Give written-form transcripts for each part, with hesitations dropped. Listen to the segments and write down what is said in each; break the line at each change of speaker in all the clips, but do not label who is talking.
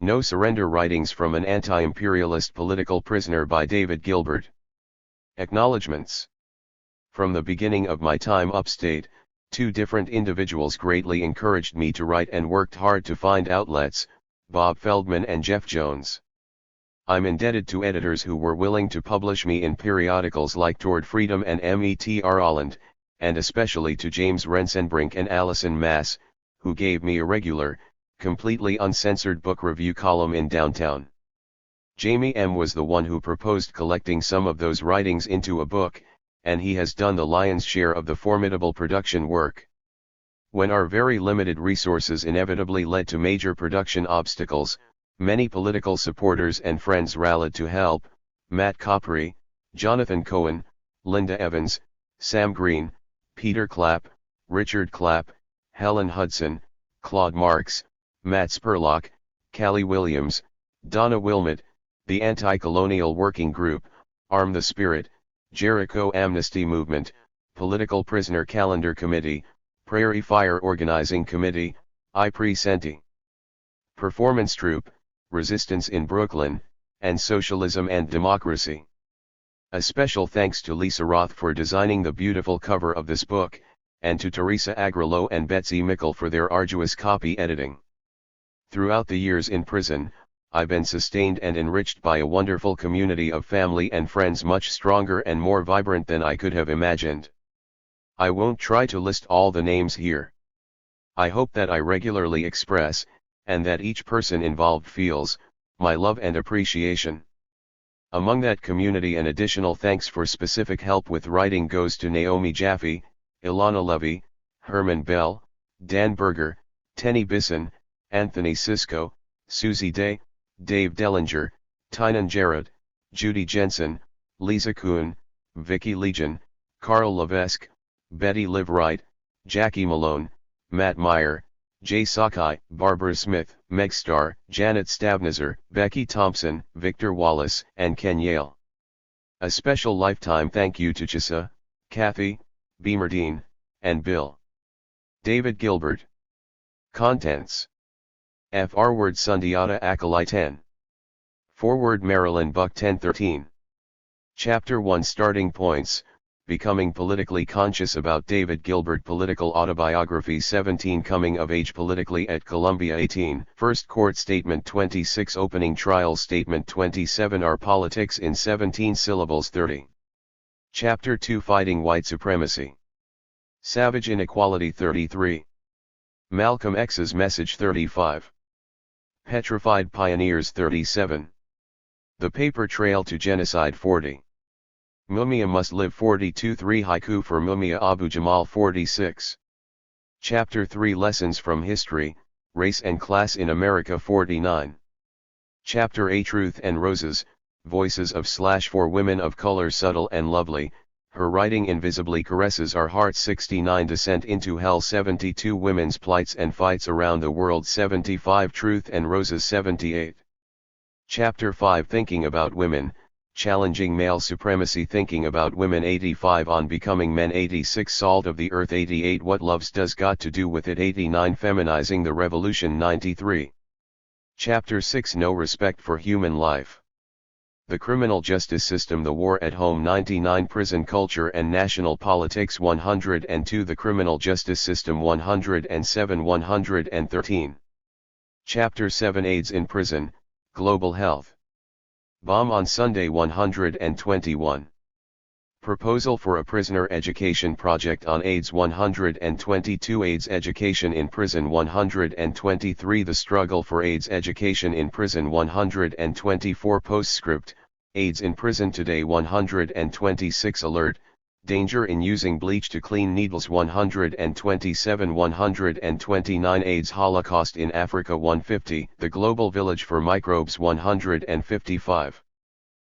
No Surrender Writings from an Anti-Imperialist Political Prisoner by David Gilbert. Acknowledgements. From the beginning of my time upstate, two different individuals greatly encouraged me to write and worked hard to find outlets, Bob Feldman and Jeff Jones. I'm indebted to editors who were willing to publish me in periodicals like Toward Freedom and Metr Holland, and especially to James Rensenbrink and Allison Mass, who gave me a regular, completely uncensored book review column in Downtown. Jamie M. was the one who proposed collecting some of those writings into a book, and he has done the lion's share of the formidable production work. When our very limited resources inevitably led to major production obstacles, many political supporters and friends rallied to help: Matt Copri, Jonathan Cohen, Linda Evans, Sam Green, Peter Clapp, Richard Clapp, Helen Hudson, Claude Marks, Matt Spurlock, Callie Williams, Donna Wilmot, the Anti-Colonial Working Group, Arm the Spirit, Jericho Amnesty Movement, Political Prisoner Calendar Committee, Prairie Fire Organizing Committee, I Presenti, Performance Troupe, Resistance in Brooklyn, and Socialism and Democracy. A special thanks to Lisa Roth for designing the beautiful cover of this book, and to Teresa Agrelo and Betsy Mickle for their arduous copy editing. Throughout the years in prison, I've been sustained and enriched by a wonderful community of family and friends much stronger and more vibrant than I could have imagined. I won't try to list all the names here. I hope that I regularly express, and that each person involved feels, my love and appreciation. Among that community, an additional thanks for specific help with writing goes to Naomi Jaffe, Ilana Levy, Herman Bell, Dan Berger, Tenny Bisson, Anthony Sisko, Susie Day, Dave Dellinger, Tynan Jarrett, Judy Jensen, Lisa Kuhn, Vicky Legion, Carl Levesque, Betty Liv Wright, Jackie Malone, Matt Meyer, Jay Sakai, Barbara Smith, Meg Starr, Janet Stavnizer, Becky Thompson, Victor Wallace, and Ken Yale. A special lifetime thank you to Chisa, Kathy, Beamerdine, and Bill. David Gilbert. Contents. Forward Sundiata Acoli 10. Forward Marilyn Buck 1013. Chapter 1 Starting Points, Becoming Politically Conscious about David Gilbert Political Autobiography 17 Coming of Age Politically at Columbia 18 First Court Statement 26 Opening Trial Statement 27 Our Politics in 17 Syllables 30. Chapter 2 Fighting White Supremacy. Savage Inequality 33. Malcolm X's Message 35. Petrified Pioneers 37. The Paper Trail to Genocide 40. Mumia Must Live 42 3 Haiku for Mumia Abu Jamal 46. Chapter 3 Lessons from History, Race and Class in America 49. Chapter 8 Truth and Roses, Voices of / for Women of Color Subtle and Lovely, Her Writing Invisibly Caresses Our Hearts 69 Descent into Hell 72 Women's Plights and Fights Around the World 75 Truth and Roses 78. Chapter 5 Thinking About Women, Challenging Male Supremacy Thinking About Women 85 On Becoming Men 86 Salt of the Earth 88 What Love's Does Got to Do with It 89 Feminizing the Revolution 93. Chapter 6 No Respect for Human Life. The Criminal Justice System The War at Home 99 Prison Culture and National Politics 102 The Criminal Justice System 107 113. Chapter 7 AIDS in Prison, Global Health. Bomb on Sunday 121. Proposal for a Prisoner Education Project on AIDS 122 AIDS Education in Prison 123 The Struggle for AIDS Education in Prison 124 Postscript, AIDS in Prison Today 126 Alert, Danger in Using Bleach to Clean Needles 127 129 AIDS Holocaust in Africa 150 The Global Village for Microbes 155.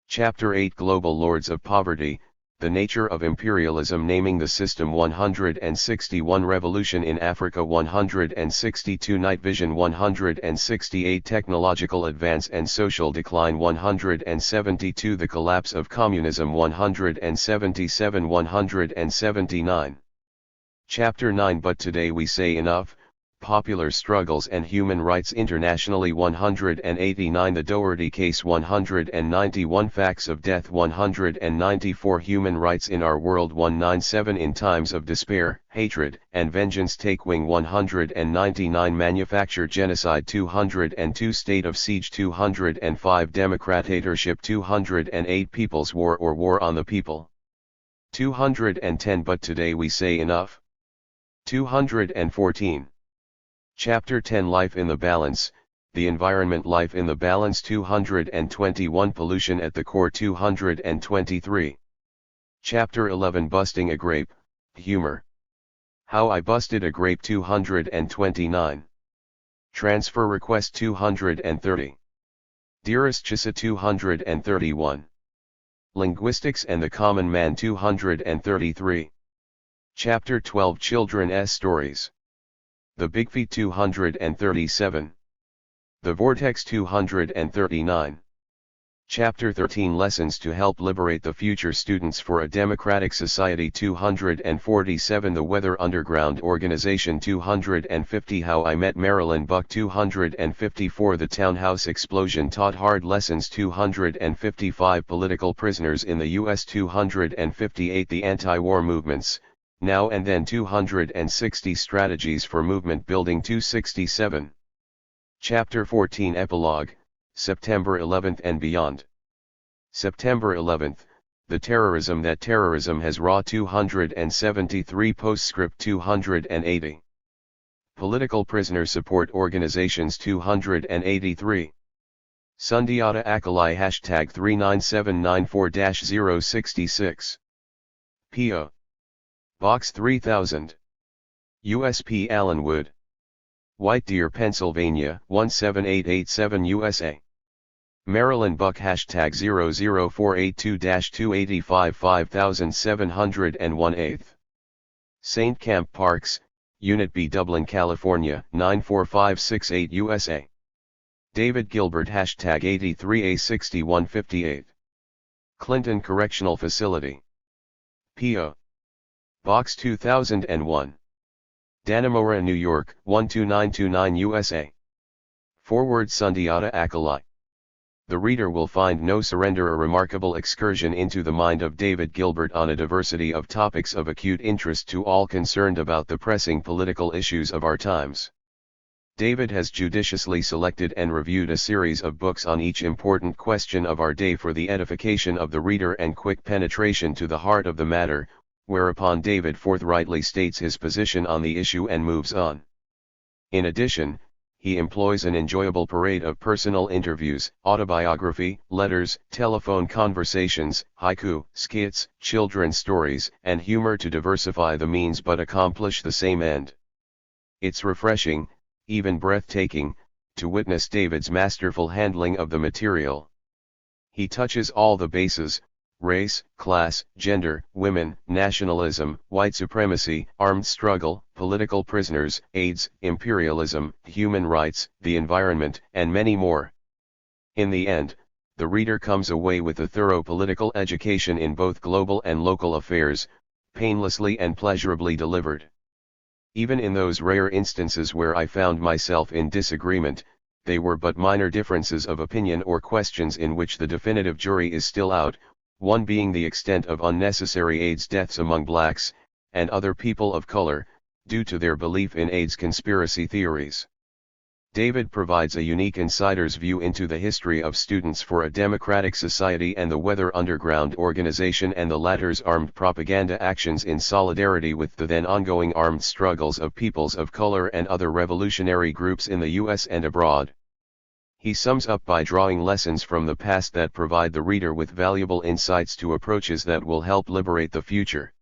Chapter 8 Global Lords of Poverty, The Nature of Imperialism Naming the System 161 Revolution in Africa 162 Night Vision 168 Technological Advance and Social Decline 172 The Collapse of Communism 177 179. Chapter 9 But Today We Say Enough, Popular Struggles and Human Rights Internationally 189 The Doherty Case 191 Facts of Death 194 Human Rights in Our World 197 In Times of Despair, Hatred, and Vengeance Takeaway 199 Manufactured Genocide 202 State of Siege 205 Democratorship 208 People's War or War on the People 210 But Today We Say Enough 214 Chapter 10 Life in the Balance, The Environment Life in the Balance 221 Pollution at the Core 223 Chapter 11 Busting a Grape, Humor How I Busted a Grape 229 Transfer Request 230 Dearest Chisa 231 Linguistics and the Common Man 233 Chapter 12 Children's Stories The Big Feet 237 The Vortex 239 Chapter 13 Lessons to Help Liberate the Future Students for a Democratic Society 247 The Weather Underground Organization 250 How I Met Marilyn Buck 254 The Townhouse Explosion Taught Hard Lessons 255 Political Prisoners in the U.S. 258 The Anti-War Movements, Now and Then 260 Strategies for Movement Building 267 Chapter 14 Epilogue, September 11th and Beyond September 11th, The Terrorism That Terrorism Has Wrought 273 Postscript 280 Political Prisoner Support Organizations 283 Sundiata Acoli Hashtag 39794-066 P.O. Box 3000 USP Allenwood White Deer, Pennsylvania 17887 USA Marilyn Buck Hashtag 00482-285 5701 St. Camp Parks, Unit B Dublin, California 94568 USA David Gilbert Hashtag 83A6158 Clinton Correctional Facility P.O. Box 2001 Dannemora, New York 12929 USA Forward Sundiata Acoli The reader will find No Surrender a remarkable excursion into the mind of David Gilbert on a diversity of topics of acute interest to all concerned about the pressing political issues of our times. David has judiciously selected and reviewed a series of books on each important question of our day for the edification of the reader and quick penetration to the heart of the matter, whereupon David forthrightly states his position on the issue and moves on. In addition, he employs an enjoyable parade of personal interviews, autobiography, letters, telephone conversations, haiku, skits, children's stories, and humor to diversify the means but accomplish the same end. It's refreshing, even breathtaking, to witness David's masterful handling of the material. He touches all the bases: race, class, gender, women, nationalism, white supremacy, armed struggle, political prisoners, AIDS, imperialism, human rights, the environment, and many more. In the end, the reader comes away with a thorough political education in both global and local affairs, painlessly and pleasurably delivered. Even in those rare instances where I found myself in disagreement, they were but minor differences of opinion or questions in which the definitive jury is still out, one being the extent of unnecessary AIDS deaths among blacks, and other people of color, due to their belief in AIDS conspiracy theories. David provides a unique insider's view into the history of Students for a Democratic Society and the Weather Underground Organization and the latter's armed propaganda actions in solidarity with the then ongoing armed struggles of peoples of color and other revolutionary groups in the U.S. and abroad. He sums up by drawing lessons from the past that provide the reader with valuable insights to approaches that will help liberate the future.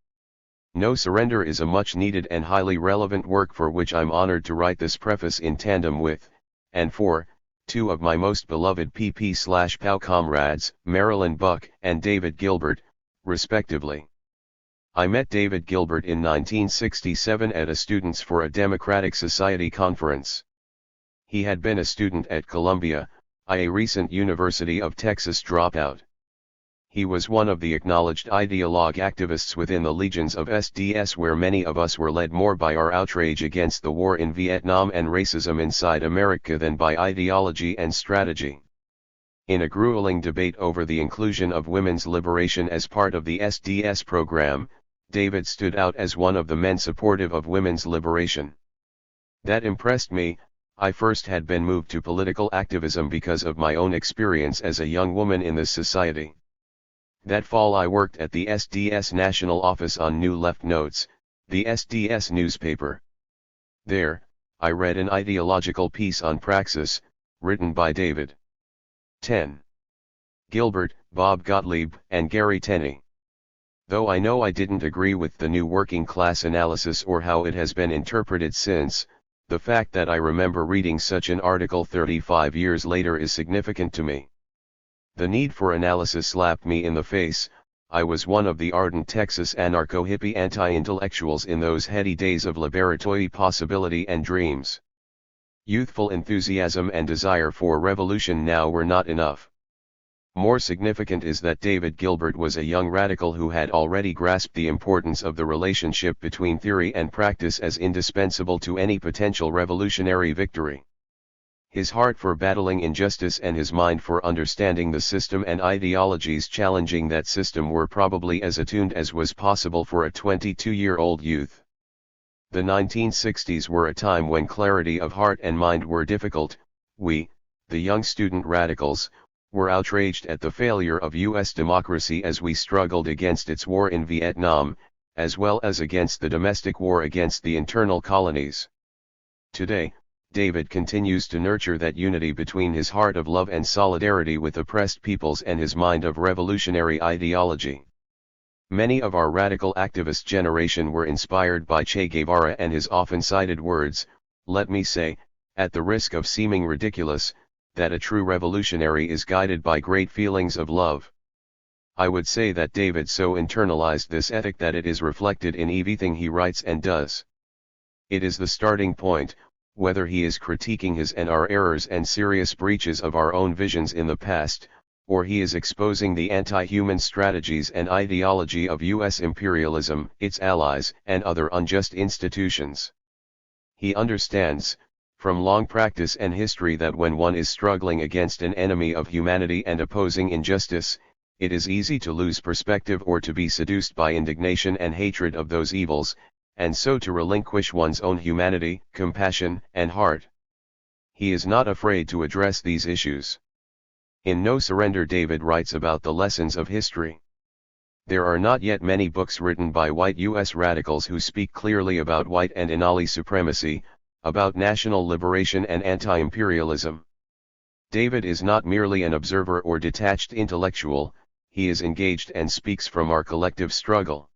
No Surrender is a much-needed and highly relevant work for which I'm honored to write this preface in tandem with, and for, two of my most beloved PP/POW comrades, Marilyn Buck and David Gilbert, respectively. I met David Gilbert in 1967 at a Students for a Democratic Society conference. He had been a student at Columbia, a recent University of Texas dropout. He was one of the acknowledged ideologue activists within the legions of SDS, where many of us were led more by our outrage against the war in Vietnam and racism inside America than by ideology and strategy. In a grueling debate over the inclusion of women's liberation as part of the SDS program, David stood out as one of the men supportive of women's liberation. That impressed me. I first had been moved to political activism because of my own experience as a young woman in this society. That fall I worked at the SDS National Office on New Left Notes, the SDS newspaper. There, I read an ideological piece on praxis, written by David 10. Gilbert, Bob Gottlieb, and Gary Tenney. Though I know I didn't agree with the new working class analysis or how it has been interpreted since, the fact that I remember reading such an article 35 years later is significant to me. The need for analysis slapped me in the face. I was one of the ardent Texas anarcho-hippie anti-intellectuals in those heady days of liberatory possibility and dreams. Youthful enthusiasm and desire for revolution now were not enough. More significant is that David Gilbert was a young radical who had already grasped the importance of the relationship between theory and practice as indispensable to any potential revolutionary victory. His heart for battling injustice and his mind for understanding the system and ideologies challenging that system were probably as attuned as was possible for a 22-year-old youth. The 1960s were a time when clarity of heart and mind were difficult. We, the young student radicals, were outraged at the failure of U.S. democracy as we struggled against its war in Vietnam, as well as against the domestic war against the internal colonies. Today, David continues to nurture that unity between his heart of love and solidarity with oppressed peoples and his mind of revolutionary ideology. Many of our radical activist generation were inspired by Che Guevara and his often cited words, "Let me say, at the risk of seeming ridiculous, that a true revolutionary is guided by great feelings of love." I would say that David so internalized this ethic that it is reflected in everything he writes and does. It is the starting point, whether he is critiquing his and our errors and serious breaches of our own visions in the past, or he is exposing the anti-human strategies and ideology of U.S. imperialism, its allies, and other unjust institutions. He understands, from long practice and history, that when one is struggling against an enemy of humanity and opposing injustice, it is easy to lose perspective or to be seduced by indignation and hatred of those evils, and so to relinquish one's own humanity, compassion, and heart. He is not afraid to address these issues. In No Surrender, David writes about the lessons of history. There are not yet many books written by white U.S. radicals who speak clearly about white and Acoli supremacy, about national liberation and anti-imperialism. David is not merely an observer or detached intellectual, he is engaged and speaks from our collective struggle.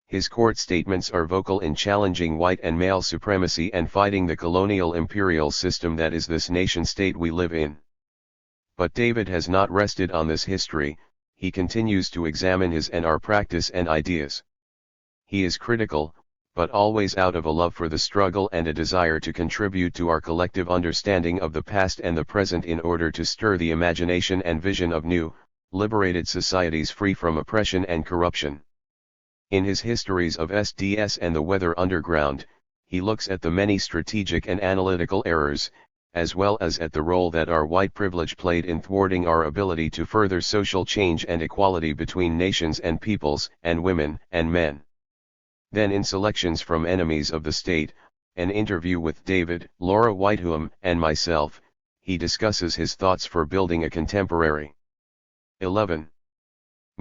His court statements are vocal in challenging white and male supremacy and fighting the colonial imperial system that is this nation-state we live in. But David has not rested on this history. He continues to examine his and our practice and ideas. He is critical, but always out of a love for the struggle and a desire to contribute to our collective understanding of the past and the present in order to stir the imagination and vision of new, liberated societies free from oppression and corruption. In his histories of SDS and the Weather Underground, he looks at the many strategic and analytical errors, as well as at the role that our white privilege played in thwarting our ability to further social change and equality between nations and peoples, and women and men. Then in selections from Enemies of the State, an interview with David, Laura Whiteham, and myself, he discusses his thoughts for building a contemporary 11.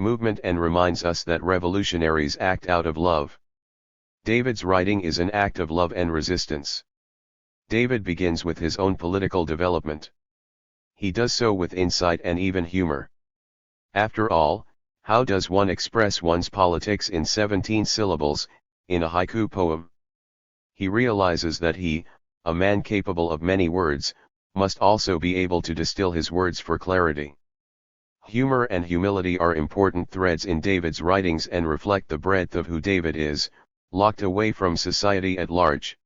movement and reminds us that revolutionaries act out of love. David's writing is an act of love and resistance. David begins with his own political development. He does so with insight and even humor. After all, how does one express one's politics in 17 syllables, in a haiku poem? He realizes that he, a man capable of many words, must also be able to distill his words for clarity. Humor and humility are important threads in David's writings and reflect the breadth of who David is, locked away from society at large.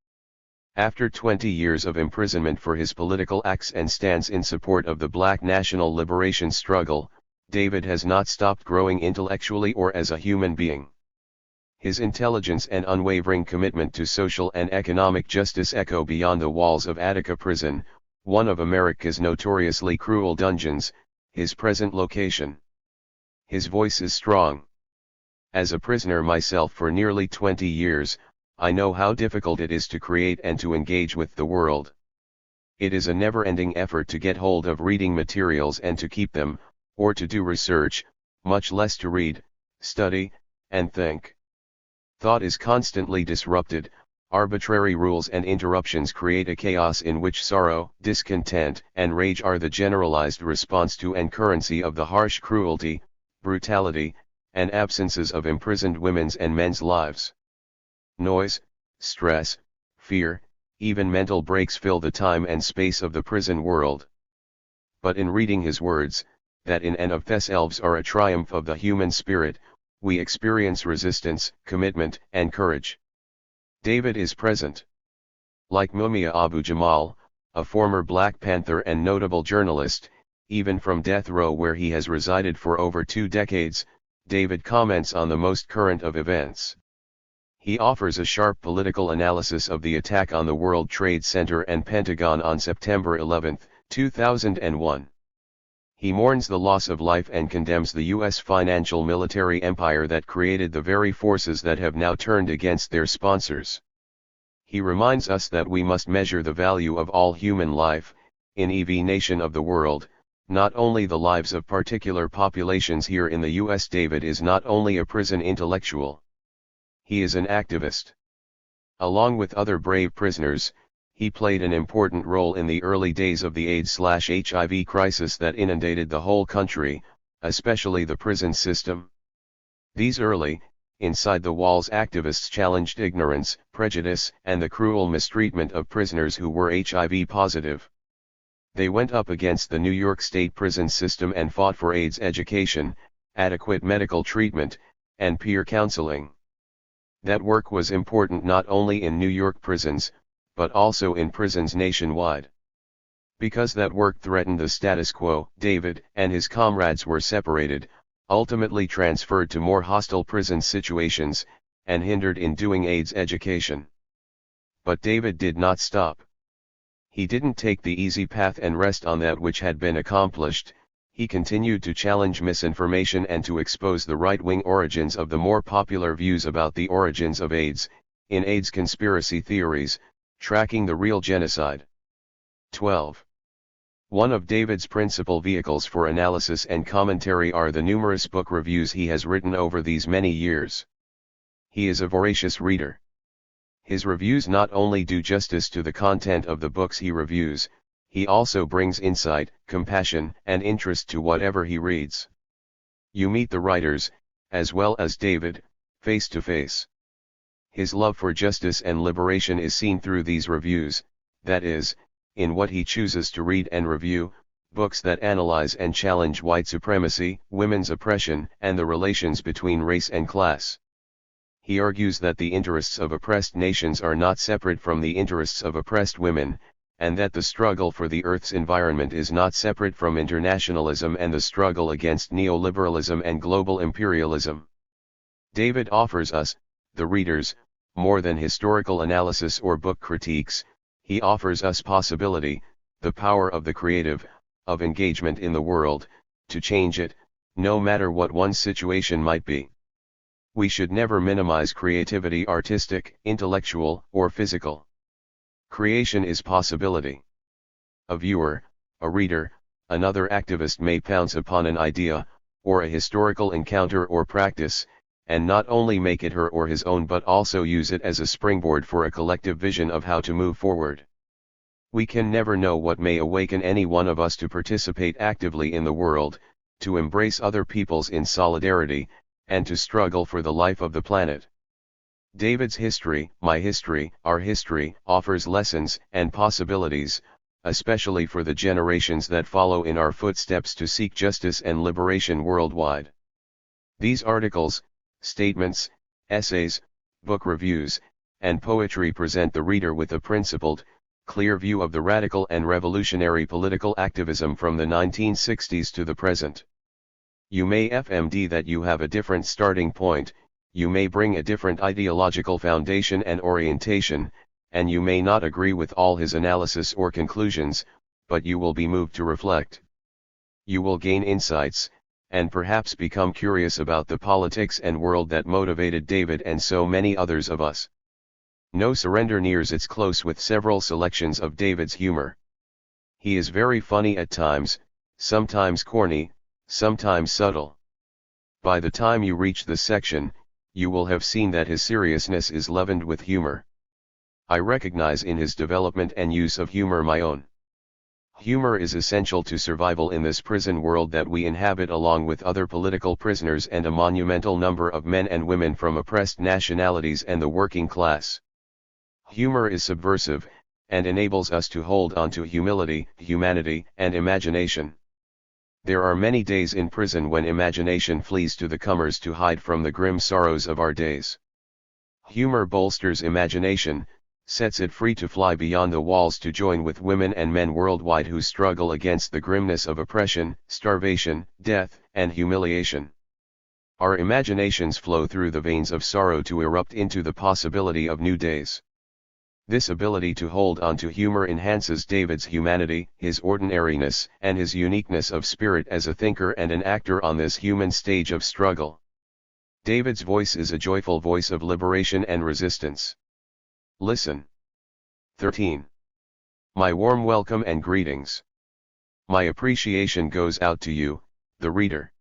After 20 years of imprisonment for his political acts and stance in support of the Black national liberation struggle, David has not stopped growing intellectually or as a human being. His intelligence and unwavering commitment to social and economic justice echo beyond the walls of Attica Prison, one of America's notoriously cruel dungeons, his present location. His voice is strong. As a prisoner myself for nearly 20 years, I know how difficult it is to create and to engage with the world. It is a never-ending effort to get hold of reading materials and to keep them, or to do research, much less to read, study, and think. Thought is constantly disrupted, arbitrary rules and interruptions create a chaos in which sorrow, discontent, and rage are the generalized response to and currency of the harsh cruelty, brutality, and absences of imprisoned women's and men's lives. Noise, stress, fear, even mental breaks fill the time and space of the prison world. But in reading his words, that in and of themselves are a triumph of the human spirit, we experience resistance, commitment, and courage. David is present. Like Mumia Abu-Jamal, a former Black Panther and notable journalist, even from death row where he has resided for over 2 decades, David comments on the most current of events. He offers a sharp political analysis of the attack on the World Trade Center and Pentagon on September 11, 2001. He mourns the loss of life and condemns the U.S. financial military empire that created the very forces that have now turned against their sponsors. He reminds us that we must measure the value of all human life, in every nation of the world, not only the lives of particular populations here in the U.S. David is not only a prison intellectual. He is an activist. Along with other brave prisoners, he played an important role in the early days of the AIDS/HIV crisis that inundated the whole country, especially the prison system. These early, inside the walls activists challenged ignorance, prejudice, and the cruel mistreatment of prisoners who were HIV positive. They went up against the New York State prison system and fought for AIDS education, adequate medical treatment, and peer counseling. That work was important not only in New York prisons, but also in prisons nationwide. Because that work threatened the status quo, David and his comrades were separated, ultimately transferred to more hostile prison situations, and hindered in doing AIDS education. But David did not stop. He didn't take the easy path and rest on that which had been accomplished. He continued to challenge misinformation and to expose the right-wing origins of the more popular views about the origins of AIDS, in AIDS conspiracy theories, tracking the real genocide. 12. One of David's principal vehicles for analysis and commentary are the numerous book reviews he has written over these many years. He is a voracious reader. His reviews not only do justice to the content of the books he reviews, he also brings insight, compassion, and interest to whatever he reads. You meet the writers, as well as David, face to face. His love for justice and liberation is seen through these reviews, that is, in what he chooses to read and review, books that analyze and challenge white supremacy, women's oppression, and the relations between race and class. He argues that the interests of oppressed nations are not separate from the interests of oppressed women, and that the struggle for the Earth's environment is not separate from internationalism and the struggle against neoliberalism and global imperialism. David offers us, the readers, more than historical analysis or book critiques. He offers us possibility, the power of the creative, of engagement in the world, to change it, no matter what one's situation might be. We should never minimize creativity, artistic, intellectual, or physical. Creation is possibility. A viewer, a reader, another activist may pounce upon an idea, or a historical encounter or practice, and not only make it her or his own but also use it as a springboard for a collective vision of how to move forward. We can never know what may awaken any one of us to participate actively in the world, to embrace other peoples in solidarity, and to struggle for the life of the planet. David's history, my history, our history, offers lessons and possibilities, especially for the generations that follow in our footsteps to seek justice and liberation worldwide. These articles, statements, essays, book reviews, and poetry present the reader with a principled, clear view of the radical and revolutionary political activism from the 1960s to the present. You may FMD that you have a different starting point, you may bring a different ideological foundation and orientation, and you may not agree with all his analysis or conclusions, but you will be moved to reflect. You will gain insights, and perhaps become curious about the politics and world that motivated David and so many others of us. No Surrender nears its close with several selections of David's humor. He is very funny at times, sometimes corny, sometimes subtle. By the time you reach this section, you will have seen that his seriousness is leavened with humor. I recognize in his development and use of humor my own. Humor is essential to survival in this prison world that we inhabit along with other political prisoners and a monumental number of men and women from oppressed nationalities and the working class. Humor is subversive, and enables us to hold on to humility, humanity, and imagination. There are many days in prison when imagination flees to the comers to hide from the grim sorrows of our days. Humor bolsters imagination, sets it free to fly beyond the walls to join with women and men worldwide who struggle against the grimness of oppression, starvation, death, and humiliation. Our imaginations flow through the veins of sorrow to erupt into the possibility of new days. This ability to hold on to humor enhances David's humanity, his ordinariness, and his uniqueness of spirit as a thinker and an actor on this human stage of struggle. David's voice is a joyful voice of liberation and resistance. Listen. 13. My warm welcome and greetings. My appreciation goes out to you, the reader.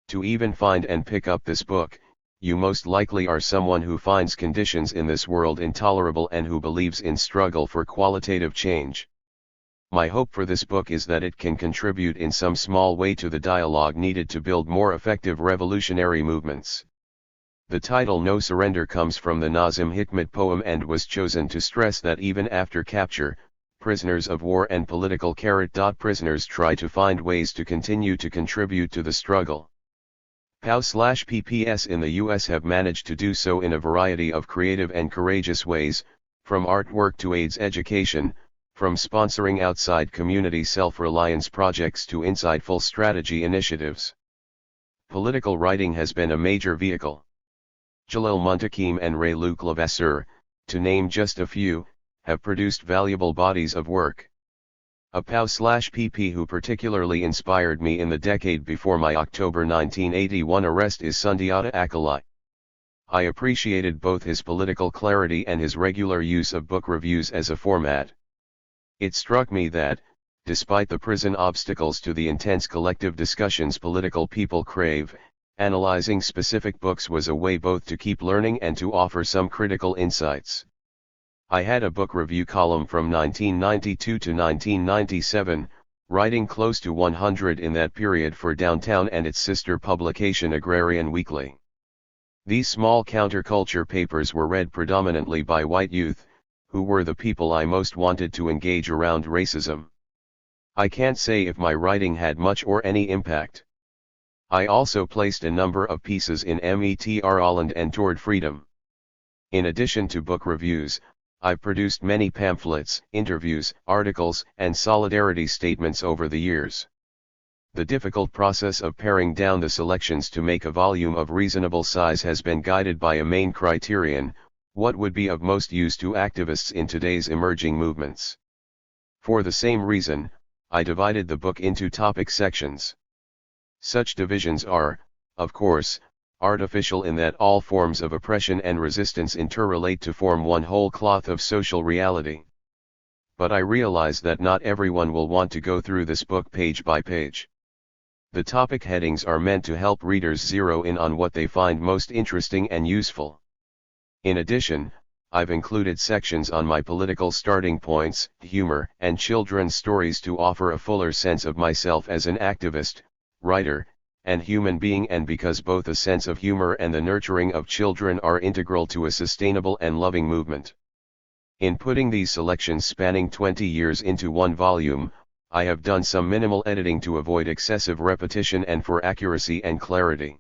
To even find and pick up this book, you most likely are someone who finds conditions in this world intolerable and who believes in struggle for qualitative change. My hope for this book is that it can contribute in some small way to the dialogue needed to build more effective revolutionary movements. The title No Surrender comes from the Nazim Hikmet poem and was chosen to stress that even after capture, prisoners of war and political prisoners try to find ways to continue to contribute to the struggle. POW/PPS in the US have managed to do so in a variety of creative and courageous ways, from artwork to AIDS education, from sponsoring outside community self-reliance projects to insightful strategy initiatives. Political writing has been a major vehicle. Jalil Muntakim and Ray-Luc Levasseur, to name just a few, have produced valuable bodies of work. A POW/PP who particularly inspired me in the decade before my October 1981 arrest is Sundiata Acoli. I appreciated both his political clarity and his regular use of book reviews as a format. It struck me that, despite the prison obstacles to the intense collective discussions political people crave, analyzing specific books was a way both to keep learning and to offer some critical insights. I had a book review column from 1992 to 1997, writing close to 100 in that period for Downtown and its sister publication Agrarian Weekly. These small counterculture papers were read predominantly by white youth, who were the people I most wanted to engage around racism. I can't say if my writing had much or any impact. I also placed a number of pieces in Metr Holland and Toward Freedom. In addition to book reviews, I've produced many pamphlets, interviews, articles, and solidarity statements over the years. The difficult process of paring down the selections to make a volume of reasonable size has been guided by a main criterion: what would be of most use to activists in today's emerging movements. For the same reason, I divided the book into topic sections. Such divisions are, of course, artificial in that all forms of oppression and resistance interrelate to form one whole cloth of social reality. But I realize that not everyone will want to go through this book page by page. The topic headings are meant to help readers zero in on what they find most interesting and useful. In addition, I've included sections on my political starting points, humor, and children's stories to offer a fuller sense of myself as an activist, writer, and human being, and because both a sense of humor and the nurturing of children are integral to a sustainable and loving movement. In putting these selections spanning 20 years into one volume, I have done some minimal editing to avoid excessive repetition and for accuracy and clarity.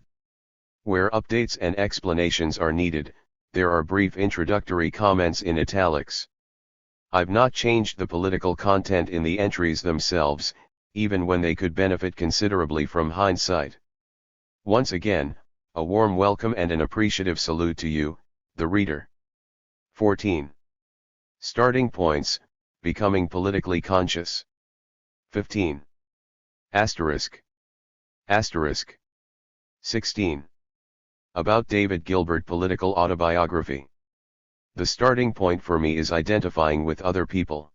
Where updates and explanations are needed, there are brief introductory comments in italics. I've not changed the political content in the entries themselves, even when they could benefit considerably from hindsight. Once again, a warm welcome and an appreciative salute to you, the reader. 14. Starting points, becoming politically conscious. 15. Asterisk. Asterisk. 16. About David Gilbert political autobiography. The starting point for me is identifying with other people.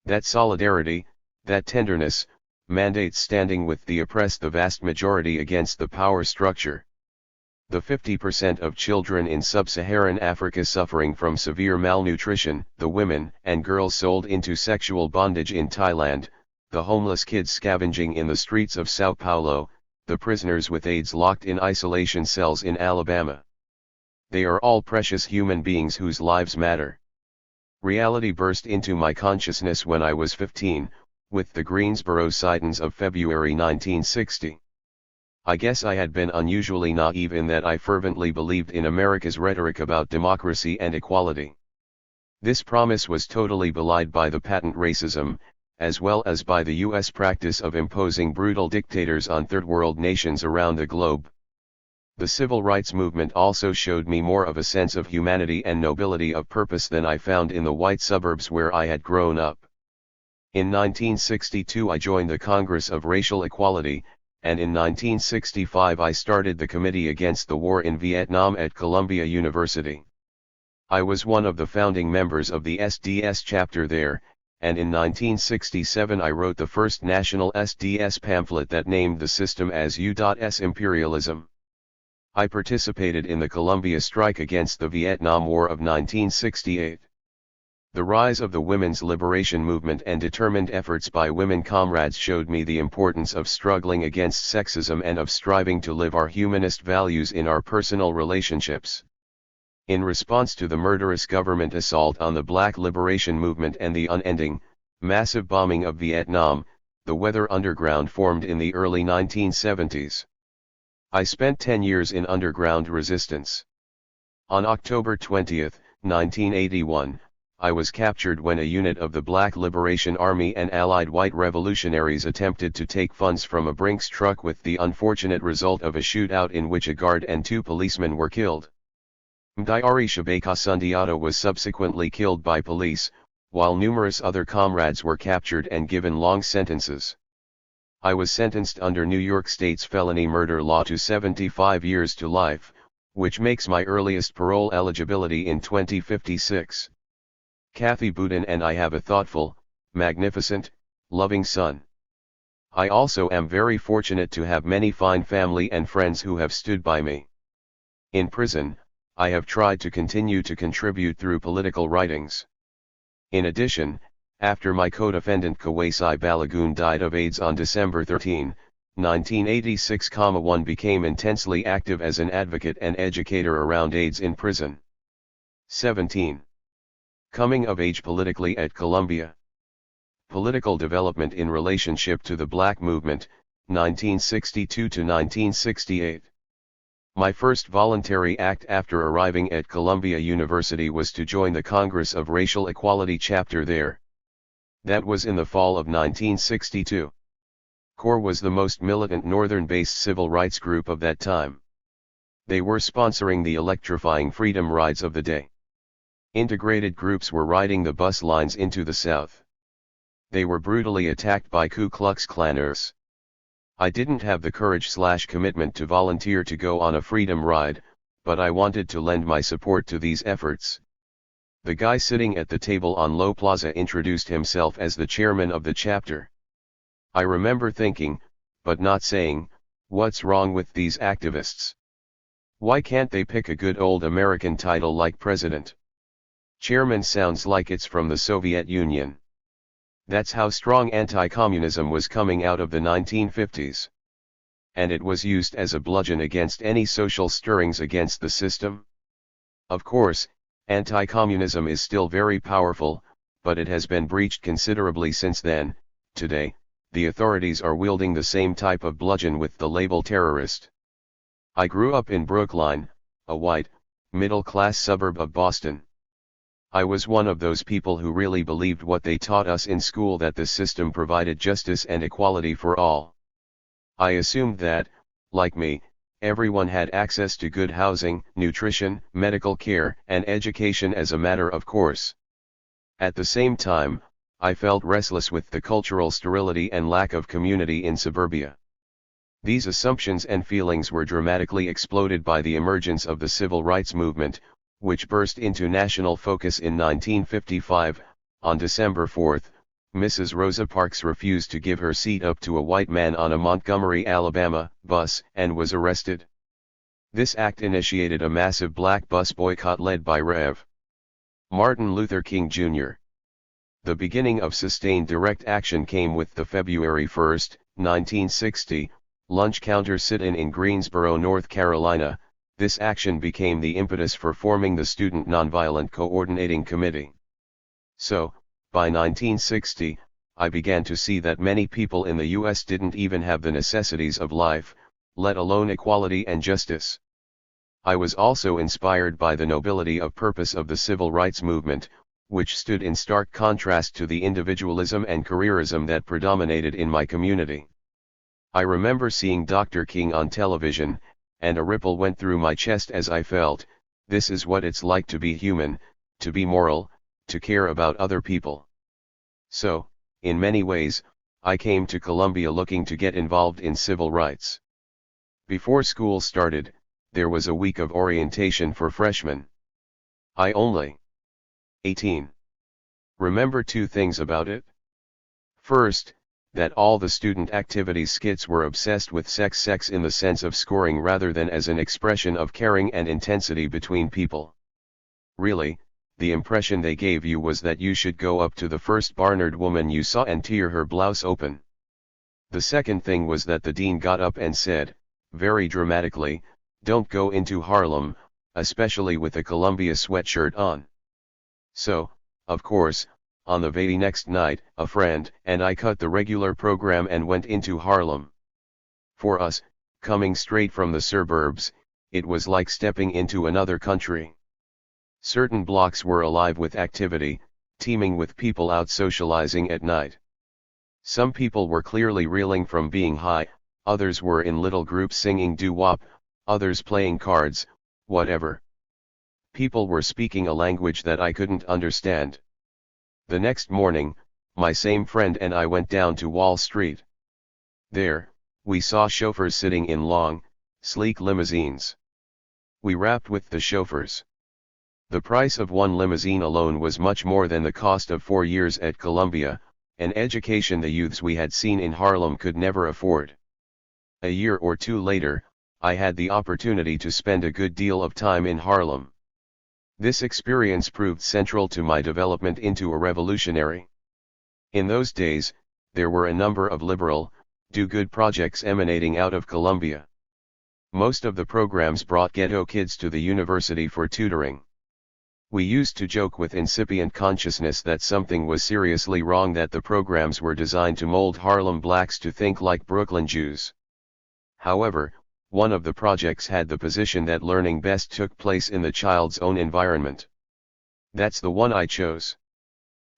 That solidarity, that tenderness, mandates standing with the oppressed, the vast majority against the power structure. The 50% of children in sub-Saharan Africa suffering from severe malnutrition, the women and girls sold into sexual bondage in Thailand, the homeless kids scavenging in the streets of Sao Paulo, the prisoners with AIDS locked in isolation cells in Alabama. They are all precious human beings whose lives matter. Reality burst into my consciousness when I was 15, with the Greensboro sit-ins of February 1960. I guess I had been unusually naive in that I fervently believed in America's rhetoric about democracy and equality. This promise was totally belied by the patent racism, as well as by the U.S. practice of imposing brutal dictators on third world nations around the globe. The civil rights movement also showed me more of a sense of humanity and nobility of purpose than I found in the white suburbs where I had grown up. In 1962 I joined the Congress of Racial Equality, and in 1965 I started the Committee Against the War in Vietnam at Columbia University. I was one of the founding members of the SDS chapter there, and in 1967 I wrote the first national SDS pamphlet that named the system as U.S. imperialism. I participated in the Columbia strike against the Vietnam War of 1968. The rise of the women's liberation movement and determined efforts by women comrades showed me the importance of struggling against sexism and of striving to live our humanist values in our personal relationships. In response to the murderous government assault on the Black liberation movement and the unending, massive bombing of Vietnam, the Weather Underground formed in the early 1970s. I spent 10 years in underground resistance. On October 20, 1981, I was captured when a unit of the Black Liberation Army and allied white revolutionaries attempted to take funds from a Brinks truck, with the unfortunate result of a shootout in which a guard and 2 policemen were killed. Mdiari Shabaka Sundiata was subsequently killed by police, while numerous other comrades were captured and given long sentences. I was sentenced under New York State's felony murder law to 75 years to life, which makes my earliest parole eligibility in 2056. Kathy Boudin and I have a thoughtful, magnificent, loving son. I also am very fortunate to have many fine family and friends who have stood by me. In prison, I have tried to continue to contribute through political writings. In addition, after my co-defendant Kawasai Balagoon died of AIDS on December 13, 1986, one became intensely active as an advocate and educator around AIDS in prison. 17. Coming of age politically at Columbia. Political development in relationship to the Black movement, 1962 to 1968. My first voluntary act after arriving at Columbia University was to join the Congress of Racial Equality chapter there. That was in the fall of 1962. CORE was the most militant northern-based civil rights group of that time. They were sponsoring the electrifying freedom rides of the day. Integrated groups were riding the bus lines into the South. They were brutally attacked by Ku Klux Klanners. I didn't have the courage/commitment to volunteer to go on a freedom ride, but I wanted to lend my support to these efforts. The guy sitting at the table on Low Plaza introduced himself as the chairman of the chapter. I remember thinking, but not saying, what's wrong with these activists? Why can't they pick a good old American title like president? Chairman sounds like it's from the Soviet Union. That's how strong anti-communism was coming out of the 1950s. And it was used as a bludgeon against any social stirrings against the system. Of course, anti-communism is still very powerful, but it has been breached considerably since then. Today, the authorities are wielding the same type of bludgeon with the label terrorist. I grew up in Brookline, a white, middle-class suburb of Boston. I was one of those people who really believed what they taught us in school, that the system provided justice and equality for all. I assumed that, like me, everyone had access to good housing, nutrition, medical care, and education as a matter of course. At the same time, I felt restless with the cultural sterility and lack of community in suburbia. These assumptions and feelings were dramatically exploded by the emergence of the civil rights movement, which burst into national focus in 1955. On December 4, Mrs. Rosa Parks refused to give her seat up to a white man on a Montgomery, Alabama, bus and was arrested. This act initiated a massive black bus boycott led by Rev. Martin Luther King Jr. The beginning of sustained direct action came with the February 1, 1960, lunch counter sit-in in Greensboro, North Carolina. This action became the impetus for forming the Student Nonviolent Coordinating Committee. So, by 1960, I began to see that many people in the U.S. didn't even have the necessities of life, let alone equality and justice. I was also inspired by the nobility of purpose of the civil rights movement, which stood in stark contrast to the individualism and careerism that predominated in my community. I remember seeing Dr. King on television, and a ripple went through my chest as I felt, this is what it's like to be human, to be moral, to care about other people. So, in many ways, I came to Columbia looking to get involved in civil rights. Before school started, there was a week of orientation for freshmen. I only 18. Remember two things about it. First, that all the student activities skits were obsessed with sex in the sense of scoring rather than as an expression of caring and intensity between people. Really, the impression they gave you was that you should go up to the first Barnard woman you saw and tear her blouse open. The second thing was that the dean got up and said, very dramatically, don't go into Harlem, especially with a Columbia sweatshirt on. So, of course, on the very next night, a friend and I cut the regular program and went into Harlem. For us, coming straight from the suburbs, it was like stepping into another country. Certain blocks were alive with activity, teeming with people out socializing at night. Some people were clearly reeling from being high, others were in little groups singing doo-wop, others playing cards, whatever. People were speaking a language that I couldn't understand. The next morning, my same friend and I went down to Wall Street. There, we saw chauffeurs sitting in long, sleek limousines. We rapped with the chauffeurs. The price of one limousine alone was much more than the cost of 4 years at Columbia, an education the youths we had seen in Harlem could never afford. A year or two later, I had the opportunity to spend a good deal of time in Harlem. This experience proved central to my development into a revolutionary. In those days, there were a number of liberal, do-good projects emanating out of Columbia. Most of the programs brought ghetto kids to the university for tutoring. We used to joke with incipient consciousness that something was seriously wrong, that the programs were designed to mold Harlem blacks to think like Brooklyn Jews. However, one of the projects had the position that learning best took place in the child's own environment. That's the one I chose.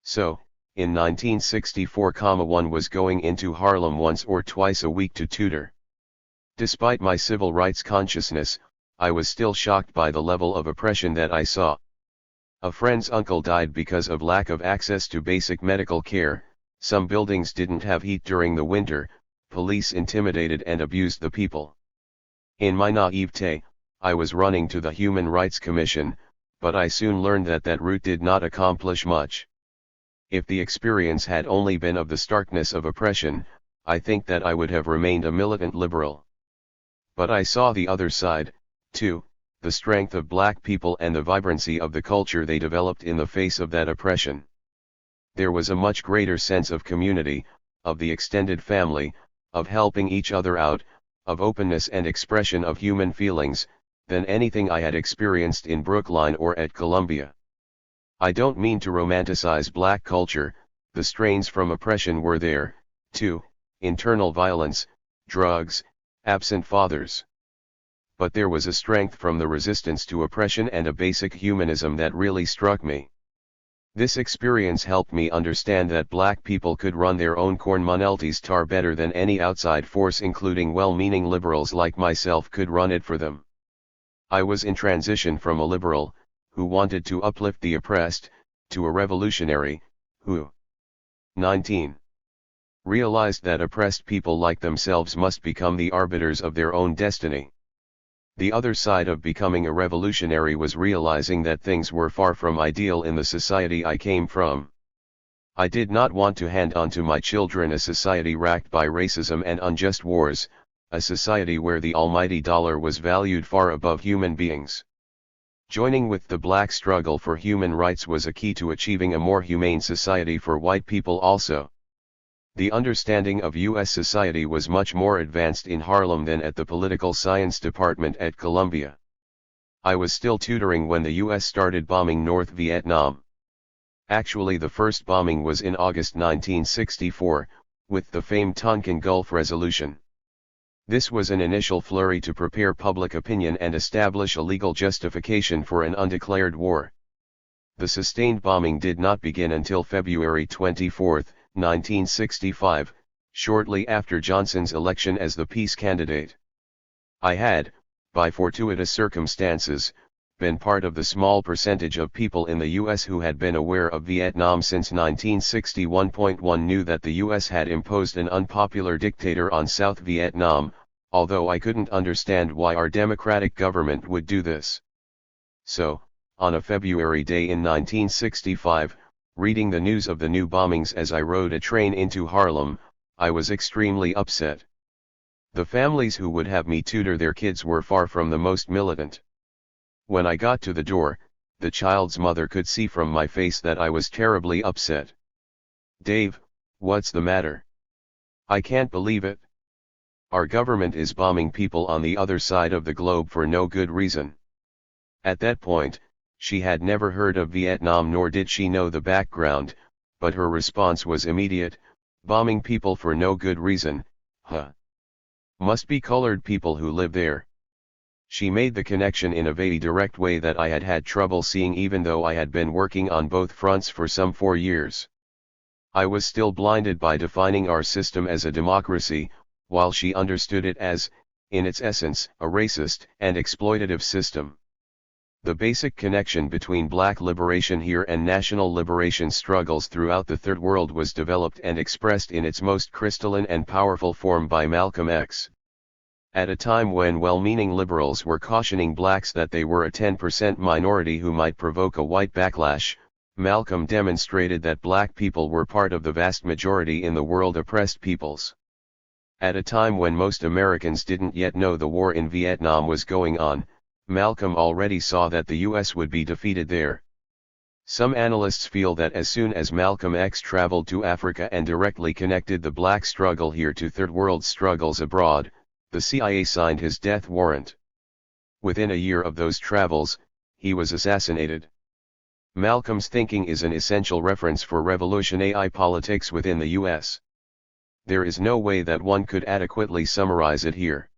So, in 1964, one was going into Harlem once or twice a week to tutor. Despite my civil rights consciousness, I was still shocked by the level of oppression that I saw. A friend's uncle died because of lack of access to basic medical care, some buildings didn't have heat during the winter, police intimidated and abused the people. In my naivete, I was running to the Human Rights Commission, but I soon learned that that route did not accomplish much. If the experience had only been of the starkness of oppression, I think that I would have remained a militant liberal. But I saw the other side, too, the strength of black people and the vibrancy of the culture they developed in the face of that oppression. There was a much greater sense of community, of the extended family, of helping each other out, of openness and expression of human feelings, than anything I had experienced in Brookline or at Columbia. I don't mean to romanticize black culture, the strains from oppression were there, too, internal violence, drugs, absent fathers. But there was a strength from the resistance to oppression and a basic humanism that really struck me. This experience helped me understand that black people could run their own communities far better than any outside force, including well-meaning liberals like myself, could run it for them. I was in transition from a liberal, who wanted to uplift the oppressed, to a revolutionary, who 19. Realized that oppressed people like themselves must become the arbiters of their own destiny. The other side of becoming a revolutionary was realizing that things were far from ideal in the society I came from. I did not want to hand on to my children a society racked by racism and unjust wars, a society where the almighty dollar was valued far above human beings. Joining with the black struggle for human rights was a key to achieving a more humane society for white people also. The understanding of U.S. society was much more advanced in Harlem than at the political science department at Columbia. I was still tutoring when the U.S. started bombing North Vietnam. Actually, the first bombing was in August 1964, with the famed Tonkin Gulf Resolution. This was an initial flurry to prepare public opinion and establish a legal justification for an undeclared war. The sustained bombing did not begin until February 24, 1965, shortly after Johnson's election as the peace candidate. I had, by fortuitous circumstances, been part of the small percentage of people in the U.S. who had been aware of Vietnam since 1961. Knew that the U.S. had imposed an unpopular dictator on South Vietnam, although I couldn't understand why our democratic government would do this. So, on a February day in 1965, reading the news of the new bombings as I rode a train into Harlem, I was extremely upset. The families who would have me tutor their kids were far from the most militant. When I got to the door, the child's mother could see from my face that I was terribly upset. "Dave, what's the matter? I can't believe it. Our government is bombing people on the other side of the globe for no good reason." At that point, she had never heard of Vietnam nor did she know the background, but her response was immediate: "Bombing people for no good reason, huh? Must be colored people who live there." She made the connection in a very direct way that I had had trouble seeing even though I had been working on both fronts for some 4 years. I was still blinded by defining our system as a democracy, while she understood it as, in its essence, a racist and exploitative system. The basic connection between black liberation here and national liberation struggles throughout the Third World was developed and expressed in its most crystalline and powerful form by Malcolm X. At a time when well-meaning liberals were cautioning blacks that they were a 10% minority who might provoke a white backlash, Malcolm demonstrated that black people were part of the vast majority in the world oppressed peoples. At a time when most Americans didn't yet know the war in Vietnam was going on, Malcolm already saw that the U.S. would be defeated there. Some analysts feel that as soon as Malcolm X traveled to Africa and directly connected the black struggle here to Third World struggles abroad, the CIA signed his death warrant. Within a year of those travels, he was assassinated. Malcolm's thinking is an essential reference for revolutionary politics within the U.S. There is no way that one could adequately summarize it here.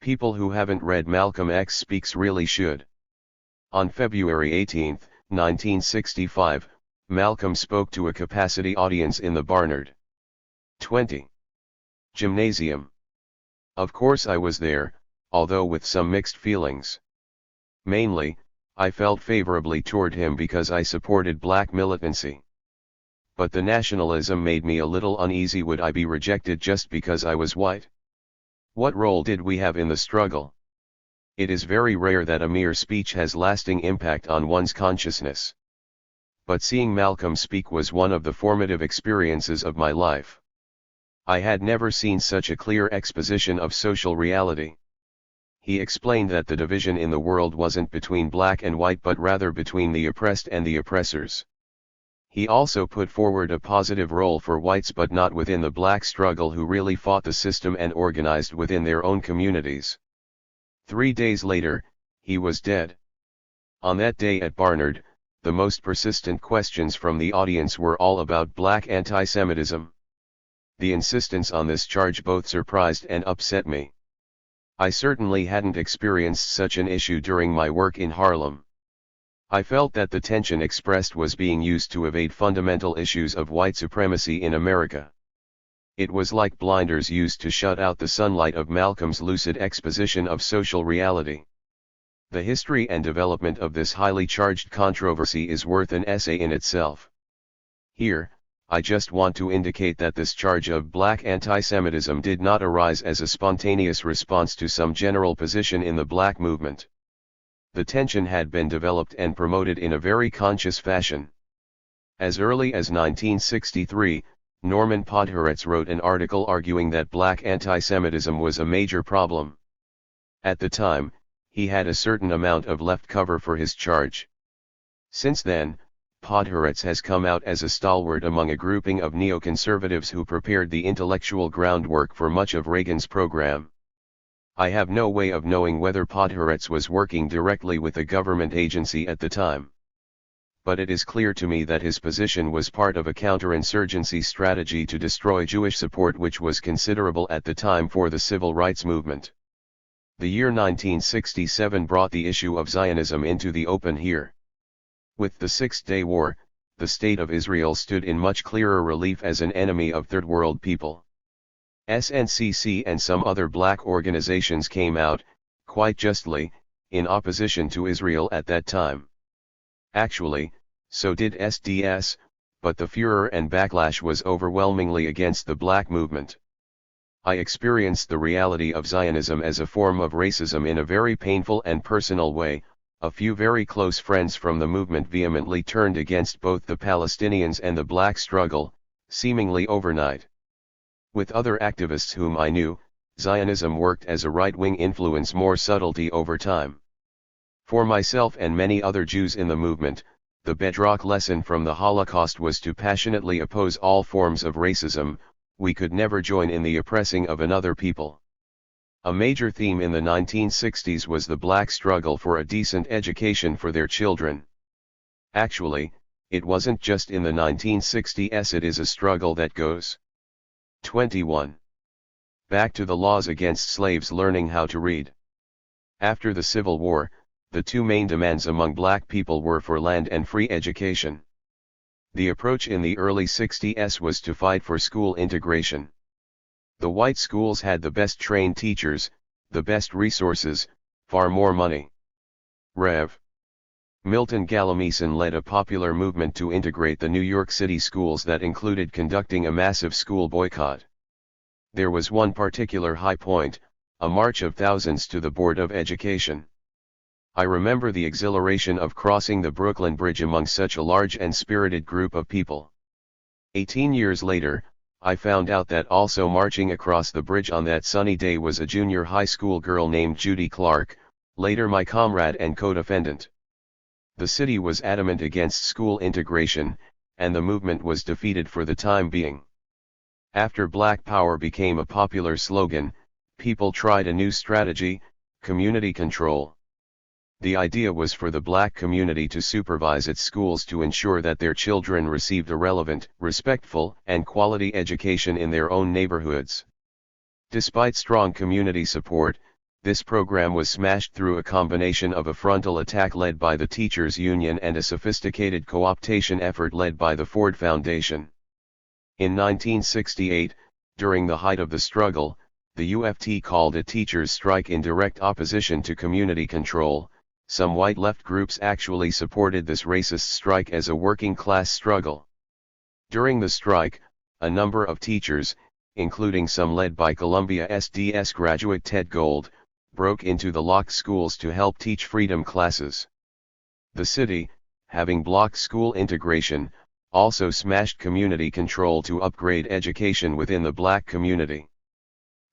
People who haven't read Malcolm X Speaks really should. On February 18, 1965, Malcolm spoke to a capacity audience in the Barnard 20 Gymnasium. Of course I was there, although with some mixed feelings. Mainly, I felt favorably toward him because I supported black militancy. But the nationalism made me a little uneasy. Would I be rejected just because I was white? What role did we have in the struggle? It is very rare that a mere speech has lasting impact on one's consciousness. But seeing Malcolm speak was one of the formative experiences of my life. I had never seen such a clear exposition of social reality. He explained that the division in the world wasn't between black and white but rather between the oppressed and the oppressors. He also put forward a positive role for whites but not within the black struggle who really fought the system and organized within their own communities. 3 days later, he was dead. On that day at Barnard, the most persistent questions from the audience were all about black anti-Semitism. The insistence on this charge both surprised and upset me. I certainly hadn't experienced such an issue during my work in Harlem. I felt that the tension expressed was being used to evade fundamental issues of white supremacy in America. It was like blinders used to shut out the sunlight of Malcolm's lucid exposition of social reality. The history and development of this highly charged controversy is worth an essay in itself. Here, I just want to indicate that this charge of black anti-Semitism did not arise as a spontaneous response to some general position in the black movement. The tension had been developed and promoted in a very conscious fashion. As early as 1963, Norman Podhoretz wrote an article arguing that black anti-Semitism was a major problem. At the time, he had a certain amount of left cover for his charge. Since then, Podhoretz has come out as a stalwart among a grouping of neoconservatives who prepared the intellectual groundwork for much of Reagan's program. I have no way of knowing whether Podhoretz was working directly with a government agency at the time. But it is clear to me that his position was part of a counterinsurgency strategy to destroy Jewish support which was considerable at the time for the civil rights movement. The year 1967 brought the issue of Zionism into the open here. With the Six-Day War, the State of Israel stood in much clearer relief as an enemy of Third World people. SNCC and some other black organizations came out, quite justly, in opposition to Israel at that time. Actually, so did SDS, but the furor and backlash was overwhelmingly against the black movement. I experienced the reality of Zionism as a form of racism in a very painful and personal way. A few very close friends from the movement vehemently turned against both the Palestinians and the black struggle, seemingly overnight. With other activists whom I knew, Zionism worked as a right-wing influence, more subtlety over time. For myself and many other Jews in the movement, the bedrock lesson from the Holocaust was to passionately oppose all forms of racism. We could never join in the oppressing of another people. A major theme in the 1960s was the black struggle for a decent education for their children. Actually, it wasn't just in the 1960s, it is a struggle that goes 21. Back to the laws against slaves learning how to read. After the Civil War, the two main demands among black people were for land and free education. The approach in the early 60s was to fight for school integration. The white schools had the best trained teachers, the best resources, far more money. Rev. Milton Galamison led a popular movement to integrate the New York City schools that included conducting a massive school boycott. There was one particular high point, a march of thousands to the Board of Education. I remember the exhilaration of crossing the Brooklyn Bridge among such a large and spirited group of people. 18 years later, I found out that also marching across the bridge on that sunny day was a junior high school girl named Judy Clark, later my comrade and co-defendant. The city was adamant against school integration, and the movement was defeated for the time being. After Black Power became a popular slogan, people tried a new strategy: community control. The idea was for the black community to supervise its schools to ensure that their children received a relevant, respectful, and quality education in their own neighborhoods. Despite strong community support, this program was smashed through a combination of a frontal attack led by the teachers' union and a sophisticated co-optation effort led by the Ford Foundation. In 1968, during the height of the struggle, the UFT called a teachers' strike in direct opposition to community control. Some white left groups actually supported this racist strike as a working-class struggle. During the strike, a number of teachers, including some led by Columbia SDS graduate Ted Gold, broke into the locked schools to help teach freedom classes. The city, having blocked school integration, also smashed community control to upgrade education within the black community.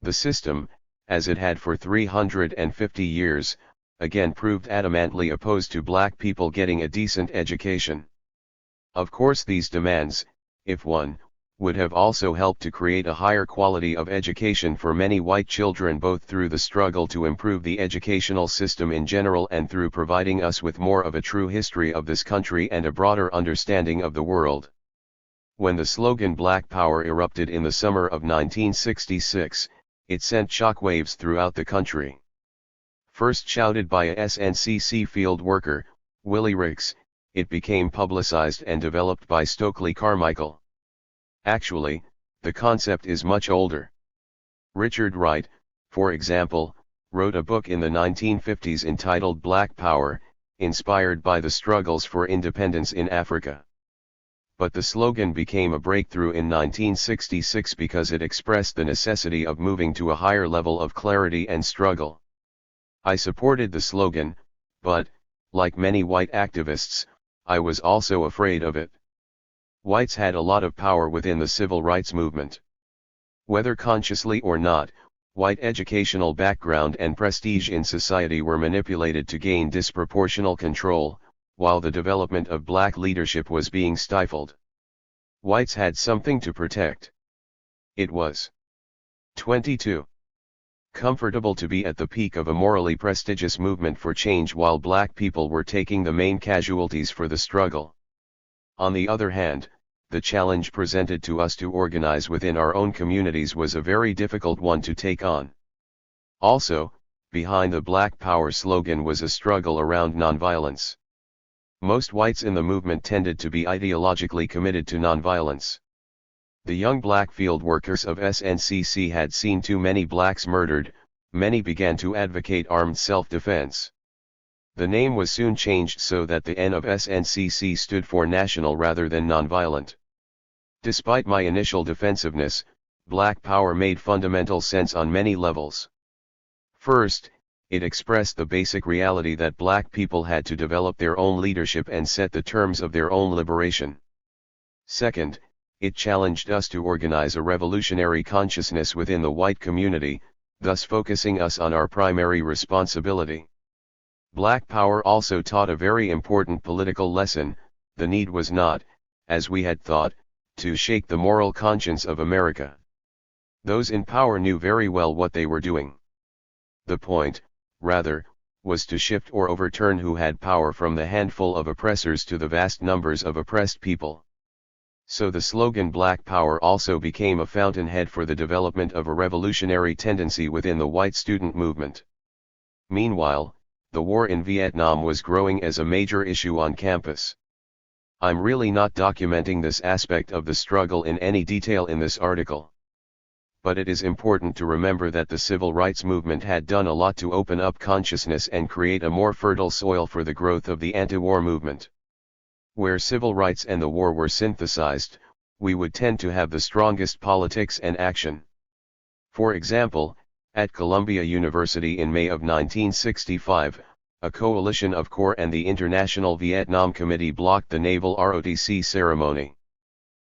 The system, as it had for 350 years, again proved adamantly opposed to black people getting a decent education. Of course, these demands, if won, would have also helped to create a higher quality of education for many white children, both through the struggle to improve the educational system in general and through providing us with more of a true history of this country and a broader understanding of the world. When the slogan Black Power erupted in the summer of 1966, it sent shockwaves throughout the country. First shouted by a SNCC field worker, Willie Ricks, it became publicized and developed by Stokely Carmichael. Actually, the concept is much older. Richard Wright, for example, wrote a book in the 1950s entitled Black Power, inspired by the struggles for independence in Africa. But the slogan became a breakthrough in 1966 because it expressed the necessity of moving to a higher level of clarity and struggle. I supported the slogan, but, like many white activists, I was also afraid of it. Whites had a lot of power within the civil rights movement. Whether consciously or not, white educational background and prestige in society were manipulated to gain disproportional control, while the development of black leadership was being stifled. Whites had something to protect. It was 22. Comfortable to be at the peak of a morally prestigious movement for change while black people were taking the main casualties for the struggle. On the other hand, the challenge presented to us to organize within our own communities was a very difficult one to take on. Also, behind the Black Power slogan was a struggle around nonviolence. Most whites in the movement tended to be ideologically committed to nonviolence. The young black field workers of SNCC had seen too many blacks murdered, many began to advocate armed self-defense. The name was soon changed so that the N of SNCC stood for national rather than nonviolent. Despite my initial defensiveness, Black Power made fundamental sense on many levels. First, it expressed the basic reality that black people had to develop their own leadership and set the terms of their own liberation. Second, it challenged us to organize a revolutionary consciousness within the white community, thus focusing us on our primary responsibility. Black Power also taught a very important political lesson: the need was not, as we had thought, to shake the moral conscience of America. Those in power knew very well what they were doing. The point, rather, was to shift or overturn who had power from the handful of oppressors to the vast numbers of oppressed people. So the slogan Black Power also became a fountainhead for the development of a revolutionary tendency within the white student movement. Meanwhile, the war in Vietnam was growing as a major issue on campus. I'm really not documenting this aspect of the struggle in any detail in this article. But it is important to remember that the civil rights movement had done a lot to open up consciousness and create a more fertile soil for the growth of the anti-war movement. Where civil rights and the war were synthesized, we would tend to have the strongest politics and action. For example, at Columbia University in May of 1965, a coalition of CORE and the International Vietnam Committee blocked the Naval ROTC ceremony.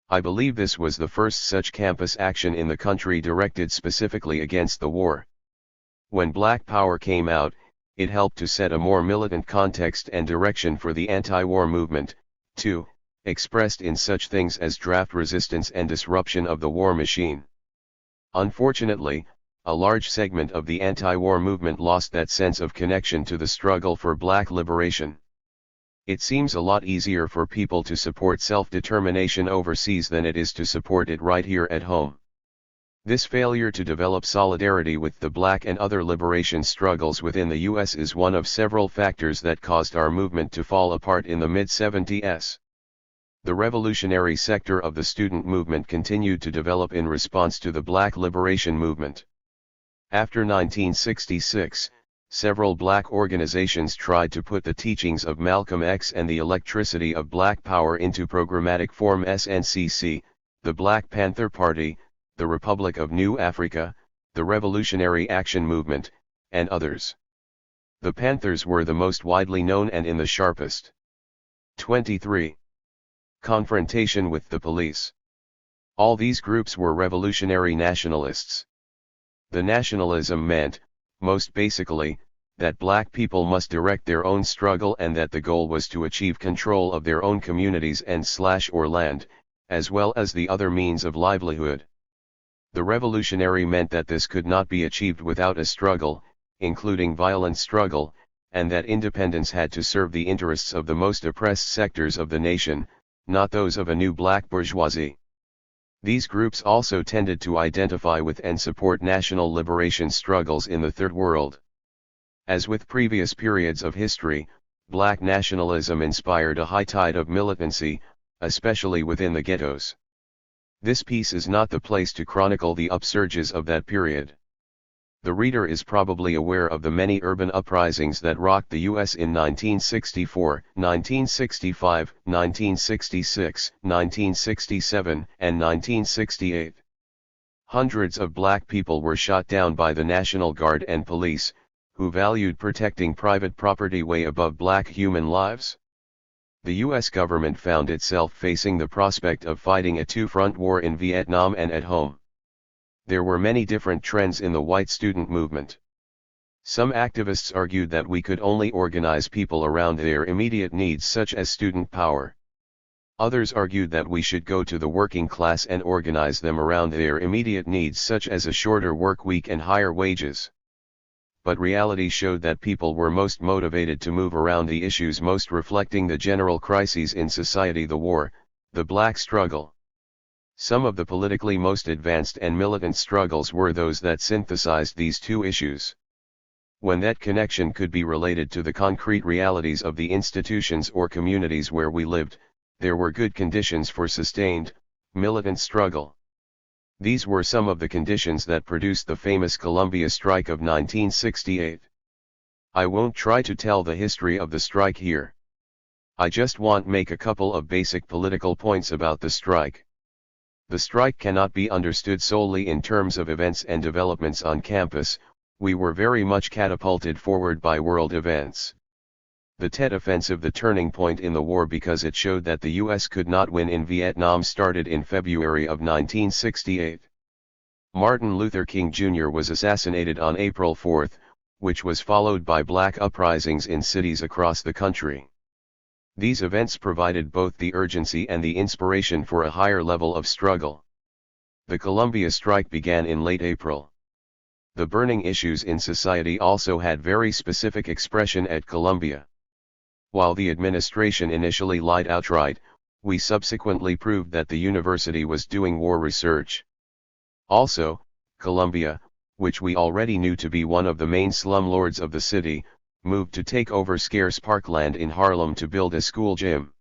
I believe this was the first such campus action in the country directed specifically against the war. When Black Power came out, it helped to set a more militant context and direction for the anti-war movement, too, expressed in such things as draft resistance and disruption of the war machine. Unfortunately, a large segment of the anti-war movement lost that sense of connection to the struggle for black liberation. It seems a lot easier for people to support self-determination overseas than it is to support it right here at home. This failure to develop solidarity with the black and other liberation struggles within the U.S. is one of several factors that caused our movement to fall apart in the mid-70s. The revolutionary sector of the student movement continued to develop in response to the black liberation movement. After 1966, several black organizations tried to put the teachings of Malcolm X and the electricity of Black Power into programmatic form: SNCC, the Black Panther Party, the Republic of New Africa, the Revolutionary Action Movement, and others. The Panthers were the most widely known and in the sharpest. 23. Confrontation with the police. All these groups were revolutionary nationalists. The nationalism meant, most basically, that black people must direct their own struggle and that the goal was to achieve control of their own communities and/or land, as well as the other means of livelihood. The revolutionary meant that this could not be achieved without a struggle, including violent struggle, and that independence had to serve the interests of the most oppressed sectors of the nation, not those of a new black bourgeoisie. These groups also tended to identify with and support national liberation struggles in the Third World. As with previous periods of history, Black nationalism inspired a high tide of militancy, especially within the ghettos. This piece is not the place to chronicle the upsurges of that period. The reader is probably aware of the many urban uprisings that rocked the U.S. in 1964, 1965, 1966, 1967, and 1968. Hundreds of black people were shot down by the National Guard and police, who valued protecting private property way above black human lives. The U.S. government found itself facing the prospect of fighting a two-front war in Vietnam and at home. There were many different trends in the white student movement. Some activists argued that we could only organize people around their immediate needs such as student power. Others argued that we should go to the working class and organize them around their immediate needs such as a shorter work week and higher wages. But reality showed that people were most motivated to move around the issues most reflecting the general crises in society: the war, the black struggle. Some of the politically most advanced and militant struggles were those that synthesized these two issues. When that connection could be related to the concrete realities of the institutions or communities where we lived, there were good conditions for sustained, militant struggle. These were some of the conditions that produced the famous Columbia strike of 1968. I won't try to tell the history of the strike here. I just want to make a couple of basic political points about the strike. The strike cannot be understood solely in terms of events and developments on campus. We were very much catapulted forward by world events. The Tet Offensive, the turning point in the war because it showed that the U.S. could not win in Vietnam, started in February of 1968. Martin Luther King Jr. was assassinated on April 4, which was followed by black uprisings in cities across the country. These events provided both the urgency and the inspiration for a higher level of struggle. The Columbia strike began in late April. The burning issues in society also had very specific expression at Columbia. While the administration initially lied outright, we subsequently proved that the university was doing war research. Also, Columbia, which we already knew to be one of the main slumlords of the city, moved to take over scarce parkland in Harlem to build a school gym.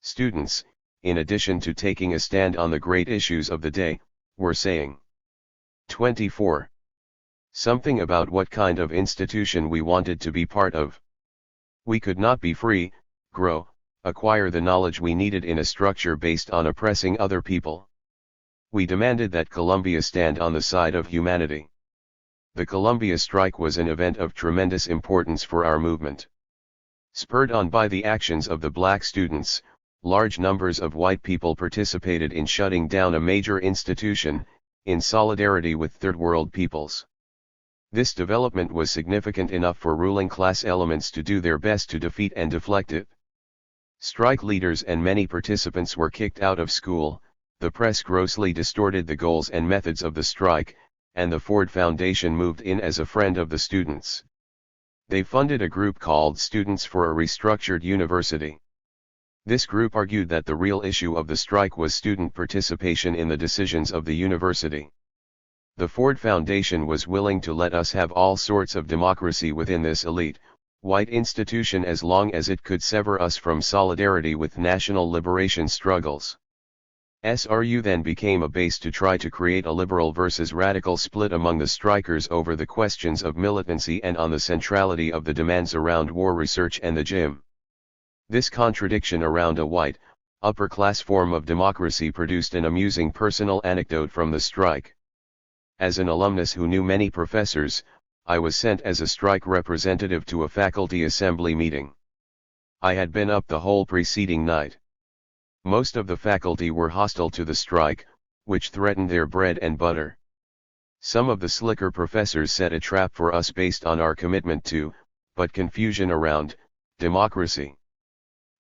Students, in addition to taking a stand on the great issues of the day, were saying 24. Something about what kind of institution we wanted to be part of. We could not be free, grow, acquire the knowledge we needed in a structure based on oppressing other people. We demanded that Columbia stand on the side of humanity. The Columbia strike was an event of tremendous importance for our movement. Spurred on by the actions of the black students, large numbers of white people participated in shutting down a major institution, in solidarity with third world peoples. This development was significant enough for ruling class elements to do their best to defeat and deflect it. Strike leaders and many participants were kicked out of school. The press grossly distorted the goals and methods of the strike, and the Ford Foundation moved in as a friend of the students. They funded a group called Students for a Restructured University. This group argued that the real issue of the strike was student participation in the decisions of the university. The Ford Foundation was willing to let us have all sorts of democracy within this elite, white institution as long as it could sever us from solidarity with national liberation struggles. SRU then became a base to try to create a liberal versus radical split among the strikers over the questions of militancy and on the centrality of the demands around war research and the gym. This contradiction around a white, upper-class form of democracy produced an amusing personal anecdote from the strike. As an alumnus who knew many professors, I was sent as a strike representative to a faculty assembly meeting. I had been up the whole preceding night. Most of the faculty were hostile to the strike, which threatened their bread and butter. Some of the slicker professors set a trap for us based on our commitment to, but confusion around, democracy.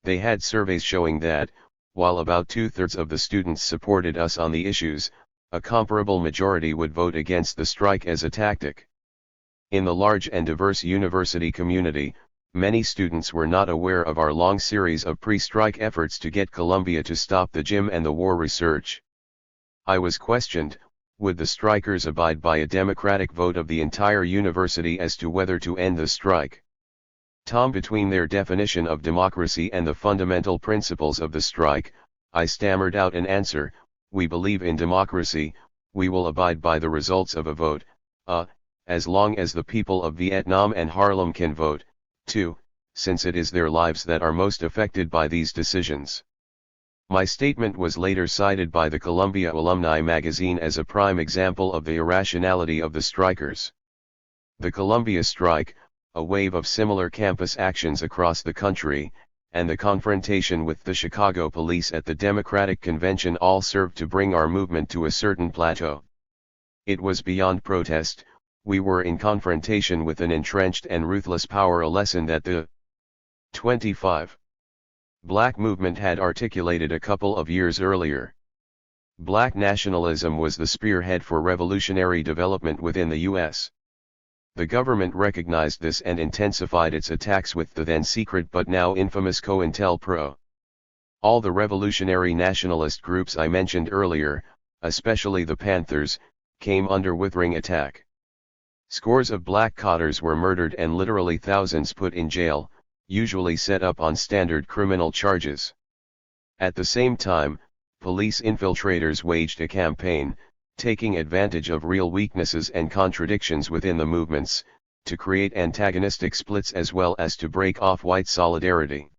They had surveys showing that, while about 2/3 of the students supported us on the issues, a comparable majority would vote against the strike as a tactic. In the large and diverse university community, many students were not aware of our long series of pre-strike efforts to get Columbia to stop the gym and the war research. I was questioned, would the strikers abide by a democratic vote of the entire university as to whether to end the strike? Between their definition of democracy and the fundamental principles of the strike, I stammered out an answer: we believe in democracy, we will abide by the results of a vote, as long as the people of Vietnam and Harlem can vote, since it is their lives that are most affected by these decisions. My statement was later cited by the Columbia Alumni magazine as a prime example of the irrationality of the strikers. The Columbia strike, a wave of similar campus actions across the country, and the confrontation with the Chicago police at the Democratic Convention all served to bring our movement to a certain plateau. It was beyond protest, we were in confrontation with an entrenched and ruthless power, a lesson that the 25 Black movement had articulated a couple of years earlier. Black nationalism was the spearhead for revolutionary development within the U.S. The government recognized this and intensified its attacks with the then secret but now infamous COINTELPRO. All the revolutionary nationalist groups I mentioned earlier, especially the Panthers, came under withering attack. Scores of black cotters were murdered and literally thousands put in jail, usually set up on standard criminal charges. At the same time, police infiltrators waged a campaign, taking advantage of real weaknesses and contradictions within the movements, to create antagonistic splits as well as to break off white solidarity.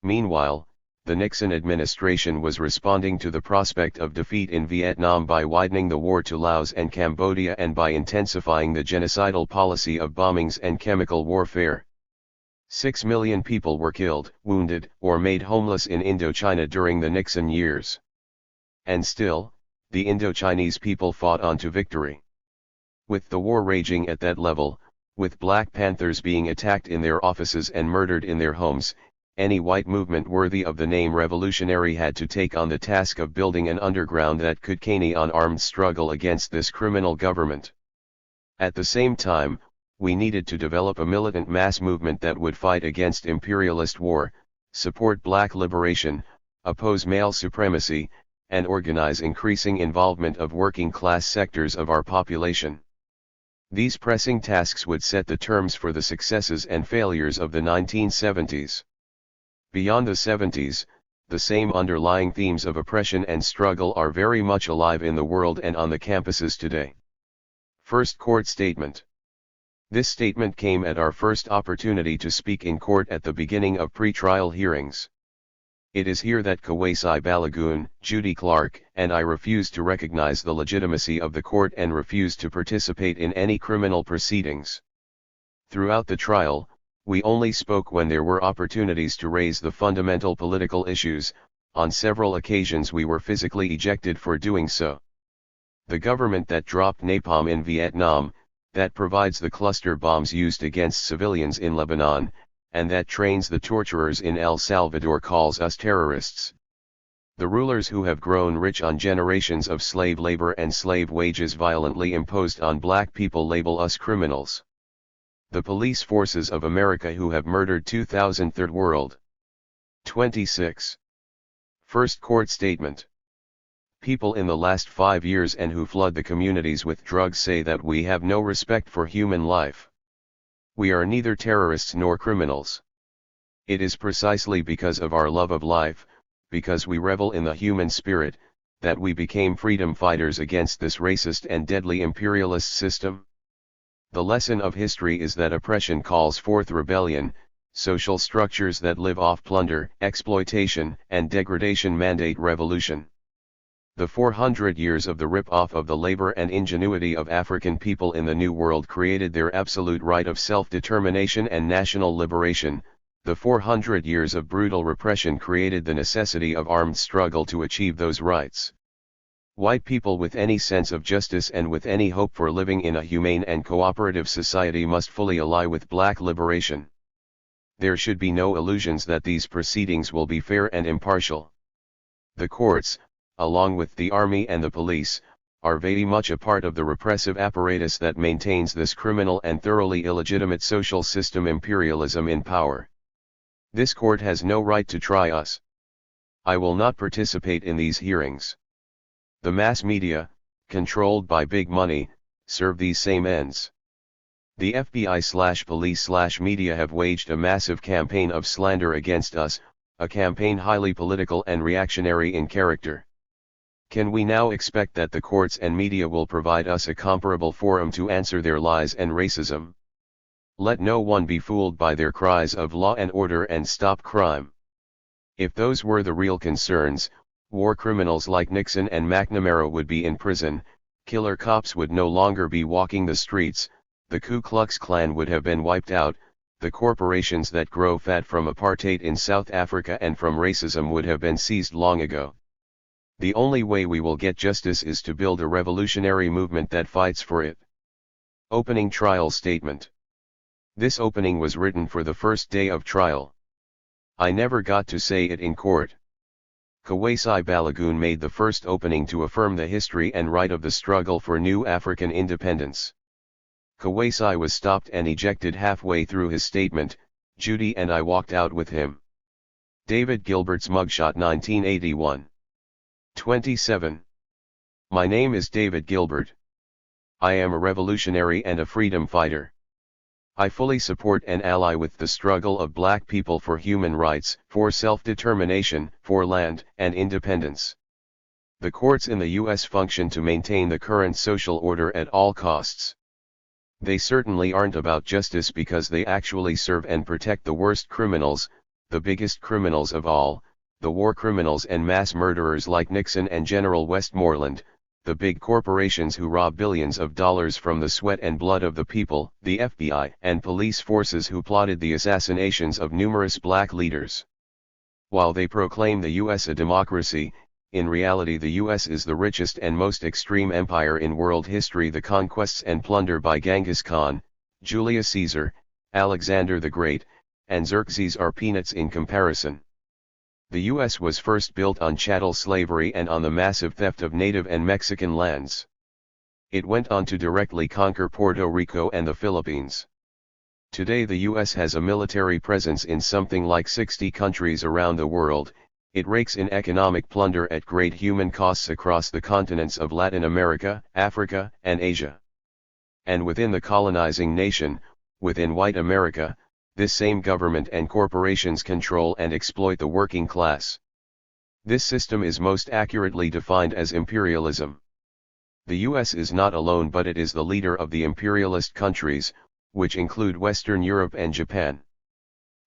Meanwhile, the Nixon administration was responding to the prospect of defeat in Vietnam by widening the war to Laos and Cambodia and by intensifying the genocidal policy of bombings and chemical warfare. 6 million people were killed, wounded, or made homeless in Indochina during the Nixon years. And still, the Indochinese people fought on to victory. With the war raging at that level, with Black Panthers being attacked in their offices and murdered in their homes, any white movement worthy of the name revolutionary had to take on the task of building an underground that could carry on armed struggle against this criminal government. At the same time, we needed to develop a militant mass movement that would fight against imperialist war, support black liberation, oppose male supremacy, and organize increasing involvement of working-class sectors of our population. These pressing tasks would set the terms for the successes and failures of the 1970s. Beyond the 70s, the same underlying themes of oppression and struggle are very much alive in the world and on the campuses today. First court statement. This statement came at our first opportunity to speak in court at the beginning of pre-trial hearings. It is here that Kawesi Balagoon, Judy Clark, and I refuse to recognize the legitimacy of the court and refuse to participate in any criminal proceedings. Throughout the trial, we only spoke when there were opportunities to raise the fundamental political issues. On several occasions we were physically ejected for doing so. The government that dropped napalm in Vietnam, that provides the cluster bombs used against civilians in Lebanon, and that trains the torturers in El Salvador calls us terrorists. The rulers who have grown rich on generations of slave labor and slave wages violently imposed on black people label us criminals. The police forces of America who have murdered 2,000 Third World. 26. First court statement. People in the last 5 years and who flood the communities with drugs say that we have no respect for human life. We are neither terrorists nor criminals. It is precisely because of our love of life, because we revel in the human spirit, that we became freedom fighters against this racist and deadly imperialist system. The lesson of history is that oppression calls forth rebellion, social structures that live off plunder, exploitation, and degradation mandate revolution. The 400 years of the rip-off of the labor and ingenuity of African people in the New World created their absolute right of self-determination and national liberation. The 400 years of brutal repression created the necessity of armed struggle to achieve those rights. White people with any sense of justice and with any hope for living in a humane and cooperative society must fully ally with black liberation. There should be no illusions that these proceedings will be fair and impartial. The courts, along with the army and the police, are very much a part of the repressive apparatus that maintains this criminal and thoroughly illegitimate social system imperialism in power. This court has no right to try us. I will not participate in these hearings. The mass media, controlled by big money, serve these same ends. The FBI/police/media have waged a massive campaign of slander against us, a campaign highly political and reactionary in character. Can we now expect that the courts and media will provide us a comparable forum to answer their lies and racism? Let no one be fooled by their cries of law and order and stop crime. If those were the real concerns, war criminals like Nixon and McNamara would be in prison, killer cops would no longer be walking the streets, the Ku Klux Klan would have been wiped out, the corporations that grow fat from apartheid in South Africa and from racism would have been seized long ago. The only way we will get justice is to build a revolutionary movement that fights for it. Opening trial statement. This opening was written for the first day of trial. I never got to say it in court. Kwesi Balagoon made the first opening to affirm the history and right of the struggle for new African independence. Kwesi was stopped and ejected halfway through his statement. Judy and I walked out with him. David Gilbert's mugshot 1981. 27. My name is David Gilbert. I am a revolutionary and a freedom fighter. I fully support and ally with the struggle of black people for human rights, for self-determination, for land and independence. The courts in the U.S. function to maintain the current social order at all costs. They certainly aren't about justice because they actually serve and protect the worst criminals, the biggest criminals of all, the war criminals and mass murderers like Nixon and General Westmoreland, the big corporations who rob billions of dollars from the sweat and blood of the people, the FBI and police forces who plotted the assassinations of numerous black leaders. While they proclaim the U.S. a democracy, in reality the U.S. is the richest and most extreme empire in world history. The conquests and plunder by Genghis Khan, Julius Caesar, Alexander the Great, and Xerxes are peanuts in comparison. The U.S. was first built on chattel slavery and on the massive theft of native and Mexican lands. It went on to directly conquer Puerto Rico and the Philippines. Today the U.S. has a military presence in something like 60 countries around the world. It rakes in economic plunder at great human costs across the continents of Latin America, Africa, and Asia. And within the colonizing nation, within white America, this same government and corporations control and exploit the working class. This system is most accurately defined as imperialism. The U.S. is not alone, but it is the leader of the imperialist countries, which include Western Europe and Japan.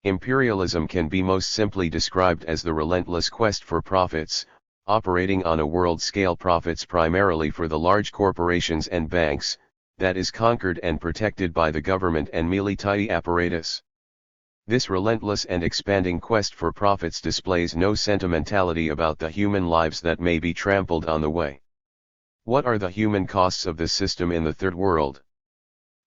Imperialism can be most simply described as the relentless quest for profits, operating on a world scale, profits primarily for the large corporations and banks, that is conquered and protected by the government and military apparatus. This relentless and expanding quest for profits displays no sentimentality about the human lives that may be trampled on the way. What are the human costs of this system in the Third World?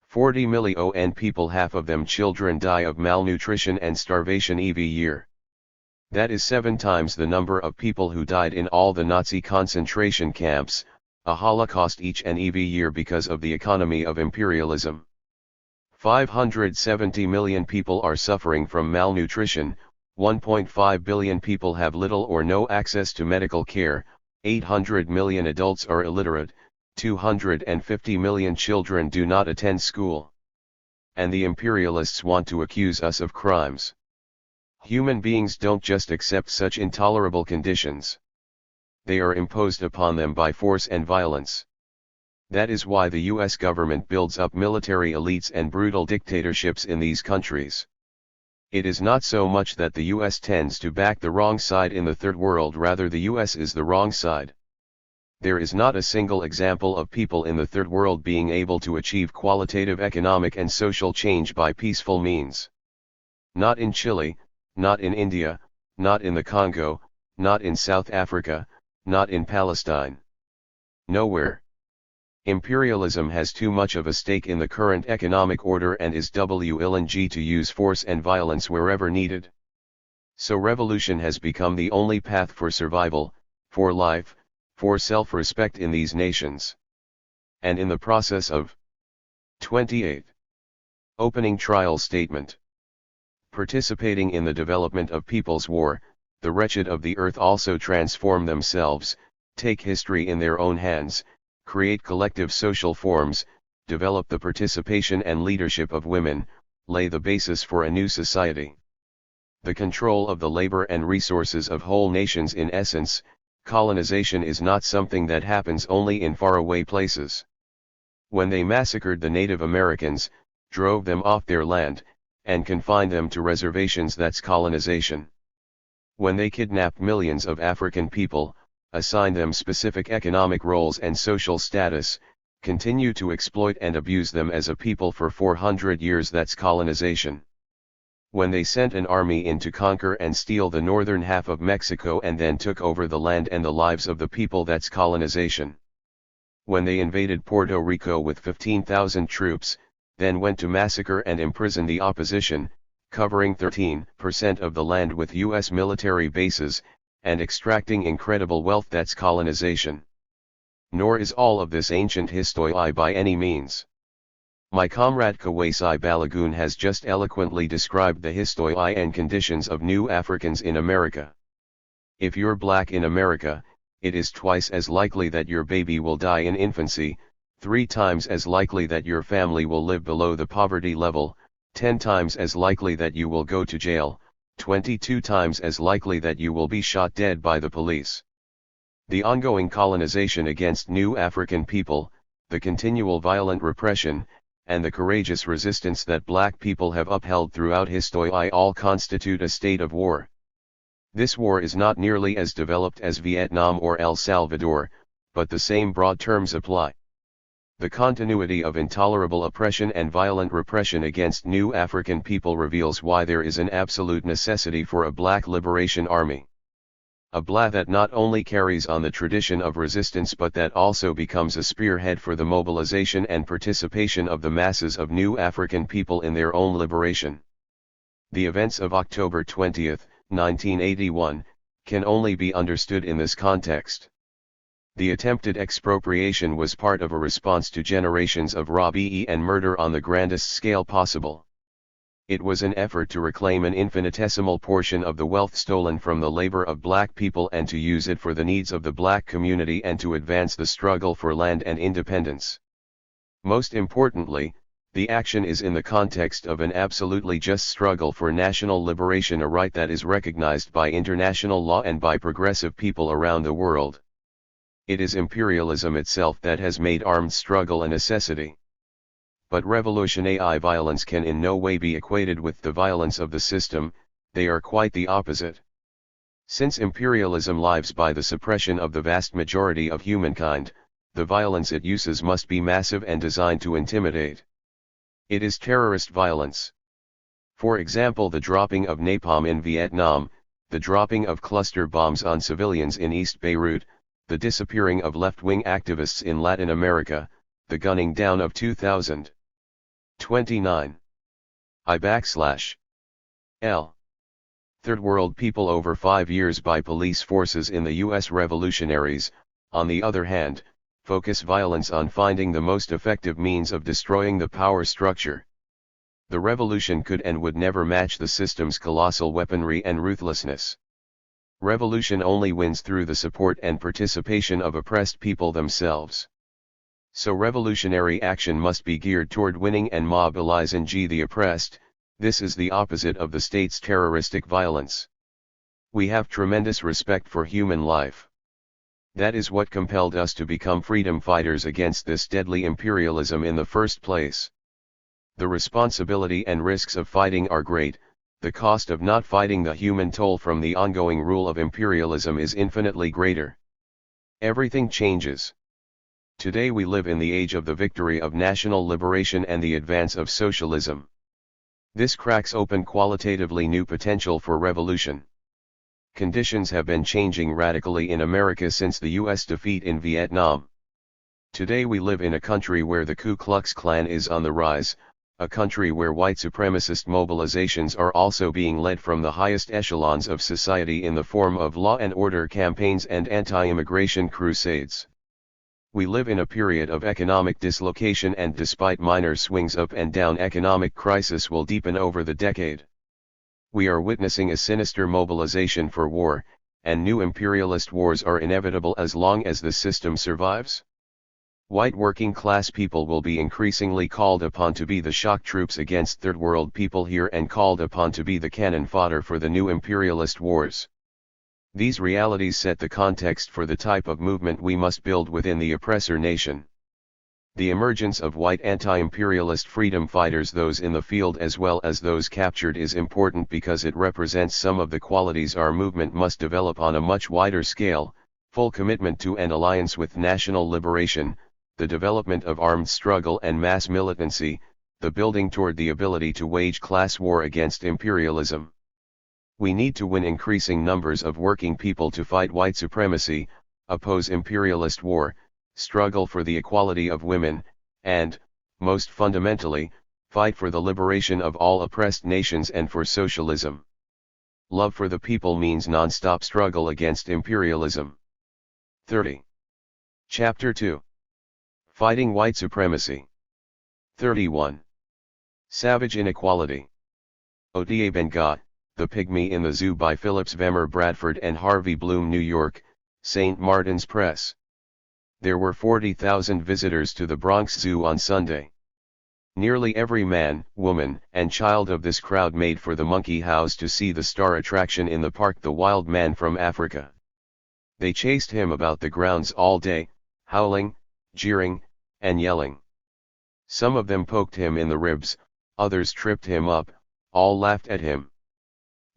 40 million people, half of them children, die of malnutrition and starvation every year. That is 7 times the number of people who died in all the Nazi concentration camps, a Holocaust each and every year because of the economy of imperialism. 570 million people are suffering from malnutrition, 1.5 billion people have little or no access to medical care, 800 million adults are illiterate, 250 million children do not attend school. And the imperialists want to accuse us of crimes. Human beings don't just accept such intolerable conditions. They are imposed upon them by force and violence. That is why the U.S. government builds up military elites and brutal dictatorships in these countries. It is not so much that the U.S. tends to back the wrong side in the Third World, rather the U.S. is the wrong side. There is not a single example of people in the Third World being able to achieve qualitative economic and social change by peaceful means. Not in Chile, not in India, not in the Congo, not in South Africa, not in Palestine. Nowhere. Imperialism has too much of a stake in the current economic order and is willing to use force and violence wherever needed. So revolution has become the only path for survival, for life, for self-respect in these nations. And in the process of 28. Opening trial statement. Participating in the development of people's war, the wretched of the earth also transform themselves, take history in their own hands, create collective social forms, develop the participation and leadership of women, lay the basis for a new society. The control of the labor and resources of whole nations. In essence, colonization is not something that happens only in faraway places. When they massacred the Native Americans, drove them off their land, and confined them to reservations, that's colonization. When they kidnapped millions of African people, assigned them specific economic roles and social status, continue to exploit and abuse them as a people for 400 years, that's colonization. When they sent an army in to conquer and steal the northern half of Mexico and then took over the land and the lives of the people, that's colonization. When they invaded Puerto Rico with 15,000 troops, then went to massacre and imprison the opposition, covering 13% of the land with U.S. military bases, and extracting incredible wealth, that's colonization. Nor is all of this ancient history by any means. My comrade Kawasai Balagoon has just eloquently described the history and conditions of new Africans in America. If you're black in America, it is twice as likely that your baby will die in infancy, 3 times as likely that your family will live below the poverty level, 10 times as likely that you will go to jail, 22 times as likely that you will be shot dead by the police. The ongoing colonization against new African people, the continual violent repression, and the courageous resistance that black people have upheld throughout history all constitute a state of war. This war is not nearly as developed as Vietnam or El Salvador, but the same broad terms apply. The continuity of intolerable oppression and violent repression against new African people reveals why there is an absolute necessity for a black liberation army. A BLA that not only carries on the tradition of resistance but that also becomes a spearhead for the mobilization and participation of the masses of new African people in their own liberation. The events of October 20, 1981, can only be understood in this context. The attempted expropriation was part of a response to generations of robbery and murder on the grandest scale possible. It was an effort to reclaim an infinitesimal portion of the wealth stolen from the labor of black people and to use it for the needs of the black community and to advance the struggle for land and independence. Most importantly, the action is in the context of an absolutely just struggle for national liberation, a right that is recognized by international law and by progressive people around the world. It is imperialism itself that has made armed struggle a necessity. But revolutionary violence can in no way be equated with the violence of the system, they are quite the opposite. Since imperialism lives by the suppression of the vast majority of humankind, the violence it uses must be massive and designed to intimidate. It is terrorist violence. For example, the dropping of napalm in Vietnam, the dropping of cluster bombs on civilians in East Beirut, the disappearing of left-wing activists in Latin America, the gunning down of 2029 I/L. Third world people over 5 years by police forces in the U.S. Revolutionaries, on the other hand, focus violence on finding the most effective means of destroying the power structure. The revolution could and would never match the system's colossal weaponry and ruthlessness. Revolution only wins through the support and participation of oppressed people themselves. So revolutionary action must be geared toward winning and mobilizing the oppressed. This is the opposite of the state's terroristic violence. We have tremendous respect for human life. That is what compelled us to become freedom fighters against this deadly imperialism in the first place. The responsibility and risks of fighting are great, the cost of not fighting, the human toll from the ongoing rule of imperialism, is infinitely greater. Everything changes. Today we live in the age of the victory of national liberation and the advance of socialism. This cracks open qualitatively new potential for revolution. Conditions have been changing radically in America since the U.S. defeat in Vietnam. Today we live in a country where the Ku Klux Klan is on the rise, a country where white supremacist mobilizations are also being led from the highest echelons of society in the form of law and order campaigns and anti-immigration crusades. We live in a period of economic dislocation, and despite minor swings up and down, economic crisis will deepen over the decade. We are witnessing a sinister mobilization for war, and new imperialist wars are inevitable as long as the system survives. White working class people will be increasingly called upon to be the shock troops against third world people here and called upon to be the cannon fodder for the new imperialist wars. These realities set the context for the type of movement we must build within the oppressor nation. The emergence of white anti-imperialist freedom fighters, those in the field as well as those captured, is important because it represents some of the qualities our movement must develop on a much wider scale: full commitment to and alliance with national liberation, the development of armed struggle and mass militancy, the building toward the ability to wage class war against imperialism. We need to win increasing numbers of working people to fight white supremacy, oppose imperialist war, struggle for the equality of women, and, most fundamentally, fight for the liberation of all oppressed nations and for socialism. Love for the people means non-stop struggle against imperialism. 30. Chapter 2. Fighting White Supremacy. 31. Savage Inequality. Oda Benga, The Pygmy in the Zoo by Phillips Vemer Bradford and Harvey Bloom, New York, St. Martin's Press. There were 40,000 visitors to the Bronx Zoo on Sunday. Nearly every man, woman, and child of this crowd made for the monkey house to see the star attraction in the park, the wild man from Africa. They chased him about the grounds all day, howling, jeering, and yelling. Some of them poked him in the ribs, others tripped him up, all laughed at him.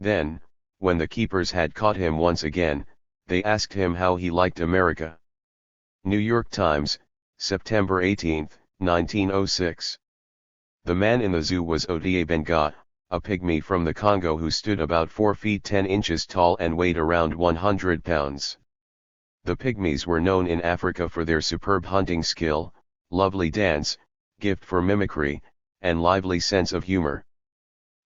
Then, when the keepers had caught him once again, they asked him how he liked America. New York Times, September 18, 1906. The man in the zoo was Oda Benga, a pygmy from the Congo who stood about 4 feet 10 inches tall and weighed around 100 pounds. The pygmies were known in Africa for their superb hunting skill, lovely dance, gift for mimicry, and lively sense of humor.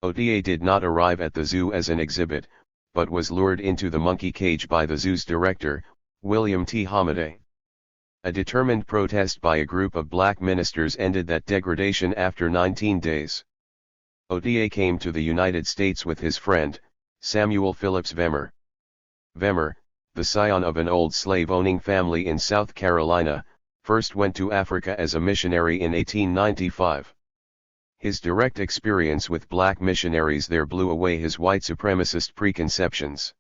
Oda did not arrive at the zoo as an exhibit, but was lured into the monkey cage by the zoo's director, William T. Hamadeh. A determined protest by a group of black ministers ended that degradation after 19 days. Oda came to the United States with his friend, Samuel Phillips Vemer. Vemer, the scion of an old slave-owning family in South Carolina, first went to Africa as a missionary in 1895. His direct experience with black missionaries there blew away his white supremacist preconceptions.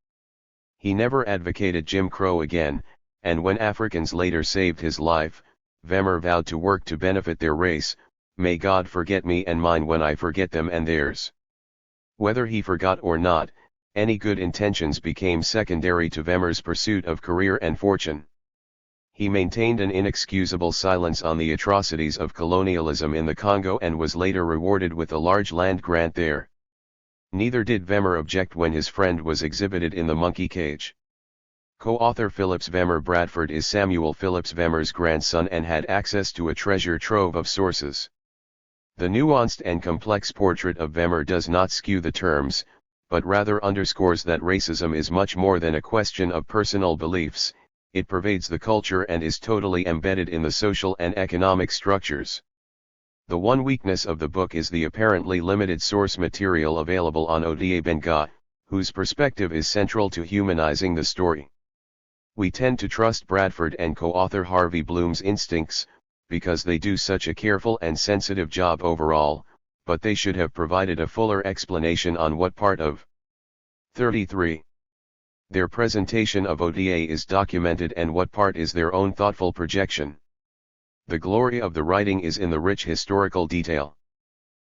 He never advocated Jim Crow again, and when Africans later saved his life, Vemer vowed to work to benefit their race. May God forget me and mine when I forget them and theirs. Whether he forgot or not, any good intentions became secondary to Vemer's pursuit of career and fortune. He maintained an inexcusable silence on the atrocities of colonialism in the Congo and was later rewarded with a large land grant there. Neither did Vemer object when his friend was exhibited in the monkey cage. Co-author Phillips Vemer Bradford is Samuel Phillips Vemer's grandson and had access to a treasure trove of sources. The nuanced and complex portrait of Vemer does not skew the terms, but rather underscores that racism is much more than a question of personal beliefs. It pervades the culture and is totally embedded in the social and economic structures. The one weakness of the book is the apparently limited source material available on Oda Benga, whose perspective is central to humanizing the story. We tend to trust Bradford and co-author Harvey Bloom's instincts, because they do such a careful and sensitive job overall, but they should have provided a fuller explanation on what part of 33. Their presentation of Oda is documented and what part is their own thoughtful projection. The glory of the writing is in the rich historical detail.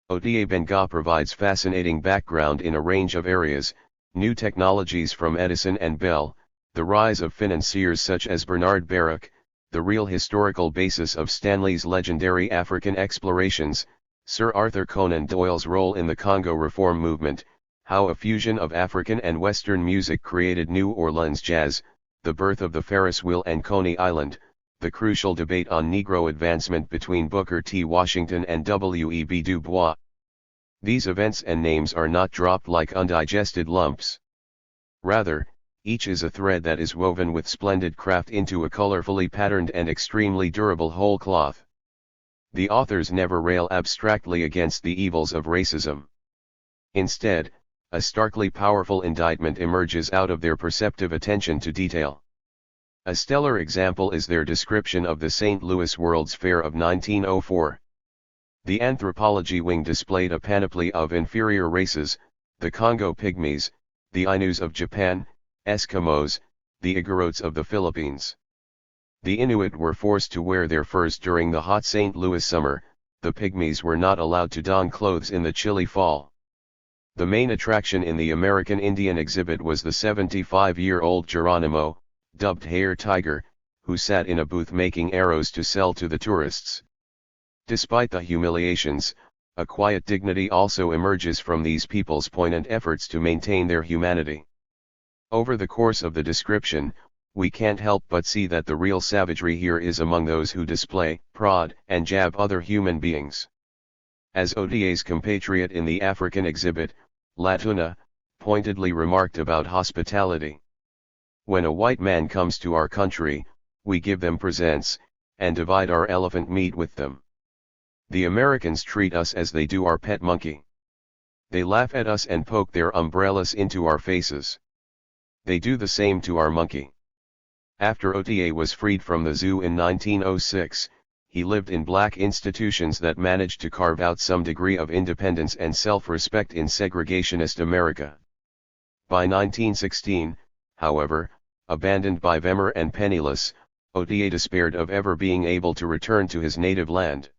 Oda Benga provides fascinating background in a range of areas: new technologies from Edison and Bell, the rise of financiers such as Bernard Baruch, the real historical basis of Stanley's legendary African explorations, Sir Arthur Conan Doyle's role in the Congo reform movement, how a fusion of African and Western music created New Orleans jazz, the birth of the Ferris wheel and Coney Island, the crucial debate on Negro advancement between Booker T. Washington and W.E.B. Du Bois. These events and names are not dropped like undigested lumps. Rather, each is a thread that is woven with splendid craft into a colorfully patterned and extremely durable whole cloth. The authors never rail abstractly against the evils of racism. Instead, a starkly powerful indictment emerges out of their perceptive attention to detail. A stellar example is their description of the St. Louis World's Fair of 1904. The anthropology wing displayed a panoply of inferior races, the Congo Pygmies, the Ainus of Japan, Eskimos, the Igorots of the Philippines. The Inuit were forced to wear their furs during the hot St. Louis summer, the Pygmies were not allowed to don clothes in the chilly fall. The main attraction in the American Indian exhibit was the 75-year-old Geronimo, dubbed Hair Tiger, who sat in a booth making arrows to sell to the tourists. Despite the humiliations, a quiet dignity also emerges from these people's poignant efforts to maintain their humanity. Over the course of the description, we can't help but see that the real savagery here is among those who display, prod, and jab other human beings. As Ota's compatriot in the African exhibit, Latuna, pointedly remarked about hospitality. When a white man comes to our country, we give them presents, and divide our elephant meat with them. The Americans treat us as they do our pet monkey. They laugh at us and poke their umbrellas into our faces. They do the same to our monkey. After Ota was freed from the zoo in 1906, he lived in black institutions that managed to carve out some degree of independence and self-respect in segregationist America. By 1916, however, abandoned by Vemer and penniless, Ota despaired of ever being able to return to his native land.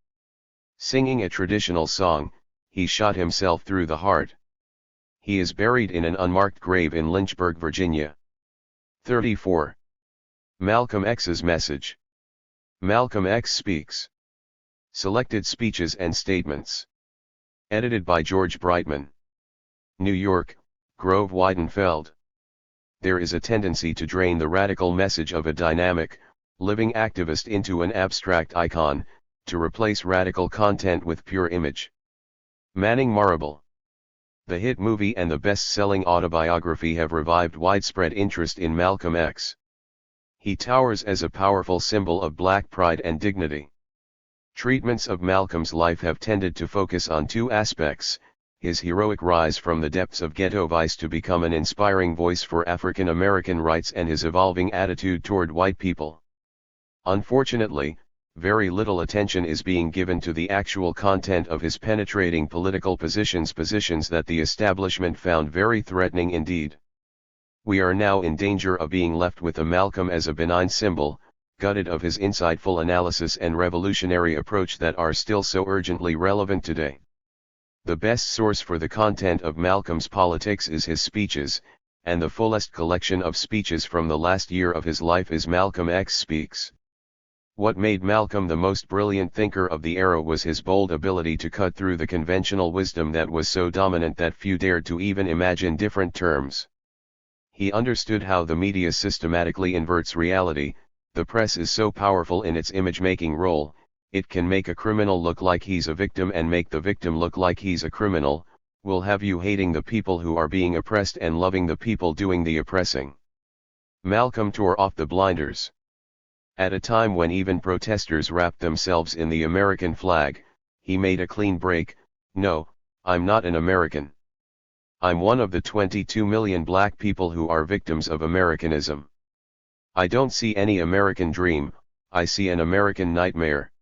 Singing a traditional song, he shot himself through the heart. He is buried in an unmarked grave in Lynchburg, Virginia. 34. Malcolm X's message. Malcolm X speaks. Selected speeches and statements. Edited by George Brightman. New York, Grove Weidenfeld. There is a tendency to drain the radical message of a dynamic, living activist into an abstract icon, to replace radical content with pure image. Manning Marable. The hit movie and the best-selling autobiography have revived widespread interest in Malcolm X. He towers as a powerful symbol of black pride and dignity. Treatments of Malcolm's life have tended to focus on two aspects: his heroic rise from the depths of ghetto vice to become an inspiring voice for African American rights, and his evolving attitude toward white people. Unfortunately, very little attention is being given to the actual content of his penetrating political positions that the establishment found very threatening indeed. We are now in danger of being left with a Malcolm as a benign symbol, gutted of his insightful analysis and revolutionary approach that are still so urgently relevant today. The best source for the content of Malcolm's politics is his speeches, and the fullest collection of speeches from the last year of his life is Malcolm X Speaks. What made Malcolm the most brilliant thinker of the era was his bold ability to cut through the conventional wisdom that was so dominant that few dared to even imagine different terms. He understood how the media systematically inverts reality. The press is so powerful in its image-making role, it can make a criminal look like he's a victim and make the victim look like he's a criminal, will have you hating the people who are being oppressed and loving the people doing the oppressing. Malcolm tore off the blinders. At a time when even protesters wrapped themselves in the American flag, he made a clean break. No, I'm not an American. I'm one of the 22 million black people who are victims of Americanism. I don't see any American dream, I see an American nightmare.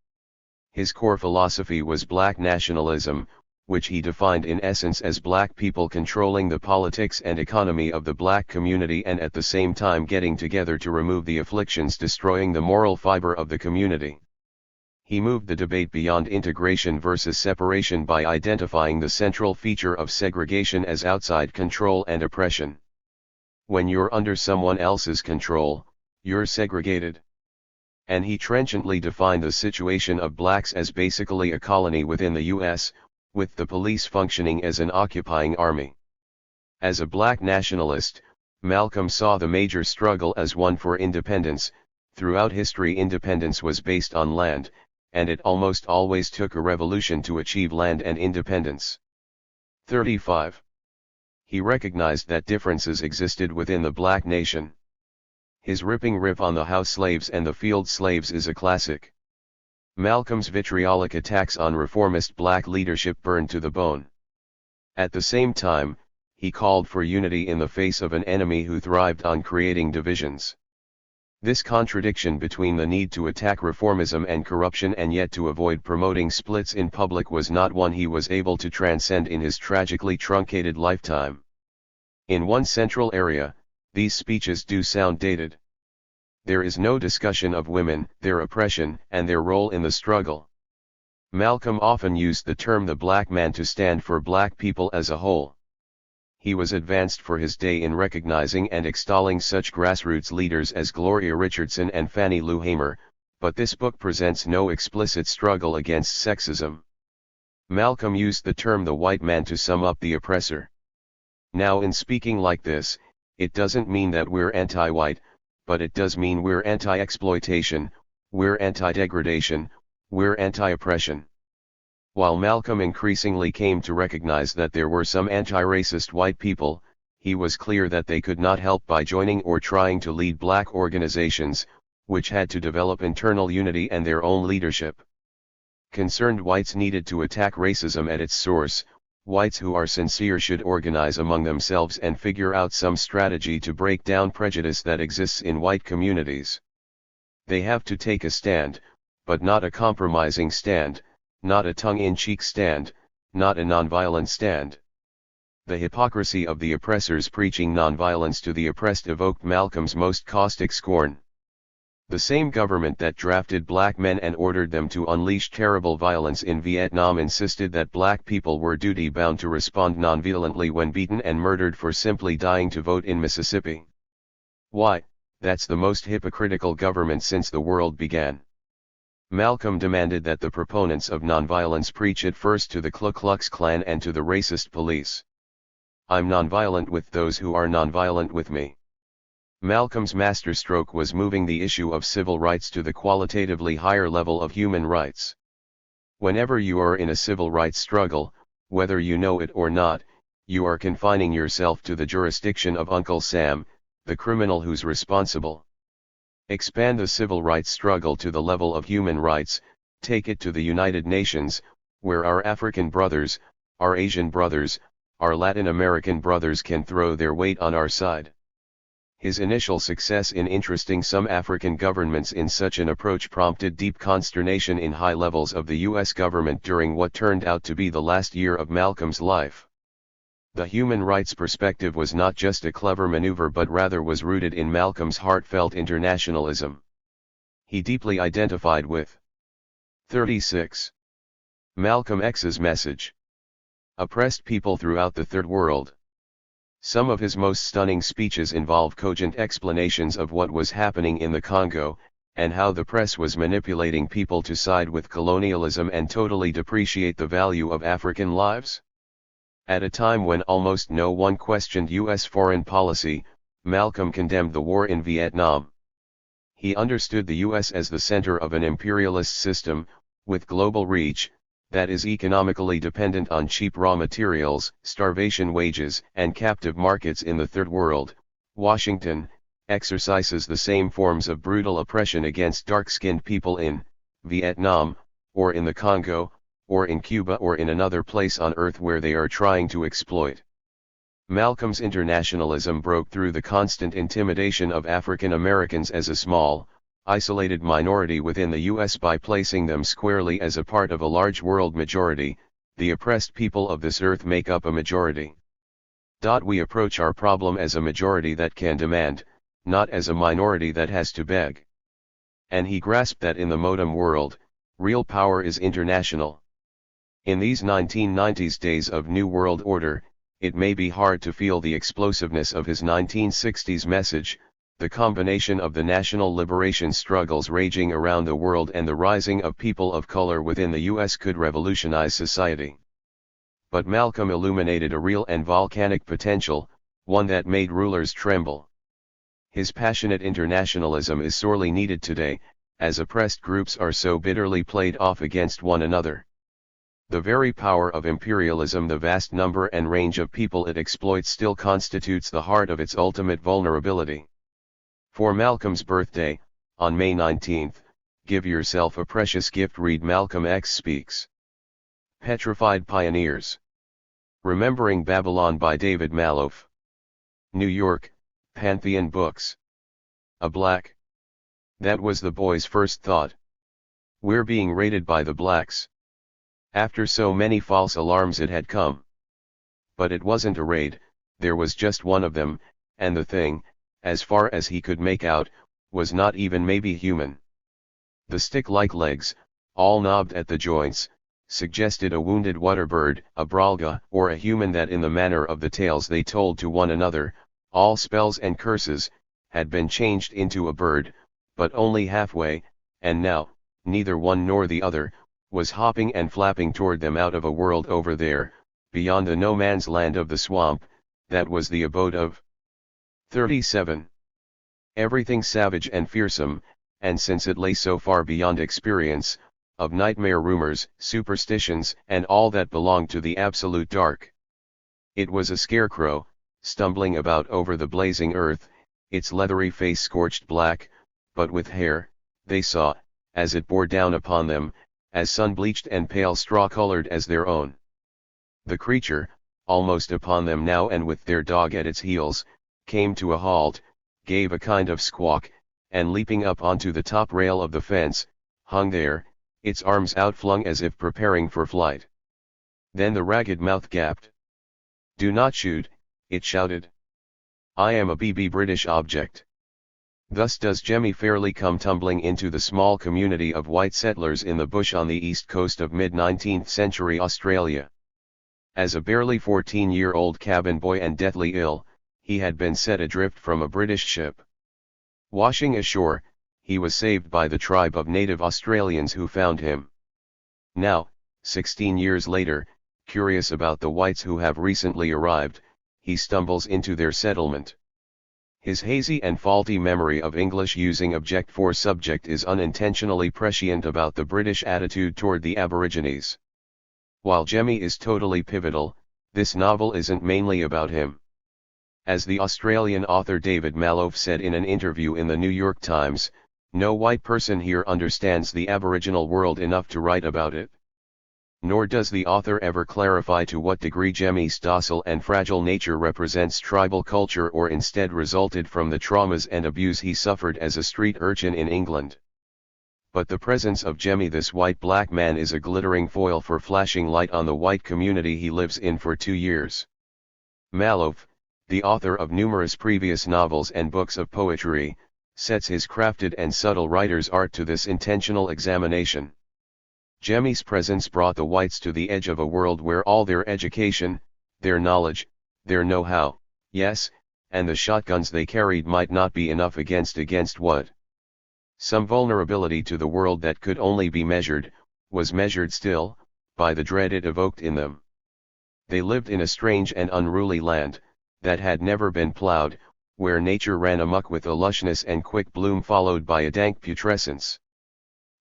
His core philosophy was black nationalism, which he defined in essence as black people controlling the politics and economy of the black community and at the same time getting together to remove the afflictions destroying the moral fiber of the community. He moved the debate beyond integration versus separation by identifying the central feature of segregation as outside control and oppression. When you're under someone else's control, you're segregated. And he trenchantly defined the situation of blacks as basically a colony within the U.S., with the police functioning as an occupying army. As a black nationalist, Malcolm saw the major struggle as one for independence. Throughout history, independence was based on land, and it almost always took a revolution to achieve land and independence. 35. He recognized that differences existed within the black nation. His ripping riff on the house slaves and the field slaves is a classic. Malcolm's vitriolic attacks on reformist black leadership burned to the bone. At the same time, he called for unity in the face of an enemy who thrived on creating divisions. This contradiction between the need to attack reformism and corruption and yet to avoid promoting splits in public was not one he was able to transcend in his tragically truncated lifetime. In one central area, these speeches do sound dated. There is no discussion of women, their oppression, and their role in the struggle. Malcolm often used the term the black man to stand for black people as a whole. He was advanced for his day in recognizing and extolling such grassroots leaders as Gloria Richardson and Fannie Lou Hamer, but this book presents no explicit struggle against sexism. Malcolm used the term the white man to sum up the oppressor. Now, in speaking like this, it doesn't mean that we're anti-white, but it does mean we're anti-exploitation, we're anti-degradation, we're anti-oppression. While Malcolm increasingly came to recognize that there were some anti-racist white people, he was clear that they could not help by joining or trying to lead black organizations, which had to develop internal unity and their own leadership. Concerned whites needed to attack racism at its source. Whites who are sincere should organize among themselves and figure out some strategy to break down prejudice that exists in white communities. They have to take a stand, but not a compromising stand, not a tongue-in-cheek stand, not a nonviolent stand. The hypocrisy of the oppressors preaching nonviolence to the oppressed evoked Malcolm's most caustic scorn. The same government that drafted black men and ordered them to unleash terrible violence in Vietnam insisted that black people were duty-bound to respond nonviolently when beaten and murdered for simply dying to vote in Mississippi. Why, that's the most hypocritical government since the world began. Malcolm demanded that the proponents of nonviolence preach it first to the Ku Klux Klan and to the racist police. I'm nonviolent with those who are nonviolent with me. Malcolm's masterstroke was moving the issue of civil rights to the qualitatively higher level of human rights. Whenever you are in a civil rights struggle, whether you know it or not, you are confining yourself to the jurisdiction of Uncle Sam, the criminal who's responsible. Expand the civil rights struggle to the level of human rights, take it to the United Nations, where our African brothers, our Asian brothers, our Latin American brothers can throw their weight on our side. His initial success in interesting some African governments in such an approach prompted deep consternation in high levels of the U.S. government during what turned out to be the last year of Malcolm's life. The human rights perspective was not just a clever maneuver but rather was rooted in Malcolm's heartfelt internationalism. He deeply identified with 36. Malcolm X's message. Oppressed people throughout the Third World. Some of his most stunning speeches involve cogent explanations of what was happening in the Congo, and how the press was manipulating people to side with colonialism and totally depreciate the value of African lives. At a time when almost no one questioned U.S. foreign policy, Malcolm condemned the war in Vietnam. He understood the U.S. as the center of an imperialist system, with global reach, that is economically dependent on cheap raw materials, starvation wages, and captive markets in the Third World. Washington exercises the same forms of brutal oppression against dark-skinned people in Vietnam, or in the Congo, or in Cuba or in another place on earth where they are trying to exploit. Malcolm's internationalism broke through the constant intimidation of African Americans as a small, isolated minority within the U.S. by placing them squarely as a part of a large world majority. The oppressed people of this earth make up a majority. We approach our problem as a majority that can demand, not as a minority that has to beg. And he grasped that in the modem world, real power is international. In these 1990s days of New World Order, it may be hard to feel the explosiveness of his 1960s message, the combination of the national liberation struggles raging around the world and the rising of people of color within the U.S. could revolutionize society. But Malcolm illuminated a real and volcanic potential, one that made rulers tremble. His passionate internationalism is sorely needed today, as oppressed groups are so bitterly played off against one another. The very power of imperialism, the vast number and range of people it exploits, still constitutes the heart of its ultimate vulnerability. For Malcolm's birthday, on May 19, give yourself a precious gift. Read Malcolm X Speaks. Petrified Pioneers. Remembering Babylon by David Malouf. New York, Pantheon Books. A black That was the boy's first thought. We're being raided by the blacks. After so many false alarms it had come. But it wasn't a raid, there was just one of them, and the thing, as far as he could make out, was not even maybe human. The stick-like legs, all knobbed at the joints, suggested a wounded water bird, a bralga, or a human that in the manner of the tales they told to one another, all spells and curses, had been changed into a bird, but only halfway, and now, neither one nor the other, was hopping and flapping toward them out of a world over there, beyond the no-man's land of the swamp, that was the abode of 37. Everything savage and fearsome, and since it lay so far beyond experience, of nightmare rumors, superstitions, and all that belonged to the absolute dark. It was a scarecrow, stumbling about over the blazing earth, its leathery face scorched black, but with hair, they saw, as it bore down upon them, as sun-bleached and pale straw-colored as their own. The creature, almost upon them now and with their dog at its heels, came to a halt, gave a kind of squawk, and leaping up onto the top rail of the fence, hung there, its arms outflung as if preparing for flight. Then the ragged mouth gaped. "Do not shoot," it shouted. "I am a British object." Thus does Jemmy fairly come tumbling into the small community of white settlers in the bush on the east coast of mid-19th century Australia. As a barely 14-year-old cabin boy and deathly ill, he had been set adrift from a British ship. Washing ashore, he was saved by the tribe of native Australians who found him. Now, 16 years later, curious about the whites who have recently arrived, he stumbles into their settlement. His hazy and faulty memory of English using object for subject is unintentionally prescient about the British attitude toward the Aborigines. While Jemmy is totally pivotal, this novel isn't mainly about him. As the Australian author David Malouf said in an interview in the New York Times, no white person here understands the Aboriginal world enough to write about it. Nor does the author ever clarify to what degree Jemmy's docile and fragile nature represents tribal culture or instead resulted from the traumas and abuse he suffered as a street urchin in England. But the presence of Jemmy, this white black man, is a glittering foil for flashing light on the white community he lives in for 2 years. Malouf, the author of numerous previous novels and books of poetry, sets his crafted and subtle writer's art to this intentional examination. Jemmy's presence brought the whites to the edge of a world where all their education, their knowledge, their know-how, yes, and the shotguns they carried might not be enough against what? Some vulnerability to the world that could only be measured, was measured still, by the dread it evoked in them. They lived in a strange and unruly land, that had never been plowed, where nature ran amok with a lushness and quick bloom followed by a dank putrescence.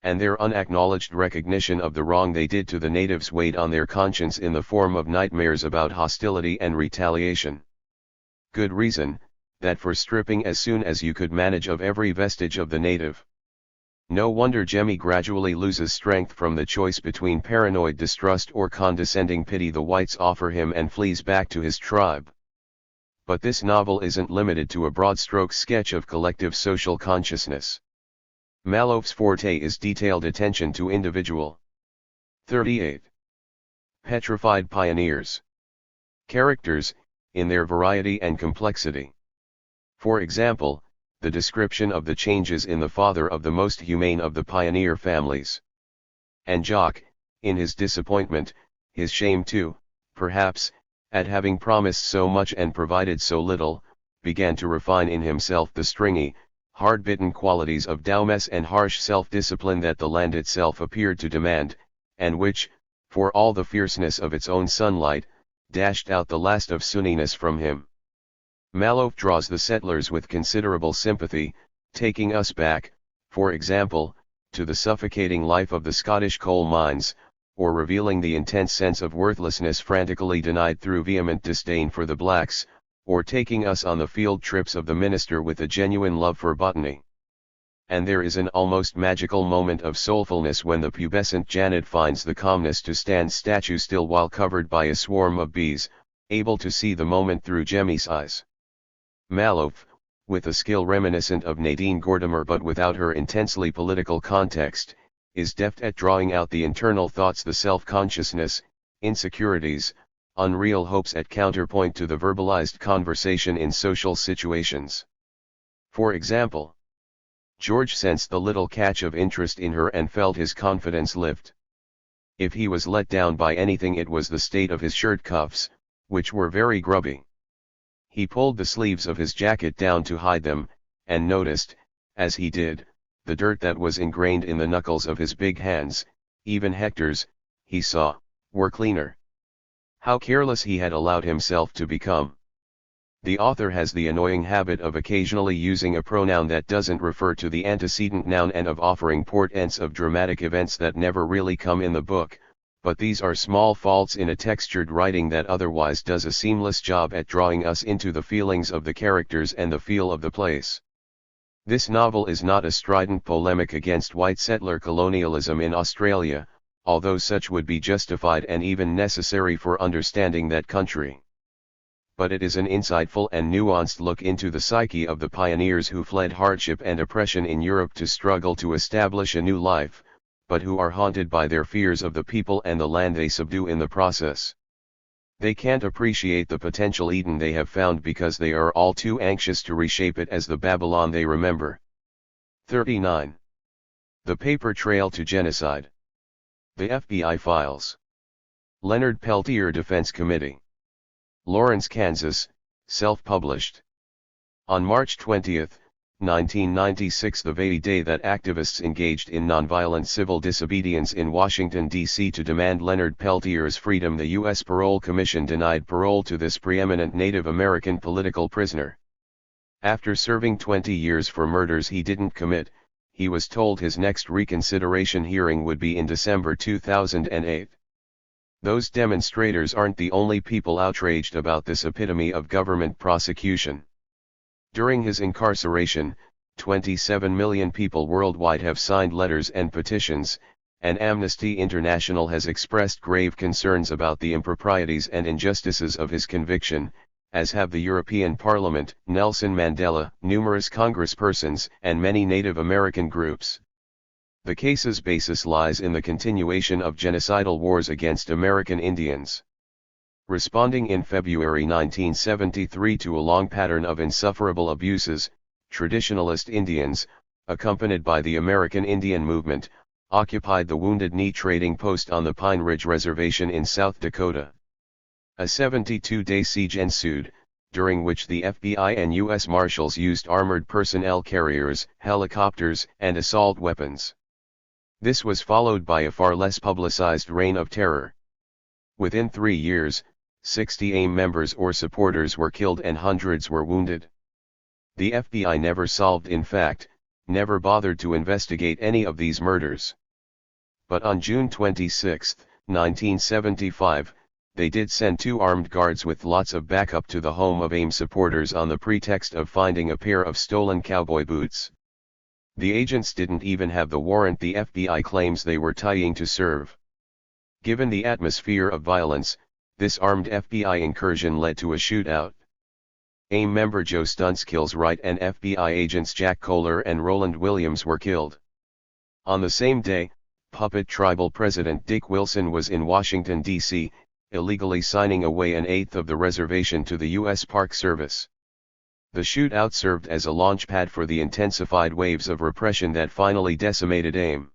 And their unacknowledged recognition of the wrong they did to the natives weighed on their conscience in the form of nightmares about hostility and retaliation. Good reason, that for stripping as soon as you could manage of every vestige of the native. No wonder Jemmy gradually loses strength from the choice between paranoid distrust or condescending pity the whites offer him and flees back to his tribe. But this novel isn't limited to a broad-stroke sketch of collective social consciousness. Malouf's forte is detailed attention to individual. 38. Petrified pioneers. Characters, in their variety and complexity. For example, the description of the changes in the father of the most humane of the pioneer families. And Jock, in his disappointment, his shame too, perhaps, at having promised so much and provided so little, began to refine in himself the stringy, hard-bitten qualities of doughness and harsh self-discipline that the land itself appeared to demand, and which, for all the fierceness of its own sunlight, dashed out the last of sunniness from him. Malouf draws the settlers with considerable sympathy, taking us back, for example, to the suffocating life of the Scottish coal mines, or revealing the intense sense of worthlessness frantically denied through vehement disdain for the blacks, or taking us on the field trips of the minister with a genuine love for botany. And there is an almost magical moment of soulfulness when the pubescent Janet finds the calmness to stand statue still while covered by a swarm of bees, able to see the moment through Jemmy's eyes. Malouf, with a skill reminiscent of Nadine Gordimer but without her intensely political context, is deft at drawing out the internal thoughts, the self-consciousness, insecurities, unreal hopes at counterpoint to the verbalized conversation in social situations. For example, George sensed the little catch of interest in her and felt his confidence lift. If he was let down by anything, it was the state of his shirt cuffs, which were very grubby. He pulled the sleeves of his jacket down to hide them, and noticed, as he did, the dirt that was ingrained in the knuckles of his big hands. Even Hector's, he saw, were cleaner. How careless he had allowed himself to become. The author has the annoying habit of occasionally using a pronoun that doesn't refer to the antecedent noun and of offering portents of dramatic events that never really come in the book, but these are small faults in a textured writing that otherwise does a seamless job at drawing us into the feelings of the characters and the feel of the place. This novel is not a strident polemic against white settler colonialism in Australia, although such would be justified and even necessary for understanding that country. But it is an insightful and nuanced look into the psyche of the pioneers who fled hardship and oppression in Europe to struggle to establish a new life, but who are haunted by their fears of the people and the land they subdue in the process. They can't appreciate the potential Eden they have found because they are all too anxious to reshape it as the Babylon they remember. 39. The Paper Trail to Genocide. The FBI Files. Leonard Peltier Defense Committee. Lawrence, Kansas, self-published. On March 20, 1996, the very day that activists engaged in nonviolent civil disobedience in Washington, D.C. to demand Leonard Peltier's freedom, the U.S. Parole Commission denied parole to this preeminent Native American political prisoner. After serving 20 years for murders he didn't commit, he was told his next reconsideration hearing would be in December 2008. Those demonstrators aren't the only people outraged about this epitome of government prosecution. During his incarceration, 27 million people worldwide have signed letters and petitions, and Amnesty International has expressed grave concerns about the improprieties and injustices of his conviction, as have the European Parliament, Nelson Mandela, numerous congresspersons, and many Native American groups. The case's basis lies in the continuation of genocidal wars against American Indians. Responding in February 1973 to a long pattern of insufferable abuses, traditionalist Indians, accompanied by the American Indian Movement, occupied the Wounded Knee trading post on the Pine Ridge Reservation in South Dakota. A 72-day siege ensued, during which the FBI and U.S. Marshals used armored personnel carriers, helicopters, and assault weapons. This was followed by a far less publicized reign of terror. Within 3 years, 60 AIM members or supporters were killed and hundreds were wounded. The FBI never solved, in fact, never bothered to investigate any of these murders. But on June 26, 1975, they did send 2 armed guards with lots of backup to the home of AIM supporters on the pretext of finding a pair of stolen cowboy boots. The agents didn't even have the warrant the FBI claims they were trying to serve. Given the atmosphere of violence, this armed FBI incursion led to a shootout. AIM member Joe Stuntz kills Wright and FBI agents Jack Kohler and Roland Williams were killed. On the same day, puppet tribal president Dick Wilson was in Washington, D.C., illegally signing away an eighth of the reservation to the U.S. Park Service. The shootout served as a launchpad for the intensified waves of repression that finally decimated AIM.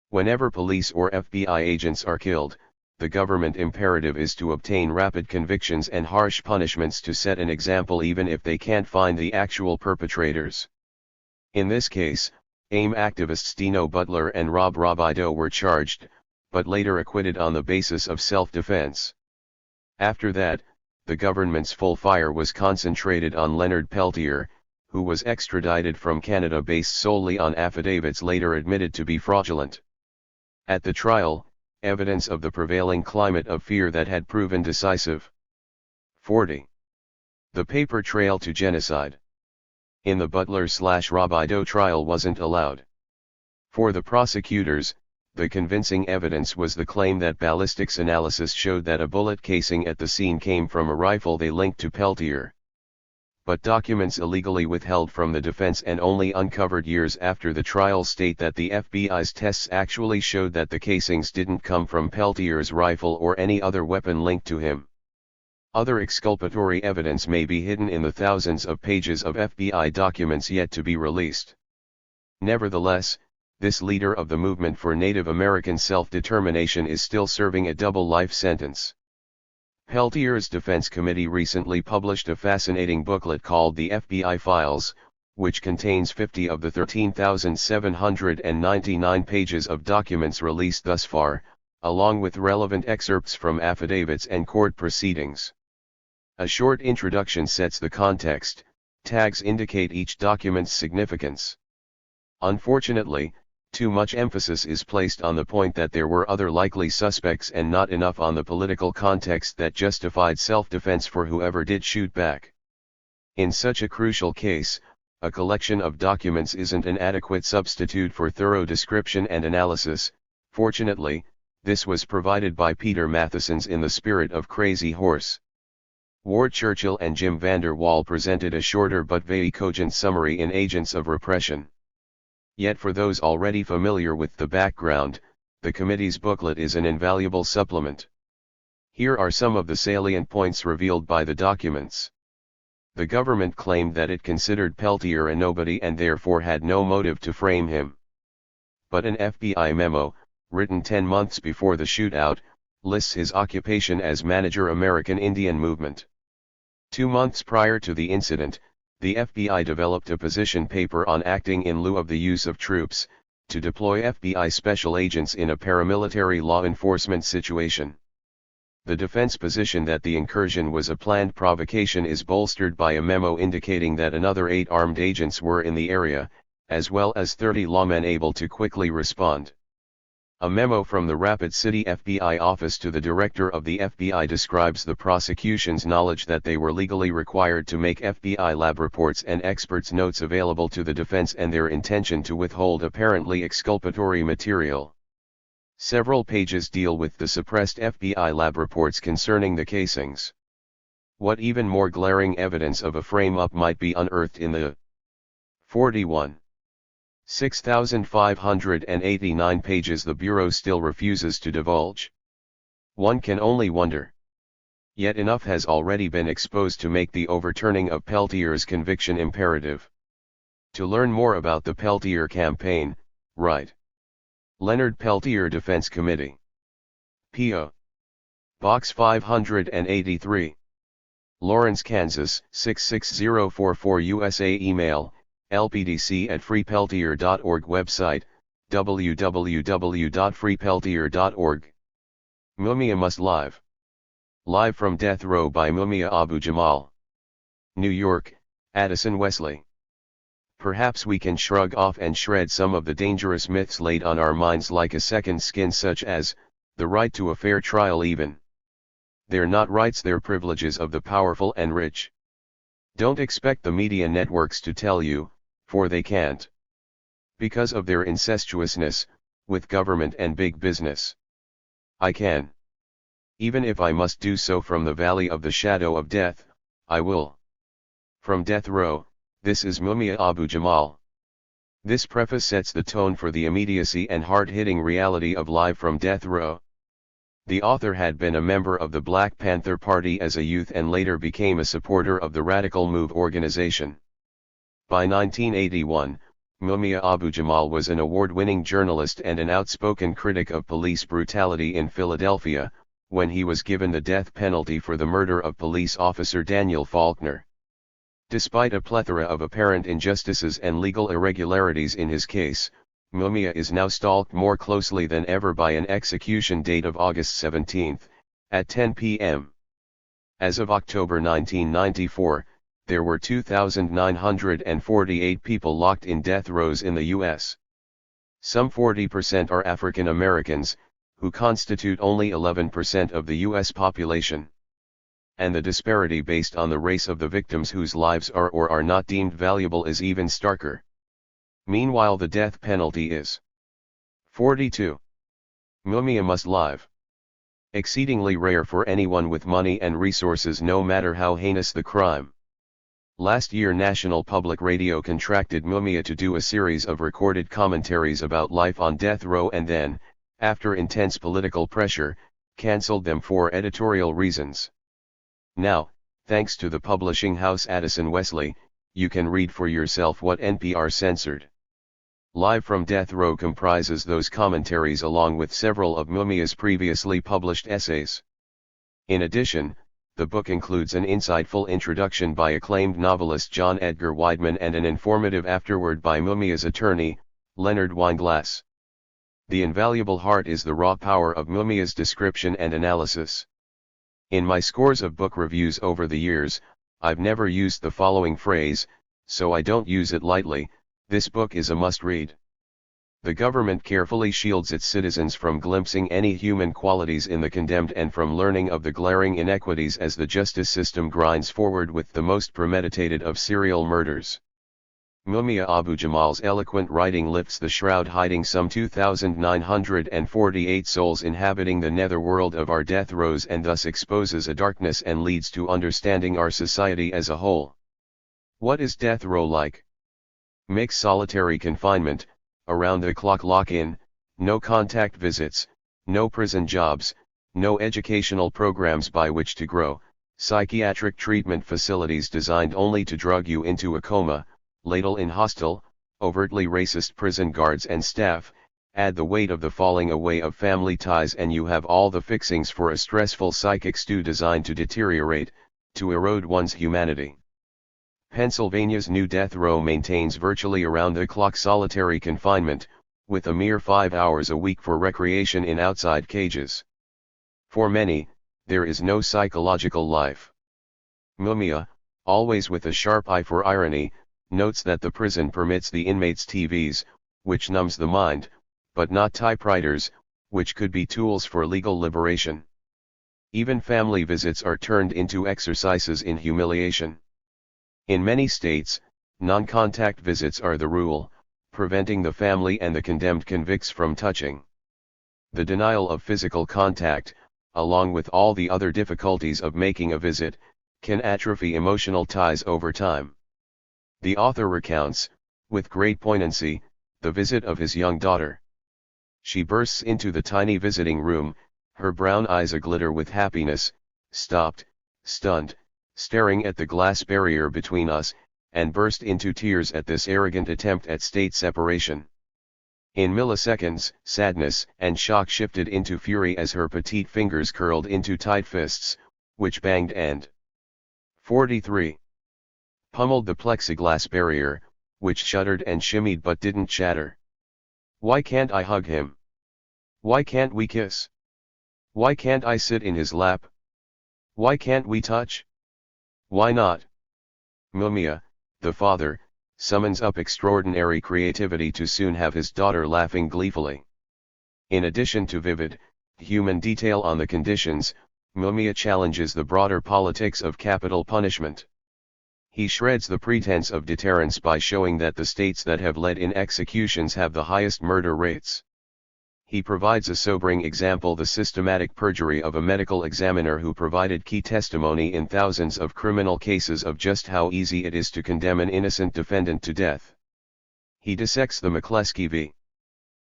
Whenever police or FBI agents are killed, the government imperative is to obtain rapid convictions and harsh punishments to set an example even if they can't find the actual perpetrators. In this case, AIM activists Dino Butler and Rob Robideau were charged, but later acquitted on the basis of self-defense. After that, the government's full fire was concentrated on Leonard Peltier, who was extradited from Canada based solely on affidavits later admitted to be fraudulent. At the trial, evidence of the prevailing climate of fear that had proven decisive. 40. The Paper Trail to Genocide. In the Butler/Robideau trial wasn't allowed. For the prosecutors, the convincing evidence was the claim that ballistics analysis showed that a bullet casing at the scene came from a rifle they linked to Peltier. but documents illegally withheld from the defense and only uncovered years after the trial state that the FBI's tests actually showed that the casings didn't come from Peltier's rifle or any other weapon linked to him. Other exculpatory evidence may be hidden in the thousands of pages of FBI documents yet to be released. Nevertheless, this leader of the movement for Native American self-determination is still serving a double life sentence. Peltier's defense committee recently published a fascinating booklet called The FBI Files, which contains 50 of the 13,799 pages of documents released thus far, along with relevant excerpts from affidavits and court proceedings. A short introduction sets the context, tags indicate each document's significance. Unfortunately, too much emphasis is placed on the point that there were other likely suspects and not enough on the political context that justified self-defense for whoever did shoot back. In such a crucial case, a collection of documents isn't an adequate substitute for thorough description and analysis. Fortunately, this was provided by Peter Matheson's In the Spirit of Crazy Horse. Ward Churchill and Jim Vander Wall presented a shorter but very cogent summary in Agents of Repression. Yet for those already familiar with the background, the committee's booklet is an invaluable supplement. Here are some of the salient points revealed by the documents. The government claimed that it considered Peltier a nobody and therefore had no motive to frame him. But an FBI memo, written 10 months before the shootout, lists his occupation as manager American Indian Movement. 2 months prior to the incident, the FBI developed a position paper on acting in lieu of the use of troops, to deploy FBI special agents in a paramilitary law enforcement situation. The defense position that the incursion was a planned provocation is bolstered by a memo indicating that another 8 armed agents were in the area, as well as 30 lawmen able to quickly respond. A memo from the Rapid City FBI office to the director of the FBI describes the prosecution's knowledge that they were legally required to make FBI lab reports and experts' notes available to the defense and their intention to withhold apparently exculpatory material. Several pages deal with the suppressed FBI lab reports concerning the casings. What even more glaring evidence of a frame-up might be unearthed in the 6,589 pages the Bureau still refuses to divulge? One can only wonder. Yet enough has already been exposed to make the overturning of Peltier's conviction imperative. To learn more about the Peltier campaign, write. Leonard Peltier Defense Committee. P.O. Box 583. Lawrence, Kansas 66044 USA. Email, lpdc@freepeltier.org. Website, www.freepeltier.org. Mumia Must Live. Live from Death Row by Mumia Abu Jamal. New York, Addison Wesley. Perhaps we can shrug off and shred some of the dangerous myths laid on our minds like a second skin, such as, the right to a fair trial even. They're not rights, they're privileges of the powerful and rich. Don't expect the media networks to tell you, for they can't. Because of their incestuousness, with government and big business. I can. Even if I must do so from the valley of the shadow of death, I will. From Death Row, this is Mumia Abu Jamal. This preface sets the tone for the immediacy and hard-hitting reality of Live from Death Row. The author had been a member of the Black Panther Party as a youth and later became a supporter of the Radical Move organization. By 1981, Mumia Abu Jamal was an award-winning journalist and an outspoken critic of police brutality in Philadelphia, when he was given the death penalty for the murder of police officer Daniel Faulkner. Despite a plethora of apparent injustices and legal irregularities in his case, Mumia is now stalked more closely than ever by an execution date of August 17, at 10 p.m. As of October 1994, there were 2,948 people locked in death rows in the U.S. Some 40% are African Americans, who constitute only 11% of the U.S. population. And the disparity based on the race of the victims whose lives are or are not deemed valuable is even starker. Meanwhile, the death penalty is 42. Mumia Must Live. Exceedingly rare for anyone with money and resources, no matter how heinous the crime. Last year National Public Radio contracted Mumia to do a series of recorded commentaries about life on death row and then, after intense political pressure, cancelled them for editorial reasons. Now, thanks to the publishing house Addison Wesley, you can read for yourself what NPR censored. Live from Death Row comprises those commentaries along with several of Mumia's previously published essays. In addition, the book includes an insightful introduction by acclaimed novelist John Edgar Wideman and an informative afterword by Mumia's attorney, Leonard Weinglass. The invaluable heart is the raw power of Mumia's description and analysis. In my scores of book reviews over the years, I've never used the following phrase, so I don't use it lightly: this book is a must-read. The government carefully shields its citizens from glimpsing any human qualities in the condemned and from learning of the glaring inequities as the justice system grinds forward with the most premeditated of serial murders. Mumia Abu-Jamal's eloquent writing lifts the shroud hiding some 2,948 souls inhabiting the netherworld of our death rows and thus exposes a darkness and leads to understanding our society as a whole. What is death row like? Mixed solitary confinement, around-the-clock lock-in, no contact visits, no prison jobs, no educational programs by which to grow, psychiatric treatment facilities designed only to drug you into a coma, ladle in hostile, overtly racist prison guards and staff, add the weight of the falling away of family ties and you have all the fixings for a stressful psychic stew designed to deteriorate, to erode one's humanity. Pennsylvania's new death row maintains virtually around-the-clock solitary confinement, with a mere 5 hours a week for recreation in outside cages. For many, there is no psychological life. Mumia, always with a sharp eye for irony, notes that the prison permits the inmates TVs, which numbs the mind, but not typewriters, which could be tools for legal liberation. Even family visits are turned into exercises in humiliation. In many states, non-contact visits are the rule, preventing the family and the condemned convicts from touching. The denial of physical contact, along with all the other difficulties of making a visit, can atrophy emotional ties over time. The author recounts, with great poignancy, the visit of his young daughter. She bursts into the tiny visiting room, her brown eyes aglitter with happiness, stopped, stunned, staring at the glass barrier between us, and burst into tears at this arrogant attempt at state separation. In milliseconds, sadness and shock shifted into fury as her petite fingers curled into tight fists, which banged and 43. Pummeled the plexiglass barrier, which shuddered and shimmied but didn't shatter. Why can't I hug him? Why can't we kiss? Why can't I sit in his lap? Why can't we touch? Why not? Mumia, the father, summons up extraordinary creativity to soon have his daughter laughing gleefully. In addition to vivid, human detail on the conditions, Mumia challenges the broader politics of capital punishment. He shreds the pretense of deterrence by showing that the states that have led in executions have the highest murder rates. He provides a sobering example: the systematic perjury of a medical examiner who provided key testimony in thousands of criminal cases of just how easy it is to condemn an innocent defendant to death. He dissects the McCleskey v.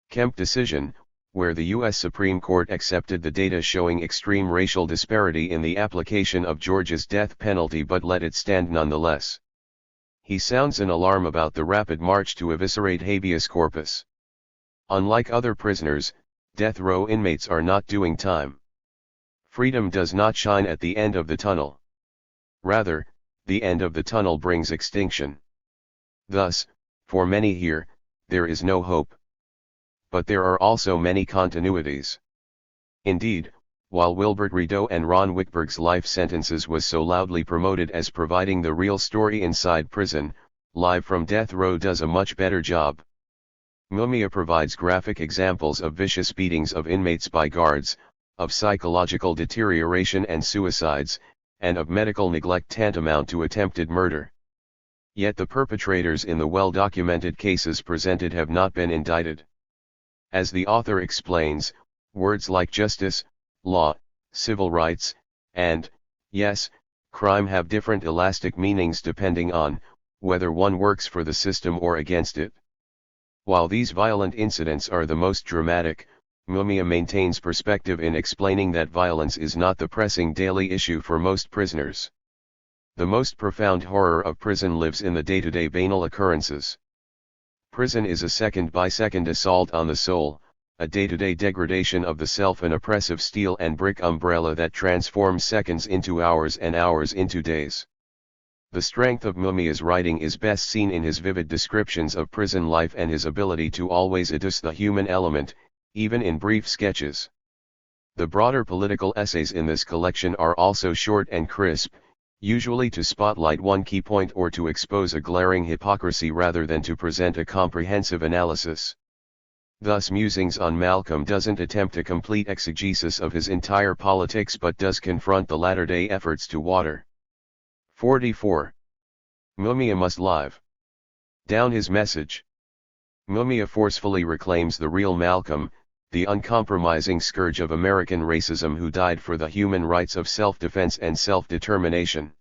Kemp decision, where the U.S. Supreme Court accepted the data showing extreme racial disparity in the application of Georgia's death penalty but let it stand nonetheless. He sounds an alarm about the rapid march to eviscerate habeas corpus. Unlike other prisoners, death row inmates are not doing time. Freedom does not shine at the end of the tunnel. Rather, the end of the tunnel brings extinction. Thus, for many here, there is no hope. But there are also many continuities. Indeed, while Wilbert Rideau and Ron Wickberg's life sentences was so loudly promoted as providing the real story inside prison, Live from Death Row does a much better job. Mumia provides graphic examples of vicious beatings of inmates by guards, of psychological deterioration and suicides, and of medical neglect tantamount to attempted murder. Yet the perpetrators in the well-documented cases presented have not been indicted. As the author explains, words like justice, law, civil rights, and, yes, crime have different elastic meanings depending on whether one works for the system or against it. While these violent incidents are the most dramatic, Mumia maintains perspective in explaining that violence is not the pressing daily issue for most prisoners. The most profound horror of prison lives in the day-to-day banal occurrences. Prison is a second-by-second assault on the soul, a day-to-day degradation of the self, an oppressive steel and brick umbrella that transforms seconds into hours and hours into days. The strength of Mumia's writing is best seen in his vivid descriptions of prison life and his ability to always adduce the human element, even in brief sketches. The broader political essays in this collection are also short and crisp, usually to spotlight one key point or to expose a glaring hypocrisy rather than to present a comprehensive analysis. Thus Musings on Malcolm doesn't attempt a complete exegesis of his entire politics but does confront the latter-day efforts to water 44. Mumia must live down his message. Mumia forcefully reclaims the real Malcolm, the uncompromising scourge of American racism who died for the human rights of self-defense and self-determination.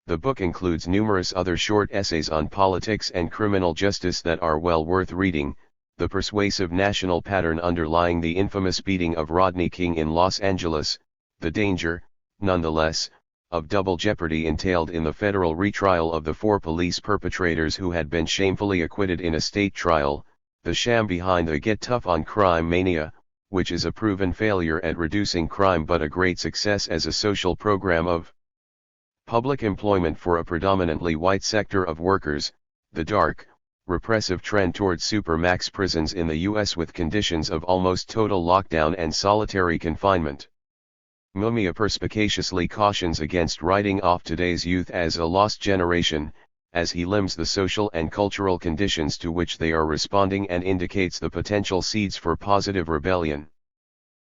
The book includes numerous other short essays on politics and criminal justice that are well worth reading, the persuasive national pattern underlying the infamous beating of Rodney King in Los Angeles, the danger, nonetheless, of double jeopardy entailed in the federal retrial of the 4 police perpetrators who had been shamefully acquitted in a state trial, the sham behind the Get Tough on Crime mania, which is a proven failure at reducing crime but a great success as a social program of public employment for a predominantly white sector of workers, the dark, repressive trend towards supermax prisons in the U.S. with conditions of almost total lockdown and solitary confinement. Mumia perspicaciously cautions against writing off today's youth as a lost generation, as he limns the social and cultural conditions to which they are responding and indicates the potential seeds for positive rebellion.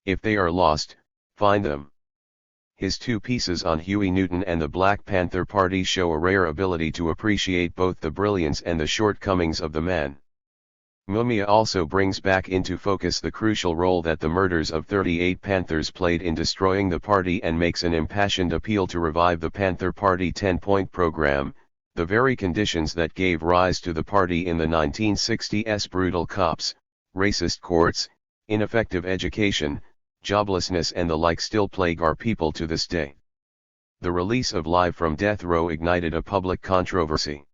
If they are lost, find them. His 2 pieces on Huey Newton and the Black Panther Party show a rare ability to appreciate both the brilliance and the shortcomings of the man. Mumia also brings back into focus the crucial role that the murders of 38 Panthers played in destroying the party and makes an impassioned appeal to revive the Panther Party 10-point program, the very conditions that gave rise to the party in the 1960s. Brutal cops, racist courts, ineffective education, joblessness and the like still plague our people to this day. The release of Live from Death Row ignited a public controversy.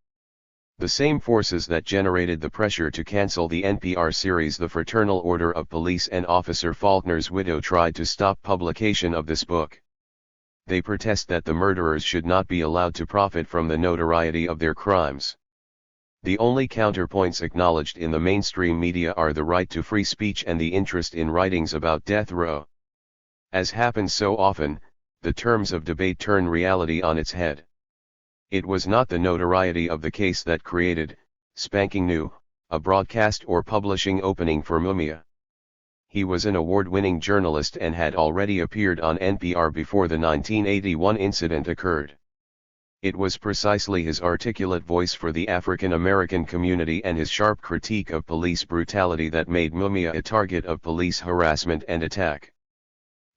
The same forces that generated the pressure to cancel the NPR series The Fraternal Order of Police and Officer Faulkner's widow tried to stop publication of this book. They protest that the murderers should not be allowed to profit from the notoriety of their crimes. The only counterpoints acknowledged in the mainstream media are the right to free speech and the interest in writings about death row. As happens so often, the terms of debate turn reality on its head. It was not the notoriety of the case that created, spanking new, a broadcast or publishing opening for Mumia. He was an award-winning journalist and had already appeared on NPR before the 1981 incident occurred. It was precisely his articulate voice for the African American community and his sharp critique of police brutality that made Mumia a target of police harassment and attack.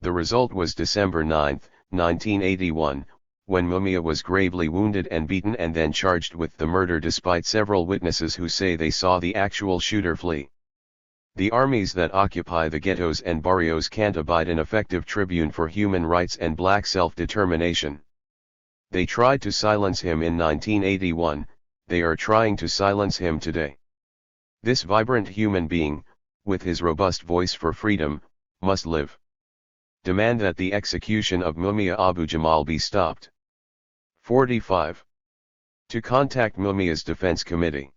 The result was December 9, 1981, when Mumia was gravely wounded and beaten and then charged with the murder despite several witnesses who say they saw the actual shooter flee. The armies that occupy the ghettos and barrios can't abide an effective tribune for human rights and black self-determination. They tried to silence him in 1981, they are trying to silence him today. This vibrant human being, with his robust voice for freedom, must live. Demand that the execution of Mumia Abu Jamal be stopped. 45. To contact Mumia's Defense Committee.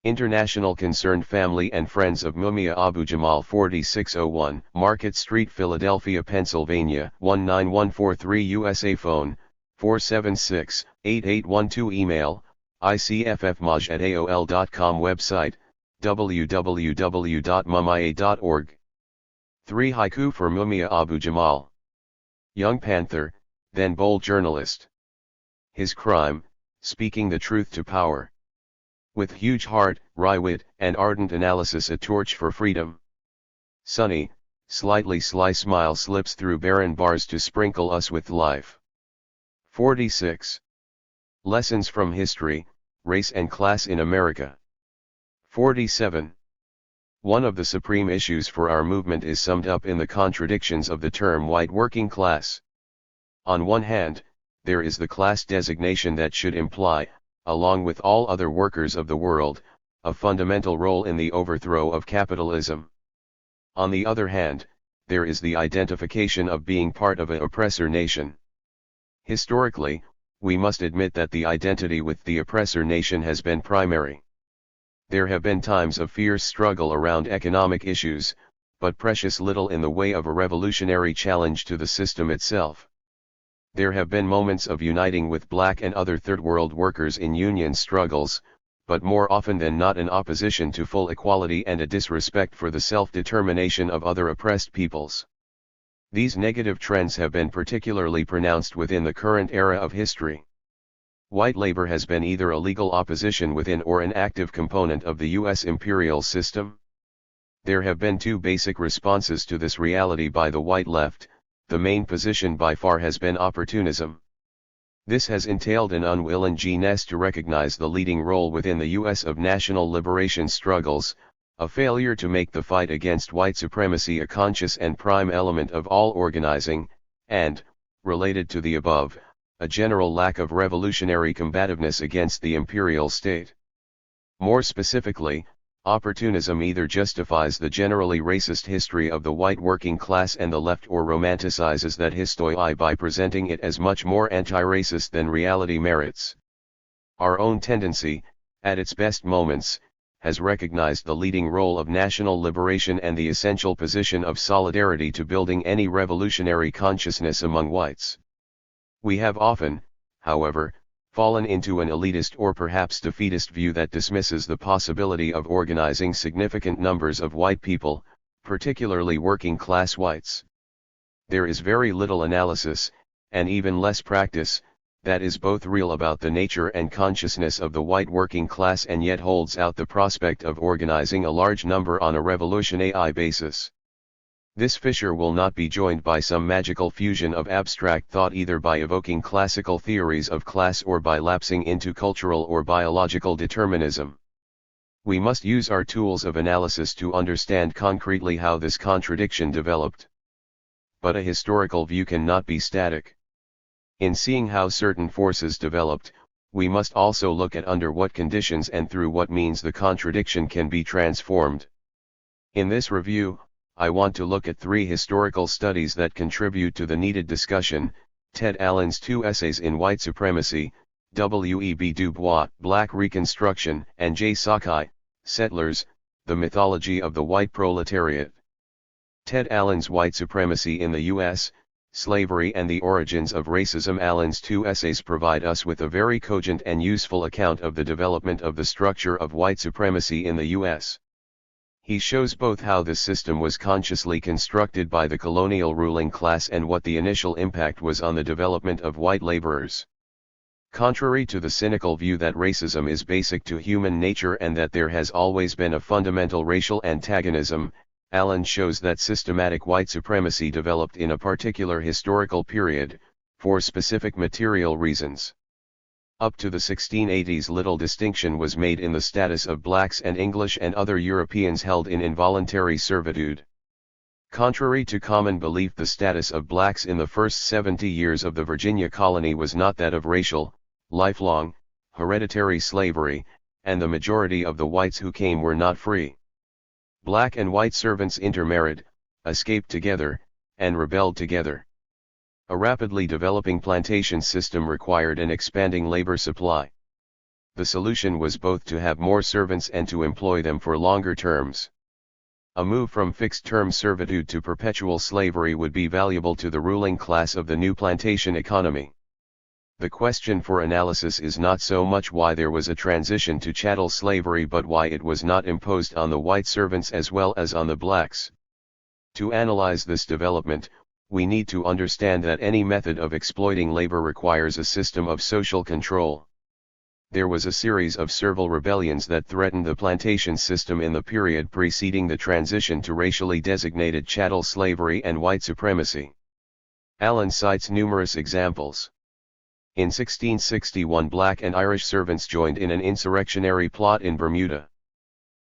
International Concerned Family and Friends of Mumia Abu Jamal 4601, Market Street, Philadelphia, Pennsylvania, 19143 USA. Phone, 476-8812. Email, icffmaj@aol.com. Website, www.mumia.org. 3 Haiku for Mumia Abu Jamal. Young Panther, then bold journalist. His crime, speaking the truth to power. With huge heart, wry wit, and ardent analysis, a torch for freedom. Sunny, slightly sly smile slips through barren bars to sprinkle us with life. 46. Lessons from History, Race and Class in America. 47. One of the supreme issues for our movement is summed up in the contradictions of the term white working class. On one hand, there is the class designation that should imply, along with all other workers of the world, a fundamental role in the overthrow of capitalism. On the other hand, there is the identification of being part of an oppressor nation. Historically, we must admit that the identity with the oppressor nation has been primary. There have been times of fierce struggle around economic issues, but precious little in the way of a revolutionary challenge to the system itself. There have been moments of uniting with black and other third world workers in union struggles, but more often than not in opposition to full equality and a disrespect for the self-determination of other oppressed peoples. These negative trends have been particularly pronounced within the current era of history. White labor has been either a legal opposition within or an active component of the U.S. imperial system. There have been two basic responses to this reality by the white left. The main position by far has been opportunism. This has entailed an unwillingness to recognize the leading role within the U.S. of national liberation struggles, a failure to make the fight against white supremacy a conscious and prime element of all organizing, and, related to the above, a general lack of revolutionary combativeness against the imperial state. More specifically, opportunism either justifies the generally racist history of the white working class and the left or romanticizes that history by presenting it as much more anti-racist than reality merits. Our own tendency, at its best moments, has recognized the leading role of national liberation and the essential position of solidarity to building any revolutionary consciousness among whites. We have often, however, fallen into an elitist or perhaps defeatist view that dismisses the possibility of organizing significant numbers of white people, particularly working-class whites. There is very little analysis, and even less practice, that is both real about the nature and consciousness of the white working class and yet holds out the prospect of organizing a large number on a revolutionary basis. This fissure will not be joined by some magical fusion of abstract thought either by evoking classical theories of class or by lapsing into cultural or biological determinism. We must use our tools of analysis to understand concretely how this contradiction developed. But a historical view cannot be static. In seeing how certain forces developed, we must also look at under what conditions and through what means the contradiction can be transformed. In this review, I want to look at three historical studies that contribute to the needed discussion: Ted Allen's two essays in White Supremacy, W.E.B. Du Bois, Black Reconstruction, and J. Sakai, Settlers, The Mythology of the White Proletariat. Ted Allen's White Supremacy in the U.S., Slavery and the Origins of Racism. Allen's two essays provide us with a very cogent and useful account of the development of the structure of white supremacy in the U.S. He shows both how this system was consciously constructed by the colonial ruling class and what the initial impact was on the development of white laborers. Contrary to the cynical view that racism is basic to human nature and that there has always been a fundamental racial antagonism, Allen shows that systematic white supremacy developed in a particular historical period, for specific material reasons. Up to the 1680s, little distinction was made in the status of blacks and English and other Europeans held in involuntary servitude. Contrary to common belief, the status of blacks in the first 70 years of the Virginia colony was not that of racial, lifelong, hereditary slavery, and the majority of the whites who came were not free. Black and white servants intermarried, escaped together, and rebelled together. A rapidly developing plantation system required an expanding labor supply. The solution was both to have more servants and to employ them for longer terms. A move from fixed-term servitude to perpetual slavery would be valuable to the ruling class of the new plantation economy. The question for analysis is not so much why there was a transition to chattel slavery but why it was not imposed on the white servants as well as on the blacks. To analyze this development, we need to understand that any method of exploiting labor requires a system of social control. There was a series of servile rebellions that threatened the plantation system in the period preceding the transition to racially designated chattel slavery and white supremacy. Allen cites numerous examples. In 1661 black and Irish servants joined in an insurrectionary plot in Bermuda.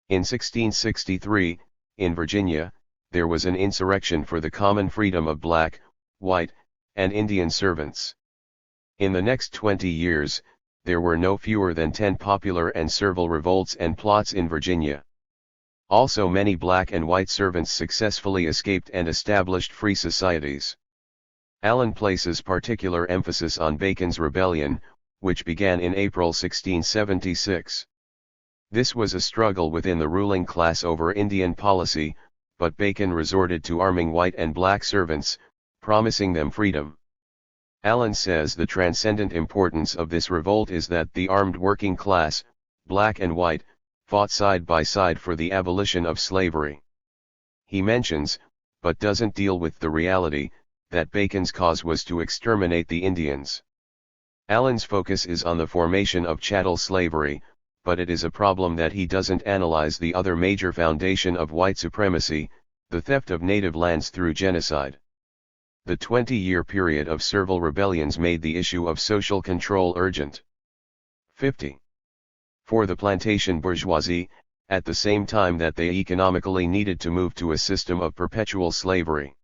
In 1663, in Virginia, there was an insurrection for the common freedom of black, white, and Indian servants. In the next 20 years, there were no fewer than 10 popular and servile revolts and plots in Virginia. Also many black and white servants successfully escaped and established free societies. Allen places particular emphasis on Bacon's rebellion, which began in April 1676. This was a struggle within the ruling class over Indian policy, but Bacon resorted to arming white and black servants, promising them freedom. Allen says the transcendent importance of this revolt is that the armed working class, black and white, fought side by side for the abolition of slavery. He mentions, but doesn't deal with the reality, that Bacon's cause was to exterminate the Indians. Allen's focus is on the formation of chattel slavery, but it is a problem that he doesn't analyze the other major foundation of white supremacy, the theft of native lands through genocide. The 20-year period of servile rebellions made the issue of social control urgent. 50. For the plantation bourgeoisie, at the same time that they economically needed to move to a system of perpetual slavery.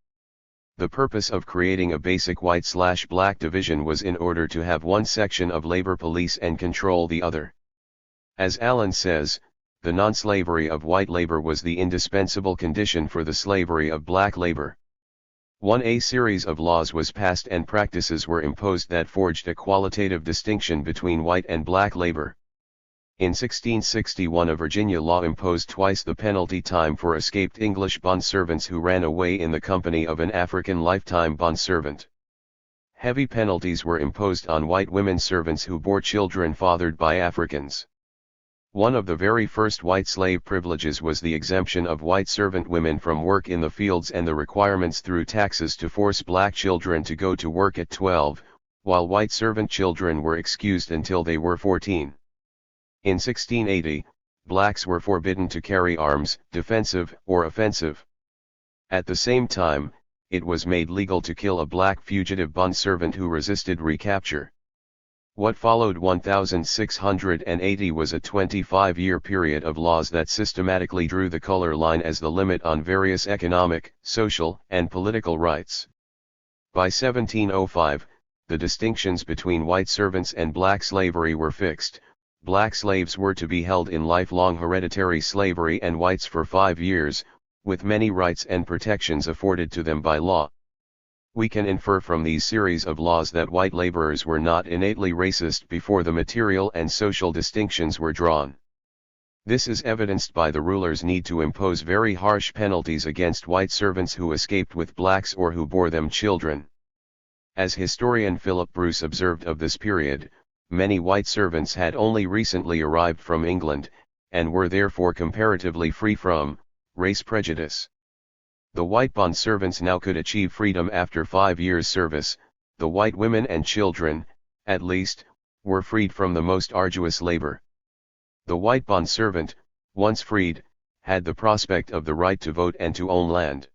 The purpose of creating a basic white/black division was in order to have one section of labor police and control the other. As Allen says, the non-slavery of white labor was the indispensable condition for the slavery of black labor. A series of laws was passed and practices were imposed that forged a qualitative distinction between white and black labor. In 1661 a Virginia law imposed twice the penalty time for escaped English bondservants who ran away in the company of an African lifetime bondservant. Heavy penalties were imposed on white women servants who bore children fathered by Africans. One of the very first white slave privileges was the exemption of white servant women from work in the fields and the requirements through taxes to force black children to go to work at 12, while white servant children were excused until they were 14. In 1680, blacks were forbidden to carry arms, defensive or offensive. At the same time, it was made legal to kill a black fugitive bondservant who resisted recapture. What followed 1680 was a 25-year period of laws that systematically drew the color line as the limit on various economic, social, and political rights. By 1705, the distinctions between white servants and black slavery were fixed. Black slaves were to be held in lifelong hereditary slavery and whites for 5 years, with many rights and protections afforded to them by law. We can infer from these series of laws that white laborers were not innately racist before the material and social distinctions were drawn. This is evidenced by the rulers' need to impose very harsh penalties against white servants who escaped with blacks or who bore them children. As historian Philip Bruce observed of this period, many white servants had only recently arrived from England, and were therefore comparatively free from race prejudice. The white bondservants now could achieve freedom after 5 years' service. The white women and children, at least, were freed from the most arduous labor. The white bondservant, once freed, had the prospect of the right to vote and to own land.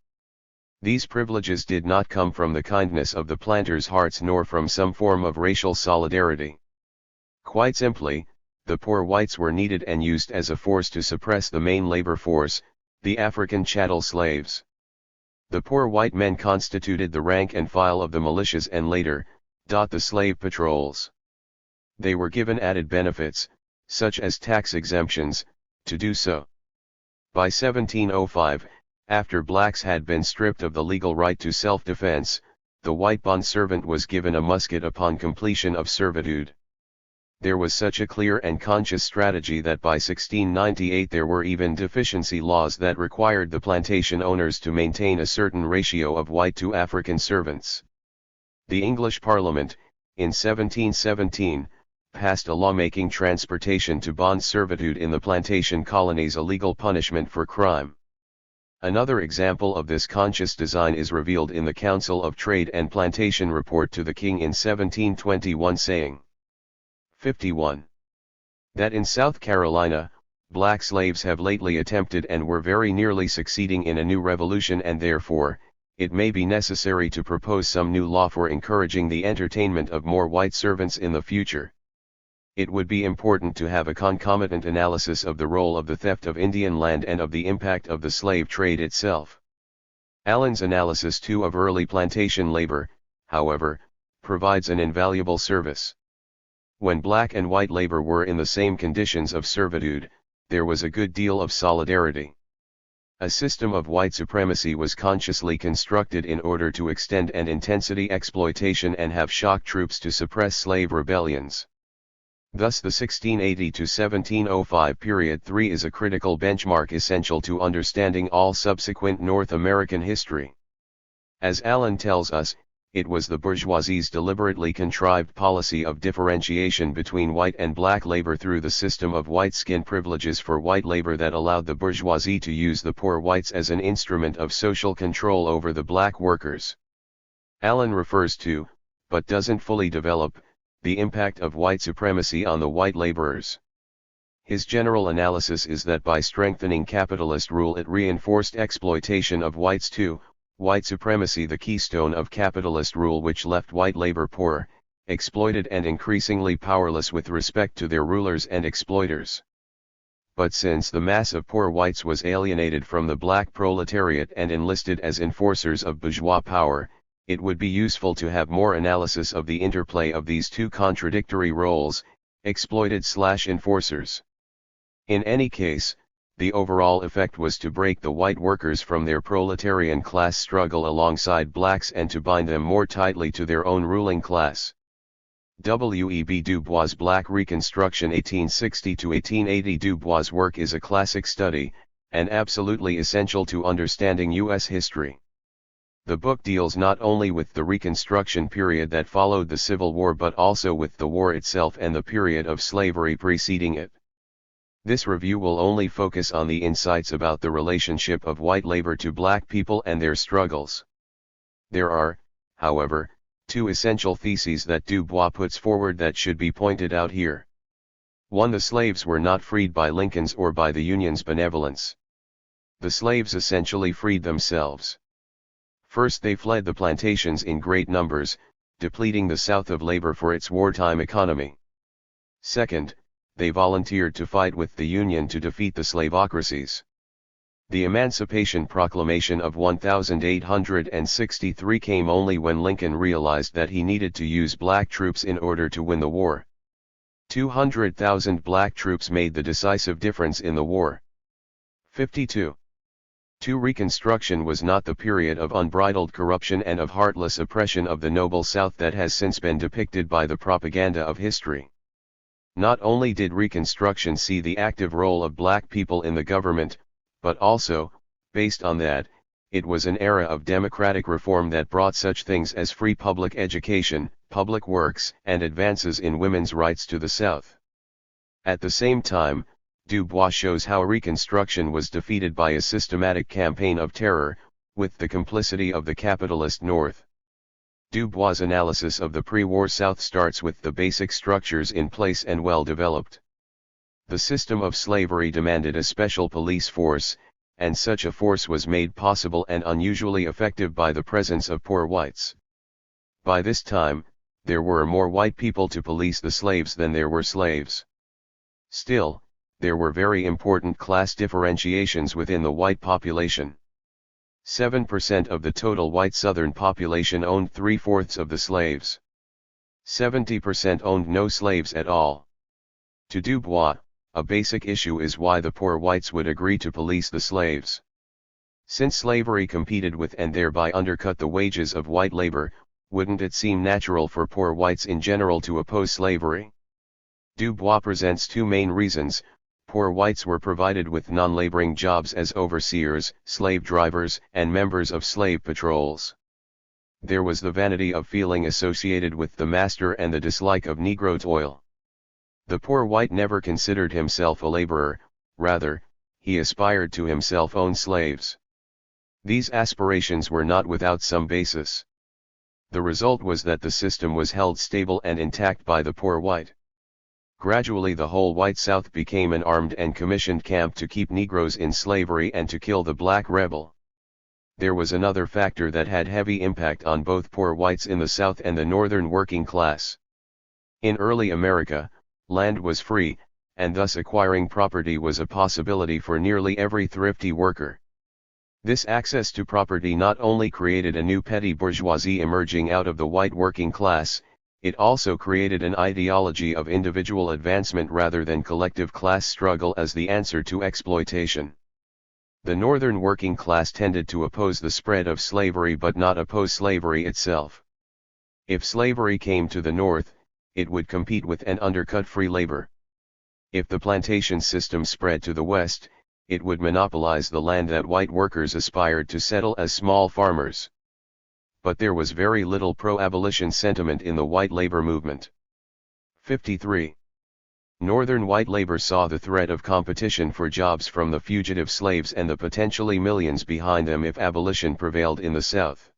These privileges did not come from the kindness of the planters' hearts nor from some form of racial solidarity. Quite simply, the poor whites were needed and used as a force to suppress the main labor force, the African chattel slaves. The poor white men constituted the rank and file of the militias and later, the slave patrols. They were given added benefits, such as tax exemptions, to do so. By 1705, after blacks had been stripped of the legal right to self-defense, the white bondservant was given a musket upon completion of servitude. There was such a clear and conscious strategy that by 1698 there were even deficiency laws that required the plantation owners to maintain a certain ratio of white to African servants. The English Parliament, in 1717, passed a law making transportation to bond servitude in the plantation colonies a legal punishment for crime. Another example of this conscious design is revealed in the Council of Trade and Plantation report to the King in 1721 saying, 51. That in South Carolina, black slaves have lately attempted and were very nearly succeeding in a new revolution and therefore, it may be necessary to propose some new law for encouraging the entertainment of more white servants in the future. It would be important to have a concomitant analysis of the role of the theft of Indian land and of the impact of the slave trade itself. Allen's analysis too of early plantation labor, however, provides an invaluable service. When black and white labor were in the same conditions of servitude, there was a good deal of solidarity. A system of white supremacy was consciously constructed in order to extend and intensity exploitation and have shock troops to suppress slave rebellions. Thus the 1680 to 1705 period 3 is a critical benchmark essential to understanding all subsequent North American history. As Allen tells us, it was the bourgeoisie's deliberately contrived policy of differentiation between white and black labor through the system of white skin privileges for white labor that allowed the bourgeoisie to use the poor whites as an instrument of social control over the black workers. Allen refers to, but doesn't fully develop, the impact of white supremacy on the white laborers. His general analysis is that by strengthening capitalist rule it reinforced exploitation of whites too, white supremacy the keystone of capitalist rule which left white labor poor, exploited and increasingly powerless with respect to their rulers and exploiters. But since the mass of poor whites was alienated from the black proletariat and enlisted as enforcers of bourgeois power, it would be useful to have more analysis of the interplay of these two contradictory roles, exploited/enforcers. In any case, the overall effect was to break the white workers from their proletarian class struggle alongside blacks and to bind them more tightly to their own ruling class. W. E. B. Du Bois' Black Reconstruction 1860–1880 Du Bois' work is a classic study, and absolutely essential to understanding U.S. history. The book deals not only with the Reconstruction period that followed the Civil War but also with the war itself and the period of slavery preceding it. This review will only focus on the insights about the relationship of white labor to black people and their struggles. There are, however, two essential theses that Du Bois puts forward that should be pointed out here. 1. The slaves were not freed by Lincoln's or by the Union's benevolence. The slaves essentially freed themselves. First, they fled the plantations in great numbers, depleting the South of labor for its wartime economy. Second, they volunteered to fight with the Union to defeat the slavocracies. The Emancipation Proclamation of 1863 came only when Lincoln realized that he needed to use black troops in order to win the war. 200,000 black troops made the decisive difference in the war. 52. 2. Reconstruction was not the period of unbridled corruption and of heartless oppression of the noble South that has since been depicted by the propaganda of history. Not only did Reconstruction see the active role of black people in the government, but also, based on that, it was an era of democratic reform that brought such things as free public education, public works, and advances in women's rights to the South. At the same time, Du Bois shows how Reconstruction was defeated by a systematic campaign of terror, with the complicity of the capitalist North. Du Bois' analysis of the pre-war South starts with the basic structures in place and well developed. The system of slavery demanded a special police force, and such a force was made possible and unusually effective by the presence of poor whites. By this time, there were more white people to police the slaves than there were slaves. Still, there were very important class differentiations within the white population. 7% of the total white Southern population owned 3/4 of the slaves. 70% owned no slaves at all. To Du Bois, a basic issue is why the poor whites would agree to police the slaves. Since slavery competed with and thereby undercut the wages of white labor, wouldn't it seem natural for poor whites in general to oppose slavery? Du Bois presents two main reasons. Poor whites were provided with non-laboring jobs as overseers, slave drivers, and members of slave patrols. There was the vanity of feeling associated with the master and the dislike of Negro toil. The poor white never considered himself a laborer, rather, he aspired to himself own slaves. These aspirations were not without some basis. The result was that the system was held stable and intact by the poor white. Gradually the whole white South became an armed and commissioned camp to keep Negroes in slavery and to kill the black rebel. There was another factor that had heavy impact on both poor whites in the South and the northern working class. In early America, land was free, and thus acquiring property was a possibility for nearly every thrifty worker. This access to property not only created a new petty bourgeoisie emerging out of the white working class, it also created an ideology of individual advancement rather than collective class struggle as the answer to exploitation. The northern working class tended to oppose the spread of slavery but not oppose slavery itself. If slavery came to the north, it would compete with and undercut free labor. If the plantation system spread to the west, it would monopolize the land that white workers aspired to settle as small farmers. But there was very little pro-abolition sentiment in the white labor movement. 53. Northern white labor saw the threat of competition for jobs from the fugitive slaves and the potentially millions behind them if abolition prevailed in the South.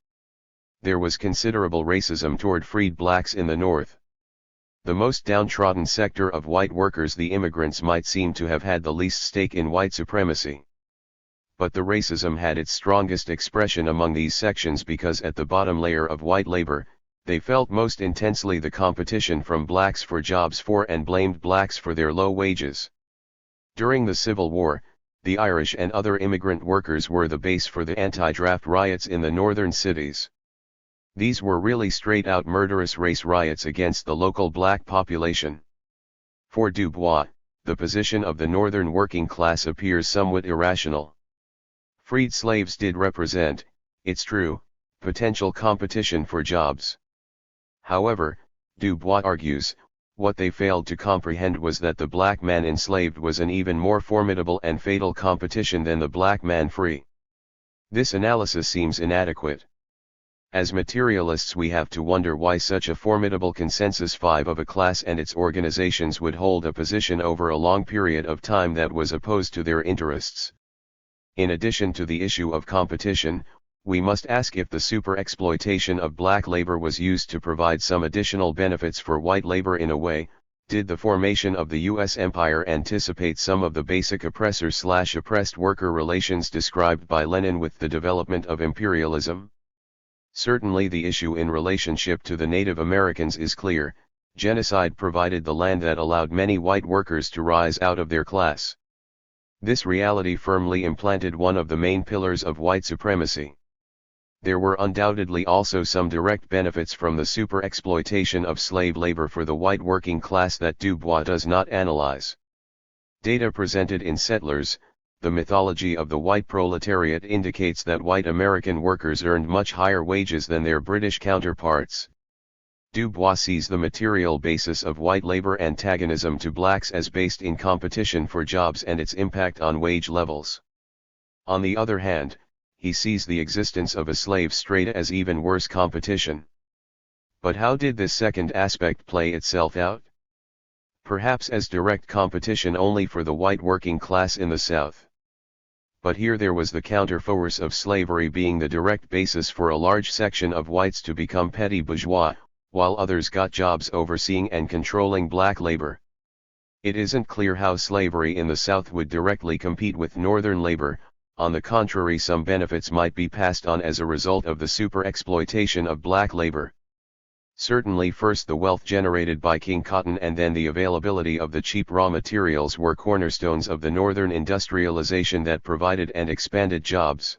There was considerable racism toward freed blacks in the North. The most downtrodden sector of white workers, the immigrants, might seem to have had the least stake in white supremacy. But the racism had its strongest expression among these sections because at the bottom layer of white labor, they felt most intensely the competition from blacks for jobs and blamed blacks for their low wages. During the Civil War, the Irish and other immigrant workers were the base for the anti-draft riots in the northern cities. These were really straight-out murderous race riots against the local black population. For Du Bois, the position of the northern working class appears somewhat irrational. Freed slaves did represent, it's true, potential competition for jobs. However, Du Bois argues, what they failed to comprehend was that the black man enslaved was an even more formidable and fatal competition than the black man free. This analysis seems inadequate. As materialists, we have to wonder why such a formidable consensus of a class and its organizations would hold a position over a long period of time that was opposed to their interests. In addition to the issue of competition, we must ask if the super-exploitation of black labor was used to provide some additional benefits for white labor. In a way, did the formation of the U.S. empire anticipate some of the basic oppressor/oppressed worker relations described by Lenin with the development of imperialism? Certainly the issue in relationship to the Native Americans is clear. Genocide provided the land that allowed many white workers to rise out of their class. This reality firmly implanted one of the main pillars of white supremacy. There were undoubtedly also some direct benefits from the super-exploitation of slave labor for the white working class that Du Bois does not analyze. Data presented in Settlers, the mythology of the white proletariat, indicates that white American workers earned much higher wages than their British counterparts. Du Bois sees the material basis of white labor antagonism to blacks as based in competition for jobs and its impact on wage levels. On the other hand, he sees the existence of a slave trade as even worse competition. But how did this second aspect play itself out? Perhaps as direct competition only for the white working class in the South. But here there was the counterforce of slavery being the direct basis for a large section of whites to become petty bourgeois, while others got jobs overseeing and controlling black labor. It isn't clear how slavery in the South would directly compete with northern labor. On the contrary, some benefits might be passed on as a result of the super-exploitation of black labor. Certainly first the wealth generated by King Cotton and then the availability of the cheap raw materials were cornerstones of the northern industrialization that provided and expanded jobs.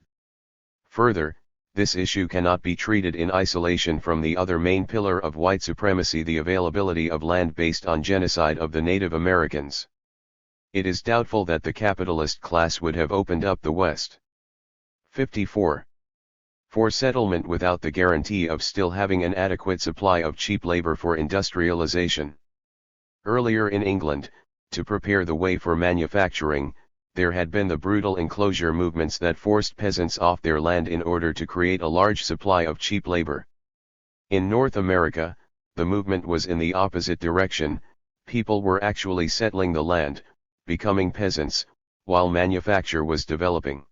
Further, this issue cannot be treated in isolation from the other main pillar of white supremacy, the availability of land based on genocide of the Native Americans. It is doubtful that the capitalist class would have opened up the West. 54. For settlement without the guarantee of still having an adequate supply of cheap labor for industrialization. Earlier in England, to prepare the way for manufacturing, there had been the brutal enclosure movements that forced peasants off their land in order to create a large supply of cheap labor. In North America, the movement was in the opposite direction. People were actually settling the land, becoming peasants, while manufacture was developing.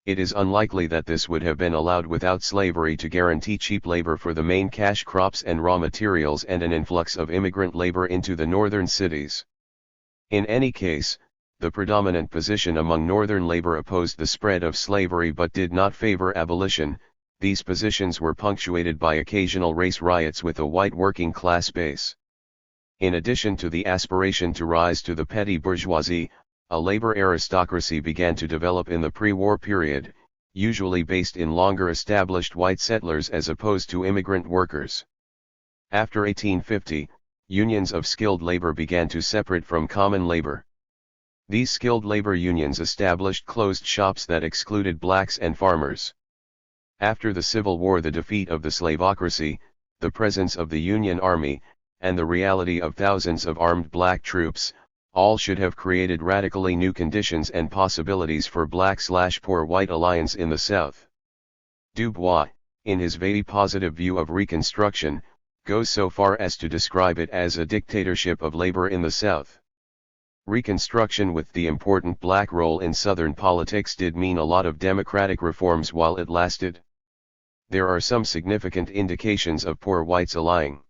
It is unlikely that this would have been allowed without slavery to guarantee cheap labor for the main cash crops and raw materials and an influx of immigrant labor into the northern cities. In any case, The predominant position among Northern labor opposed the spread of slavery but did not favor abolition. These positions were punctuated by occasional race riots with a white working class base. In addition to the aspiration to rise to the petty bourgeoisie, a labor aristocracy began to develop in the pre-war period, usually based in longer established white settlers as opposed to immigrant workers. After 1850, unions of skilled labor began to separate from common labor. These skilled labor unions established closed shops that excluded blacks and farmers. After the Civil War, the defeat of the slavocracy, the presence of the Union Army, and the reality of thousands of armed black troops, all should have created radically new conditions and possibilities for black/poor white alliance in the South. Du Bois, in his very positive view of Reconstruction, goes so far as to describe it as a dictatorship of labor in the South. Reconstruction, with the important black role in Southern politics, did mean a lot of democratic reforms while it lasted. There are some significant indications of poor whites allying.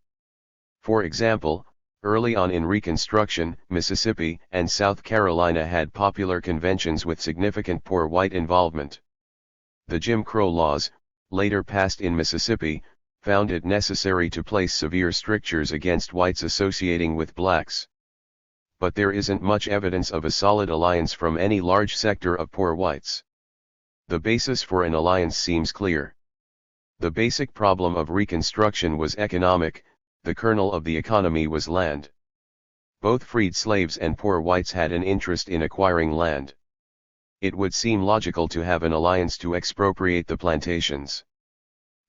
For example, early on in Reconstruction, Mississippi and South Carolina had popular conventions with significant poor white involvement. The Jim Crow laws, later passed in Mississippi, found it necessary to place severe strictures against whites associating with blacks. But there isn't much evidence of a solid alliance from any large sector of poor whites. The basis for an alliance seems clear. The basic problem of Reconstruction was economic. The kernel of the economy was land. Both freed slaves and poor whites had an interest in acquiring land. It would seem logical to have an alliance to expropriate the plantations.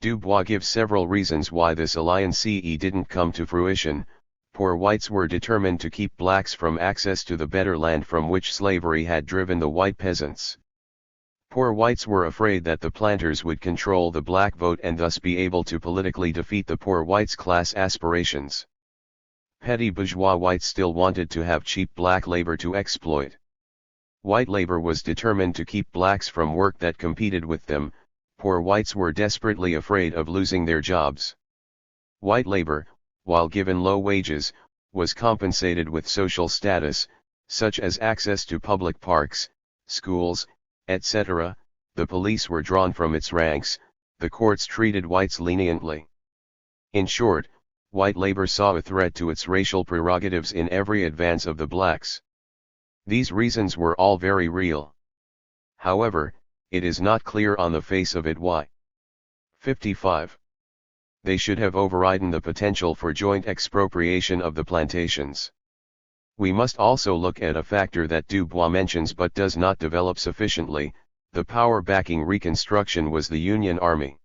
Du Bois gives several reasons why this alliance didn't come to fruition. Poor whites were determined to keep blacks from access to the better land from which slavery had driven the white peasants. Poor whites were afraid that the planters would control the black vote and thus be able to politically defeat the poor whites' class aspirations. Petty bourgeois whites still wanted to have cheap black labor to exploit. White labor was determined to keep blacks from work that competed with them. Poor whites were desperately afraid of losing their jobs. White labor, while given low wages, was compensated with social status, such as access to public parks, schools, etc. The police were drawn from its ranks. The courts treated whites leniently. In short, white labor saw a threat to its racial prerogatives in every advance of the blacks. These reasons were all very real. However, it is not clear on the face of it why. 55. They should have overridden the potential for joint expropriation of the plantations. We must also look at a factor that Du Bois mentions but does not develop sufficiently. The power backing Reconstruction was the Union Army.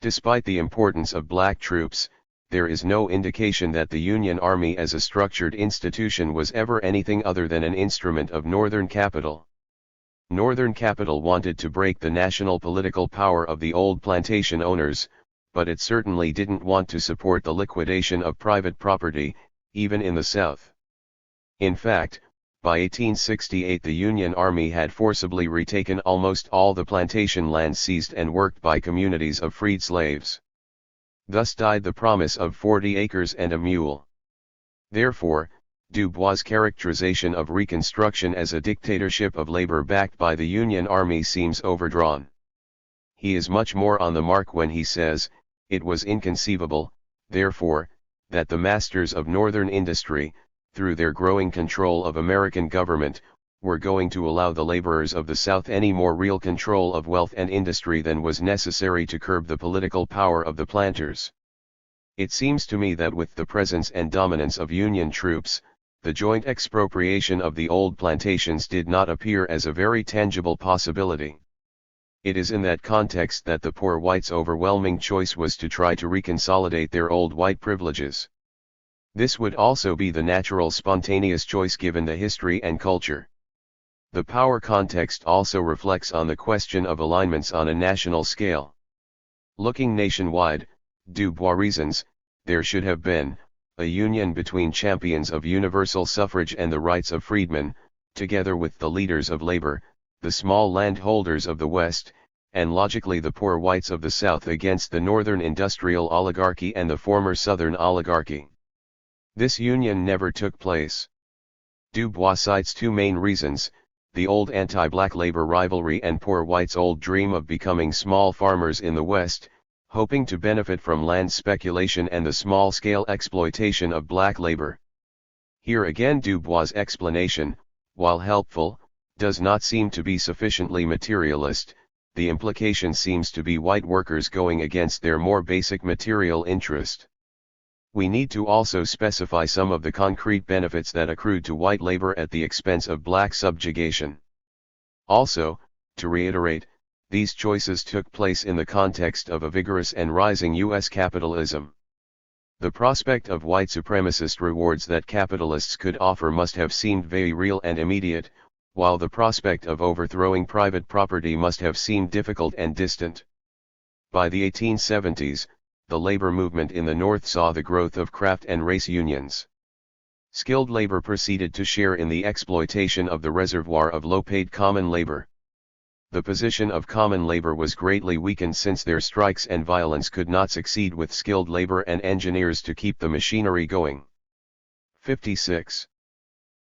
Despite the importance of black troops, there is no indication that the Union Army as a structured institution was ever anything other than an instrument of Northern capital. Northern capital wanted to break the national political power of the old plantation owners, but it certainly didn't want to support the liquidation of private property, even in the South. In fact, by 1868 the Union Army had forcibly retaken almost all the plantation land seized and worked by communities of freed slaves. Thus died the promise of 40 acres and a mule. Therefore, Du Bois' characterization of Reconstruction as a dictatorship of labor backed by the Union Army seems overdrawn. He is much more on the mark when he says, "It was inconceivable, therefore, that the masters of Northern industry, through their growing control of American government, were going to allow the laborers of the South any more real control of wealth and industry than was necessary to curb the political power of the planters." It seems to me that with the presence and dominance of Union troops, the joint expropriation of the old plantations did not appear as a very tangible possibility. It is in that context that the poor whites' overwhelming choice was to try to reconsolidate their old white privileges. This would also be the natural spontaneous choice given the history and culture. The power context also reflects on the question of alignments on a national scale. Looking nationwide, Du Bois reasons, there should have been a union between champions of universal suffrage and the rights of freedmen, together with the leaders of labor, the small landholders of the West, and logically the poor whites of the South against the Northern industrial oligarchy and the former Southern oligarchy. This union never took place. Du Bois cites two main reasons: the old anti-black labor rivalry and poor whites' old dream of becoming small farmers in the West, hoping to benefit from land speculation and the small-scale exploitation of black labor. Here again Du Bois' explanation, while helpful, does not seem to be sufficiently materialist. The implication seems to be white workers going against their more basic material interest. We need to also specify some of the concrete benefits that accrued to white labor at the expense of black subjugation. Also, to reiterate, these choices took place in the context of a vigorous and rising U.S. capitalism. The prospect of white supremacist rewards that capitalists could offer must have seemed very real and immediate, while the prospect of overthrowing private property must have seemed difficult and distant. By the 1870s, the labor movement in the North saw the growth of craft and race unions. Skilled labor proceeded to share in the exploitation of the reservoir of low-paid common labor. The position of common labor was greatly weakened since their strikes and violence could not succeed with skilled labor and engineers to keep the machinery going. 56.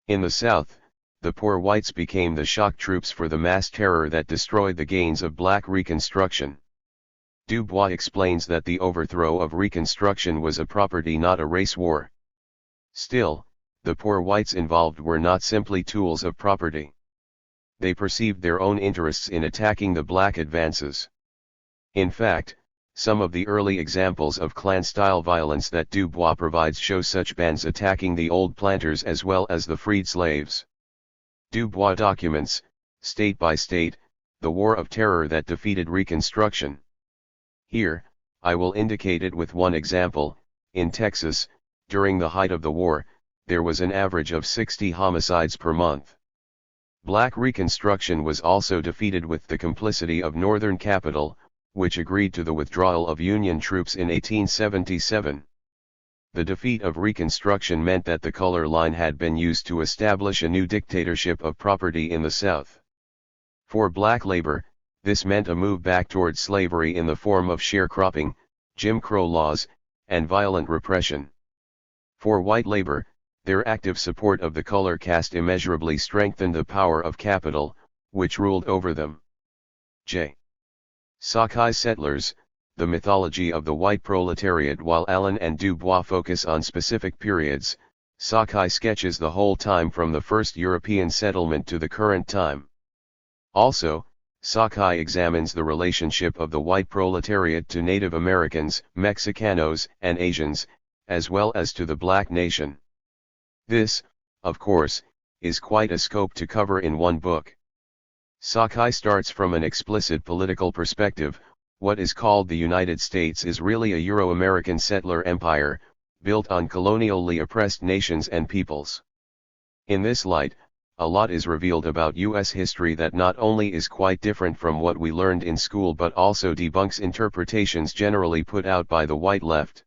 In the South, the poor whites became the shock troops for the mass terror that destroyed the gains of black Reconstruction. Du Bois explains that the overthrow of Reconstruction was a property, not a race war. Still, the poor whites involved were not simply tools of property. They perceived their own interests in attacking the black advances. In fact, some of the early examples of Klan-style violence that Du Bois provides show such bands attacking the old planters as well as the freed slaves. Du Bois documents, state by state, the war of terror that defeated Reconstruction. Here, I will indicate it with one example. In Texas, during the height of the war, there was an average of 60 homicides per month. Black Reconstruction was also defeated with the complicity of Northern Capital, which agreed to the withdrawal of Union troops in 1877. The defeat of Reconstruction meant that the color line had been used to establish a new dictatorship of property in the South. For black labor, this meant a move back toward slavery in the form of sharecropping, Jim Crow laws, and violent repression. For white labor, their active support of the color caste immeasurably strengthened the power of capital, which ruled over them. J. Sakai Settlers, The Mythology of the White Proletariat. While Allen and Du Bois focus on specific periods, Sakai sketches the whole time from the first European settlement to the current time. Also, Sakai examines the relationship of the white proletariat to Native Americans, Mexicanos, and Asians, as well as to the black nation. This, of course, is quite a scope to cover in one book. Sakai starts from an explicit political perspective. What is called the United States is really a Euro-American settler empire, built on colonially oppressed nations and peoples. In this light, a lot is revealed about U.S. history that not only is quite different from what we learned in school but also debunks interpretations generally put out by the white left.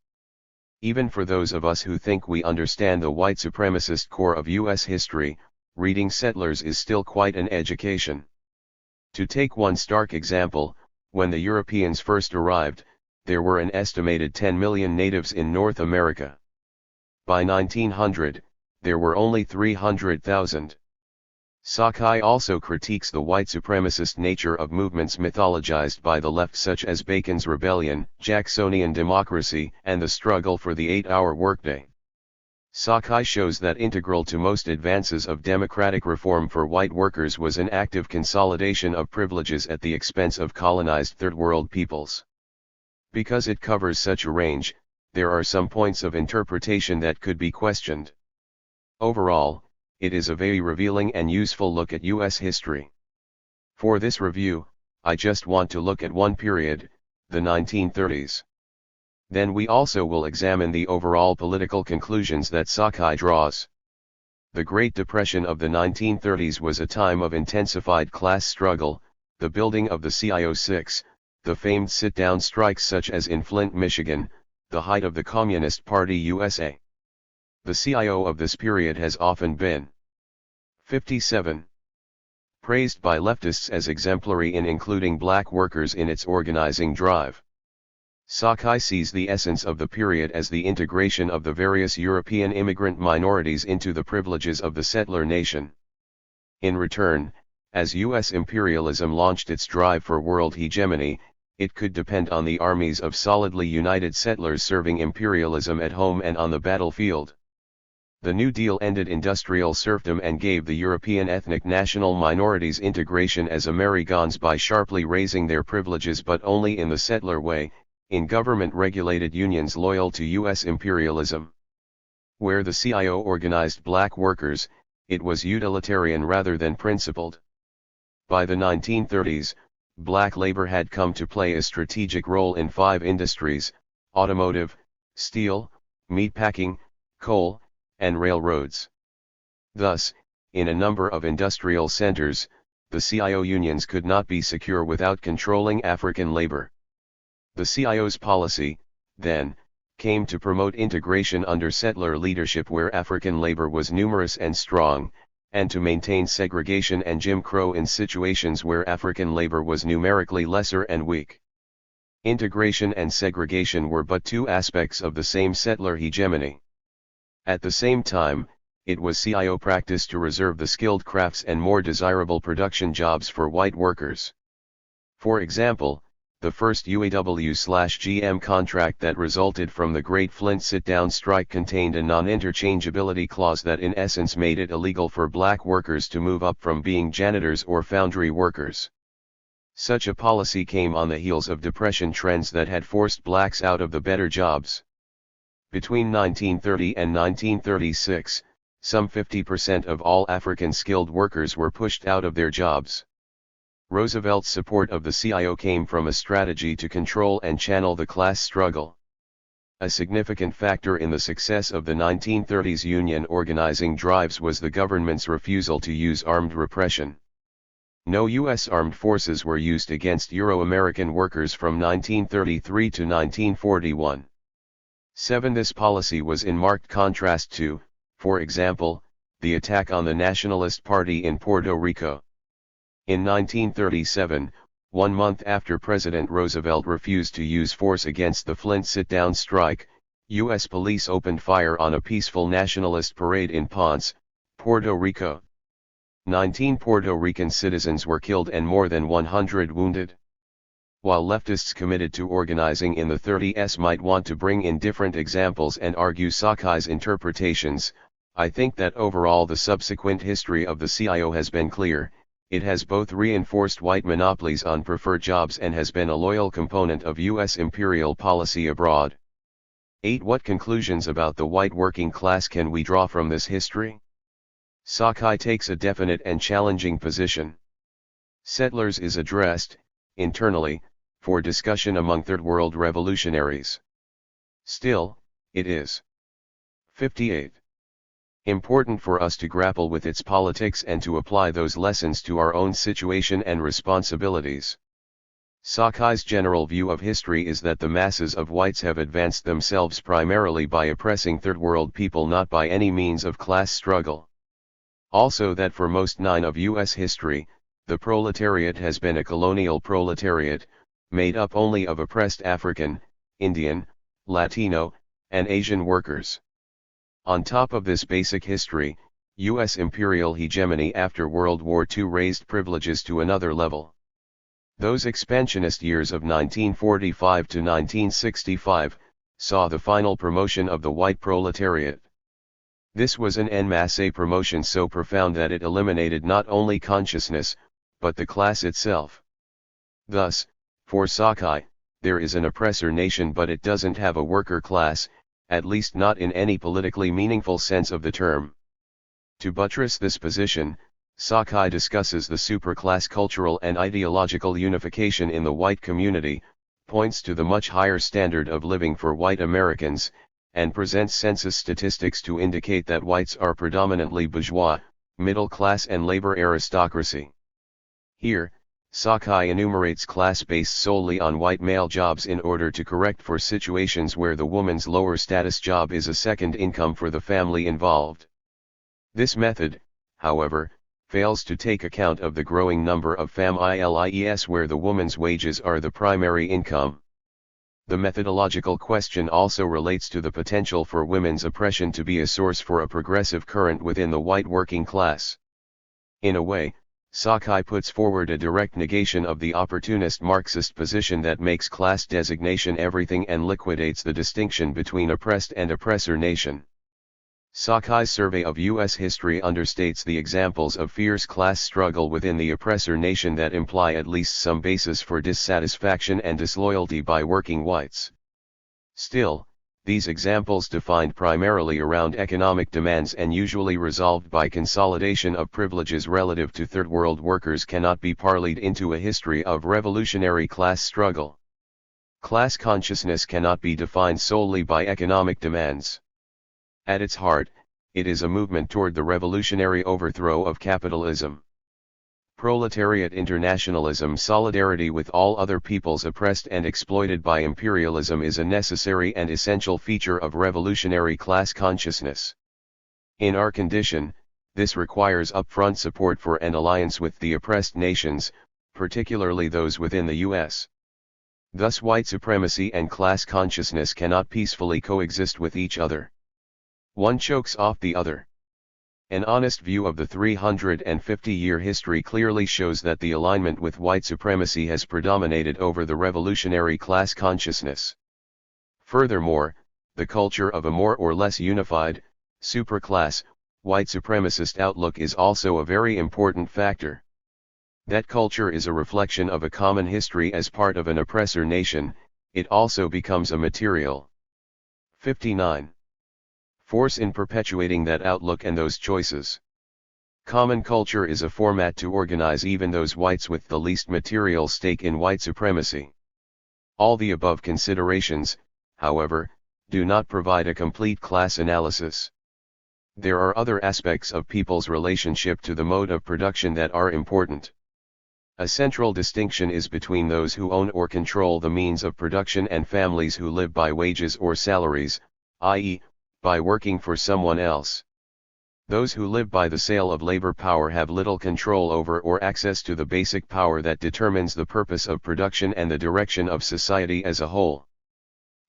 Even for those of us who think we understand the white supremacist core of U.S. history, reading Settlers is still quite an education. To take one stark example, when the Europeans first arrived, there were an estimated 10 million natives in North America. By 1900, there were only 300,000. Sakai also critiques the white supremacist nature of movements mythologized by the left such as Bacon's Rebellion, Jacksonian democracy, and the struggle for the 8-hour workday. Sakai shows that integral to most advances of democratic reform for white workers was an active consolidation of privileges at the expense of colonized Third World peoples. Because it covers such a range, there are some points of interpretation that could be questioned. Overall, it is a very revealing and useful look at U.S. history. For this review, I just want to look at one period, the 1930s. Then we also will examine the overall political conclusions that Sakai draws. The Great Depression of the 1930s was a time of intensified class struggle, the building of the CIO-6, the famed sit-down strikes such as in Flint, Michigan, the height of the Communist Party USA. The CIO of this period has often been 57. Praised by leftists as exemplary in including black workers in its organizing drive. Sakai sees the essence of the period as the integration of the various European immigrant minorities into the privileges of the settler nation. In return, as U.S. imperialism launched its drive for world hegemony, it could depend on the armies of solidly united settlers serving imperialism at home and on the battlefield. The New Deal ended industrial serfdom and gave the European ethnic national minorities integration as Americans by sharply raising their privileges, but only in the settler way, in government-regulated unions loyal to U.S. imperialism. Where the CIO organized black workers, it was utilitarian rather than principled. By the 1930s, black labor had come to play a strategic role in 5 industries: automotive, steel, meatpacking, coal, and railroads. Thus, in a number of industrial centers, the CIO unions could not be secure without controlling African labor. The CIO's policy, then, came to promote integration under settler leadership where African labor was numerous and strong, and to maintain segregation and Jim Crow in situations where African labor was numerically lesser and weak. Integration and segregation were but 2 aspects of the same settler hegemony. At the same time, it was CIO practice to reserve the skilled crafts and more desirable production jobs for white workers. For example, the first UAW/GM contract that resulted from the Great Flint sit-down strike contained a non-interchangeability clause that in essence made it illegal for black workers to move up from being janitors or foundry workers. Such a policy came on the heels of depression trends that had forced blacks out of the better jobs. Between 1930 and 1936, some 50% of all African skilled workers were pushed out of their jobs. Roosevelt's support of the CIO came from a strategy to control and channel the class struggle. A significant factor in the success of the 1930s union organizing drives was the government's refusal to use armed repression. No U.S. armed forces were used against Euro-American workers from 1933 to 1941. 7. This policy was in marked contrast to, for example, the attack on the Nationalist Party in Puerto Rico. In 1937, 1 month after President Roosevelt refused to use force against the Flint sit-down strike, U.S. police opened fire on a peaceful nationalist parade in Ponce, Puerto Rico. 19 Puerto Rican citizens were killed and more than 100 wounded. While leftists committed to organizing in the 30s might want to bring in different examples and argue Sakai's interpretations, I think that overall the subsequent history of the CIO has been clear. It has both reinforced white monopolies on preferred jobs and has been a loyal component of U.S. imperial policy abroad. 8. What conclusions about the white working class can we draw from this history? Sakai takes a definite and challenging position. Settlers is addressed, internally, for discussion among Third World revolutionaries. Still, it is 58. Important for us to grapple with its politics and to apply those lessons to our own situation and responsibilities. Sakai's general view of history is that the masses of whites have advanced themselves primarily by oppressing Third World people, not by any means of class struggle. Also that for most of U.S. history, the proletariat has been a colonial proletariat, made up only of oppressed African, Indian, Latino, and Asian workers. On top of this basic history, U.S. imperial hegemony after World War II raised privileges to another level. Those expansionist years of 1945 to 1965, saw the final promotion of the white proletariat. This was an en masse promotion so profound that it eliminated not only consciousness, but the class itself. Thus, for Sakai, there is an oppressor nation but it doesn't have a worker class, at least not in any politically meaningful sense of the term. To buttress this position, Sakai discusses the superclass cultural and ideological unification in the white community, points to the much higher standard of living for white Americans, and presents census statistics to indicate that whites are predominantly bourgeois, middle class and labor aristocracy. Here, Sakai enumerates class based solely on white male jobs in order to correct for situations where the woman's lower status job is a second income for the family involved. This method, however, fails to take account of the growing number of families where the woman's wages are the primary income. The methodological question also relates to the potential for women's oppression to be a source for a progressive current within the white working class. In a way, Sakai puts forward a direct negation of the opportunist Marxist position that makes class designation everything and liquidates the distinction between oppressed and oppressor nation. Sakai's survey of U.S. history understates the examples of fierce class struggle within the oppressor nation that imply at least some basis for dissatisfaction and disloyalty by working whites. Still, these examples defined primarily around economic demands and usually resolved by consolidation of privileges relative to third world workers cannot be parlayed into a history of revolutionary class struggle. Class consciousness cannot be defined solely by economic demands. At its heart, it is a movement toward the revolutionary overthrow of capitalism. Proletariat internationalism, solidarity with all other peoples oppressed and exploited by imperialism, is a necessary and essential feature of revolutionary class consciousness. In our condition, this requires upfront support for an alliance with the oppressed nations, particularly those within the U.S. Thus, white supremacy and class consciousness cannot peacefully coexist with each other. One chokes off the other. An honest view of the 350-year history clearly shows that the alignment with white supremacy has predominated over the revolutionary class consciousness. Furthermore, the culture of a more or less unified, superclass, white supremacist outlook is also a very important factor. That culture is a reflection of a common history as part of an oppressor nation. It also becomes a material 59. force in perpetuating that outlook and those choices. Common culture is a format to organize even those whites with the least material stake in white supremacy. All the above considerations, however, do not provide a complete class analysis. There are other aspects of people's relationship to the mode of production that are important. A central distinction is between those who own or control the means of production and families who live by wages or salaries, i.e., by working for someone else. Those who live by the sale of labor power have little control over or access to the basic power that determines the purpose of production and the direction of society as a whole.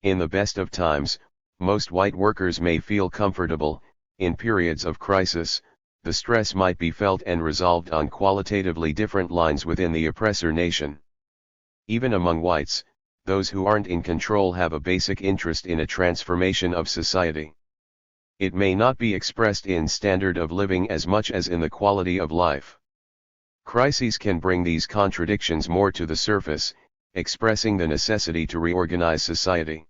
In the best of times, most white workers may feel comfortable. In periods of crisis, the stress might be felt and resolved on qualitatively different lines within the oppressor nation. Even among whites, those who aren't in control have a basic interest in a transformation of society. It may not be expressed in standard of living as much as in the quality of life. Crises can bring these contradictions more to the surface, expressing the necessity to reorganize society.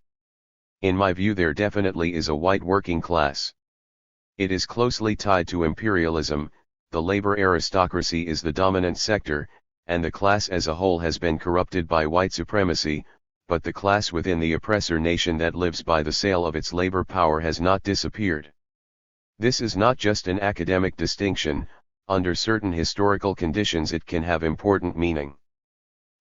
In my view, there definitely is a white working class. It is closely tied to imperialism. The labor aristocracy is the dominant sector, and the class as a whole has been corrupted by white supremacy, but the class within the oppressor nation that lives by the sale of its labor power has not disappeared. This is not just an academic distinction. Under certain historical conditions it can have important meaning.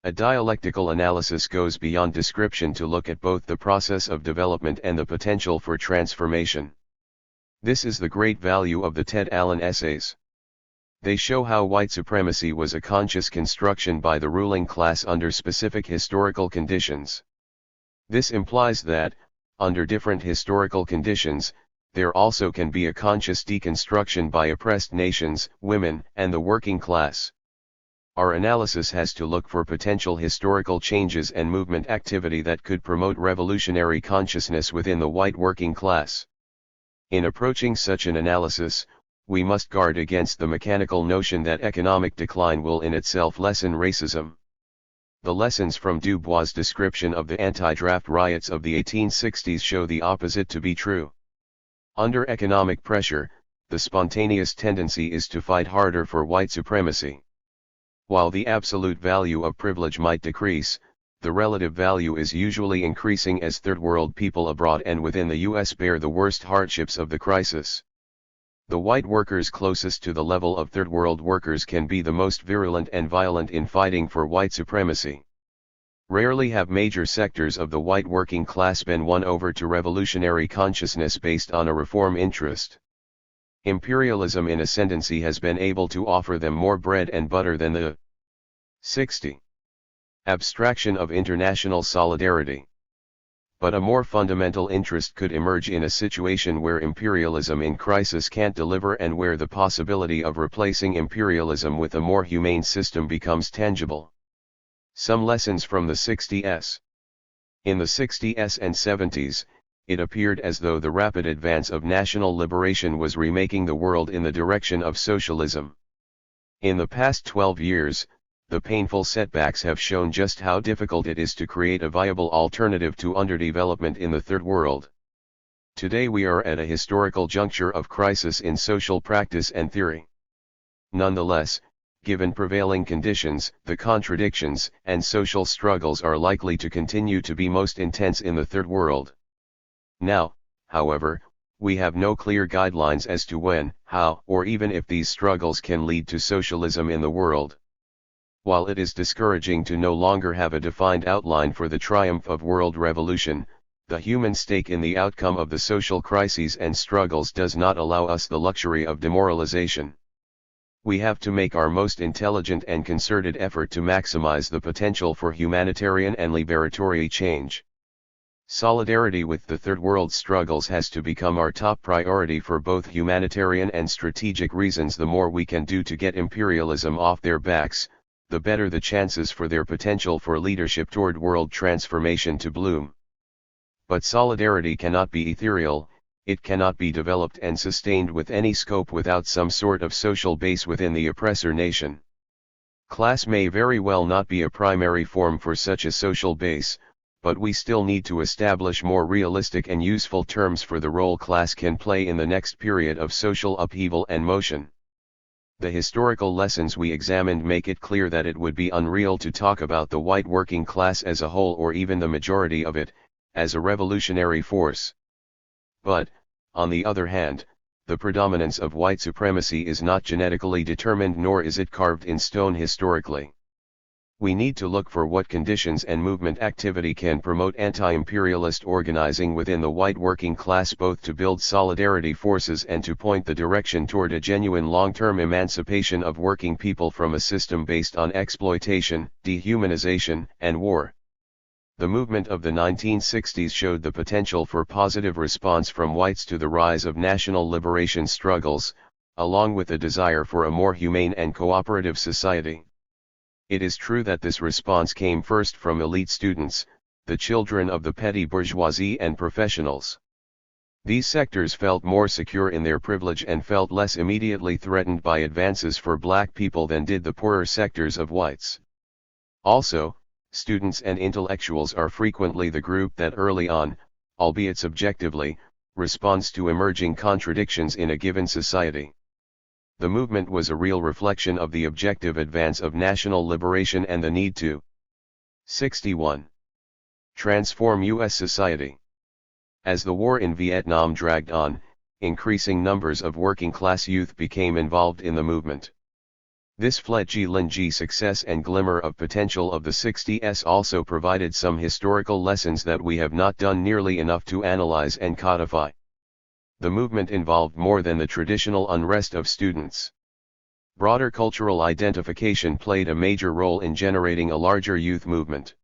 A dialectical analysis goes beyond description to look at both the process of development and the potential for transformation. This is the great value of the Ted Allen essays. They show how white supremacy was a conscious construction by the ruling class under specific historical conditions. This implies that, under different historical conditions, there also can be a conscious deconstruction by oppressed nations, women, and the working class. Our analysis has to look for potential historical changes and movement activity that could promote revolutionary consciousness within the white working class. In approaching such an analysis, we must guard against the mechanical notion that economic decline will in itself lessen racism. The lessons from Du Bois' description of the anti-draft riots of the 1860s show the opposite to be true. Under economic pressure, the spontaneous tendency is to fight harder for white supremacy. While the absolute value of privilege might decrease, the relative value is usually increasing as third world people abroad and within the U.S. bear the worst hardships of the crisis. The white workers closest to the level of third world workers can be the most virulent and violent in fighting for white supremacy. Rarely have major sectors of the white working class been won over to revolutionary consciousness based on a reform interest. Imperialism in ascendancy has been able to offer them more bread and butter than the 60. Abstraction of international solidarity. But a more fundamental interest could emerge in a situation where imperialism in crisis can't deliver and where the possibility of replacing imperialism with a more humane system becomes tangible. Some lessons from the 60s. In the 60s and 70s, it appeared as though the rapid advance of national liberation was remaking the world in the direction of socialism. In the past 12 years, the painful setbacks have shown just how difficult it is to create a viable alternative to underdevelopment in the Third World. Today we are at a historical juncture of crisis in social practice and theory. Nonetheless, given prevailing conditions, the contradictions and social struggles are likely to continue to be most intense in the Third World. Now, however, we have no clear guidelines as to when, how, or even if these struggles can lead to socialism in the world. While it is discouraging to no longer have a defined outline for the triumph of world revolution, the human stake in the outcome of the social crises and struggles does not allow us the luxury of demoralization. We have to make our most intelligent and concerted effort to maximize the potential for humanitarian and liberatory change. Solidarity with the Third World struggles has to become our top priority for both humanitarian and strategic reasons. The more we can do to get imperialism off their backs, the better the chances for their potential for leadership toward world transformation to bloom. But solidarity cannot be ethereal, it cannot be developed and sustained with any scope without some sort of social base within the oppressor nation. Class may very well not be a primary form for such a social base, but we still need to establish more realistic and useful terms for the role class can play in the next period of social upheaval and motion. The historical lessons we examined make it clear that it would be unreal to talk about the white working class as a whole or even the majority of it, as a revolutionary force. But, on the other hand, the predominance of white supremacy is not genetically determined nor is it carved in stone historically. We need to look for what conditions and movement activity can promote anti-imperialist organizing within the white working class, both to build solidarity forces and to point the direction toward a genuine long-term emancipation of working people from a system based on exploitation, dehumanization, and war. The movement of the 1960s showed the potential for positive response from whites to the rise of national liberation struggles, along with a desire for a more humane and cooperative society. It is true that this response came first from elite students, the children of the petty bourgeoisie and professionals. These sectors felt more secure in their privilege and felt less immediately threatened by advances for black people than did the poorer sectors of whites. Also, students and intellectuals are frequently the group that early on, albeit subjectively, responds to emerging contradictions in a given society. The movement was a real reflection of the objective advance of national liberation and the need to 61. Transform U.S. society. As the war in Vietnam dragged on, increasing numbers of working-class youth became involved in the movement. This fledgling success and glimmer of potential of the 60s also provided some historical lessons that we have not done nearly enough to analyze and codify. The movement involved more than the traditional unrest of students. Broader cultural identification played a major role in generating a larger youth movement.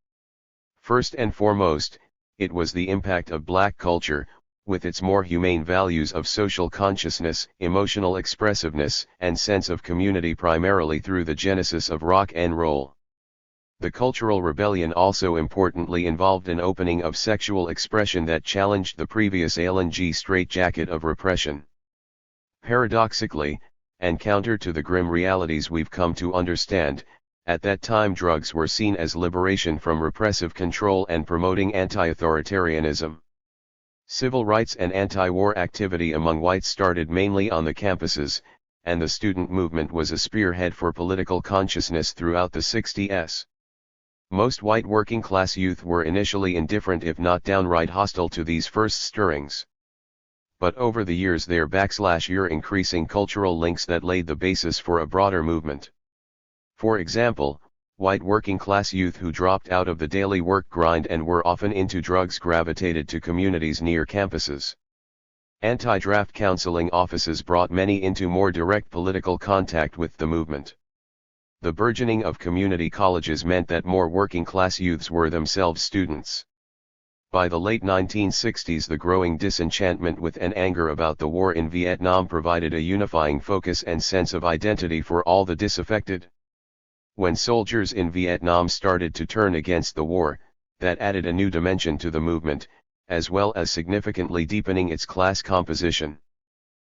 First and foremost, it was the impact of black culture, with its more humane values of social consciousness, emotional expressiveness, and sense of community, primarily through the genesis of rock and roll. The cultural rebellion also importantly involved an opening of sexual expression that challenged the previous straitjacket of repression. Paradoxically, and counter to the grim realities we've come to understand, at that time drugs were seen as liberation from repressive control and promoting anti-authoritarianism. Civil rights and anti-war activity among whites started mainly on the campuses, and the student movement was a spearhead for political consciousness throughout the 60s. Most white working-class youth were initially indifferent if not downright hostile to these first stirrings. But over the years there were increasing cultural links that laid the basis for a broader movement. For example, white working-class youth who dropped out of the daily work grind and were often into drugs gravitated to communities near campuses. Anti-draft counseling offices brought many into more direct political contact with the movement. The burgeoning of community colleges meant that more working-class youths were themselves students. By the late 1960s, the growing disenchantment with and anger about the war in Vietnam provided a unifying focus and sense of identity for all the disaffected. When soldiers in Vietnam started to turn against the war, that added a new dimension to the movement, as well as significantly deepening its class composition.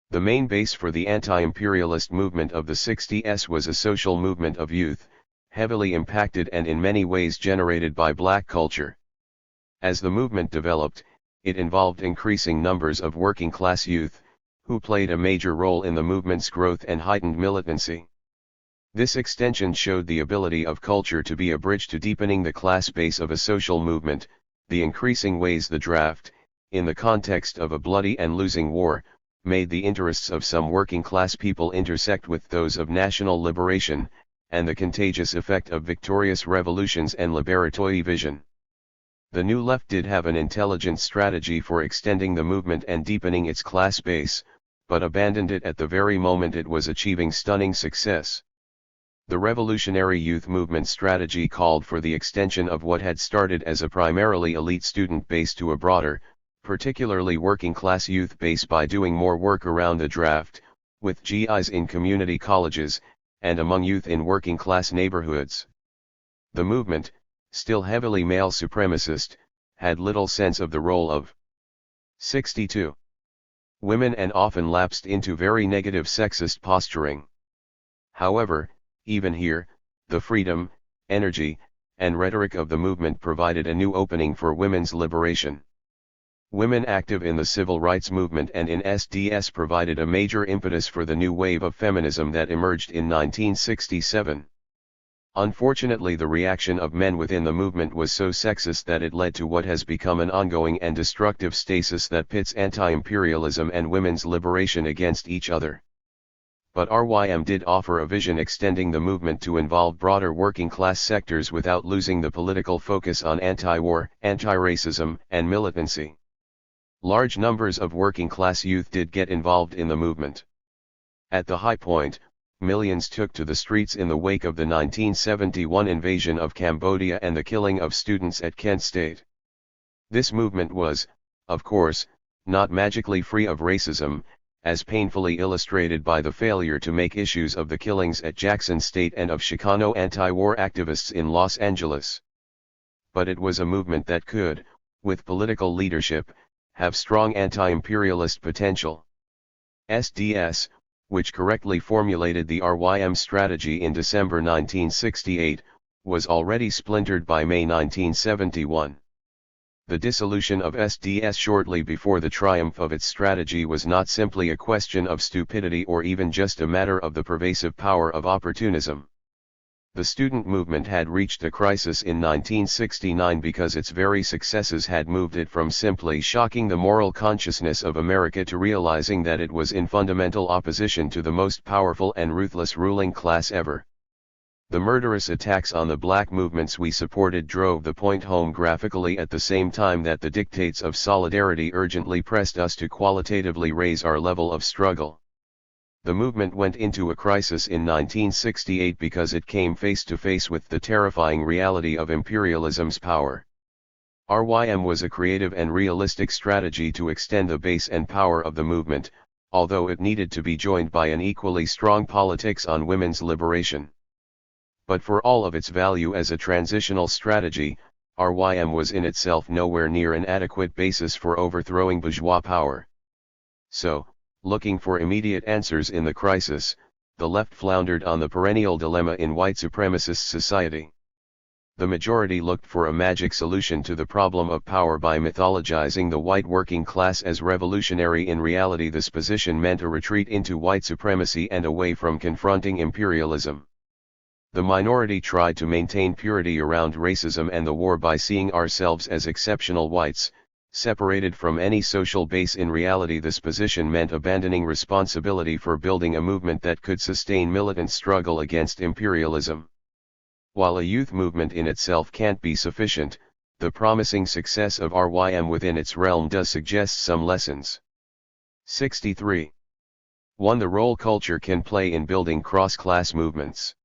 The main base for the anti-imperialist movement of the 60s was a social movement of youth, heavily impacted and in many ways generated by black culture. As the movement developed, it involved increasing numbers of working-class youth, who played a major role in the movement's growth and heightened militancy. This extension showed the ability of culture to be a bridge to deepening the class base of a social movement, the increasing ways the draft, in the context of a bloody and losing war, made the interests of some working-class people intersect with those of national liberation, and the contagious effect of victorious revolutions and liberatory vision. The New Left did have an intelligent strategy for extending the movement and deepening its class base, but abandoned it at the very moment it was achieving stunning success. The revolutionary youth movement strategy called for the extension of what had started as a primarily elite student base to a broader, particularly working-class youth base by doing more work around the draft, with GIs in community colleges, and among youth in working-class neighborhoods. The movement, still heavily male supremacist, had little sense of the role of 62 women and often lapsed into very negative sexist posturing. However, even here, the freedom, energy, and rhetoric of the movement provided a new opening for women's liberation. Women active in the civil rights movement and in SDS provided a major impetus for the new wave of feminism that emerged in 1967. Unfortunately, the reaction of men within the movement was so sexist that it led to what has become an ongoing and destructive stasis that pits anti-imperialism and women's liberation against each other. But RYM did offer a vision extending the movement to involve broader working-class sectors without losing the political focus on anti-war, anti-racism, and militancy. Large numbers of working-class youth did get involved in the movement. At the high point, millions took to the streets in the wake of the 1971 invasion of Cambodia and the killing of students at Kent State. This movement was, of course, not magically free of racism, as painfully illustrated by the failure to make issues of the killings at Jackson State and of Chicano anti-war activists in Los Angeles. But it was a movement that could, with political leadership, have strong anti-imperialist potential. SDS, which correctly formulated the RYM strategy in December 1968, was already splintered by May 1971. The dissolution of SDS shortly before the triumph of its strategy was not simply a question of stupidity or even just a matter of the pervasive power of opportunism. The student movement had reached a crisis in 1969 because its very successes had moved it from simply shocking the moral consciousness of America to realizing that it was in fundamental opposition to the most powerful and ruthless ruling class ever. The murderous attacks on the black movements we supported drove the point home graphically at the same time that the dictates of solidarity urgently pressed us to qualitatively raise our level of struggle. The movement went into a crisis in 1968 because it came face to face with the terrifying reality of imperialism's power. RYM was a creative and realistic strategy to extend the base and power of the movement, although it needed to be joined by an equally strong politics on women's liberation. But for all of its value as a transitional strategy, RYM was in itself nowhere near an adequate basis for overthrowing bourgeois power. So, looking for immediate answers in the crisis, the left floundered on the perennial dilemma in white supremacist society. The majority looked for a magic solution to the problem of power by mythologizing the white working class as revolutionary. In reality, this position meant a retreat into white supremacy and away from confronting imperialism. The minority tried to maintain purity around racism and the war by seeing ourselves as exceptional whites, separated from any social base. In reality, this position meant abandoning responsibility for building a movement that could sustain militant struggle against imperialism. While a youth movement in itself can't be sufficient, the promising success of RYM within its realm does suggest some lessons. 63. 1. The role culture can play in building cross-class movements.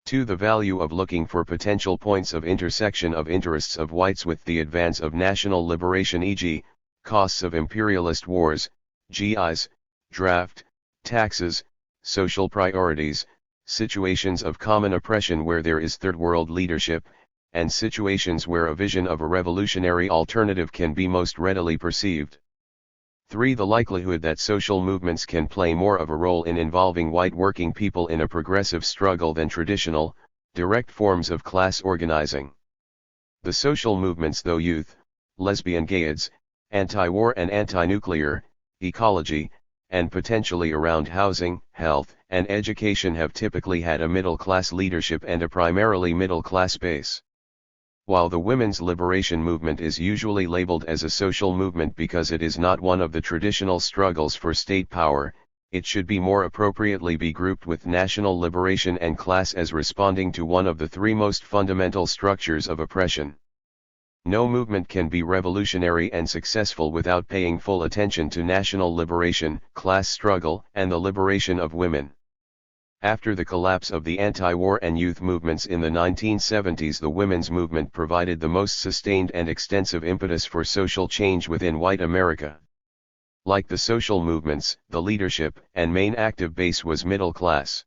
2. The value of looking for potential points of intersection of interests of whites with the advance of national liberation, e.g., costs of imperialist wars, GIs, draft, taxes, social priorities, situations of common oppression where there is third world leadership, and situations where a vision of a revolutionary alternative can be most readily perceived. 3. The likelihood that social movements can play more of a role in involving white working people in a progressive struggle than traditional, direct forms of class organizing. The social movements, though youth, lesbian gayeds, anti-war and anti-nuclear, ecology, and potentially around housing, health, and education, have typically had a middle-class leadership and a primarily middle-class base. While the women's liberation movement is usually labeled as a social movement because it is not one of the traditional struggles for state power, it should be more appropriately be grouped with national liberation and class as responding to one of the three most fundamental structures of oppression. No movement can be revolutionary and successful without paying full attention to national liberation, class struggle, and the liberation of women. After the collapse of the anti-war and youth movements in the 1970s, the women's movement provided the most sustained and extensive impetus for social change within white America. Like the social movements, the leadership and main active base was middle class.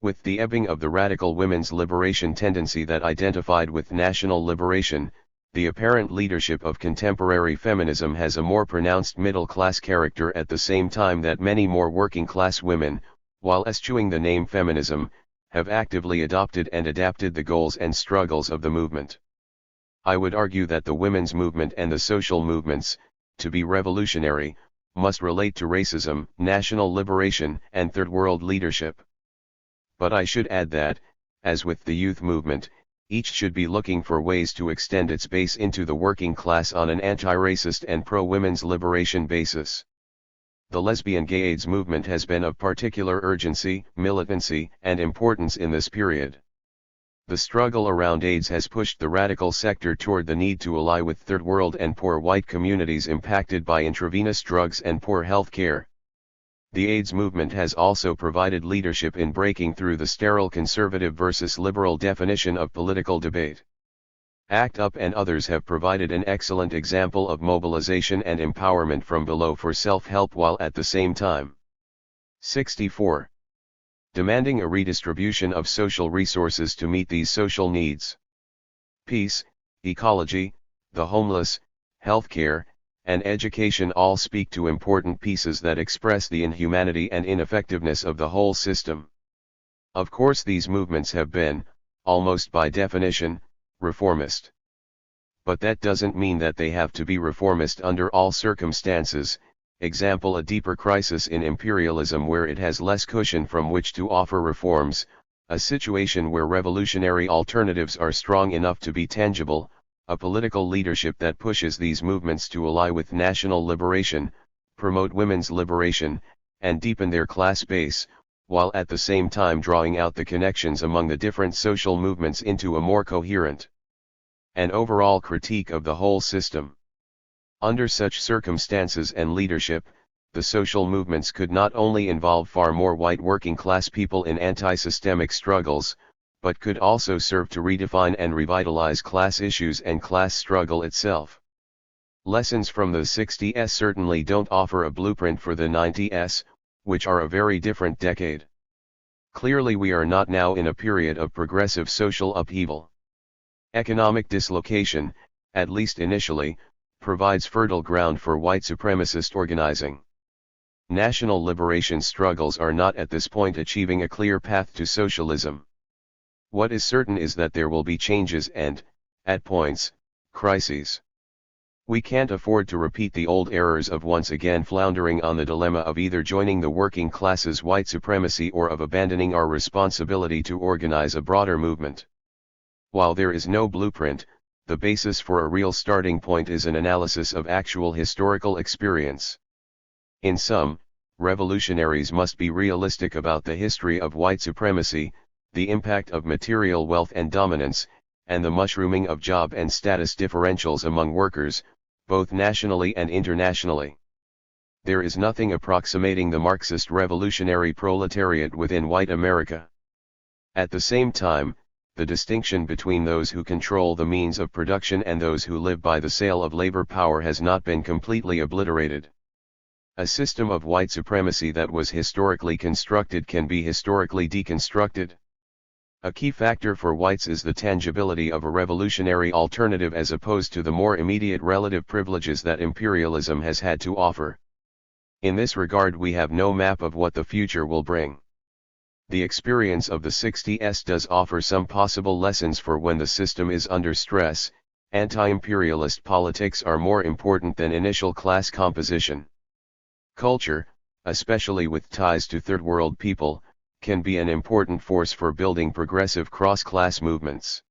With the ebbing of the radical women's liberation tendency that identified with national liberation, the apparent leadership of contemporary feminism has a more pronounced middle-class character at the same time that many more working-class women, while eschewing the name feminism, have actively adopted and adapted the goals and struggles of the movement. I would argue that the women's movement and the social movements, to be revolutionary, must relate to racism, national liberation, and third world leadership. But I should add that, as with the youth movement, each should be looking for ways to extend its base into the working class on an anti-racist and pro-women's liberation basis. The lesbian-gay AIDS movement has been of particular urgency, militancy, and importance in this period. The struggle around AIDS has pushed the radical sector toward the need to ally with third world and poor white communities impacted by intravenous drugs and poor health care. The AIDS movement has also provided leadership in breaking through the sterile conservative versus liberal definition of political debate. ACT UP and others have provided an excellent example of mobilization and empowerment from below for self-help while at the same time 64. Demanding a redistribution of social resources to meet these social needs. Peace, ecology, the homeless, healthcare, and education all speak to important pieces that express the inhumanity and ineffectiveness of the whole system. Of course, these movements have been, almost by definition, reformist. But that doesn't mean that they have to be reformist under all circumstances. Example: a deeper crisis in imperialism where it has less cushion from which to offer reforms, a situation where revolutionary alternatives are strong enough to be tangible, a political leadership that pushes these movements to ally with national liberation, promote women's liberation, and deepen their class base, while at the same time drawing out the connections among the different social movements into a more coherent and overall critique of the whole system. Under such circumstances and leadership, the social movements could not only involve far more white working class people in anti-systemic struggles, but could also serve to redefine and revitalize class issues and class struggle itself. Lessons from the 60s certainly don't offer a blueprint for the 90s, which are a very different decade. Clearly we are not now in a period of progressive social upheaval. Economic dislocation, at least initially, provides fertile ground for white supremacist organizing. National liberation struggles are not at this point achieving a clear path to socialism. What is certain is that there will be changes and, at points, crises. We can't afford to repeat the old errors of once again floundering on the dilemma of either joining the working class's white supremacy or of abandoning our responsibility to organize a broader movement. While there is no blueprint, the basis for a real starting point is an analysis of actual historical experience. In sum, revolutionaries must be realistic about the history of white supremacy, the impact of material wealth and dominance, and the mushrooming of job and status differentials among workers, both nationally and internationally. There is nothing approximating the Marxist revolutionary proletariat within white America. At the same time, the distinction between those who control the means of production and those who live by the sale of labor power has not been completely obliterated. A system of white supremacy that was historically constructed can be historically deconstructed. A key factor for whites is the tangibility of a revolutionary alternative as opposed to the more immediate relative privileges that imperialism has had to offer. In this regard, we have no map of what the future will bring. The experience of the 60s does offer some possible lessons for when the system is under stress. Anti-imperialist politics are more important than initial class composition. Culture, especially with ties to third world people, can be an important force for building progressive cross-class movements.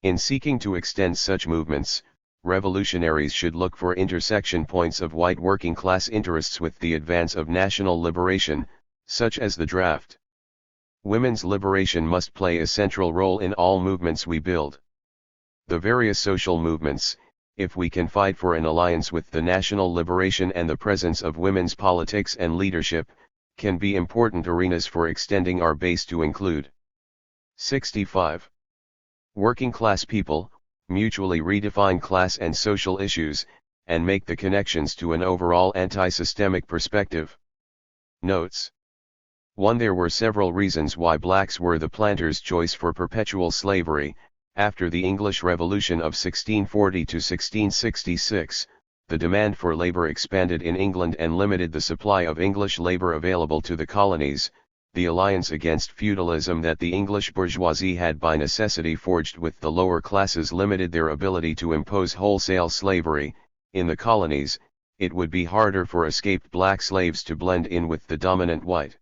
In seeking to extend such movements, revolutionaries should look for intersection points of white working class interests with the advance of national liberation, such as the draft. Women's liberation must play a central role in all movements we build. The various social movements, if we can fight for an alliance with the national liberation and the presence of women's politics and leadership, can be important arenas for extending our base to include 65. Working class people, mutually redefine class and social issues, and make the connections to an overall anti-systemic perspective. Notes. 1. There were several reasons why blacks were the planters' choice for perpetual slavery. After the English Revolution of 1640 to 1666, the demand for labor expanded in England and limited the supply of English labor available to the colonies. The alliance against feudalism that the English bourgeoisie had by necessity forged with the lower classes limited their ability to impose wholesale slavery. In the colonies, it would be harder for escaped black slaves to blend in with the dominant white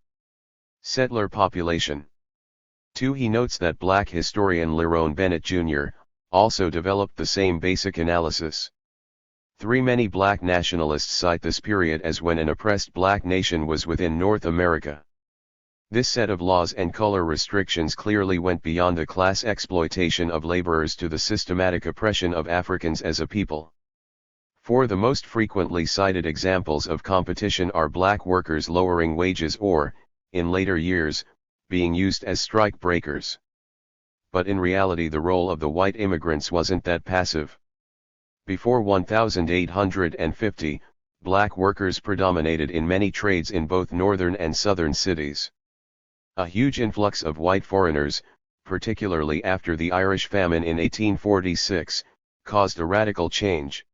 settler population. 2. He notes that black historian Lerone Bennett Jr. also developed the same basic analysis. 3. Many black nationalists cite this period as when an oppressed black nation was within North America. This set of laws and color restrictions clearly went beyond the class exploitation of laborers to the systematic oppression of Africans as a people. 4. The most frequently cited examples of competition are black workers lowering wages or, in later years, being used as strike breakers. But in reality the role of the white immigrants wasn't that passive. Before 1850, black workers predominated in many trades in both northern and southern cities. A huge influx of white foreigners, particularly after the Irish famine in 1846, caused a radical change.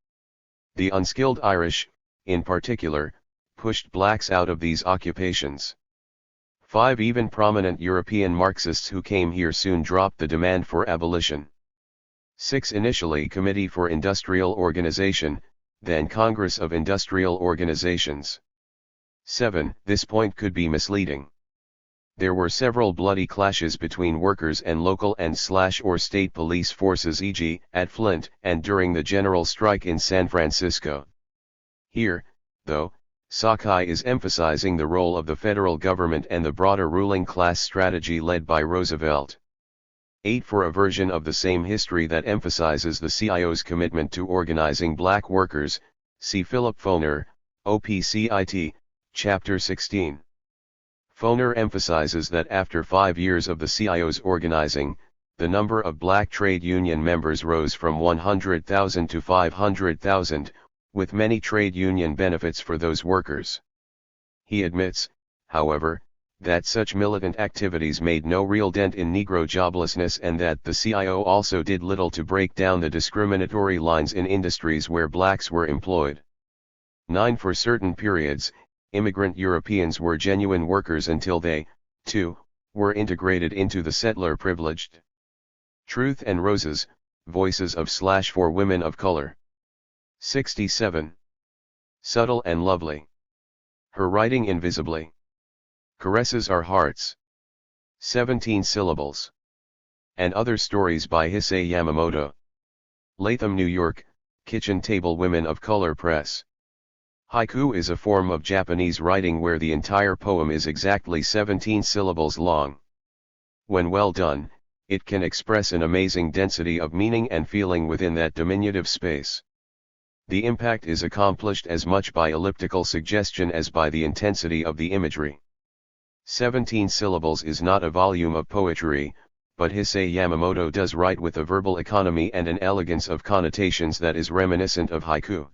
The unskilled Irish, in particular, pushed blacks out of these occupations. 5. Even prominent European Marxists who came here soon dropped the demand for abolition. 6. Initially Committee for Industrial Organization, then Congress of Industrial Organizations. 7. This point could be misleading. There were several bloody clashes between workers and local and/or state police forces, e.g., at Flint and during the general strike in San Francisco. Here, though, Sakai is emphasizing the role of the federal government and the broader ruling class strategy led by Roosevelt. 8. For a version of the same history that emphasizes the CIO's commitment to organizing black workers, see Philip Foner, OPCIT, Chapter 16. Foner emphasizes that after 5 years of the CIO's organizing, the number of black trade union members rose from 100,000 to 500,000, with many trade union benefits for those workers. He admits, however, that such militant activities made no real dent in Negro joblessness and that the CIO also did little to break down the discriminatory lines in industries where blacks were employed. 9. For certain periods, immigrant Europeans were genuine workers until they, too, were integrated into the settler-privileged. Truth and Roses, Voices of / for Women of Color. 67. Subtle and lovely. Her writing invisibly caresses our hearts. 17 syllables. And Other Stories by Hisei Yamamoto. Latham, New York, Kitchen Table Women of Color Press. Haiku is a form of Japanese writing where the entire poem is exactly 17 syllables long. When well done, it can express an amazing density of meaning and feeling within that diminutive space. The impact is accomplished as much by elliptical suggestion as by the intensity of the imagery. 17 syllables is not a volume of poetry, but Hisei Yamamoto does write with a verbal economy and an elegance of connotations that is reminiscent of haiku.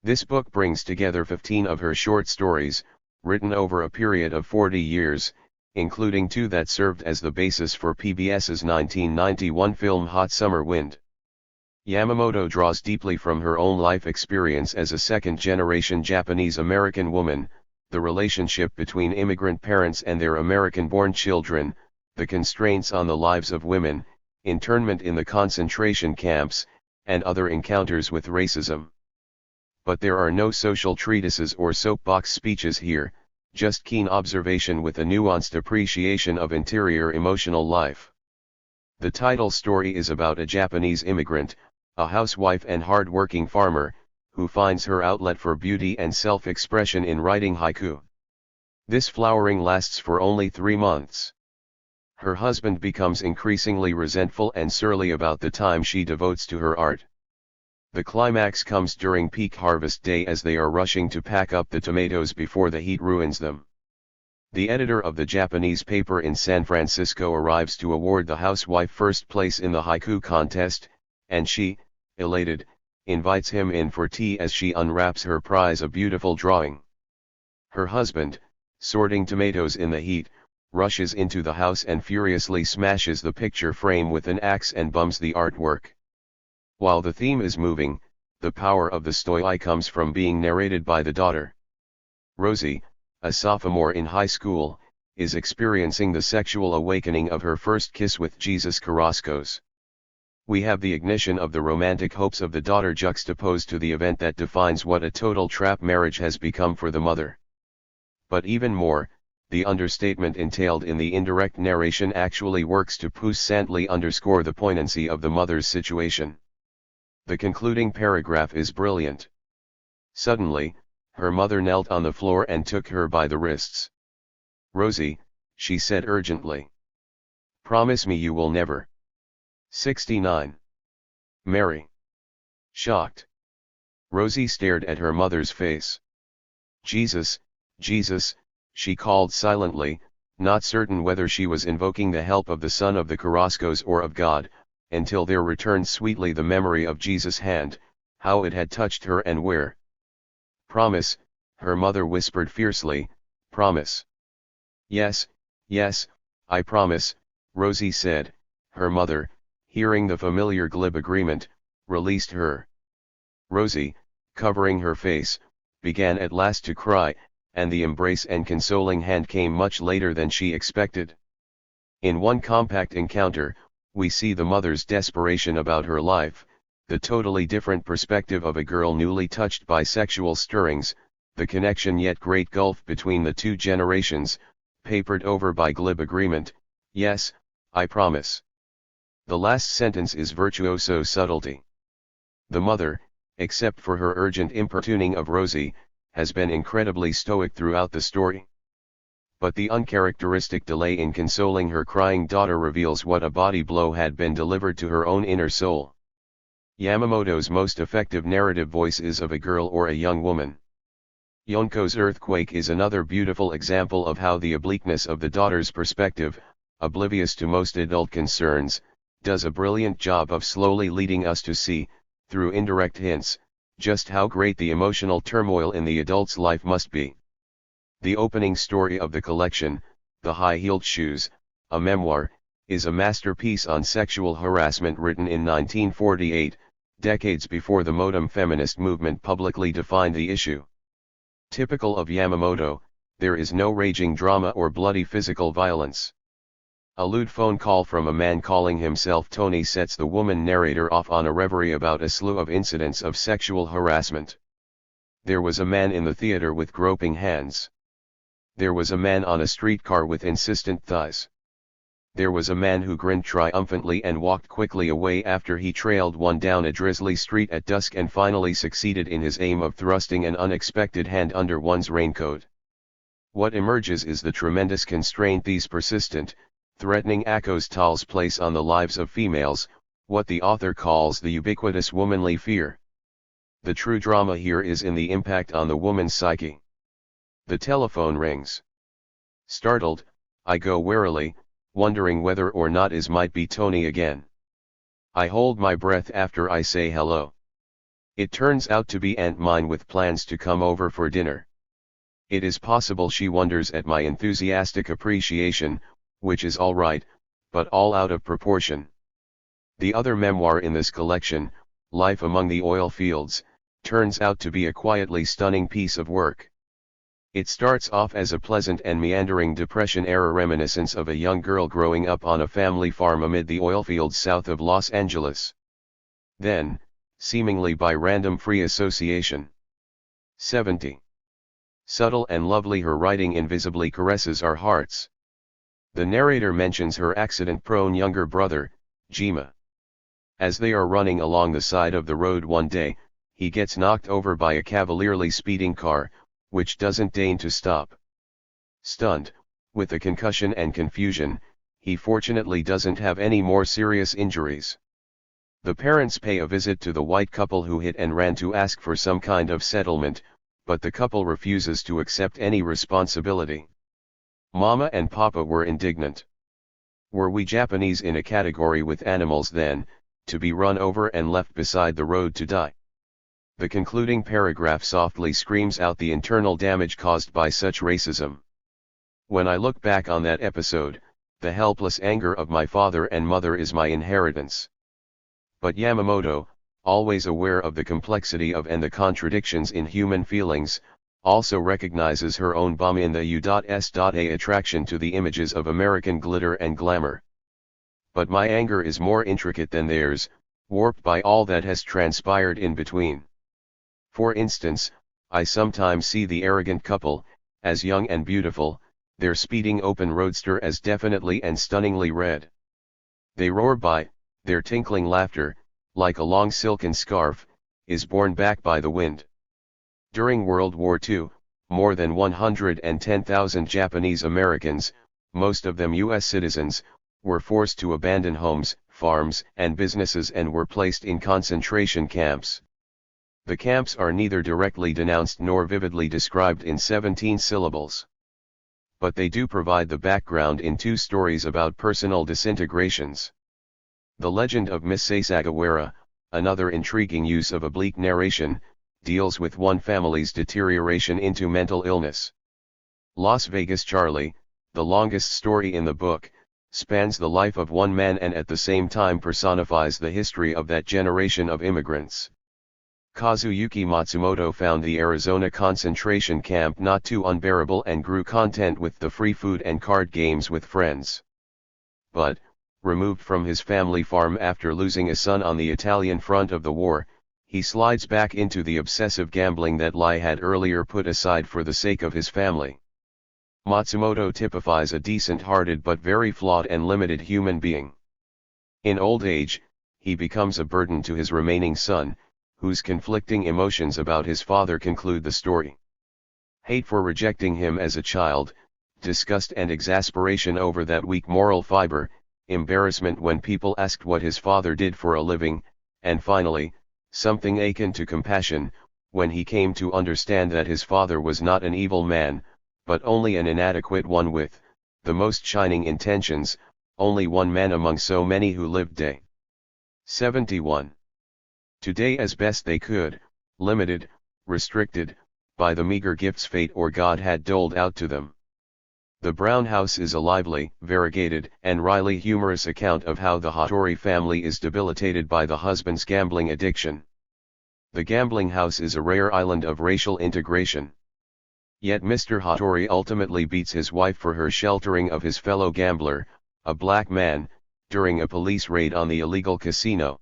This book brings together 15 of her short stories, written over a period of 40 years, including 2 that served as the basis for PBS's 1991 film Hot Summer Wind. Yamamoto draws deeply from her own life experience as a second-generation Japanese-American woman, the relationship between immigrant parents and their American-born children, the constraints on the lives of women, internment in the concentration camps, and other encounters with racism. But there are no social treatises or soapbox speeches here, just keen observation with a nuanced appreciation of interior emotional life. The title story is about a Japanese immigrant, a housewife and hard-working farmer, who finds her outlet for beauty and self-expression in writing haiku. This flowering lasts for only 3 months. Her husband becomes increasingly resentful and surly about the time she devotes to her art. The climax comes during peak harvest day as they are rushing to pack up the tomatoes before the heat ruins them. The editor of the Japanese paper in San Francisco arrives to award the housewife first place in the haiku contest, and she, elated, invites him in for tea as she unwraps her prize, a beautiful drawing. Her husband, sorting tomatoes in the heat, rushes into the house and furiously smashes the picture frame with an axe and bums the artwork. While the theme is moving, the power of the story comes from being narrated by the daughter. Rosie, a sophomore in high school, is experiencing the sexual awakening of her first kiss with Jesus Carrasco's. We have the ignition of the romantic hopes of the daughter juxtaposed to the event that defines what a total trap marriage has become for the mother. But even more, the understatement entailed in the indirect narration actually works to puissantly underscore the poignancy of the mother's situation. The concluding paragraph is brilliant. Suddenly, her mother knelt on the floor and took her by the wrists. "Rosie," she said urgently. "Promise me you will never." 69. Mary. Shocked. Rosie stared at her mother's face. "Jesus, Jesus," she called silently, not certain whether she was invoking the help of the son of the Carrascos or of God, until there returned sweetly the memory of Jesus' hand, how it had touched her and where. "Promise," her mother whispered fiercely, "promise." "Yes, yes, I promise," Rosie said. Her mother, hearing the familiar glib agreement, released her. Rosie, covering her face, began at last to cry, and the embrace and consoling hand came much later than she expected. In one compact encounter, we see the mother's desperation about her life, the totally different perspective of a girl newly touched by sexual stirrings, the connection yet great gulf between the 2 generations, papered over by glib agreement, "Yes, I promise." The last sentence is virtuoso subtlety. The mother, except for her urgent importuning of Rosie, has been incredibly stoic throughout the story. But the uncharacteristic delay in consoling her crying daughter reveals what a body blow had been delivered to her own inner soul. Yamamoto's most effective narrative voice is of a girl or a young woman. Yonko's Earthquake is another beautiful example of how the obliqueness of the daughter's perspective, oblivious to most adult concerns, does a brilliant job of slowly leading us to see, through indirect hints, just how great the emotional turmoil in the adult's life must be. The opening story of the collection, The High-Heeled Shoes, a memoir, is a masterpiece on sexual harassment written in 1948, decades before the modem feminist movement publicly defined the issue. Typical of Yamamoto, there is no raging drama or bloody physical violence. A lewd phone call from a man calling himself Tony sets the woman narrator off on a reverie about a slew of incidents of sexual harassment. There was a man in the theater with groping hands. There was a man on a streetcar with insistent thighs. There was a man who grinned triumphantly and walked quickly away after he trailed one down a drizzly street at dusk and finally succeeded in his aim of thrusting an unexpected hand under one's raincoat. What emerges is the tremendous constraint these persistent, threatening accosts place on the lives of females, what the author calls the ubiquitous womanly fear. The true drama here is in the impact on the woman's psyche. The telephone rings. Startled, I go warily, wondering whether or not it might be Tony again. I hold my breath after I say hello. It turns out to be Aunt mine with plans to come over for dinner. It is possible she wonders at my enthusiastic appreciation, which is all right, but all out of proportion. The other memoir in this collection, Life Among the Oil Fields, turns out to be a quietly stunning piece of work. It starts off as a pleasant and meandering Depression-era reminiscence of a young girl growing up on a family farm amid the oilfields south of Los Angeles. Then, seemingly by random free association. 70. Subtle and lovely, her writing invisibly caresses our hearts. The narrator mentions her accident-prone younger brother, Jima. As they are running along the side of the road one day, he gets knocked over by a cavalierly speeding car, which doesn't deign to stop. Stunned, with the concussion and confusion, he fortunately doesn't have any more serious injuries. The parents pay a visit to the white couple who hit and ran to ask for some kind of settlement, but the couple refuses to accept any responsibility. Mama and Papa were indignant. Were we Japanese in a category with animals then, to be run over and left beside the road to die? The concluding paragraph softly screams out the internal damage caused by such racism. When I look back on that episode, the helpless anger of my father and mother is my inheritance. But Yamamoto, always aware of the complexity of and the contradictions in human feelings, also recognizes her own bomb in the U.S.A attraction to the images of American glitter and glamour. But my anger is more intricate than theirs, warped by all that has transpired in between. For instance, I sometimes see the arrogant couple, as young and beautiful, their speeding open roadster as definitely and stunningly red. They roar by, their tinkling laughter, like a long silken scarf, is borne back by the wind. During World War II, more than 110,000 Japanese Americans, most of them U.S. citizens, were forced to abandon homes, farms, and businesses and were placed in concentration camps. The camps are neither directly denounced nor vividly described in 17 syllables. But they do provide the background in 2 stories about personal disintegrations. The legend of Miss Sasagawara, another intriguing use of oblique narration, deals with one family's deterioration into mental illness. Las Vegas Charlie, the longest story in the book, spans the life of one man and at the same time personifies the history of that generation of immigrants. Kazuyuki Matsumoto found the Arizona concentration camp not too unbearable and grew content with the free food and card games with friends. But, removed from his family farm after losing a son on the Italian front of the war, he slides back into the obsessive gambling that Lai had earlier put aside for the sake of his family. Matsumoto typifies a decent-hearted but very flawed and limited human being. In old age, he becomes a burden to his remaining son, whose conflicting emotions about his father conclude the story. Hate for rejecting him as a child, disgust and exasperation over that weak moral fiber, embarrassment when people asked what his father did for a living, and finally, something akin to compassion, when he came to understand that his father was not an evil man, but only an inadequate one with, the most shining intentions, only one man among so many who lived day. 71. Today as best they could, limited, restricted, by the meager gifts fate or God had doled out to them. The Brown House is a lively, variegated, and wryly humorous account of how the Hattori family is debilitated by the husband's gambling addiction. The gambling house is a rare island of racial integration. Yet Mr. Hattori ultimately beats his wife for her sheltering of his fellow gambler, a black man, during a police raid on the illegal casino.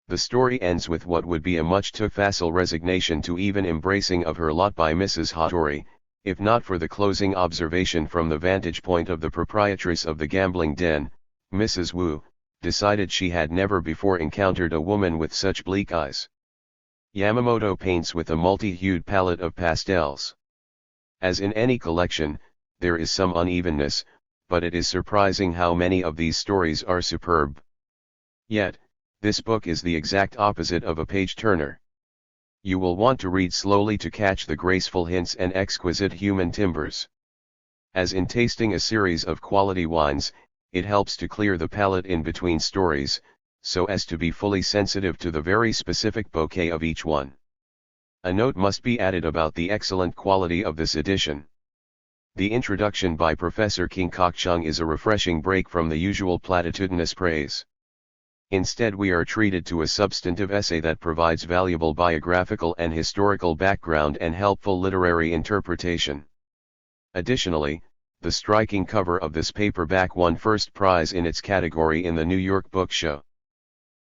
The story ends with what would be a much too facile resignation to even embracing of her lot by Mrs. Hattori, if not for the closing observation from the vantage point of the proprietress of the gambling den, Mrs. Wu, decided she had never before encountered a woman with such bleak eyes. Yamamoto paints with a multi-hued palette of pastels. As in any collection, there is some unevenness, but it is surprising how many of these stories are superb. Yet, this book is the exact opposite of a page-turner. You will want to read slowly to catch the graceful hints and exquisite human timbers. As in tasting a series of quality wines, it helps to clear the palate in between stories, so as to be fully sensitive to the very specific bouquet of each one. A note must be added about the excellent quality of this edition. The introduction by Professor King Kok Chung is a refreshing break from the usual platitudinous praise. Instead, we are treated to a substantive essay that provides valuable biographical and historical background and helpful literary interpretation. Additionally, the striking cover of this paperback won first prize in its category in the New York Book Show.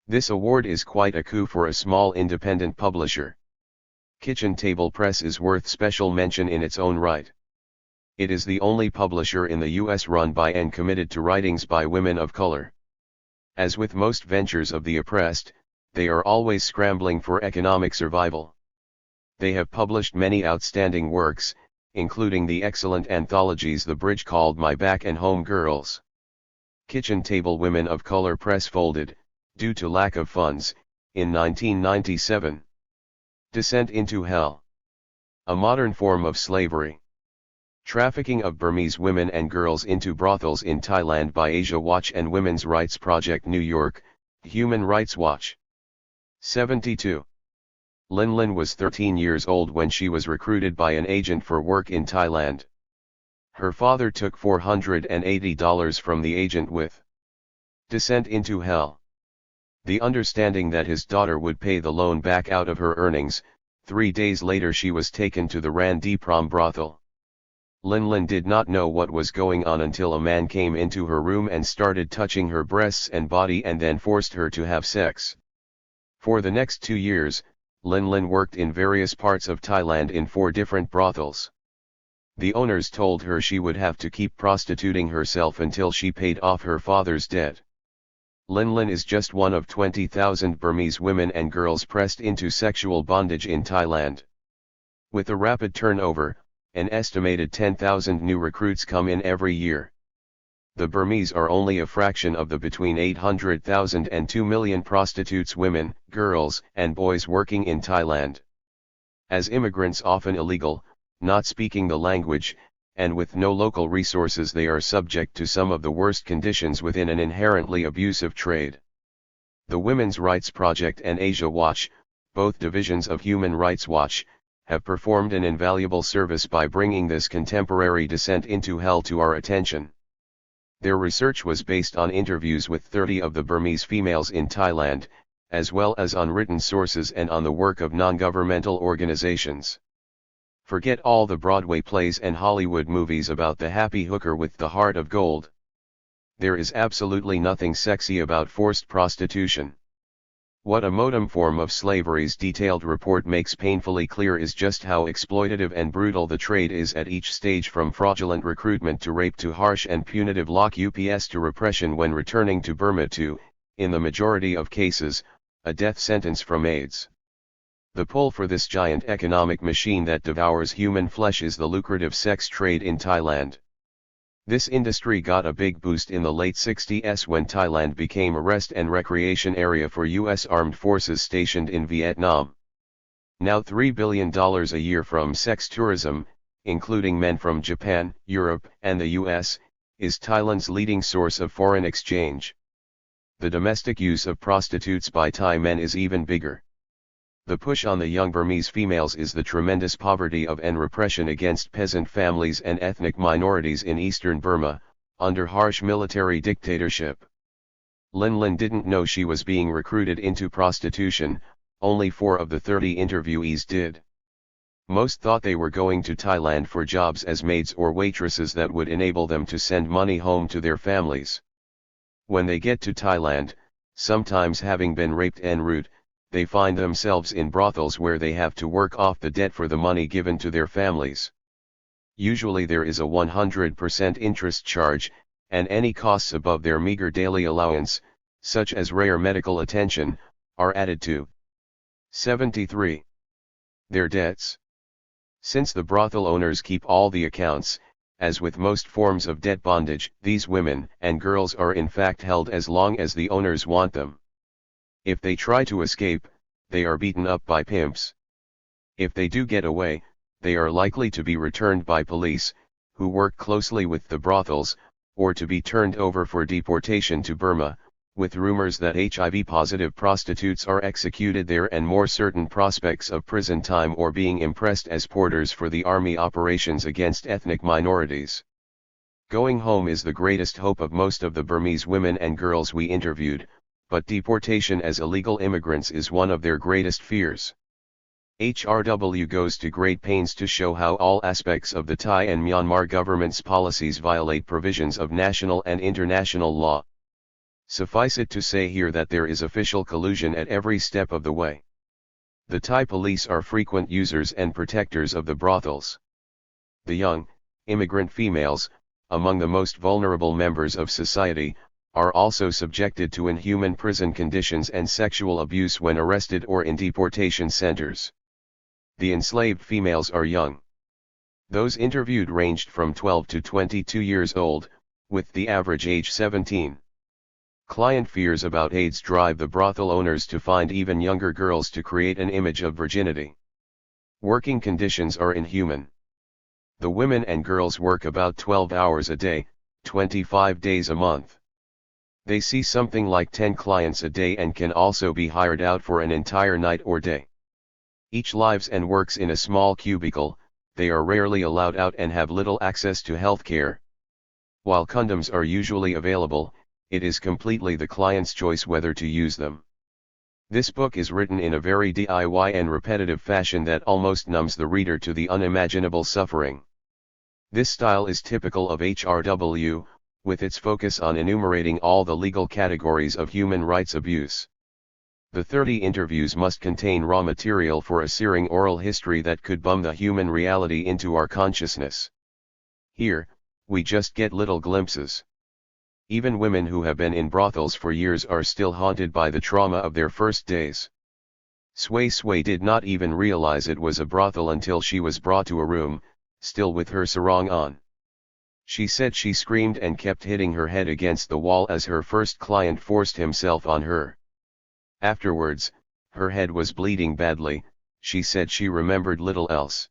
This award is quite a coup for a small independent publisher. Kitchen Table Press is worth special mention in its own right. It is the only publisher in the U.S. run by and committed to writings by women of color. As with most ventures of the oppressed, they are always scrambling for economic survival. They have published many outstanding works, including the excellent anthologies The Bridge Called My Back and Home Girls. Kitchen Table Women of Color Press folded, due to lack of funds, in 1997. Descent into Hell. A modern form of slavery. Trafficking of Burmese women and girls into brothels in Thailand by Asia Watch and Women's Rights Project New York, Human Rights Watch. 72. Lin was 13 years old when she was recruited by an agent for work in Thailand. Her father took $480 from the agent with Descent into Hell. The understanding that his daughter would pay the loan back out of her earnings. 3 days later she was taken to the Randipram brothel. Lin did not know what was going on until a man came into her room and started touching her breasts and body and then forced her to have sex. For the next 2 years, Lin worked in various parts of Thailand in 4 different brothels. The owners told her she would have to keep prostituting herself until she paid off her father's debt. Lin is just one of 20,000 Burmese women and girls pressed into sexual bondage in Thailand. With a rapid turnover, an estimated 10,000 new recruits come in every year. The Burmese are only a fraction of the between 800,000 and 2 million prostitutes, women, girls, and boys working in Thailand. As immigrants, often illegal, not speaking the language, and with no local resources, they are subject to some of the worst conditions within an inherently abusive trade. The Women's Rights Project and Asia Watch, both divisions of Human Rights Watch, have performed an invaluable service by bringing this contemporary descent into hell to our attention. Their research was based on interviews with 30 of the Burmese females in Thailand, as well as on written sources and on the work of non-governmental organizations. Forget all the Broadway plays and Hollywood movies about the happy hooker with the heart of gold. There is absolutely nothing sexy about forced prostitution. What a modern form of slavery's detailed report makes painfully clear is just how exploitative and brutal the trade is at each stage, from fraudulent recruitment to rape to harsh and punitive lock-ups to repression when returning to Burma to, in the majority of cases, a death sentence from AIDS. The pull for this giant economic machine that devours human flesh is the lucrative sex trade in Thailand. This industry got a big boost in the late 60s when Thailand became a rest and recreation area for U.S. armed forces stationed in Vietnam. Now $3 billion a year from sex tourism, including men from Japan, Europe, and the U.S., is Thailand's leading source of foreign exchange. The domestic use of prostitutes by Thai men is even bigger. The push on the young Burmese females is the tremendous poverty of and repression against peasant families and ethnic minorities in eastern Burma, under harsh military dictatorship. Lin didn't know she was being recruited into prostitution, only 4 of the 30 interviewees did. Most thought they were going to Thailand for jobs as maids or waitresses that would enable them to send money home to their families. When they get to Thailand, sometimes having been raped en route, they find themselves in brothels where they have to work off the debt for the money given to their families. Usually there is a 100% interest charge, and any costs above their meager daily allowance, such as rare medical attention, are added to. 73. Their debts. Since the brothel owners keep all the accounts, as with most forms of debt bondage, these women and girls are in fact held as long as the owners want them. If they try to escape, they are beaten up by pimps. If they do get away, they are likely to be returned by police, who work closely with the brothels, or to be turned over for deportation to Burma, with rumors that HIV-positive prostitutes are executed there and more certain prospects of prison time or being impressed as porters for the army operations against ethnic minorities. Going home is the greatest hope of most of the Burmese women and girls we interviewed, but deportation as illegal immigrants is one of their greatest fears. HRW goes to great pains to show how all aspects of the Thai and Myanmar government's policies violate provisions of national and international law. Suffice it to say here that there is official collusion at every step of the way. The Thai police are frequent users and protectors of the brothels. The young, immigrant females, among the most vulnerable members of society, are also subjected to inhuman prison conditions and sexual abuse when arrested or in deportation centers. The enslaved females are young. Those interviewed ranged from 12 to 22 years old, with the average age 17. Client fears about AIDS drive the brothel owners to find even younger girls to create an image of virginity. Working conditions are inhuman. The women and girls work about 12 hours a day, 25 days a month. They see something like 10 clients a day and can also be hired out for an entire night or day. Each lives and works in a small cubicle, they are rarely allowed out and have little access to health care. While condoms are usually available, it is completely the client's choice whether to use them. This book is written in a very DIY and repetitive fashion that almost numbs the reader to the unimaginable suffering. This style is typical of HRW, with its focus on enumerating all the legal categories of human rights abuse. The 30 interviews must contain raw material for a searing oral history that could bum the human reality into our consciousness. Here, we just get little glimpses. Even women who have been in brothels for years are still haunted by the trauma of their first days. Sway Sway did not even realize it was a brothel until she was brought to a room, still with her sarong on. She said she screamed and kept hitting her head against the wall as her first client forced himself on her. Afterwards, her head was bleeding badly. She said she remembered little else.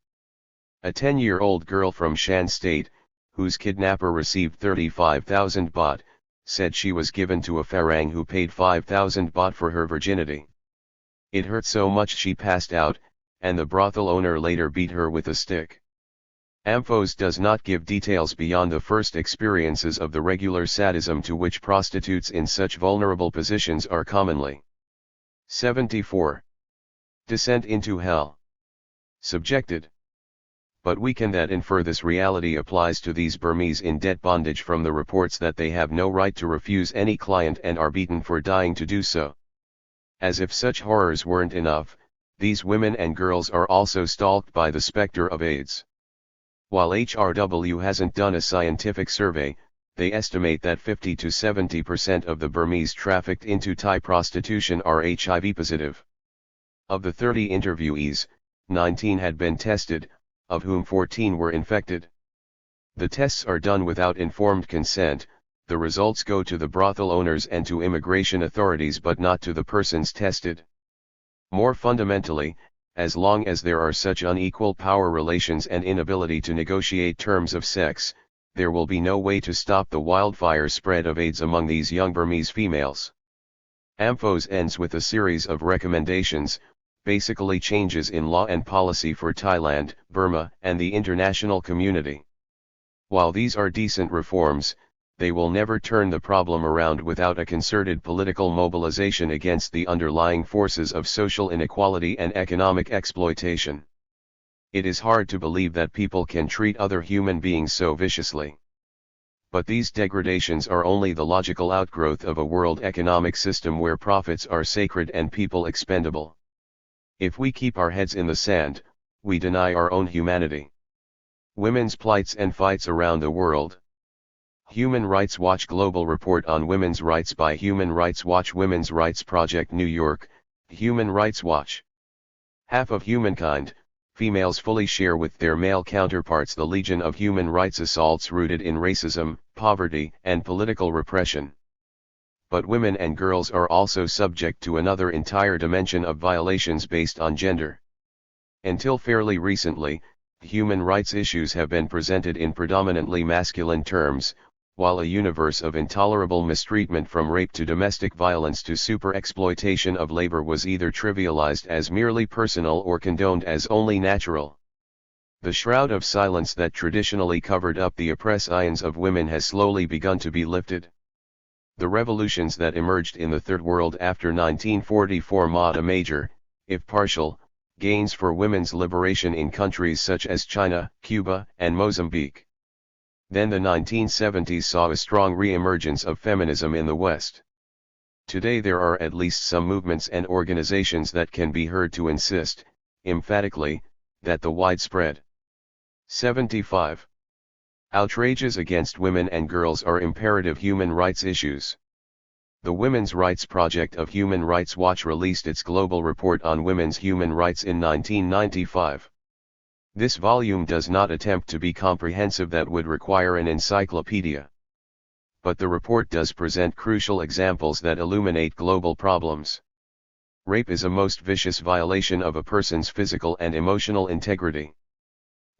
A 10-year-old girl from Shan State, whose kidnapper received 35,000 baht, said she was given to a Farang who paid 5,000 baht for her virginity. It hurt so much she passed out, and the brothel owner later beat her with a stick. Amphos does not give details beyond the first experiences of the regular sadism to which prostitutes in such vulnerable positions are commonly 74. Descent into hell. Subjected. But we can that infer this reality applies to these Burmese in debt bondage from the reports that they have no right to refuse any client and are beaten for dying to do so. As if such horrors weren't enough, these women and girls are also stalked by the specter of AIDS. While HRW hasn't done a scientific survey, they estimate that 50 to 70% of the Burmese trafficked into Thai prostitution are HIV positive. Of the 30 interviewees, 19 had been tested, of whom 14 were infected. The tests are done without informed consent. The results go to the brothel owners and to immigration authorities but not to the persons tested. More fundamentally, as long as there are such unequal power relations and inability to negotiate terms of sex, there will be no way to stop the wildfire spread of AIDS among these young Burmese females. Amphos ends with a series of recommendations, basically changes in law and policy for Thailand, Burma, and the international community. While these are decent reforms, they will never turn the problem around without a concerted political mobilization against the underlying forces of social inequality and economic exploitation. It is hard to believe that people can treat other human beings so viciously. But these degradations are only the logical outgrowth of a world economic system where profits are sacred and people expendable. If we keep our heads in the sand, we deny our own humanity. Women's plights and fights around the world. Human Rights Watch Global Report on Women's Rights by Human Rights Watch. Women's Rights Project, New York, Human Rights Watch. Half of humankind, females, fully share with their male counterparts the legion of human rights assaults rooted in racism, poverty, and political repression. But women and girls are also subject to another entire dimension of violations based on gender. Until fairly recently, human rights issues have been presented in predominantly masculine terms, while a universe of intolerable mistreatment from rape to domestic violence to super-exploitation of labor was either trivialized as merely personal or condoned as only natural. The shroud of silence that traditionally covered up the oppressions of women has slowly begun to be lifted. The revolutions that emerged in the Third World after 1944 made a major, if partial, gains for women's liberation in countries such as China, Cuba, and Mozambique. Then the 1970s saw a strong re-emergence of feminism in the West. Today there are at least some movements and organizations that can be heard to insist, emphatically, that the widespread 75. Outrages against women and girls are imperative human rights issues. The Women's Rights Project of Human Rights Watch released its global report on women's human rights in 1995. This volume does not attempt to be comprehensive, that would require an encyclopedia. But the report does present crucial examples that illuminate global problems. Rape is a most vicious violation of a person's physical and emotional integrity.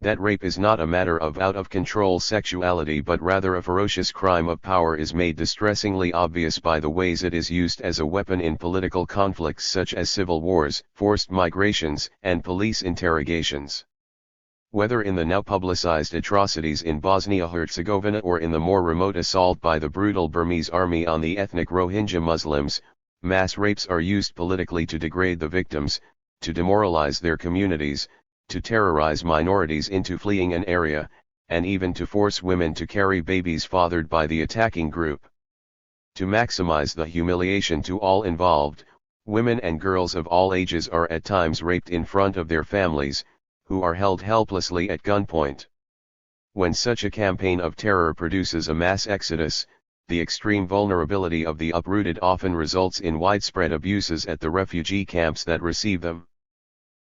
That rape is not a matter of out-of-control sexuality but rather a ferocious crime of power is made distressingly obvious by the ways it is used as a weapon in political conflicts such as civil wars, forced migrations, and police interrogations. Whether in the now publicized atrocities in Bosnia-Herzegovina or in the more remote assault by the brutal Burmese army on the ethnic Rohingya Muslims, mass rapes are used politically to degrade the victims, to demoralize their communities, to terrorize minorities into fleeing an area, and even to force women to carry babies fathered by the attacking group. To maximize the humiliation to all involved, women and girls of all ages are at times raped in front of their families, who are held helplessly at gunpoint. When such a campaign of terror produces a mass exodus, the extreme vulnerability of the uprooted often results in widespread abuses at the refugee camps that receive them.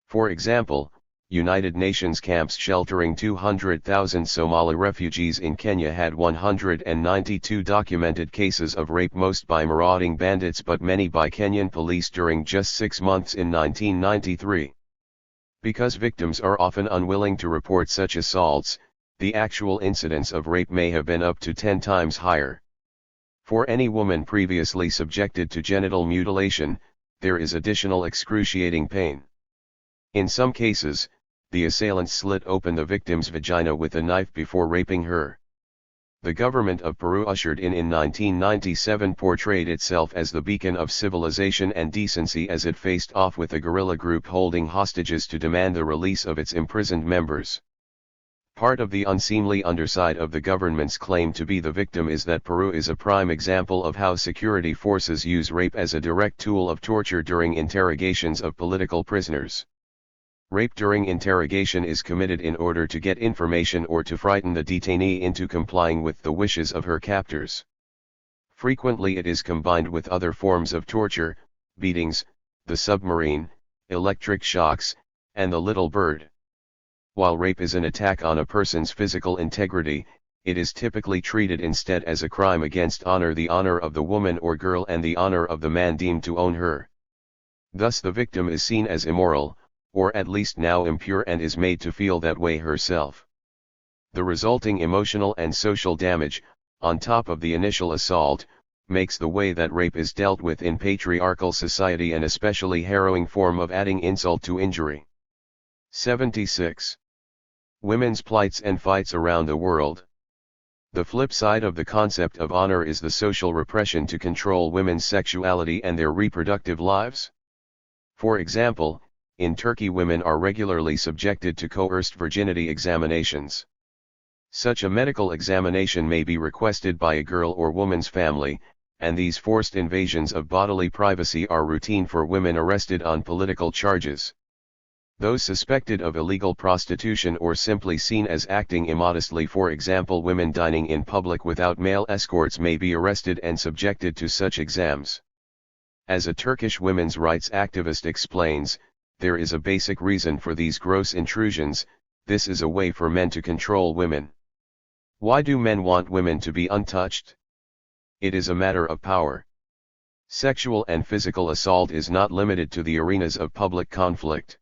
For example, United Nations camps sheltering 200,000 Somali refugees in Kenya had 192 documented cases of rape, most by marauding bandits but many by Kenyan police during just 6 months in 1993. Because victims are often unwilling to report such assaults, the actual incidence of rape may have been up to 10 times higher. For any woman previously subjected to genital mutilation, there is additional excruciating pain. In some cases, the assailants slit open the victim's vagina with a knife before raping her. The government of Peru, ushered in 1997, portrayed itself as the beacon of civilization and decency as it faced off with a guerrilla group holding hostages to demand the release of its imprisoned members. Part of the unseemly underside of the government's claim to be the victim is that Peru is a prime example of how security forces use rape as a direct tool of torture during interrogations of political prisoners. Rape during interrogation is committed in order to get information or to frighten the detainee into complying with the wishes of her captors. Frequently it is combined with other forms of torture, beatings, the submarine, electric shocks, and the little bird. While rape is an attack on a person's physical integrity, it is typically treated instead as a crime against honor, the honor of the woman or girl and the honor of the man deemed to own her. Thus the victim is seen as immoral, or at least now impure, and is made to feel that way herself. The resulting emotional and social damage, on top of the initial assault, makes the way that rape is dealt with in patriarchal society an especially harrowing form of adding insult to injury. 76. Women's plights and fights around the world. The flip side of the concept of honor is the social repression to control women's sexuality and their reproductive lives. For example, in Turkey women are regularly subjected to coerced virginity examinations. Such a medical examination may be requested by a girl or woman's family, and these forced invasions of bodily privacy are routine for women arrested on political charges. Those suspected of illegal prostitution or simply seen as acting immodestly, for example women dining in public without male escorts, may be arrested and subjected to such exams. As a Turkish women's rights activist explains, there is a basic reason for these gross intrusions: this is a way for men to control women. Why do men want women to be untouched? It is a matter of power. Sexual and physical assault is not limited to the arenas of public conflict.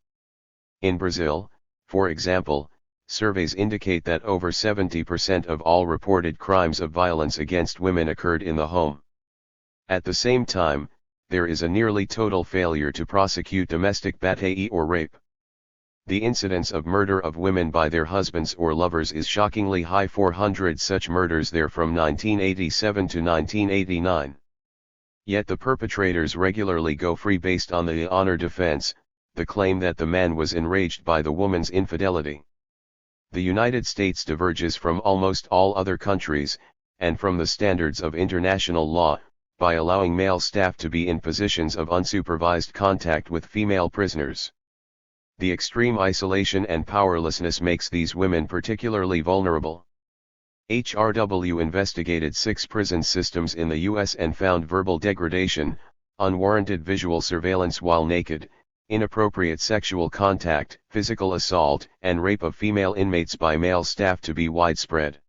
In Brazil, for example, Surveys indicate that over 70% of all reported crimes of violence against women occurred in the home. At the same time, there is a nearly total failure to prosecute domestic battery or rape. The incidence of murder of women by their husbands or lovers is shockingly high, 400 such murders there from 1987 to 1989. Yet the perpetrators regularly go free based on the honor defense, the claim that the man was enraged by the woman's infidelity. The United States diverges from almost all other countries, and from the standards of international law, by allowing male staff to be in positions of unsupervised contact with female prisoners. The extreme isolation and powerlessness makes these women particularly vulnerable. HRW investigated 6 prison systems in the U.S. and found verbal degradation, unwarranted visual surveillance while naked, inappropriate sexual contact, physical assault, and rape of female inmates by male staff to be widespread.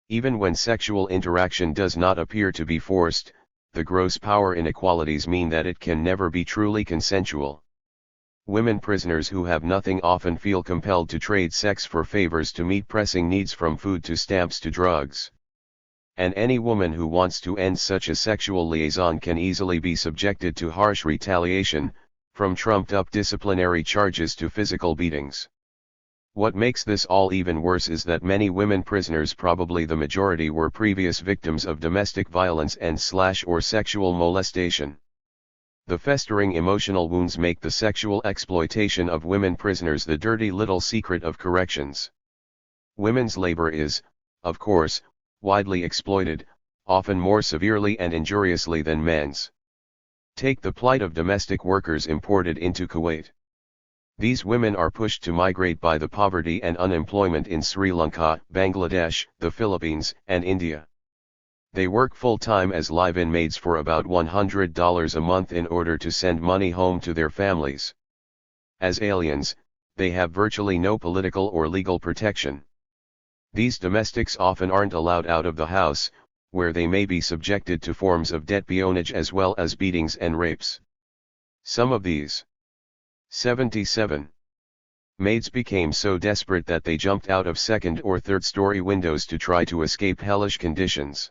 Even when sexual interaction does not appear to be forced, the gross power inequalities mean that it can never be truly consensual. Women prisoners who have nothing often feel compelled to trade sex for favors to meet pressing needs, from food to stamps to drugs. And any woman who wants to end such a sexual liaison can easily be subjected to harsh retaliation, from trumped-up disciplinary charges to physical beatings. What makes this all even worse is that many women prisoners, probably the majority, were previous victims of domestic violence and/or sexual molestation. The festering emotional wounds make the sexual exploitation of women prisoners the dirty little secret of corrections. Women's labor is, of course, widely exploited, often more severely and injuriously than men's. Take the plight of domestic workers imported into Kuwait. These women are pushed to migrate by the poverty and unemployment in Sri Lanka, Bangladesh, the Philippines, and India. They work full-time as live-in maids for about $100 a month in order to send money home to their families. As aliens, they have virtually no political or legal protection. These domestics often aren't allowed out of the house, where they may be subjected to forms of debt peonage as well as beatings and rapes. Some of these 77 maids became so desperate that they jumped out of second or third-story windows to try to escape hellish conditions.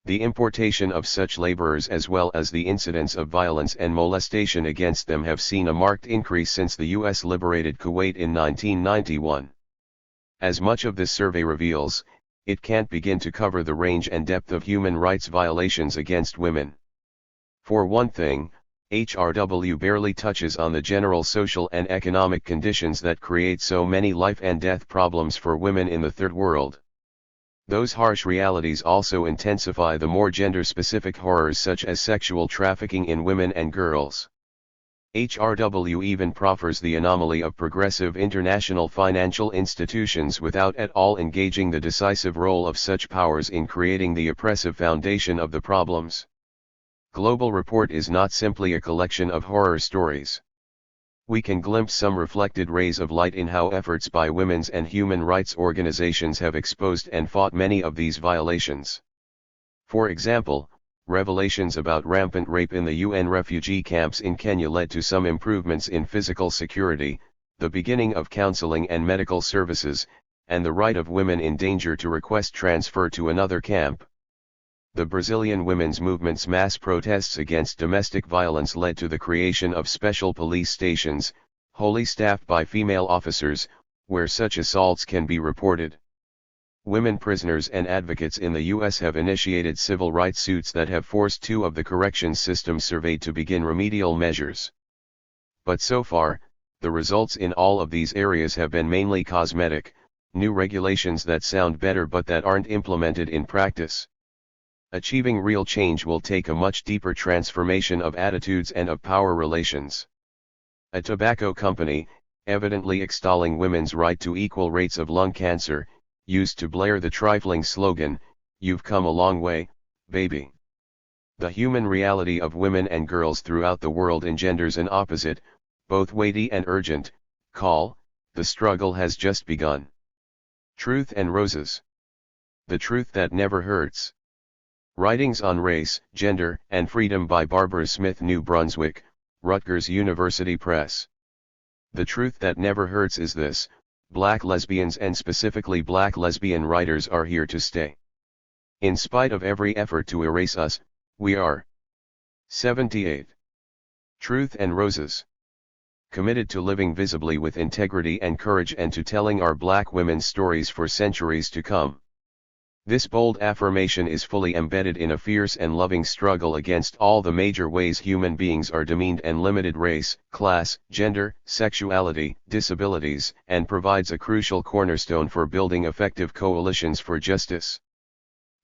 The importation of such laborers as well as the incidence of violence and molestation against them have seen a marked increase since the U.S. liberated Kuwait in 1991. As much of this survey reveals, it can't begin to cover the range and depth of human rights violations against women. For one thing, HRW barely touches on the general social and economic conditions that create so many life and death problems for women in the Third World. Those harsh realities also intensify the more gender-specific horrors such as sexual trafficking in women and girls. HRW even proffers the anomaly of progressive international financial institutions without at all engaging the decisive role of such powers in creating the oppressive foundation of the problems. Global Report is not simply a collection of horror stories. We can glimpse some reflected rays of light in how efforts by women's and human rights organizations have exposed and fought many of these violations. For example, revelations about rampant rape in the UN refugee camps in Kenya led to some improvements in physical security, the beginning of counseling and medical services, and the right of women in danger to request transfer to another camp. The Brazilian women's movement's mass protests against domestic violence led to the creation of special police stations, wholly staffed by female officers, where such assaults can be reported. Women prisoners and advocates in the U.S. have initiated civil rights suits that have forced 2 of the corrections systems surveyed to begin remedial measures. But so far, the results in all of these areas have been mainly cosmetic, new regulations that sound better but that aren't implemented in practice. Achieving real change will take a much deeper transformation of attitudes and of power relations. A tobacco company, evidently extolling women's right to equal rates of lung cancer, used to blare the trifling slogan, "You've come a long way, baby." The human reality of women and girls throughout the world engenders an opposite, both weighty and urgent, call: the struggle has just begun. Truth and Roses. The Truth That Never Hurts. Writings on Race, Gender, and Freedom by Barbara Smith, New Brunswick, Rutgers University Press. The truth that never hurts is this: Black lesbians and specifically black lesbian writers are here to stay. In spite of every effort to erase us, we are. 78. Truth and Roses. Committed to living visibly with integrity and courage and to telling our black women's stories for centuries to come. This bold affirmation is fully embedded in a fierce and loving struggle against all the major ways human beings are demeaned and limited: race, class, gender, sexuality, disabilities, and provides a crucial cornerstone for building effective coalitions for justice.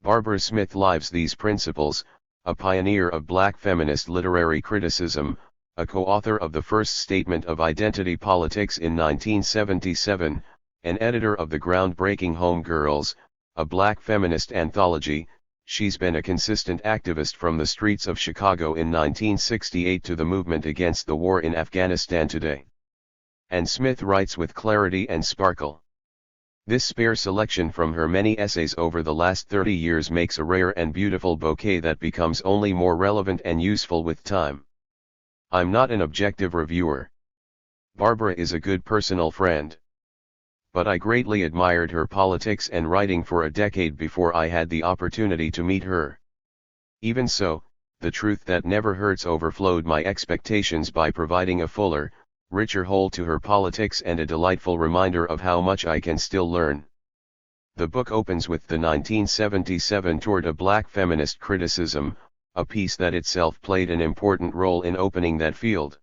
Barbara Smith lives these principles, a pioneer of black feminist literary criticism, a co-author of the first statement of identity politics in 1977, an editor of the groundbreaking Home Girls, a black feminist anthology. She's been a consistent activist from the streets of Chicago in 1968 to the movement against the war in Afghanistan today. And Smith writes with clarity and sparkle. This spare selection from her many essays over the last 30 years makes a rare and beautiful bouquet that becomes only more relevant and useful with time. I'm not an objective reviewer. Barbara is a good personal friend. But I greatly admired her politics and writing for a decade before I had the opportunity to meet her. Even so, the truth that never hurts overflowed my expectations by providing a fuller, richer whole to her politics and a delightful reminder of how much I can still learn. The book opens with the 1977 Toward a Black Feminist Criticism, a piece that itself played an important role in opening that field.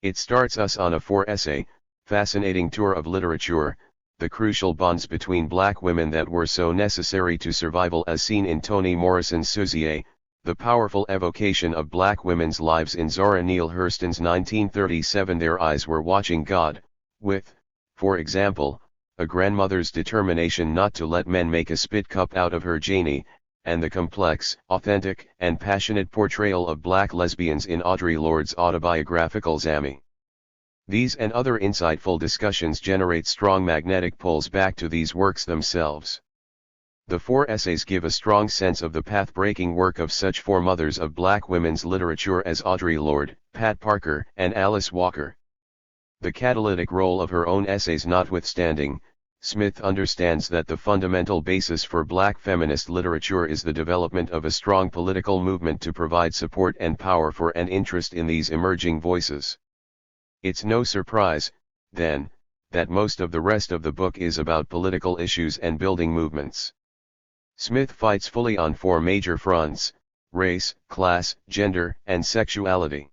It starts us on a 4-essay, fascinating tour of literature, the crucial bonds between black women that were so necessary to survival as seen in Toni Morrison's Suzie, the powerful evocation of black women's lives in Zora Neale Hurston's 1937 Their Eyes Were Watching God, with, for example, a grandmother's determination not to let men make a spit cup out of her Janie, and the complex, authentic, and passionate portrayal of black lesbians in Audre Lorde's autobiographical Zami. These and other insightful discussions generate strong magnetic pulls back to these works themselves. The 4 essays give a strong sense of the path-breaking work of such foremothers of black women's literature as Audre Lorde, Pat Parker, and Alice Walker. The catalytic role of her own essays notwithstanding, Smith understands that the fundamental basis for black feminist literature is the development of a strong political movement to provide support and power for and interest in these emerging voices. It's no surprise, then, that most of the rest of the book is about political issues and building movements. Smith fights fully on 4 major fronts: race, class, gender, and sexuality.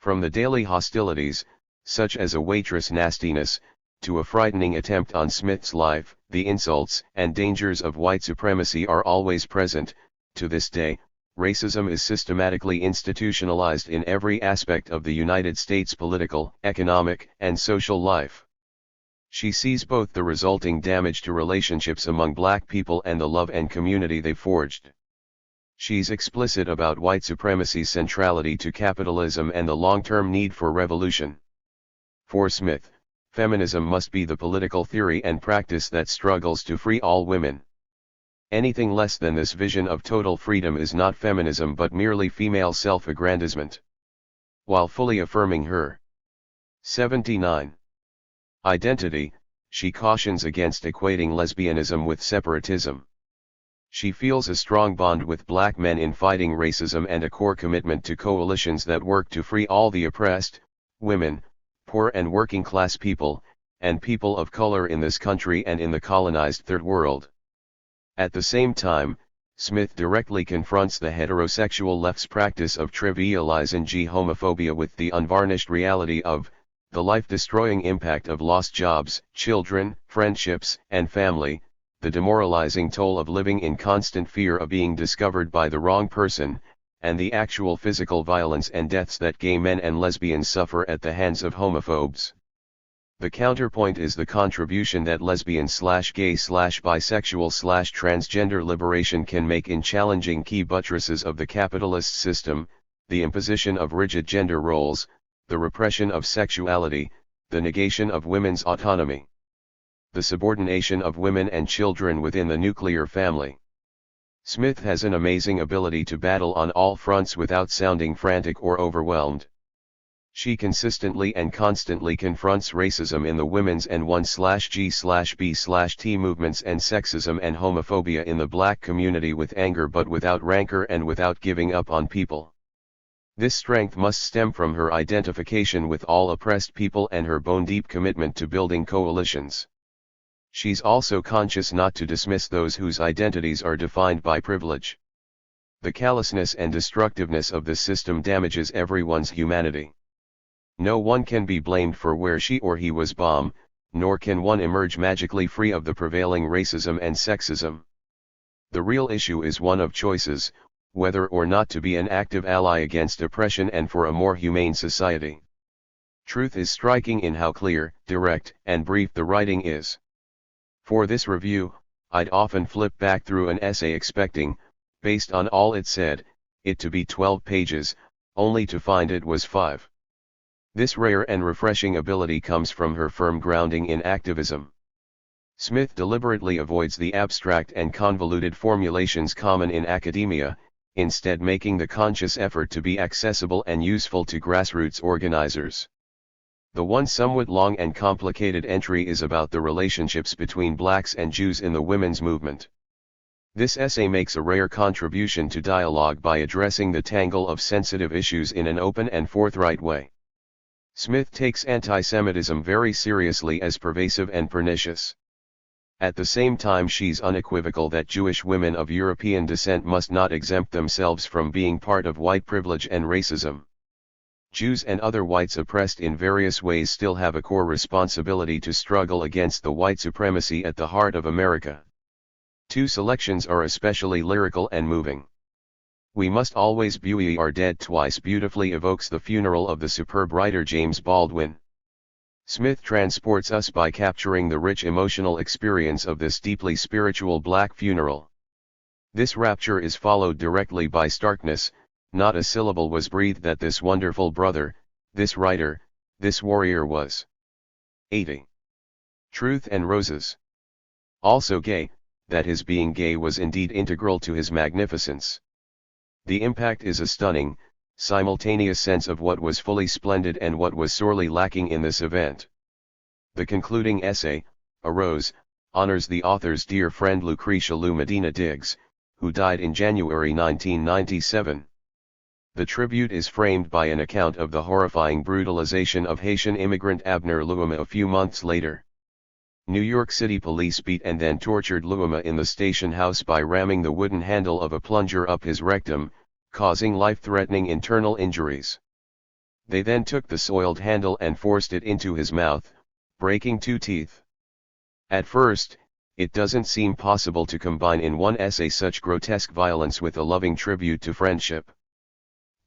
From the daily hostilities, such as a waitress nastiness, to a frightening attempt on Smith's life, the insults and dangers of white supremacy are always present. To this day, racism is systematically institutionalized in every aspect of the United States political, economic, and social life. She sees both the resulting damage to relationships among black people and the love and community they forged. She's explicit about white supremacy's centrality to capitalism and the long-term need for revolution. For Smith, feminism must be the political theory and practice that struggles to free all women. Anything less than this vision of total freedom is not feminism but merely female self-aggrandizement. While fully affirming her 79. identity, she cautions against equating lesbianism with separatism. She feels a strong bond with black men in fighting racism and a core commitment to coalitions that work to free all the oppressed, women, poor and working class people, and people of color in this country and in the colonized Third World. At the same time, Smith directly confronts the heterosexual left's practice of trivializing homophobia with the unvarnished reality of the life-destroying impact of lost jobs, children, friendships, and family, the demoralizing toll of living in constant fear of being discovered by the wrong person, and the actual physical violence and deaths that gay men and lesbians suffer at the hands of homophobes. The counterpoint is the contribution that lesbian/gay/bisexual/transgender liberation can make in challenging key buttresses of the capitalist system, the imposition of rigid gender roles, the repression of sexuality, the negation of women's autonomy, the subordination of women and children within the nuclear family. Smith has an amazing ability to battle on all fronts without sounding frantic or overwhelmed. She consistently and constantly confronts racism in the women's and 1/G/B/T movements and sexism and homophobia in the black community with anger but without rancor and without giving up on people. This strength must stem from her identification with all oppressed people and her bone-deep commitment to building coalitions. She's also conscious not to dismiss those whose identities are defined by privilege. The callousness and destructiveness of this system damages everyone's humanity. No one can be blamed for where she or he was born, nor can one emerge magically free of the prevailing racism and sexism. The real issue is one of choices, whether or not to be an active ally against oppression and for a more humane society. Truth is striking in how clear, direct, and brief the writing is. For this review, I'd often flip back through an essay expecting, based on all it said, it to be 12 pages, only to find it was 5. This rare and refreshing ability comes from her firm grounding in activism. Smith deliberately avoids the abstract and convoluted formulations common in academia, instead making the conscious effort to be accessible and useful to grassroots organizers. The one somewhat long and complicated entry is about the relationships between blacks and Jews in the women's movement. This essay makes a rare contribution to dialogue by addressing the tangle of sensitive issues in an open and forthright way. Smith takes anti-Semitism very seriously as pervasive and pernicious. At the same time, she's unequivocal that Jewish women of European descent must not exempt themselves from being part of white privilege and racism. Jews and other whites oppressed in various ways still have a core responsibility to struggle against the white supremacy at the heart of America. Two selections are especially lyrical and moving. We Must Always Bury Our Dead twice beautifully evokes the funeral of the superb writer James Baldwin. Smith transports us by capturing the rich emotional experience of this deeply spiritual black funeral. This rapture is followed directly by starkness. Not a syllable was breathed that this wonderful brother, this writer, this warrior was 80. Truth and roses. Also gay, that his being gay was indeed integral to his magnificence. The impact is a stunning, simultaneous sense of what was fully splendid and what was sorely lacking in this event. The concluding essay, A Rose, honors the author's dear friend Lucretia Lou Medina Diggs, who died in January 1997. The tribute is framed by an account of the horrifying brutalization of Haitian immigrant Abner Louima a few months later. New York City police beat and then tortured Louima in the station house by ramming the wooden handle of a plunger up his rectum, causing life-threatening internal injuries. They then took the soiled handle and forced it into his mouth, breaking 2 teeth. At first, it doesn't seem possible to combine in one essay such grotesque violence with a loving tribute to friendship.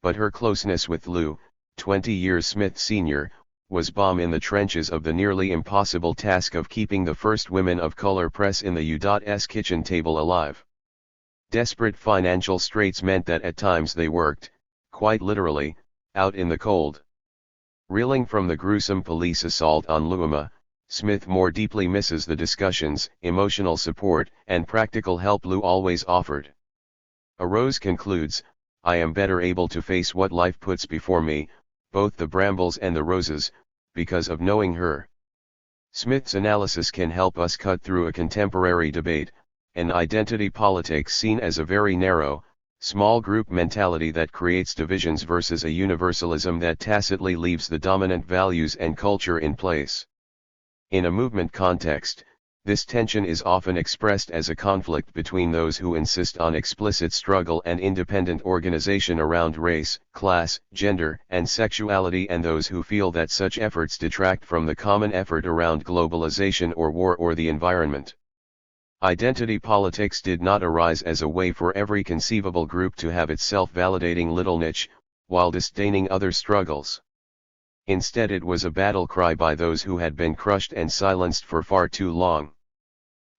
But her closeness with Lou, 20 years Smith Sr., was bomb in the trenches of the nearly impossible task of keeping the first women of color press in the U.S. kitchen table alive. Desperate financial straits meant that at times they worked, quite literally, out in the cold. Reeling from the gruesome police assault on Louima, Smith more deeply misses the discussions, emotional support, and practical help Lou always offered. A Rose concludes, I am better able to face what life puts before me, both the brambles and the roses, because of knowing her. Smith's analysis can help us cut through a contemporary debate, an identity politics seen as a very narrow, small group mentality that creates divisions versus a universalism that tacitly leaves the dominant values and culture in place. In a movement context, this tension is often expressed as a conflict between those who insist on explicit struggle and independent organization around race, class, gender, and sexuality and those who feel that such efforts detract from the common effort around globalization or war or the environment. Identity politics did not arise as a way for every conceivable group to have its self-validating little niche, while disdaining other struggles. Instead, it was a battle cry by those who had been crushed and silenced for far too long.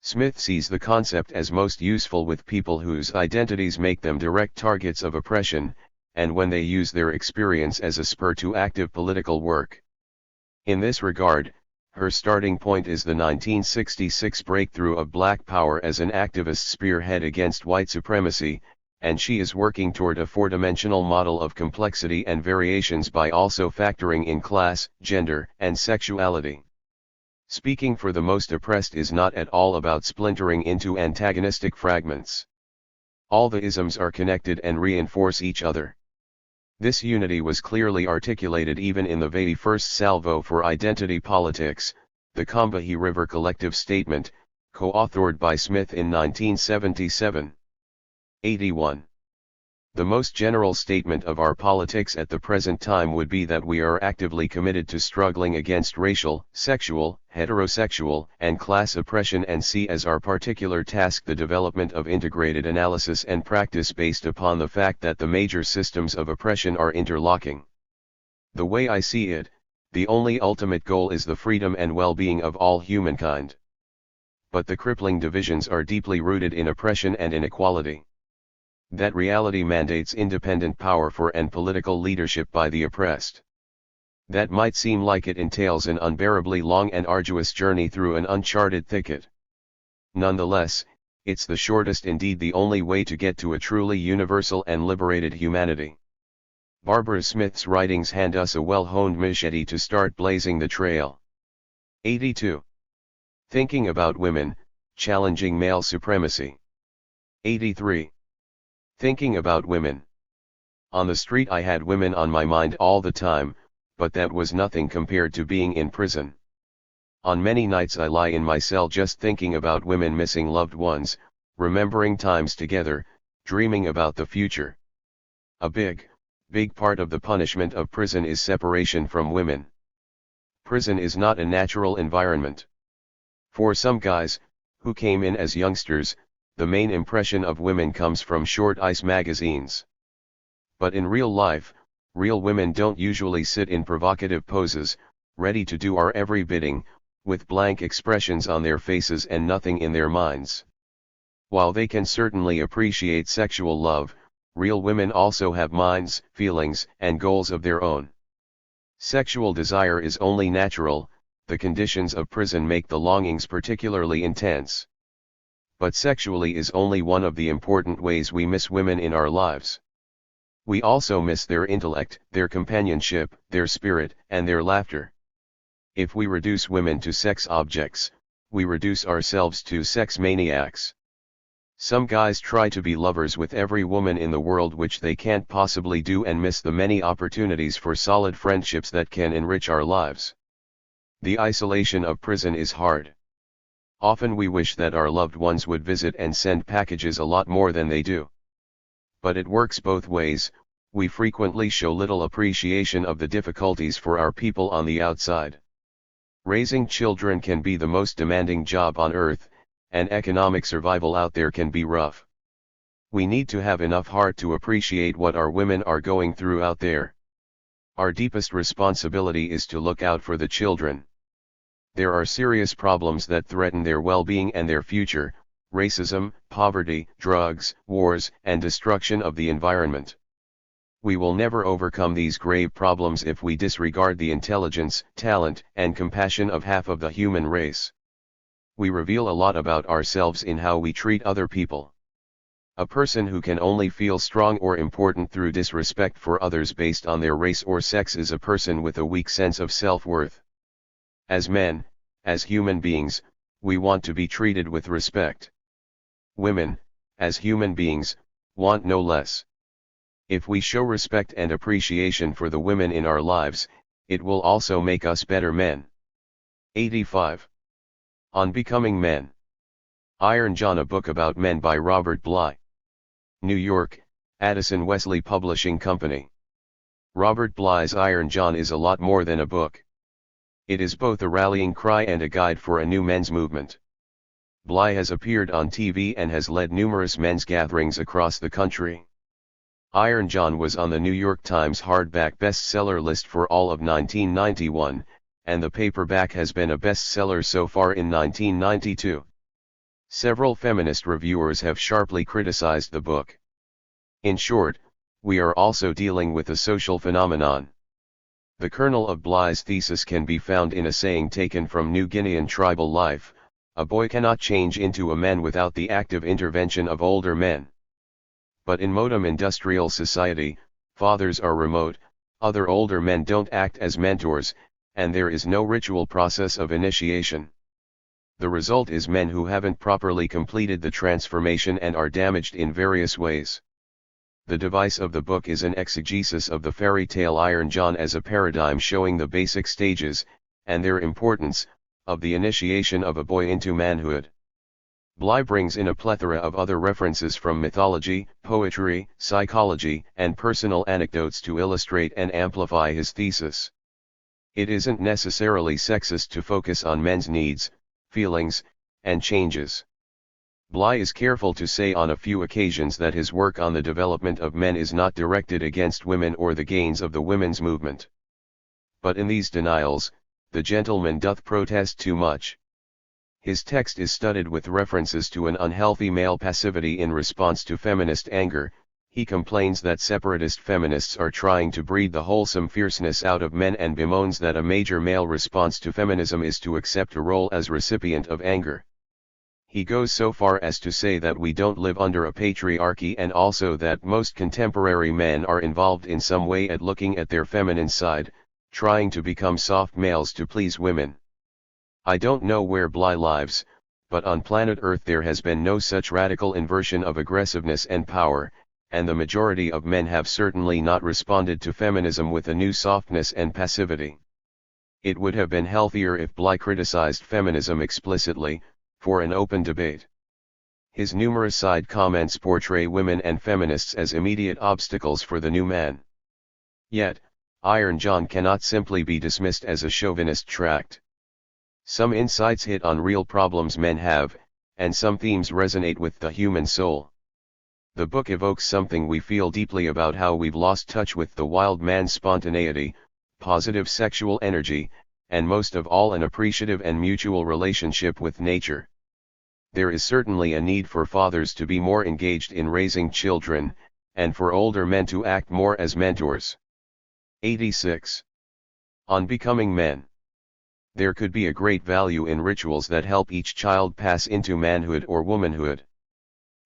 Smith sees the concept as most useful with people whose identities make them direct targets of oppression, and when they use their experience as a spur to active political work. In this regard, her starting point is the 1966 breakthrough of Black Power as an activist spearhead against white supremacy, and she is working toward a four-dimensional model of complexity and variations by also factoring in class, gender, and sexuality. Speaking for the most oppressed is not at all about splintering into antagonistic fragments. All the isms are connected and reinforce each other. This unity was clearly articulated even in the very first salvo for identity politics, the Combahee River Collective Statement, co-authored by Smith in 1977. 81. The most general statement of our politics at the present time would be that we are actively committed to struggling against racial, sexual, heterosexual, and class oppression and see as our particular task the development of integrated analysis and practice based upon the fact that the major systems of oppression are interlocking. The way I see it, the only ultimate goal is the freedom and well-being of all humankind. But the crippling divisions are deeply rooted in oppression and inequality. That reality mandates independent power for and political leadership by the oppressed. That might seem like it entails an unbearably long and arduous journey through an uncharted thicket. Nonetheless, it's the shortest, indeed the only way to get to a truly universal and liberated humanity. Barbara Smith's writings hand us a well-honed machete to start blazing the trail. 82. Thinking about women, challenging male supremacy. 83. Thinking about women. On the street I had women on my mind all the time, but that was nothing compared to being in prison. On many nights I lie in my cell just thinking about women missing loved ones, remembering times together, dreaming about the future. A big part of the punishment of prison is separation from women. Prison is not a natural environment. For some guys, who came in as youngsters, the main impression of women comes from short ice magazines. But in real life, real women don't usually sit in provocative poses, ready to do our every bidding, with blank expressions on their faces and nothing in their minds. While they can certainly appreciate sexual love, real women also have minds, feelings, and goals of their own. Sexual desire is only natural, the conditions of prison make the longings particularly intense. But sexually is only one of the important ways we miss women in our lives. We also miss their intellect, their companionship, their spirit, and their laughter. If we reduce women to sex objects, we reduce ourselves to sex maniacs. Some guys try to be lovers with every woman in the world, which they can't possibly do, and miss the many opportunities for solid friendships that can enrich our lives. The isolation of prison is hard. Often we wish that our loved ones would visit and send packages a lot more than they do. But it works both ways. We frequently show little appreciation of the difficulties for our people on the outside. Raising children can be the most demanding job on earth, and economic survival out there can be rough. We need to have enough heart to appreciate what our women are going through out there. Our deepest responsibility is to look out for the children. There are serious problems that threaten their well-being and their future: racism, poverty, drugs, wars, and destruction of the environment. We will never overcome these grave problems if we disregard the intelligence, talent, and compassion of half of the human race. We reveal a lot about ourselves in how we treat other people. A person who can only feel strong or important through disrespect for others based on their race or sex is a person with a weak sense of self-worth. As men, as human beings, we want to be treated with respect. Women, as human beings, want no less. If we show respect and appreciation for the women in our lives, it will also make us better men. 85. On Becoming Men. Iron John, a book about men by Robert Bly. New York, Addison Wesley Publishing Company. Robert Bly's Iron John is a lot more than a book. It is both a rallying cry and a guide for a new men's movement. Bly has appeared on TV and has led numerous men's gatherings across the country. Iron John was on the New York Times hardback bestseller list for all of 1991, and the paperback has been a bestseller so far in 1992. Several feminist reviewers have sharply criticized the book. In short, we are also dealing with a social phenomenon. The kernel of Bly's thesis can be found in a saying taken from New Guinean tribal life: a boy cannot change into a man without the active intervention of older men. But in modern industrial society, fathers are remote, other older men don't act as mentors, and there is no ritual process of initiation. The result is men who haven't properly completed the transformation and are damaged in various ways. The device of the book is an exegesis of the fairy tale Iron John as a paradigm showing the basic stages, and their importance, of the initiation of a boy into manhood. Bly brings in a plethora of other references from mythology, poetry, psychology, and personal anecdotes to illustrate and amplify his thesis. It isn't necessarily sexist to focus on men's needs, feelings, and changes. Bly is careful to say on a few occasions that his work on the development of men is not directed against women or the gains of the women's movement. But in these denials, the gentleman doth protest too much. His text is studded with references to an unhealthy male passivity in response to feminist anger. He complains that separatist feminists are trying to breed the wholesome fierceness out of men and bemoans that a major male response to feminism is to accept a role as recipient of anger. He goes so far as to say that we don't live under a patriarchy and also that most contemporary men are involved in some way at looking at their feminine side, trying to become soft males to please women. I don't know where Bly lives, but on planet Earth there has been no such radical inversion of aggressiveness and power, and the majority of men have certainly not responded to feminism with a new softness and passivity. It would have been healthier if Bly criticized feminism explicitly, for an open debate. His numerous side comments portray women and feminists as immediate obstacles for the new man. Yet, Iron John cannot simply be dismissed as a chauvinist tract. Some insights hit on real problems men have, and some themes resonate with the human soul. The book evokes something we feel deeply about how we've lost touch with the wild man's spontaneity, positive sexual energy, and most of all an appreciative and mutual relationship with nature. There is certainly a need for fathers to be more engaged in raising children, and for older men to act more as mentors. 86. On becoming men. There could be a great value in rituals that help each child pass into manhood or womanhood.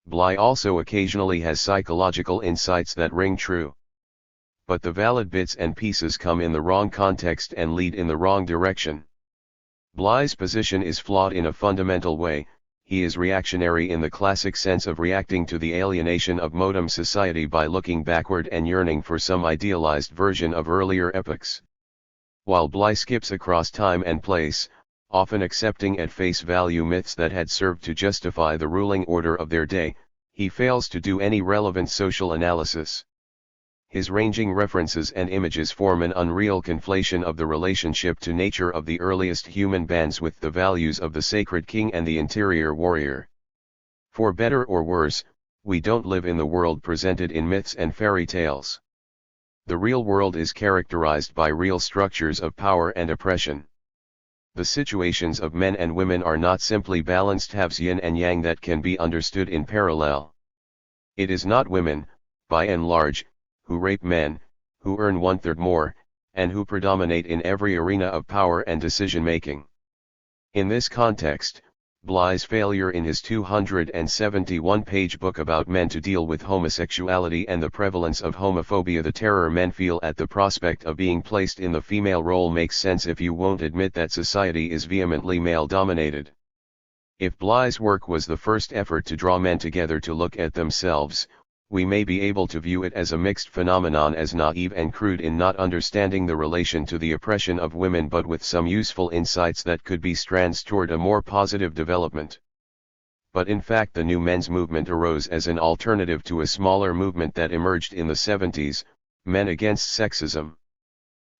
Bly also occasionally has psychological insights that ring true. But the valid bits and pieces come in the wrong context and lead in the wrong direction. Bly's position is flawed in a fundamental way. He is reactionary in the classic sense of reacting to the alienation of modern society by looking backward and yearning for some idealized version of earlier epochs. While Bly skips across time and place, often accepting at face value myths that had served to justify the ruling order of their day, he fails to do any relevant social analysis. His ranging references and images form an unreal conflation of the relationship to nature of the earliest human bands with the values of the sacred king and the interior warrior. For better or worse, we don't live in the world presented in myths and fairy tales. The real world is characterized by real structures of power and oppression. The situations of men and women are not simply balanced halves yin and yang that can be understood in parallel. It is not women, by and large, who rape men, who earn one-third more, and who predominate in every arena of power and decision-making. In this context, Bly's failure in his 271-page book about men to deal with homosexuality and the prevalence of homophobia, the terror men feel at the prospect of being placed in the female role, makes sense if you won't admit that society is vehemently male-dominated. If Bly's work was the first effort to draw men together to look at themselves, we may be able to view it as a mixed phenomenon, as naive and crude in not understanding the relation to the oppression of women, but with some useful insights that could be strands toward a more positive development. But in fact the new men's movement arose as an alternative to a smaller movement that emerged in the 70s, Men Against Sexism.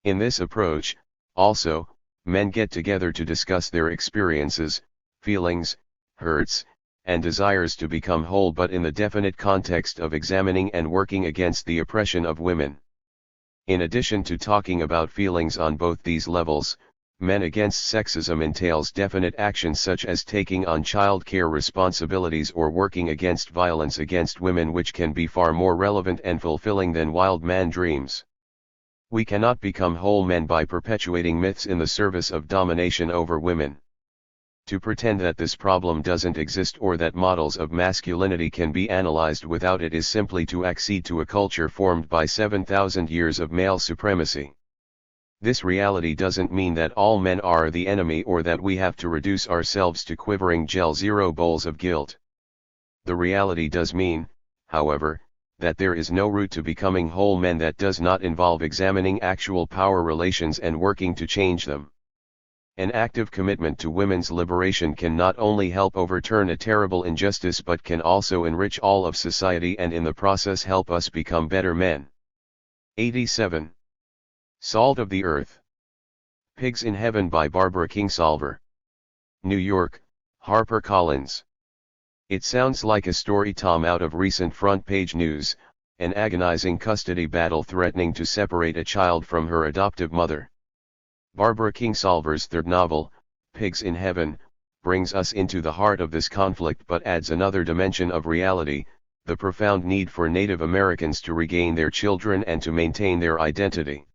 In this approach, also, men get together to discuss their experiences, feelings, hurts, and desires to become whole, but in the definite context of examining and working against the oppression of women. In addition to talking about feelings on both these levels, Men Against Sexism entails definite actions such as taking on child care responsibilities or working against violence against women, which can be far more relevant and fulfilling than wild man dreams. We cannot become whole men by perpetuating myths in the service of domination over women. To pretend that this problem doesn't exist or that models of masculinity can be analyzed without it is simply to accede to a culture formed by 7,000 years of male supremacy. This reality doesn't mean that all men are the enemy or that we have to reduce ourselves to quivering gel zero bowls of guilt. The reality does mean, however, that there is no route to becoming whole men that does not involve examining actual power relations and working to change them. An active commitment to women's liberation can not only help overturn a terrible injustice but can also enrich all of society and in the process help us become better men. 87. Salt of the Earth. Pigs in Heaven by Barbara Kingsolver. New York, HarperCollins. It sounds like a story tom out of recent front-page news, an agonizing custody battle threatening to separate a child from her adoptive mother. Barbara Kingsolver's third novel, Pigs in Heaven, brings us into the heart of this conflict but adds another dimension of reality, the profound need for Native Americans to regain their children and to maintain their identity.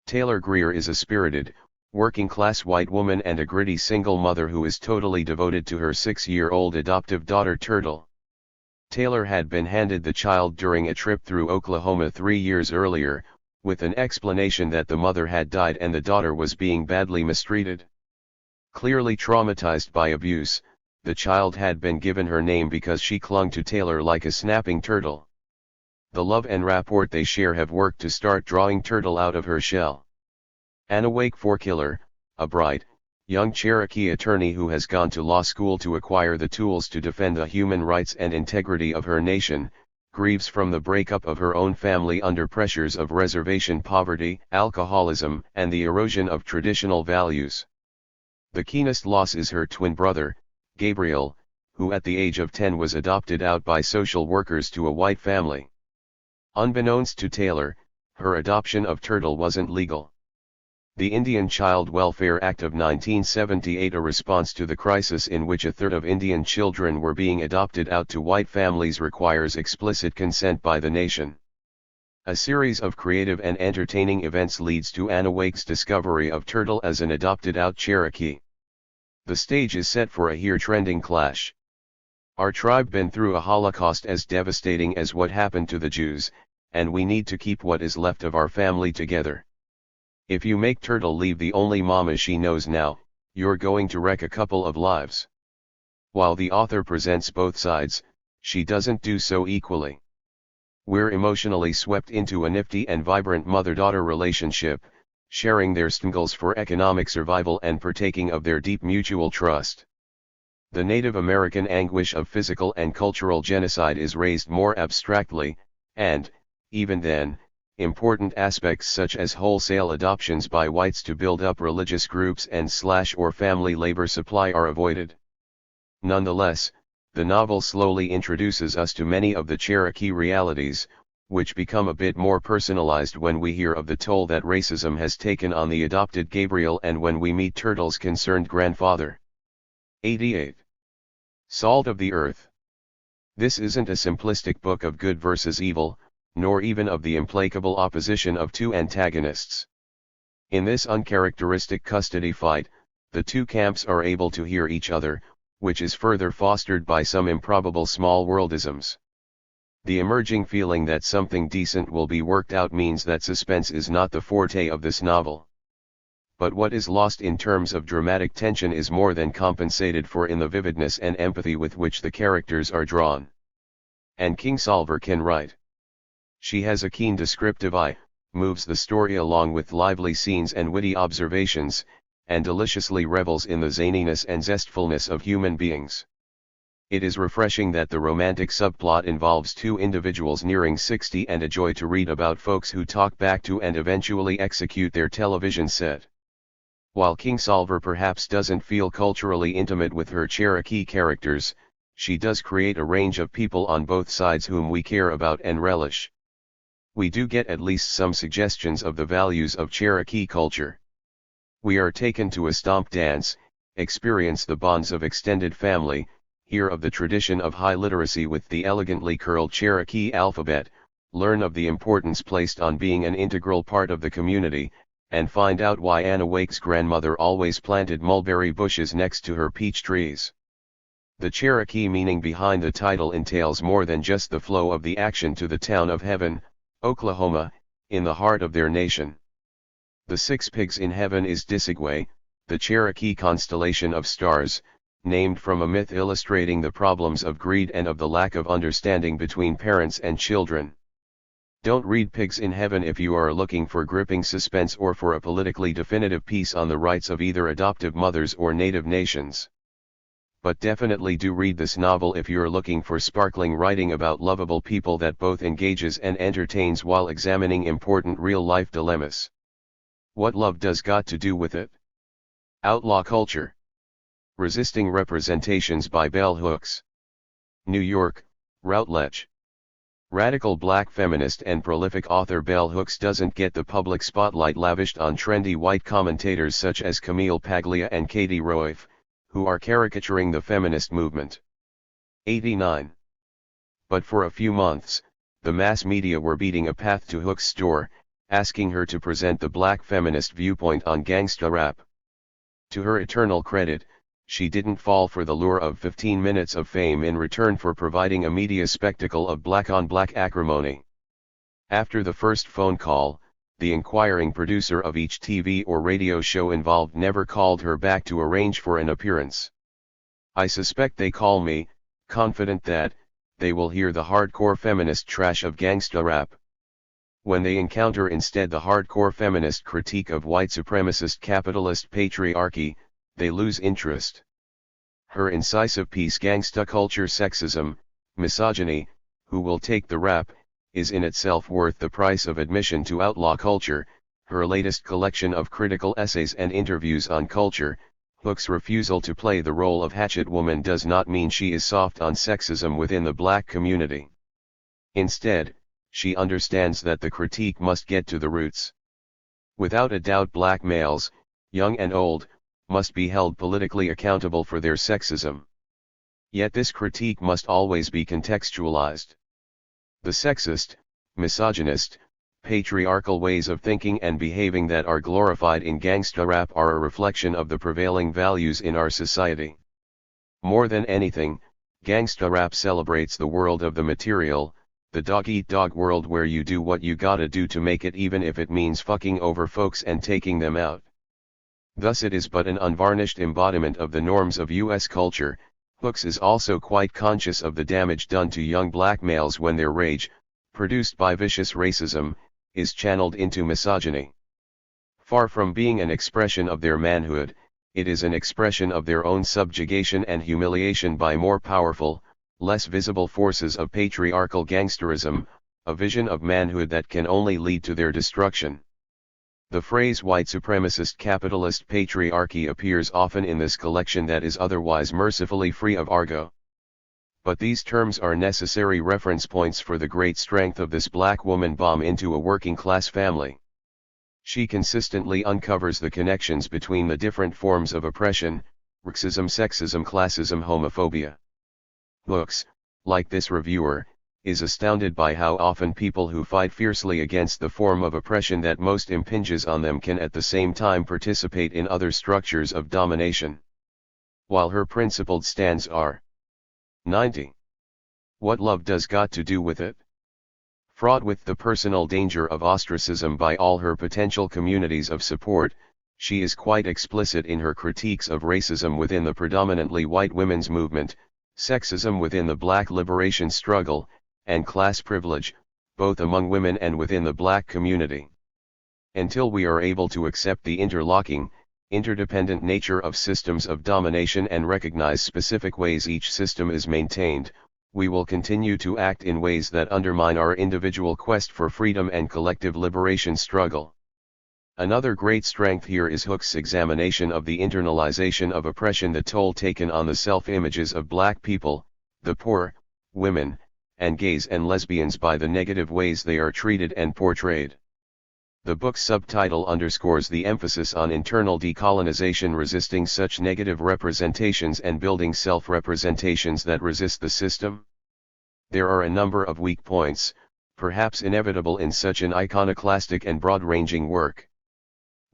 Taylor Greer is a spirited, working-class white woman and a gritty single mother who is totally devoted to her 6-year-old adoptive daughter Turtle. Taylor had been handed the child during a trip through Oklahoma 3 years earlier, with an explanation that the mother had died and the daughter was being badly mistreated. Clearly traumatized by abuse, the child had been given her name because she clung to Taylor like a snapping turtle. The love and rapport they share have worked to start drawing Turtle out of her shell. Anna Wake Forkiller, a bright, young Cherokee attorney who has gone to law school to acquire the tools to defend the human rights and integrity of her nation, grieves from the breakup of her own family under pressures of reservation poverty, alcoholism, and the erosion of traditional values. The keenest loss is her twin brother, Gabriel, who at the age of 10 was adopted out by social workers to a white family. Unbeknownst to Taylor, her adoption of Turtle wasn't legal. The Indian Child Welfare Act of 1978, a response to the crisis in which a third of Indian children were being adopted out to white families, requires explicit consent by the nation. A series of creative and entertaining events leads to Anna Wake's discovery of Turtle as an adopted-out Cherokee. The stage is set for a here-trending clash. Our tribe been through a Holocaust as devastating as what happened to the Jews, and we need to keep what is left of our family together. If you make Turtle leave the only mama she knows now, you're going to wreck a couple of lives. While the author presents both sides, she doesn't do so equally. We're emotionally swept into a nifty and vibrant mother-daughter relationship, sharing their struggles for economic survival and partaking of their deep mutual trust. The Native American anguish of physical and cultural genocide is raised more abstractly, and, even then, important aspects such as wholesale adoptions by whites to build up religious groups and or family labor supply are avoided. Nonetheless, the novel slowly introduces us to many of the Cherokee realities, which become a bit more personalized when we hear of the toll that racism has taken on the adopted Gabriel and when we meet Turtle's concerned grandfather. 88. Salt of the Earth. This isn't a simplistic book of good versus evil, nor even of the implacable opposition of two antagonists. In this uncharacteristic custody fight, the two camps are able to hear each other, which is further fostered by some improbable small worldisms. The emerging feeling that something decent will be worked out means that suspense is not the forte of this novel. But what is lost in terms of dramatic tension is more than compensated for in the vividness and empathy with which the characters are drawn. And Kingsolver can write. She has a keen descriptive eye, moves the story along with lively scenes and witty observations, and deliciously revels in the zaniness and zestfulness of human beings. It is refreshing that the romantic subplot involves two individuals nearing 60 and a joy to read about folks who talk back to and eventually execute their television set. While Kingsolver perhaps doesn't feel culturally intimate with her Cherokee characters, she does create a range of people on both sides whom we care about and relish. We do get at least some suggestions of the values of Cherokee culture. We are taken to a stomp dance, experience the bonds of extended family, hear of the tradition of high literacy with the elegantly curled Cherokee alphabet, learn of the importance placed on being an integral part of the community, and find out why Anna Wake's grandmother always planted mulberry bushes next to her peach trees. The Cherokee meaning behind the title entails more than just the flow of the action to the town of Heaven, Oklahoma, in the heart of their nation. The six pigs in heaven is Disagway, the Cherokee constellation of stars, named from a myth illustrating the problems of greed and of the lack of understanding between parents and children. Don't read Pigs in Heaven if you are looking for gripping suspense or for a politically definitive piece on the rights of either adoptive mothers or native nations. But definitely do read this novel if you're looking for sparkling writing about lovable people that both engages and entertains while examining important real-life dilemmas. What love does got to do with it? Outlaw Culture. Resisting Representations by Bell Hooks. New York, Routledge. Radical black feminist and prolific author Bell Hooks doesn't get the public spotlight lavished on trendy white commentators such as Camille Paglia and Katie Roiff, who are caricaturing the feminist movement. 89. But for a few months, the mass media were beating a path to Hooks' door, asking her to present the black feminist viewpoint on gangsta rap. To her eternal credit, she didn't fall for the lure of 15 minutes of fame in return for providing a media spectacle of black-on-black acrimony. After the first phone call, the inquiring producer of each TV or radio show involved never called her back to arrange for an appearance. I suspect they call me, confident that they will hear the hardcore feminist trash of gangsta rap. When they encounter instead the hardcore feminist critique of white supremacist capitalist patriarchy, they lose interest. Her incisive piece Gangsta Culture Sexism, Misogyny, Who Will Take the Rap, is in itself worth the price of admission to outlaw culture. Her latest collection of critical essays and interviews on culture, Hooks' refusal to play the role of hatchet woman does not mean she is soft on sexism within the black community. Instead, she understands that the critique must get to the roots. Without a doubt black males, young and old, must be held politically accountable for their sexism. Yet this critique must always be contextualized. The sexist, misogynist, patriarchal ways of thinking and behaving that are glorified in gangsta rap are a reflection of the prevailing values in our society. More than anything, gangsta rap celebrates the world of the material, the dog-eat-dog world where you do what you gotta do to make it even if it means fucking over folks and taking them out. Thus it is but an unvarnished embodiment of the norms of U.S. culture. Hooks is also quite conscious of the damage done to young black males when their rage, produced by vicious racism, is channeled into misogyny. Far from being an expression of their manhood, it is an expression of their own subjugation and humiliation by more powerful, less visible forces of patriarchal gangsterism, a vision of manhood that can only lead to their destruction. The phrase white supremacist capitalist patriarchy appears often in this collection that is otherwise mercifully free of argot. But these terms are necessary reference points for the great strength of this black woman bomb into a working-class family. She consistently uncovers the connections between the different forms of oppression, racism, sexism, classism, homophobia. Hooks, like this reviewer, is astounded by how often people who fight fiercely against the form of oppression that most impinges on them can at the same time participate in other structures of domination. While her principled stands are 90. What love does got to do with it? Fraught with the personal danger of ostracism by all her potential communities of support, she is quite explicit in her critiques of racism within the predominantly white women's movement, sexism within the black liberation struggle, and class privilege, both among women and within the black community. Until we are able to accept the interlocking, interdependent nature of systems of domination and recognize specific ways each system is maintained, we will continue to act in ways that undermine our individual quest for freedom and collective liberation struggle. Another great strength here is Hooks' examination of the internalization of oppression, the toll taken on the self-images of black people, the poor, women, and gays and lesbians by the negative ways they are treated and portrayed. The book's subtitle underscores the emphasis on internal decolonization, resisting such negative representations and building self-representations that resist the system. There are a number of weak points, perhaps inevitable in such an iconoclastic and broad-ranging work.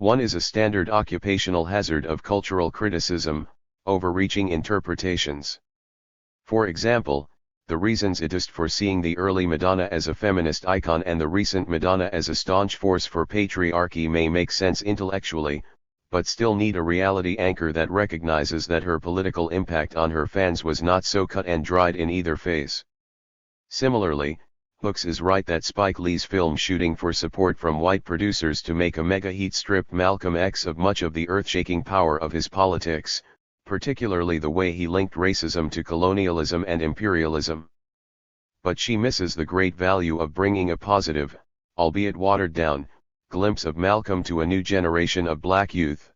One is a standard occupational hazard of cultural criticism, overreaching interpretations. For example, the reasonitist for seeing the early Madonna as a feminist icon and the recent Madonna as a staunch force for patriarchy may make sense intellectually, but still need a reality anchor that recognizes that her political impact on her fans was not so cut and dried in either phase. Similarly, Hooks is right that Spike Lee's film shooting for support from white producers to make a mega-hit stripped Malcolm X of much of the earth-shaking power of his politics, particularly the way he linked racism to colonialism and imperialism. But she misses the great value of bringing a positive, albeit watered-down, glimpse of Malcolm to a new generation of black youth.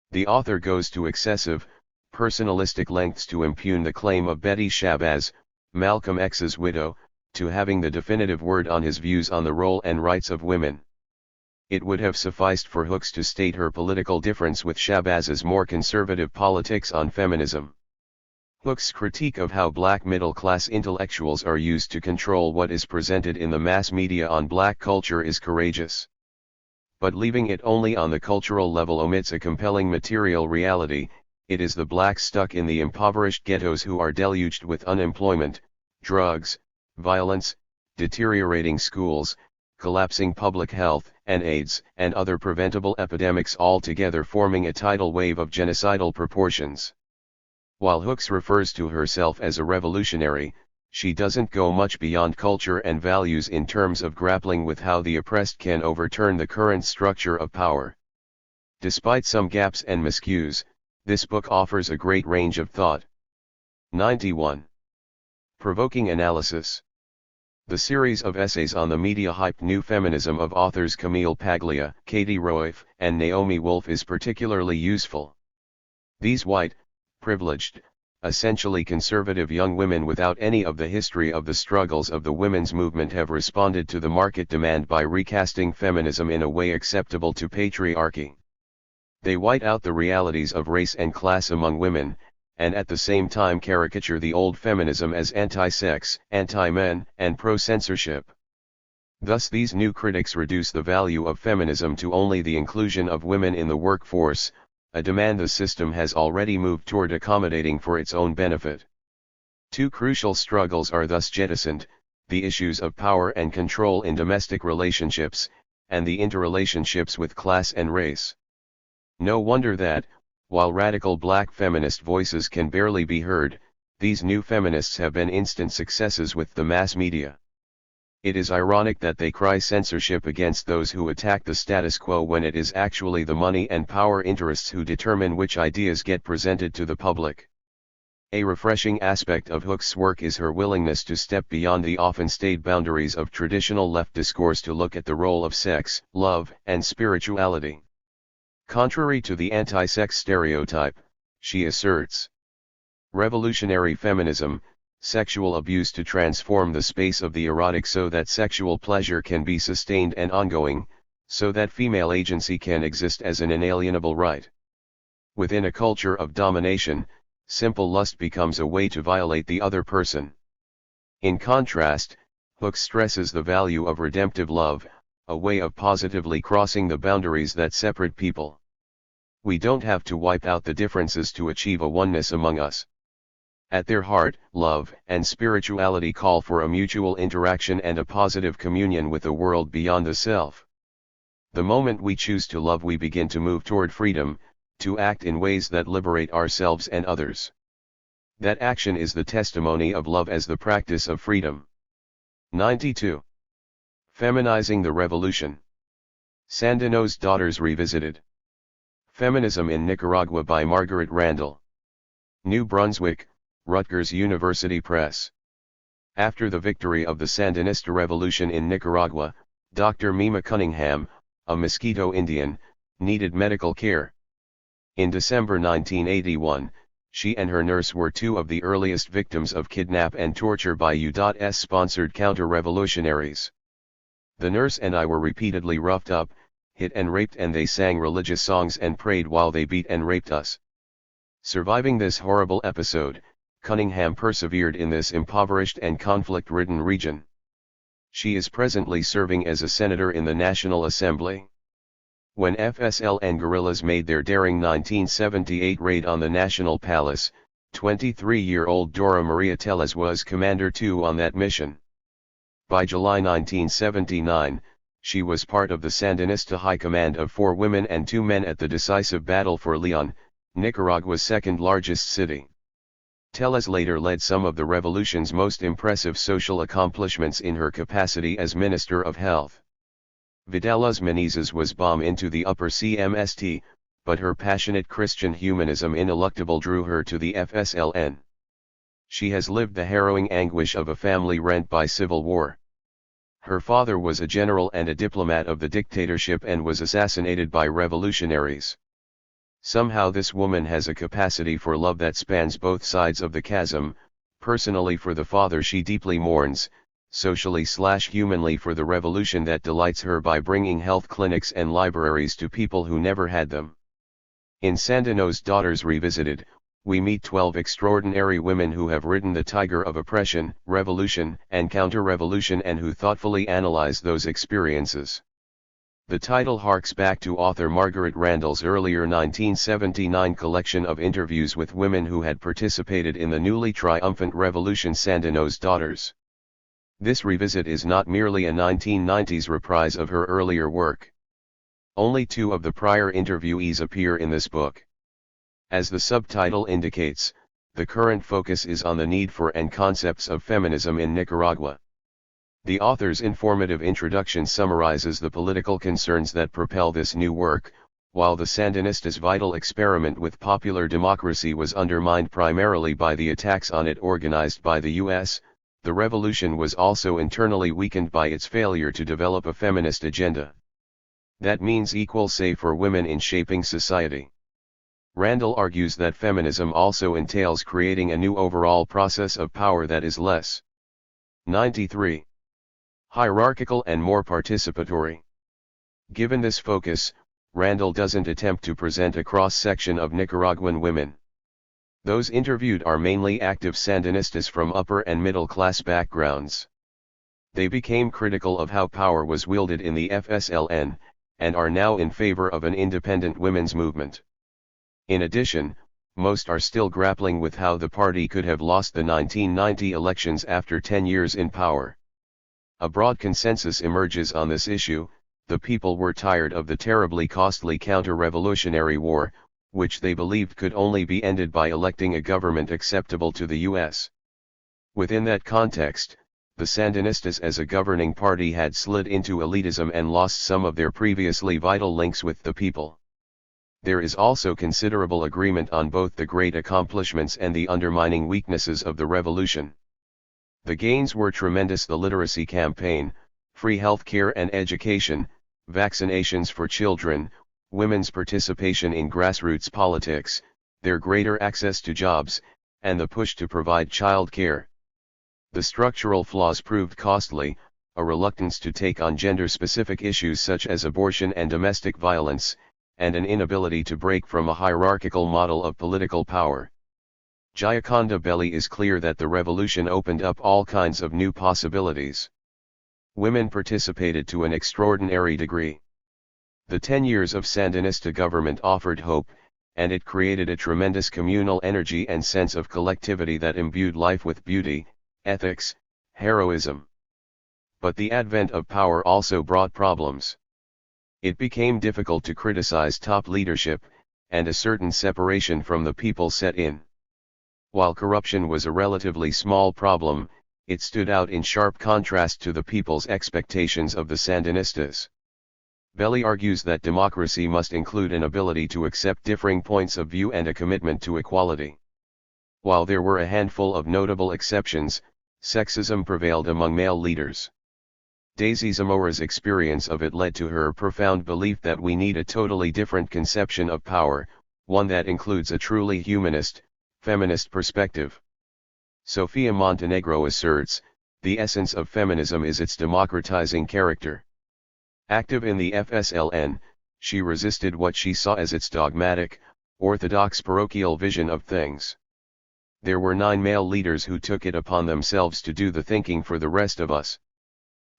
The author goes to excessive, personalistic lengths to impugn the claim of Betty Shabazz, Malcolm X's widow, to having the definitive word on his views on the role and rights of women. It would have sufficed for Hooks to state her political difference with Shabazz's more conservative politics on feminism. Hooks' critique of how black middle-class intellectuals are used to control what is presented in the mass media on black culture is courageous. But leaving it only on the cultural level omits a compelling material reality. It is the blacks stuck in the impoverished ghettos who are deluged with unemployment, drugs, violence, deteriorating schools, collapsing public health, and AIDS, and other preventable epidemics all together forming a tidal wave of genocidal proportions. While Hooks refers to herself as a revolutionary, she doesn't go much beyond culture and values in terms of grappling with how the oppressed can overturn the current structure of power. Despite some gaps and miscues, this book offers a great range of thought. 91. Provoking analysis. The series of essays on the media-hyped new feminism of authors Camille Paglia, Katie Roiff, and Naomi Wolf is particularly useful. These white, privileged, essentially conservative young women without any of the history of the struggles of the women's movement have responded to the market demand by recasting feminism in a way acceptable to patriarchy. They white out the realities of race and class among women, and at the same time caricature the old feminism as anti-sex, anti-men, and pro-censorship. Thus these new critics reduce the value of feminism to only the inclusion of women in the workforce, a demand the system has already moved toward accommodating for its own benefit. Two crucial struggles are thus jettisoned, the issues of power and control in domestic relationships, and the interrelationships with class and race. No wonder that, while radical black feminist voices can barely be heard, these new feminists have been instant successes with the mass media. It is ironic that they cry censorship against those who attack the status quo when it is actually the money and power interests who determine which ideas get presented to the public. A refreshing aspect of Hooks' work is her willingness to step beyond the often staid boundaries of traditional left discourse to look at the role of sex, love, and spirituality. Contrary to the anti-sex stereotype, she asserts, revolutionary feminism, sexual abuse to transform the space of the erotic so that sexual pleasure can be sustained and ongoing, so that female agency can exist as an inalienable right. Within a culture of domination, simple lust becomes a way to violate the other person. In contrast, Hooks stresses the value of redemptive love, a way of positively crossing the boundaries that separate people. We don't have to wipe out the differences to achieve a oneness among us. At their heart, love and spirituality call for a mutual interaction and a positive communion with the world beyond the self. The moment we choose to love, we begin to move toward freedom, to act in ways that liberate ourselves and others. That action is the testimony of love as the practice of freedom. 92. Feminizing the Revolution. Sandino's Daughters Revisited. Feminism in Nicaragua by Margaret Randall. New Brunswick, Rutgers University Press. After the victory of the Sandinista revolution in Nicaragua, Dr. Mima Cunningham, a Mosquito Indian, needed medical care. In December 1981, she and her nurse were two of the earliest victims of kidnap and torture by U.S.-sponsored counter-revolutionaries. The nurse and I were repeatedly roughed up, hit and raped, and they sang religious songs and prayed while they beat and raped us. Surviving this horrible episode, Cunningham persevered in this impoverished and conflict-ridden region. She is presently serving as a senator in the National Assembly. When FSLN guerrillas made their daring 1978 raid on the National Palace, 23-year-old Dora Maria Tellez was Commander 2 on that mission. By July 1979, she was part of the Sandinista High Command of 4 women and 2 men at the decisive battle for Leon, Nicaragua's second-largest city. Tellez later led some of the revolution's most impressive social accomplishments in her capacity as Minister of Health. Vidal's Menezes was bomb into the upper CMST, but her passionate Christian humanism ineluctable drew her to the FSLN. She has lived the harrowing anguish of a family rent by civil war. Her father was a general and a diplomat of the dictatorship and was assassinated by revolutionaries. Somehow this woman has a capacity for love that spans both sides of the chasm, personally for the father she deeply mourns, socially/humanly for the revolution that delights her by bringing health clinics and libraries to people who never had them. In Sandino's Daughters Revisited, we meet 12 extraordinary women who have ridden the tiger of oppression, revolution, and counter-revolution and who thoughtfully analyze those experiences. The title harks back to author Margaret Randall's earlier 1979 collection of interviews with women who had participated in the newly triumphant revolution Sandino's Daughters. This revisit is not merely a 1990s reprise of her earlier work. Only 2 of the prior interviewees appear in this book. As the subtitle indicates, the current focus is on the need for and concepts of feminism in Nicaragua. The author's informative introduction summarizes the political concerns that propel this new work. While the Sandinistas' vital experiment with popular democracy was undermined primarily by the attacks on it organized by the U.S., the revolution was also internally weakened by its failure to develop a feminist agenda. That means equal say for women in shaping society. Randall argues that feminism also entails creating a new overall process of power that is less 93. Hierarchical and more participatory. Given this focus, Randall doesn't attempt to present a cross-section of Nicaraguan women. Those interviewed are mainly active Sandinistas from upper and middle-class backgrounds. They became critical of how power was wielded in the FSLN, and are now in favor of an independent women's movement. In addition, most are still grappling with how the party could have lost the 1990 elections after 10 years in power. A broad consensus emerges on this issue: the people were tired of the terribly costly counter-revolutionary war, which they believed could only be ended by electing a government acceptable to the U.S. Within that context, the Sandinistas as a governing party had slid into elitism and lost some of their previously vital links with the people. There is also considerable agreement on both the great accomplishments and the undermining weaknesses of the revolution. The gains were tremendous: the literacy campaign, free health care and education, vaccinations for children, women's participation in grassroots politics, their greater access to jobs, and the push to provide child care. The structural flaws proved costly: a reluctance to take on gender-specific issues such as abortion and domestic violence, and an inability to break from a hierarchical model of political power. Gioconda Belli is clear that the revolution opened up all kinds of new possibilities. Women participated to an extraordinary degree. The 10 years of Sandinista government offered hope, and it created a tremendous communal energy and sense of collectivity that imbued life with beauty, ethics, heroism. But the advent of power also brought problems. It became difficult to criticize top leadership, and a certain separation from the people set in. While corruption was a relatively small problem, it stood out in sharp contrast to the people's expectations of the Sandinistas. Belli argues that democracy must include an ability to accept differing points of view and a commitment to equality. While there were a handful of notable exceptions, sexism prevailed among male leaders. Daisy Zamora's experience of it led to her profound belief that we need a totally different conception of power, one that includes a truly humanist, feminist perspective. Sofia Montenegro asserts, the essence of feminism is its democratizing character. Active in the FSLN, she resisted what she saw as its dogmatic, orthodox parochial vision of things. There were 9 male leaders who took it upon themselves to do the thinking for the rest of us.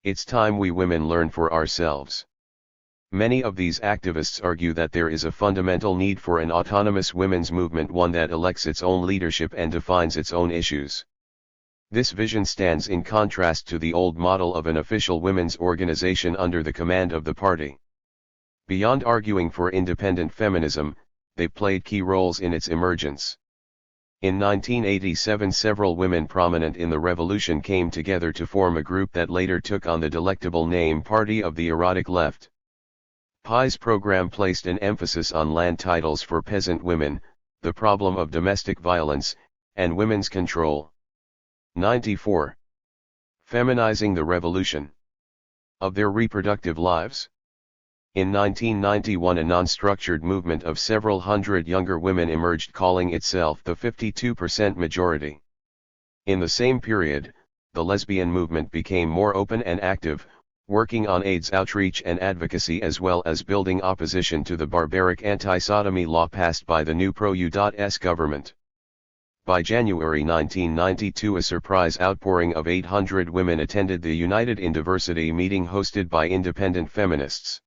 It's time we women learn for ourselves. Many of these activists argue that there is a fundamental need for an autonomous women's movement, one that elects its own leadership and defines its own issues. This vision stands in contrast to the old model of an official women's organization under the command of the party. Beyond arguing for independent feminism, they played key roles in its emergence. In 1987, several women prominent in the revolution came together to form a group that later took on the delectable name Party of the Erotic Left. PI's program placed an emphasis on land titles for peasant women, the problem of domestic violence, and women's control. 94. Feminizing the revolution. Of their reproductive lives. In 1991, a non-structured movement of several hundred younger women emerged, calling itself the 52% majority. In the same period, the lesbian movement became more open and active, working on AIDS outreach and advocacy as well as building opposition to the barbaric anti-sodomy law passed by the new pro-U.S. government. By January 1992, a surprise outpouring of 800 women attended the United in Diversity meeting hosted by independent feminists.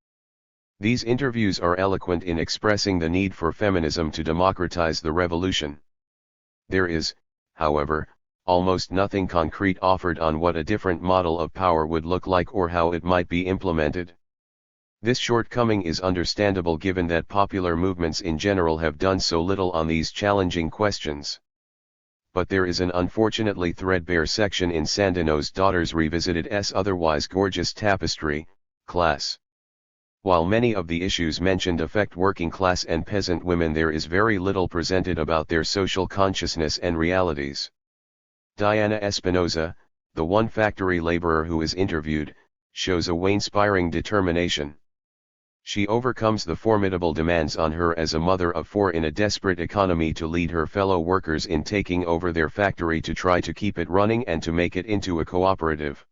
These interviews are eloquent in expressing the need for feminism to democratize the revolution. There is, however, almost nothing concrete offered on what a different model of power would look like or how it might be implemented. This shortcoming is understandable given that popular movements in general have done so little on these challenging questions. But there is an unfortunately threadbare section in Sandino's Daughters Revisited's otherwise gorgeous tapestry, class. While many of the issues mentioned affect working class and peasant women, there is very little presented about their social consciousness and realities. Diana Espinosa, the one factory laborer who is interviewed, shows a inspiring determination. She overcomes the formidable demands on her as a mother of four in a desperate economy to lead her fellow workers in taking over their factory to try to keep it running and to make it into a cooperative.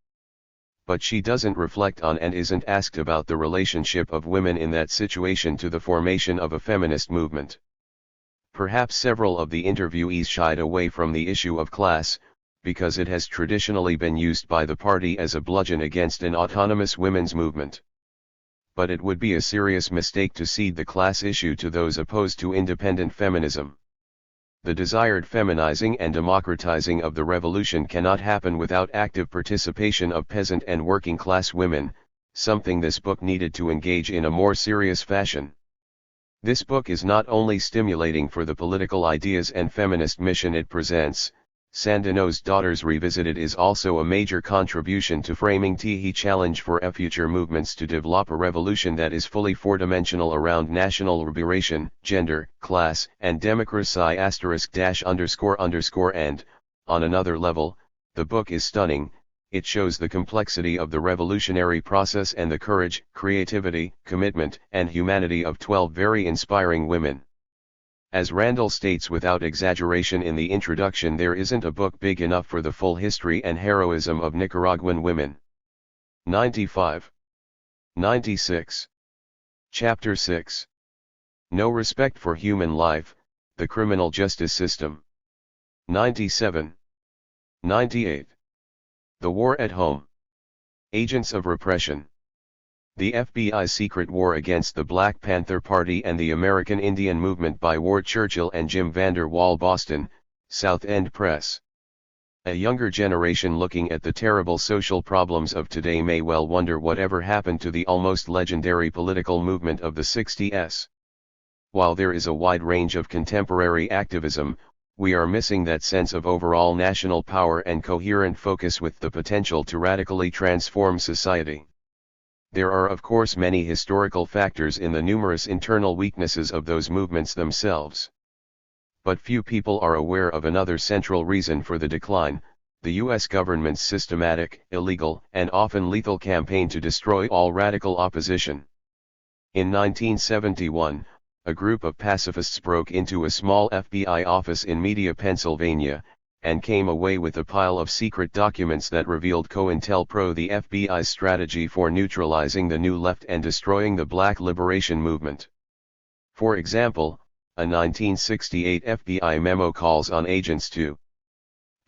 But she doesn't reflect on and isn't asked about the relationship of women in that situation to the formation of a feminist movement. Perhaps several of the interviewees shied away from the issue of class, because it has traditionally been used by the party as a bludgeon against an autonomous women's movement. But it would be a serious mistake to cede the class issue to those opposed to independent feminism. The desired feminizing and democratizing of the revolution cannot happen without active participation of peasant and working class women, something this book needed to engage in a more serious fashion. This book is not only stimulating for the political ideas and feminist mission it presents, Sandino's Daughters Revisited is also a major contribution to framing the challenge for future movements to develop a revolution that is fully four-dimensional around national liberation, gender, class, and democracy *___. And, on another level, the book is stunning. It shows the complexity of the revolutionary process and the courage, creativity, commitment, and humanity of 12 very inspiring women. As Randall states without exaggeration in the introduction, there isn't a book big enough for the full history and heroism of Nicaraguan women. 95. 96. Chapter 6. No respect for human life, the criminal justice system. 97. 98. The war at home. Agents of repression. The FBI's secret war against the Black Panther Party and the American Indian Movement by Ward Churchill and Jim Vander Wall. Boston, South End Press. A younger generation looking at the terrible social problems of today may well wonder whatever happened to the almost legendary political movement of the 60s. While there is a wide range of contemporary activism, we are missing that sense of overall national power and coherent focus with the potential to radically transform society. There are of course many historical factors in the numerous internal weaknesses of those movements themselves. But few people are aware of another central reason for the decline: the U.S. government's systematic, illegal, and often lethal campaign to destroy all radical opposition. In 1971, a group of pacifists broke into a small FBI office in Media, Pennsylvania, and came away with a pile of secret documents that revealed COINTELPRO, the FBI's strategy for neutralizing the New Left and destroying the Black Liberation Movement. For example, a 1968 FBI memo calls on agents to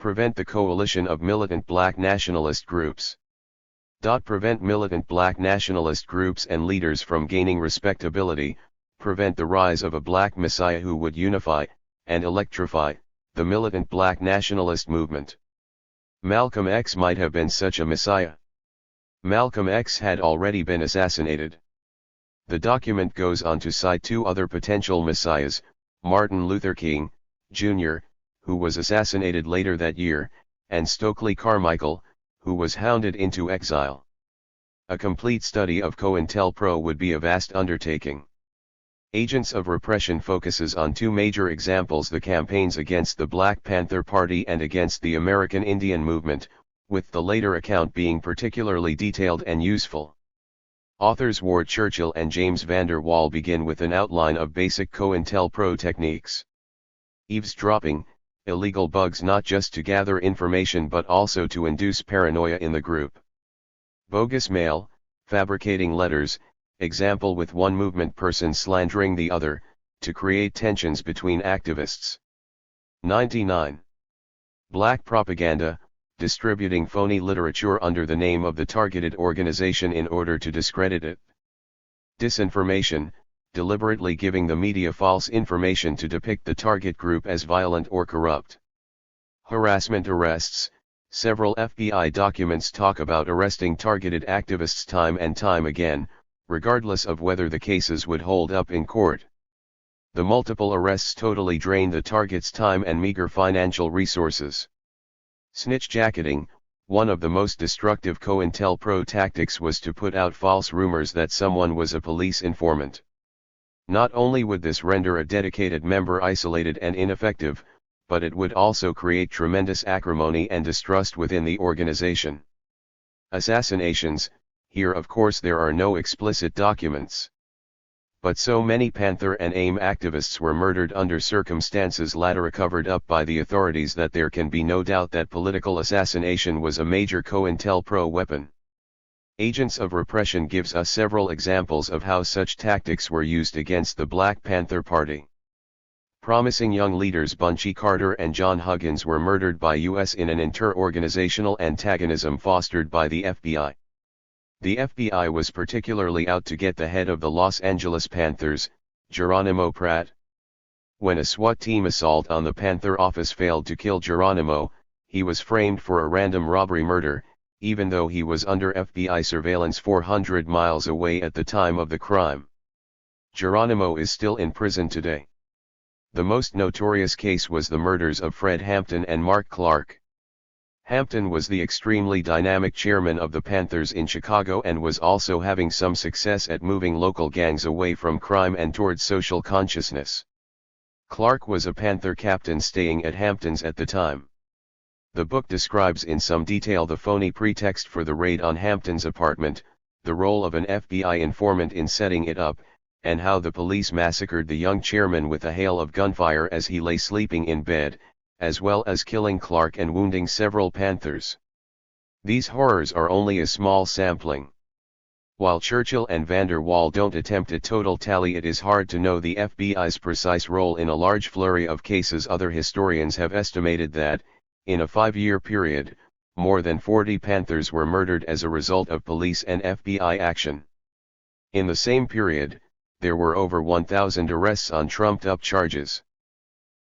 prevent the coalition of militant black nationalist groups. Prevent militant black nationalist groups and leaders from gaining respectability, prevent the rise of a black messiah who would unify, and electrify, the militant black nationalist movement. Malcolm X might have been such a messiah. Malcolm X had already been assassinated. The document goes on to cite two other potential messiahs, Martin Luther King, Jr., who was assassinated later that year, and Stokely Carmichael, who was hounded into exile. A complete study of COINTELPRO would be a vast undertaking. Agents of Repression focuses on two major examples: the campaigns against the Black Panther Party and against the American Indian Movement, with the later account being particularly detailed and useful. Authors Ward Churchill and James Vander Wall begin with an outline of basic COINTELPRO techniques. Eavesdropping, illegal bugs not just to gather information but also to induce paranoia in the group. Bogus mail, fabricating letters, example with one movement person slandering the other, to create tensions between activists. 99. Black propaganda, distributing phony literature under the name of the targeted organization in order to discredit it. Disinformation, deliberately giving the media false information to depict the target group as violent or corrupt. Harassment arrests, several FBI documents talk about arresting targeted activists time and time again, regardless of whether the cases would hold up in court. The multiple arrests totally drain the target's time and meager financial resources. Snitch jacketing, one of the most destructive COINTELPRO tactics was to put out false rumors that someone was a police informant. Not only would this render a dedicated member isolated and ineffective, but it would also create tremendous acrimony and distrust within the organization. Assassinations, here of course there are no explicit documents. But so many Panther and AIM activists were murdered under circumstances later covered up by the authorities that there can be no doubt that political assassination was a major COINTELPRO weapon. Agents of Repression gives us several examples of how such tactics were used against the Black Panther Party. Promising young leaders Bunchy Carter and John Huggins were murdered by U.S. in an inter-organizational antagonism fostered by the FBI. The FBI was particularly out to get the head of the Los Angeles Panthers, Geronimo Pratt. When a SWAT team assault on the Panther office failed to kill Geronimo, he was framed for a random robbery murder, even though he was under FBI surveillance 400 miles away at the time of the crime. Geronimo is still in prison today. The most notorious case was the murders of Fred Hampton and Mark Clark. Hampton was the extremely dynamic chairman of the Panthers in Chicago and was also having some success at moving local gangs away from crime and towards social consciousness. Clark was a Panther captain staying at Hampton's at the time. The book describes in some detail the phony pretext for the raid on Hampton's apartment, the role of an FBI informant in setting it up, and how the police massacred the young chairman with a hail of gunfire as he lay sleeping in bed, as well as killing Clark and wounding several Panthers. These horrors are only a small sampling. While Churchill and Vander Wall don't attempt a total tally, it is hard to know the FBI's precise role in a large flurry of cases. Other historians have estimated that, in a 5-year period, more than 40 Panthers were murdered as a result of police and FBI action. In the same period, there were over 1,000 arrests on trumped-up charges.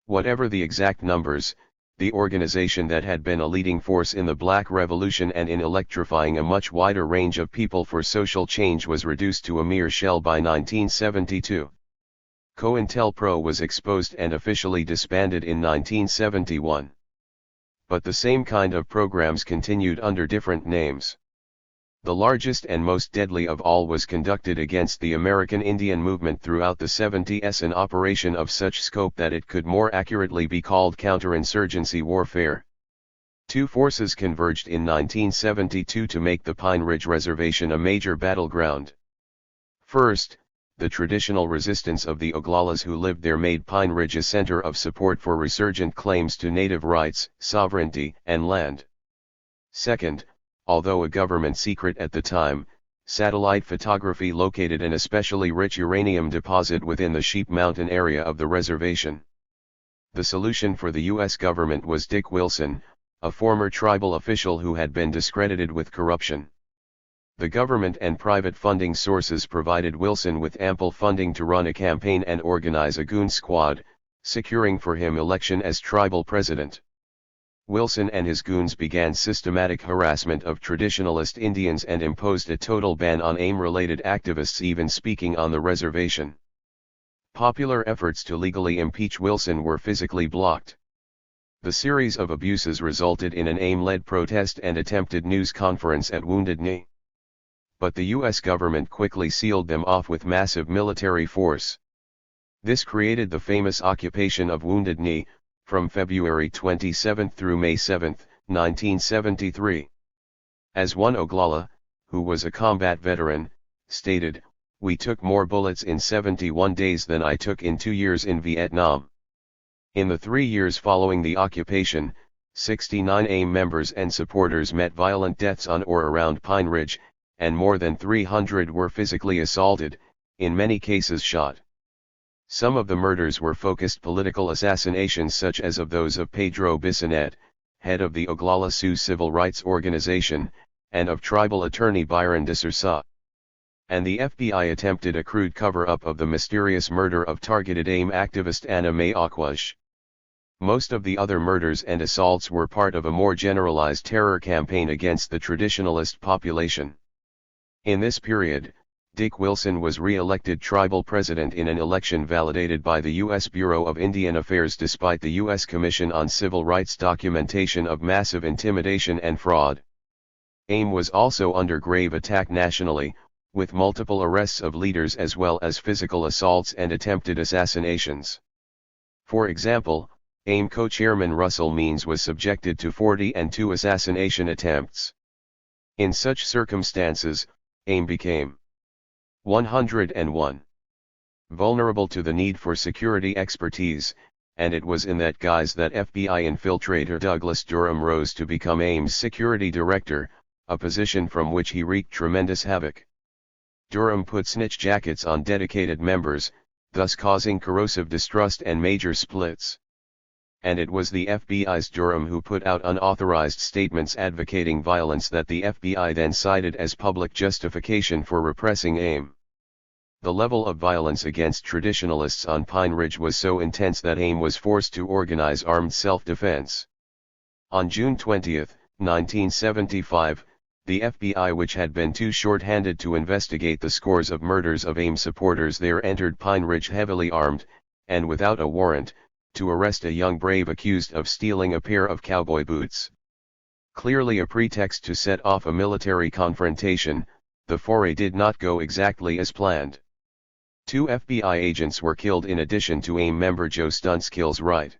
Whatever the exact numbers, the organization that had been a leading force in the Black Revolution and in electrifying a much wider range of people for social change was reduced to a mere shell by 1972. COINTELPRO was exposed and officially disbanded in 1971. But the same kind of programs continued under different names. The largest and most deadly of all was conducted against the American Indian Movement throughout the 70s, an operation of such scope that it could more accurately be called counterinsurgency warfare. Two forces converged in 1972 to make the Pine Ridge Reservation a major battleground. First, the traditional resistance of the Oglalas who lived there made Pine Ridge a center of support for resurgent claims to native rights, sovereignty, and land. Second, although a government secret at the time, satellite photography located an especially rich uranium deposit within the Sheep Mountain area of the reservation. The solution for the U.S. government was Dick Wilson, a former tribal official who had been discredited with corruption. The government and private funding sources provided Wilson with ample funding to run a campaign and organize a goon squad, securing for him election as tribal president. Wilson and his goons began systematic harassment of traditionalist Indians and imposed a total ban on AIM-related activists even speaking on the reservation. Popular efforts to legally impeach Wilson were physically blocked. The series of abuses resulted in an AIM-led protest and attempted news conference at Wounded Knee. But the U.S. government quickly sealed them off with massive military force. This created the famous occupation of Wounded Knee, from February 27 through May 7, 1973. As one Oglala, who was a combat veteran, stated, "We took more bullets in 71 days than I took in 2 years in Vietnam." In the 3 years following the occupation, 69 AIM members and supporters met violent deaths on or around Pine Ridge, and more than 300 were physically assaulted, in many cases shot. Some of the murders were focused political assassinations such as of those of Pedro Bissonette, head of the Oglala Sioux Civil Rights Organization, and of tribal attorney Byron DeSouza. And the FBI attempted a crude cover-up of the mysterious murder of targeted AIM activist Anna Mae Aquaj. Most of the other murders and assaults were part of a more generalized terror campaign against the traditionalist population. In this period, Dick Wilson was re-elected tribal president in an election validated by the U.S. Bureau of Indian Affairs despite the U.S. Commission on Civil Rights documentation of massive intimidation and fraud. AIM was also under grave attack nationally, with multiple arrests of leaders as well as physical assaults and attempted assassinations. For example, AIM co-chairman Russell Means was subjected to 42 assassination attempts. In such circumstances, AIM became 101. Vulnerable to the need for security expertise, and it was in that guise that FBI infiltrator Douglas Durham rose to become AIM's security director, a position from which he wreaked tremendous havoc. Durham put snitch jackets on dedicated members, thus causing corrosive distrust and major splits. And it was the FBI's Durham who put out unauthorized statements advocating violence that the FBI then cited as public justification for repressing AIM. The level of violence against traditionalists on Pine Ridge was so intense that AIM was forced to organize armed self-defense. On June 20, 1975, the FBI, which had been too short-handed to investigate the scores of murders of AIM supporters there, entered Pine Ridge heavily armed, and without a warrant, to arrest a young brave accused of stealing a pair of cowboy boots. Clearly a pretext to set off a military confrontation, the foray did not go exactly as planned. 2 FBI agents were killed in addition to AIM member Joe Stunskill's Wright.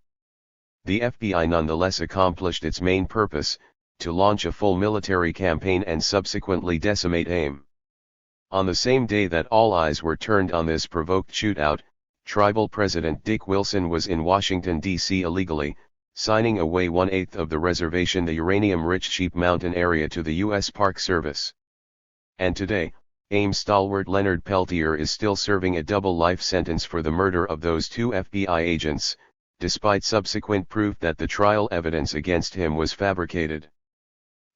The FBI nonetheless accomplished its main purpose, to launch a full military campaign and subsequently decimate AIM. On the same day that all eyes were turned on this provoked shootout, Tribal President Dick Wilson was in Washington, D.C. illegally, signing away 1/8 of the reservation, the uranium-rich Sheep Mountain area, to the U.S. Park Service. And today, AIM stalwart Leonard Peltier is still serving a double life sentence for the murder of those 2 FBI agents, despite subsequent proof that the trial evidence against him was fabricated.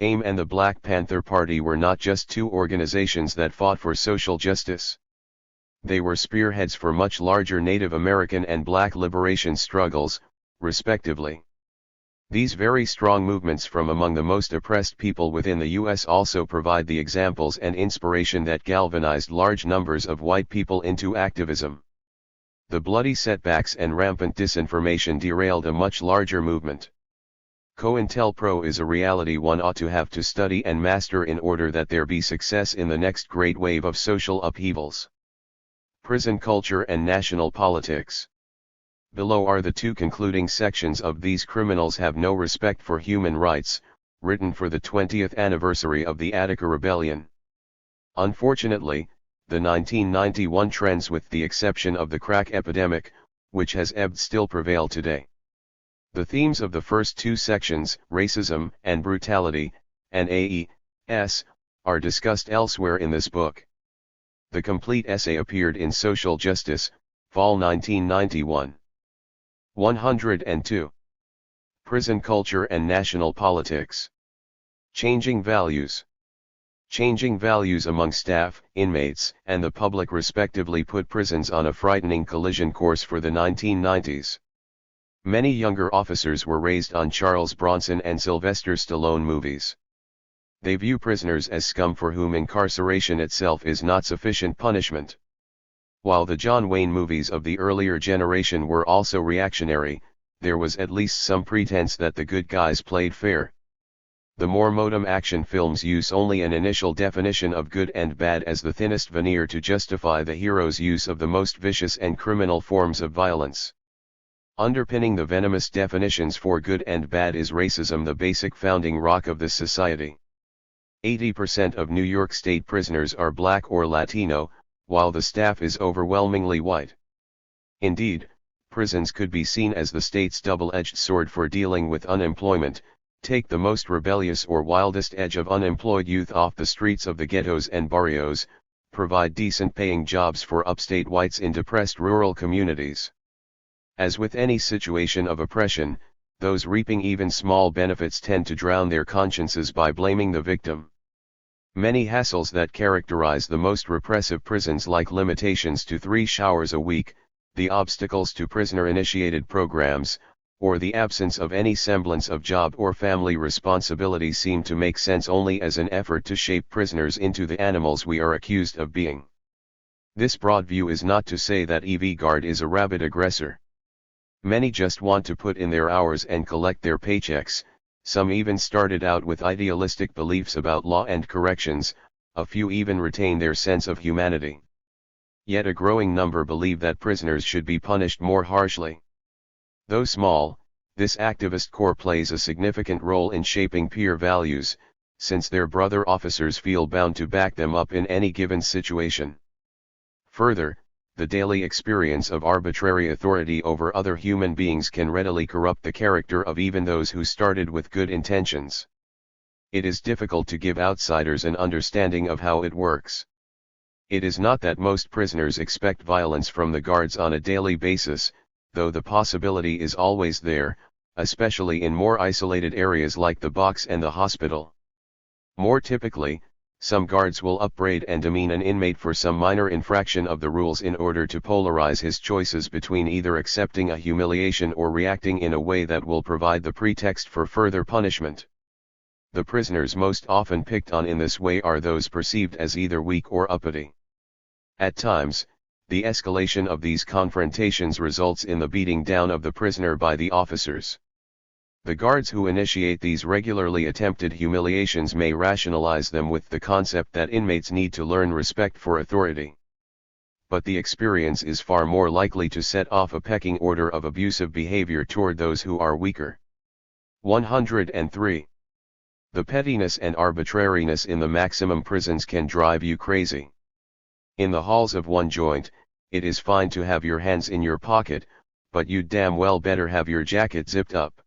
AIM and the Black Panther Party were not just 2 organizations that fought for social justice. They were spearheads for much larger Native American and Black liberation struggles, respectively. These very strong movements from among the most oppressed people within the U.S. also provide the examples and inspiration that galvanized large numbers of white people into activism. The bloody setbacks and rampant disinformation derailed a much larger movement. COINTELPRO is a reality one ought to have to study and master in order that there be success in the next great wave of social upheavals. Prison culture and national politics. Below are the 2 concluding sections of These Criminals Have No Respect for Human Rights, written for the 20th anniversary of the Attica Rebellion. Unfortunately, the 1991 trends, with the exception of the crack epidemic, which has ebbed, still prevail today. The themes of the first 2 sections, racism and brutality, and AES, are discussed elsewhere in this book. The complete essay appeared in Social Justice, Fall 1991. 102. Prison Culture and National Politics. Changing Values. Changing values among staff, inmates, and the public respectively put prisons on a frightening collision course for the 1990s. Many younger officers were raised on Charles Bronson and Sylvester Stallone movies. They view prisoners as scum for whom incarceration itself is not sufficient punishment. While the John Wayne movies of the earlier generation were also reactionary, there was at least some pretense that the good guys played fair. The more modern action films use only an initial definition of good and bad as the thinnest veneer to justify the hero's use of the most vicious and criminal forms of violence. Underpinning the venomous definitions for good and bad is racism, the basic founding rock of this society. 80% of New York State prisoners are black or Latino, while the staff is overwhelmingly white. Indeed, prisons could be seen as the state's double-edged sword for dealing with unemployment. Take the most rebellious or wildest edge of unemployed youth off the streets of the ghettos and barrios, provide decent paying jobs for upstate whites in depressed rural communities. As with any situation of oppression, those reaping even small benefits tend to drown their consciences by blaming the victim. Many hassles that characterize the most repressive prisons, like limitations to 3 showers a week, the obstacles to prisoner-initiated programs, or the absence of any semblance of job or family responsibility, seem to make sense only as an effort to shape prisoners into the animals we are accused of being. This broad view is not to say that EV Guard is a rabid aggressor. Many just want to put in their hours and collect their paychecks. Some even started out with idealistic beliefs about law and corrections, a few even retain their sense of humanity. Yet a growing number believe that prisoners should be punished more harshly. Though small, this activist corps plays a significant role in shaping peer values, since their brother officers feel bound to back them up in any given situation. Further, the daily experience of arbitrary authority over other human beings can readily corrupt the character of even those who started with good intentions. It is difficult to give outsiders an understanding of how it works. It is not that most prisoners expect violence from the guards on a daily basis, though the possibility is always there, especially in more isolated areas like the box and the hospital. More typically, some guards will upbraid and demean an inmate for some minor infraction of the rules in order to polarize his choices between either accepting a humiliation or reacting in a way that will provide the pretext for further punishment. The prisoners most often picked on in this way are those perceived as either weak or uppity. At times, the escalation of these confrontations results in the beating down of the prisoner by the officers. The guards who initiate these regularly attempted humiliations may rationalize them with the concept that inmates need to learn respect for authority. But the experience is far more likely to set off a pecking order of abusive behavior toward those who are weaker. 103. The pettiness and arbitrariness in the maximum prisons can drive you crazy. In the halls of one joint, it is fine to have your hands in your pocket, but you'd damn well better have your jacket zipped up.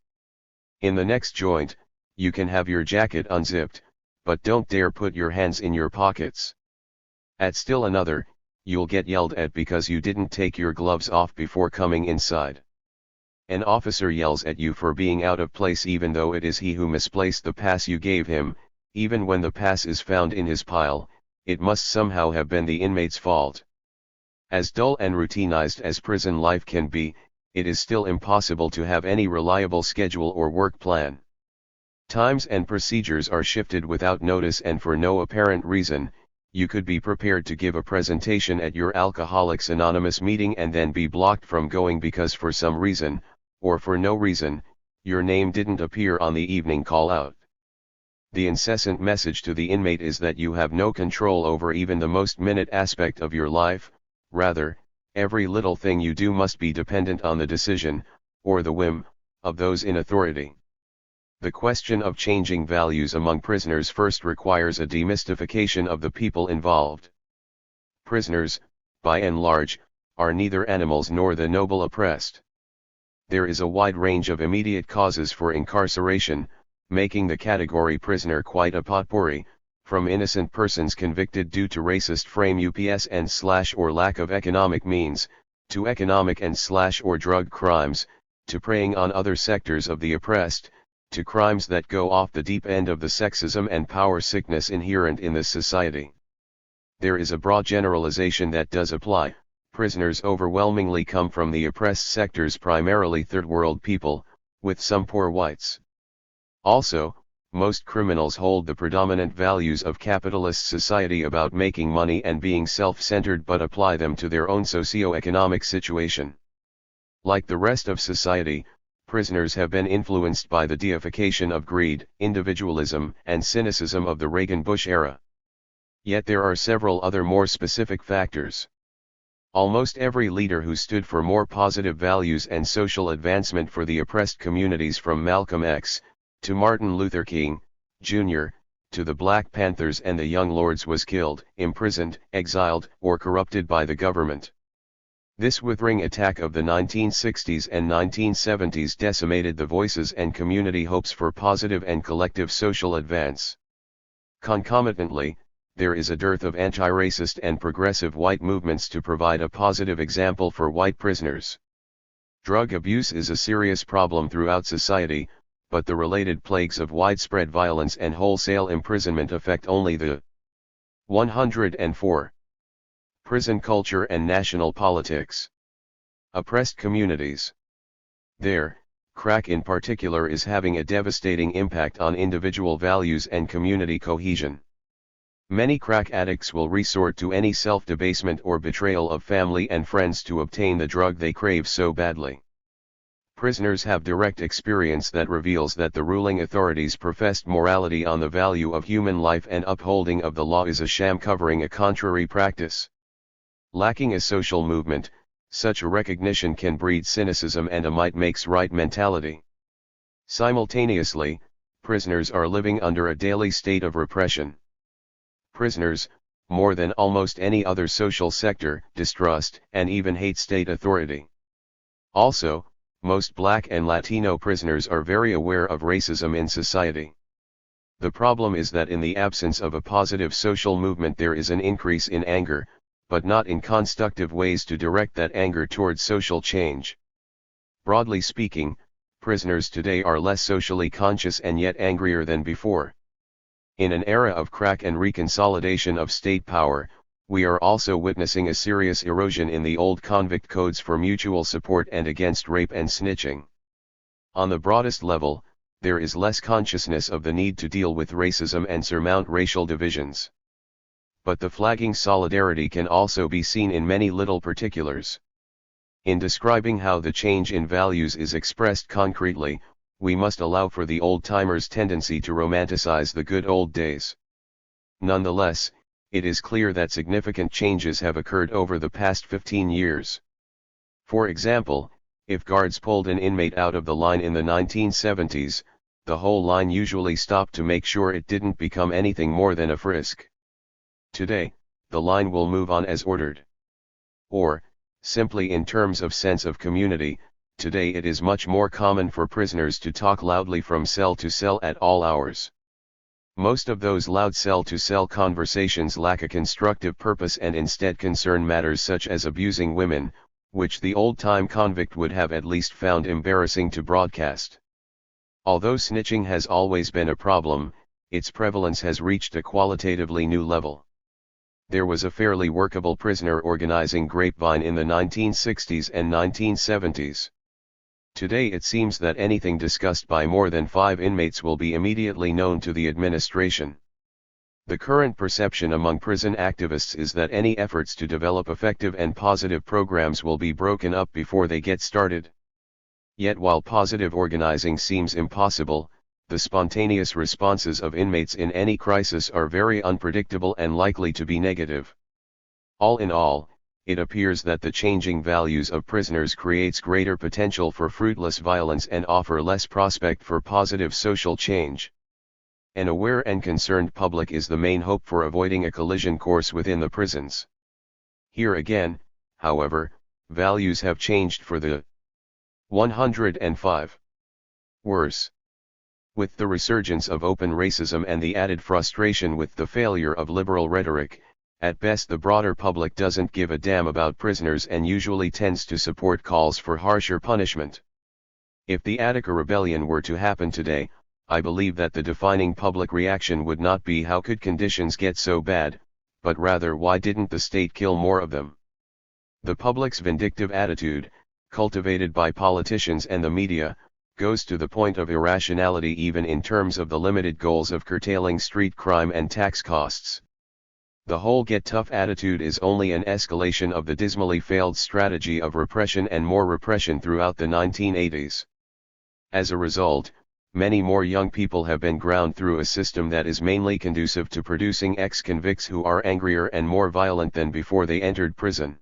In the next joint, you can have your jacket unzipped, but don't dare put your hands in your pockets. At still another, you'll get yelled at because you didn't take your gloves off before coming inside. An officer yells at you for being out of place even though it is he who misplaced the pass you gave him. Even when the pass is found in his pile, it must somehow have been the inmate's fault. As dull and routinized as prison life can be, it is still impossible to have any reliable schedule or work plan. Times and procedures are shifted without notice and for no apparent reason. You could be prepared to give a presentation at your Alcoholics Anonymous meeting and then be blocked from going because for some reason, or for no reason, your name didn't appear on the evening call out. The incessant message to the inmate is that you have no control over even the most minute aspect of your life. Rather, every little thing you do must be dependent on the decision, or the whim, of those in authority. The question of changing values among prisoners first requires a demystification of the people involved. Prisoners, by and large, are neither animals nor the noble oppressed. There is a wide range of immediate causes for incarceration, making the category prisoner quite a potpourri, from innocent persons convicted due to racist frame ups and / or lack of economic means, to economic and / or drug crimes, to preying on other sectors of the oppressed, to crimes that go off the deep end of the sexism and power sickness inherent in this society. There is a broad generalization that does apply. Prisoners overwhelmingly come from the oppressed sectors, primarily third world people, with some poor whites. Also, most criminals hold the predominant values of capitalist society about making money and being self-centered, but apply them to their own socio-economic situation. Like the rest of society, prisoners have been influenced by the deification of greed, individualism, and cynicism of the Reagan-Bush era. Yet there are several other more specific factors. Almost every leader who stood for more positive values and social advancement for the oppressed communities, from Malcolm X, to Martin Luther King, Jr., to the Black Panthers and the Young Lords, was killed, imprisoned, exiled, or corrupted by the government. This withering attack of the 1960s and 1970s decimated the voices and community hopes for positive and collective social advance. Concomitantly, there is a dearth of anti-racist and progressive white movements to provide a positive example for white prisoners. Drug abuse is a serious problem throughout society, but the related plagues of widespread violence and wholesale imprisonment affect only the 104. Prison culture and national politics. Oppressed communities. There, crack in particular is having a devastating impact on individual values and community cohesion. Many crack addicts will resort to any self-debasement or betrayal of family and friends to obtain the drug they crave so badly. Prisoners have direct experience that reveals that the ruling authorities' professed morality on the value of human life and upholding of the law is a sham covering a contrary practice. Lacking a social movement, such a recognition can breed cynicism and a might makes right mentality. Simultaneously, prisoners are living under a daily state of repression. Prisoners, more than almost any other social sector, distrust and even hate state authority. Also, most Black and Latino prisoners are very aware of racism in society. The problem is that in the absence of a positive social movement there is an increase in anger, but not in constructive ways to direct that anger towards social change. Broadly speaking, prisoners today are less socially conscious and yet angrier than before. In an era of crack and reconsolidation of state power, we are also witnessing a serious erosion in the old convict codes for mutual support and against rape and snitching. On the broadest level, there is less consciousness of the need to deal with racism and surmount racial divisions. But the flagging solidarity can also be seen in many little particulars. In describing how the change in values is expressed concretely, we must allow for the old-timers' tendency to romanticize the good old days. Nonetheless, it is clear that significant changes have occurred over the past 15 years. For example, if guards pulled an inmate out of the line in the 1970s, the whole line usually stopped to make sure it didn't become anything more than a frisk. Today, the line will move on as ordered. Or, simply in terms of sense of community, today it is much more common for prisoners to talk loudly from cell to cell at all hours. Most of those loud cell-to-cell conversations lack a constructive purpose and instead concern matters such as abusing women, which the old-time convict would have at least found embarrassing to broadcast. Although snitching has always been a problem, its prevalence has reached a qualitatively new level. There was a fairly workable prisoner organizing grapevine in the 1960s and 1970s. Today it seems that anything discussed by more than 5 inmates will be immediately known to the administration. The current perception among prison activists is that any efforts to develop effective and positive programs will be broken up before they get started. Yet while positive organizing seems impossible, the spontaneous responses of inmates in any crisis are very unpredictable and likely to be negative. All in all, it appears that the changing values of prisoners creates greater potential for fruitless violence and offer less prospect for positive social change. An aware and concerned public is the main hope for avoiding a collision course within the prisons. Here again, however, values have changed for the 105. Worse. With the resurgence of open racism and the added frustration with the failure of liberal rhetoric, at best the broader public doesn't give a damn about prisoners and usually tends to support calls for harsher punishment. If the Attica Rebellion were to happen today, I believe that the defining public reaction would not be how could conditions get so bad, but rather why didn't the state kill more of them? The public's vindictive attitude, cultivated by politicians and the media, goes to the point of irrationality even in terms of the limited goals of curtailing street crime and tax costs. The whole get tough attitude is only an escalation of the dismally failed strategy of repression and more repression throughout the 1980s. As a result, many more young people have been ground through a system that is mainly conducive to producing ex-convicts who are angrier and more violent than before they entered prison.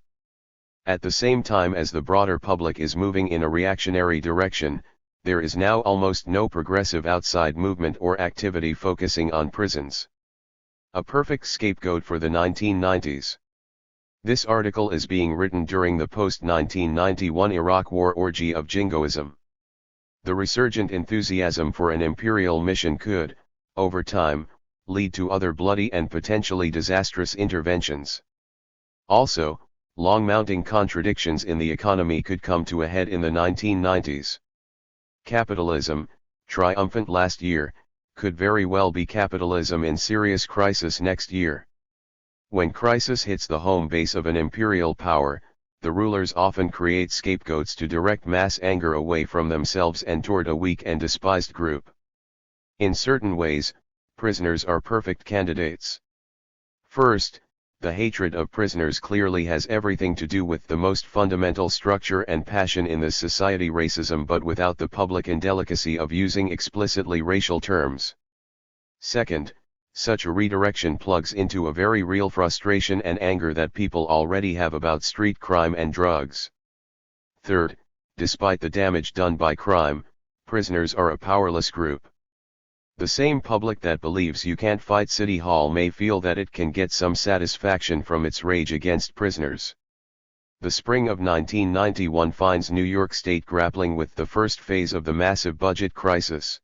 At the same time as the broader public is moving in a reactionary direction, there is now almost no progressive outside movement or activity focusing on prisons. A perfect scapegoat for the 1990s. This article is being written during the post-1991 Iraq War orgy of jingoism. The resurgent enthusiasm for an imperial mission could, over time, lead to other bloody and potentially disastrous interventions. Also, long-mounting contradictions in the economy could come to a head in the 1990s. Capitalism, triumphant last year, could very well be capitalism in serious crisis next year. When crisis hits the home base of an imperial power, the rulers often create scapegoats to direct mass anger away from themselves and toward a weak and despised group. In certain ways, prisoners are perfect candidates. First, the hatred of prisoners clearly has everything to do with the most fundamental structure and passion in this society, racism, but without the public indelicacy of using explicitly racial terms. Second, such a redirection plugs into a very real frustration and anger that people already have about street crime and drugs. Third, despite the damage done by crime, prisoners are a powerless group. The same public that believes you can't fight City Hall may feel that it can get some satisfaction from its rage against prisoners. The spring of 1991 finds New York State grappling with the first phase of the massive budget crisis.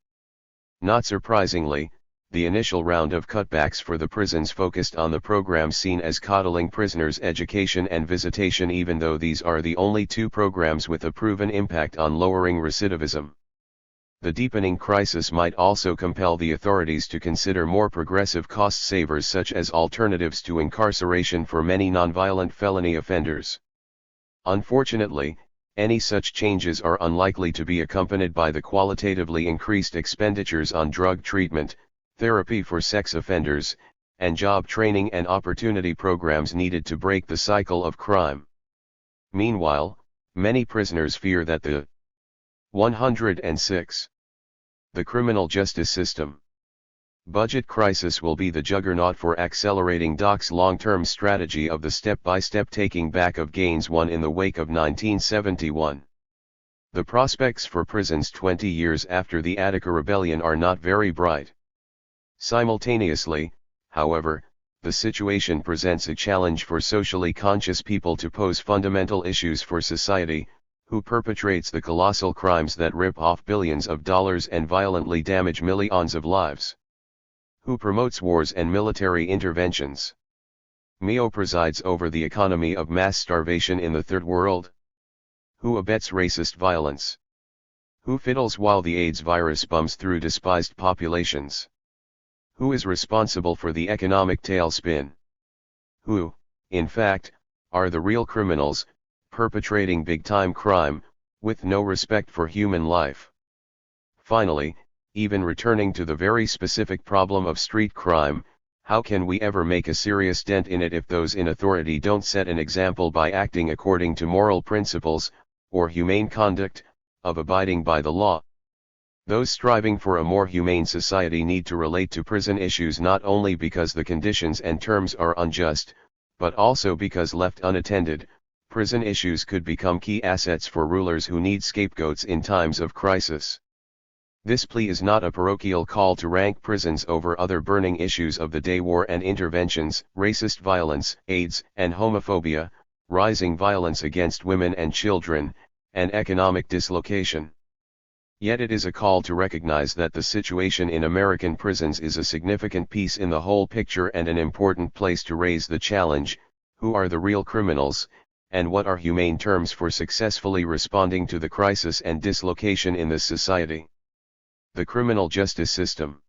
Not surprisingly, the initial round of cutbacks for the prisons focused on the programs seen as coddling prisoners' education and visitation, even though these are the only two programs with a proven impact on lowering recidivism. The deepening crisis might also compel the authorities to consider more progressive cost savers such as alternatives to incarceration for many nonviolent felony offenders. Unfortunately, any such changes are unlikely to be accompanied by the qualitatively increased expenditures on drug treatment, therapy for sex offenders, and job training and opportunity programs needed to break the cycle of crime. Meanwhile, many prisoners fear that the 106. The criminal justice system budget crisis will be the juggernaut for accelerating DOC's long-term strategy of the step-by-step taking back of gains won in the wake of 1971. The prospects for prisons 20 years after the Attica Rebellion are not very bright. Simultaneously, however, the situation presents a challenge for socially conscious people to pose fundamental issues for society: who perpetrates the colossal crimes that rip off billions of dollars and violently damage millions of lives? Who promotes wars and military interventions? Who presides over the economy of mass starvation in the Third World? Who abets racist violence? Who fiddles while the AIDS virus bums through despised populations? Who is responsible for the economic tailspin? Who, in fact, are the real criminals, perpetrating big-time crime, with no respect for human life? Finally, even returning to the very specific problem of street crime, how can we ever make a serious dent in it if those in authority don't set an example by acting according to moral principles, or humane conduct, of abiding by the law? Those striving for a more humane society need to relate to prison issues not only because the conditions and terms are unjust, but also because left unattended, prison issues could become key assets for rulers who need scapegoats in times of crisis. This plea is not a parochial call to rank prisons over other burning issues of the day: war and interventions, racist violence, AIDS and homophobia, rising violence against women and children, and economic dislocation. Yet it is a call to recognize that the situation in American prisons is a significant piece in the whole picture and an important place to raise the challenge: who are the real criminals, and what are humane terms for successfully responding to the crisis and dislocation in this society? The criminal justice system.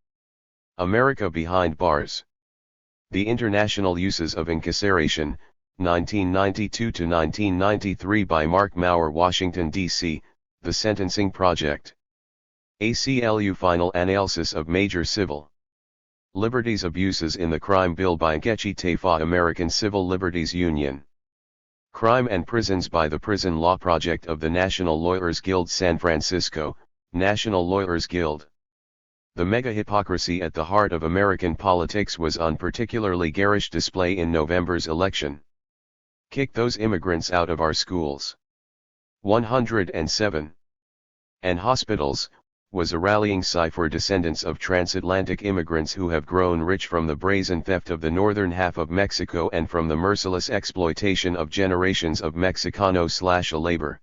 America behind bars. The international uses of incarceration, 1992 to 1993 by Mark Maurer, Washington, D.C., The Sentencing Project. ACLU Final Analysis of Major Civil Liberties Abuses in the Crime Bill by Nkechi Tefa, American Civil Liberties Union. Crime and Prisons by the Prison Law Project of the National Lawyers Guild, San Francisco, National Lawyers Guild. The mega-hypocrisy at the heart of American politics was on particularly garish display in November's election. Kick those immigrants out of our schools. 107. And hospitals, was a rallying cry for descendants of transatlantic immigrants who have grown rich from the brazen theft of the northern half of Mexico and from the merciless exploitation of generations of Mexicano/a labor.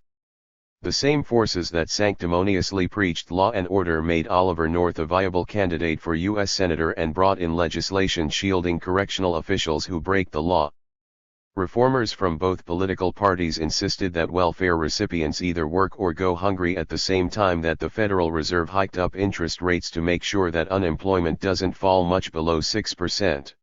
The same forces that sanctimoniously preached law and order made Oliver North a viable candidate for U.S. Senator and brought in legislation shielding correctional officials who break the law. Reformers from both political parties insisted that welfare recipients either work or go hungry at the same time that the Federal Reserve hiked up interest rates to make sure that unemployment doesn't fall much below 6%.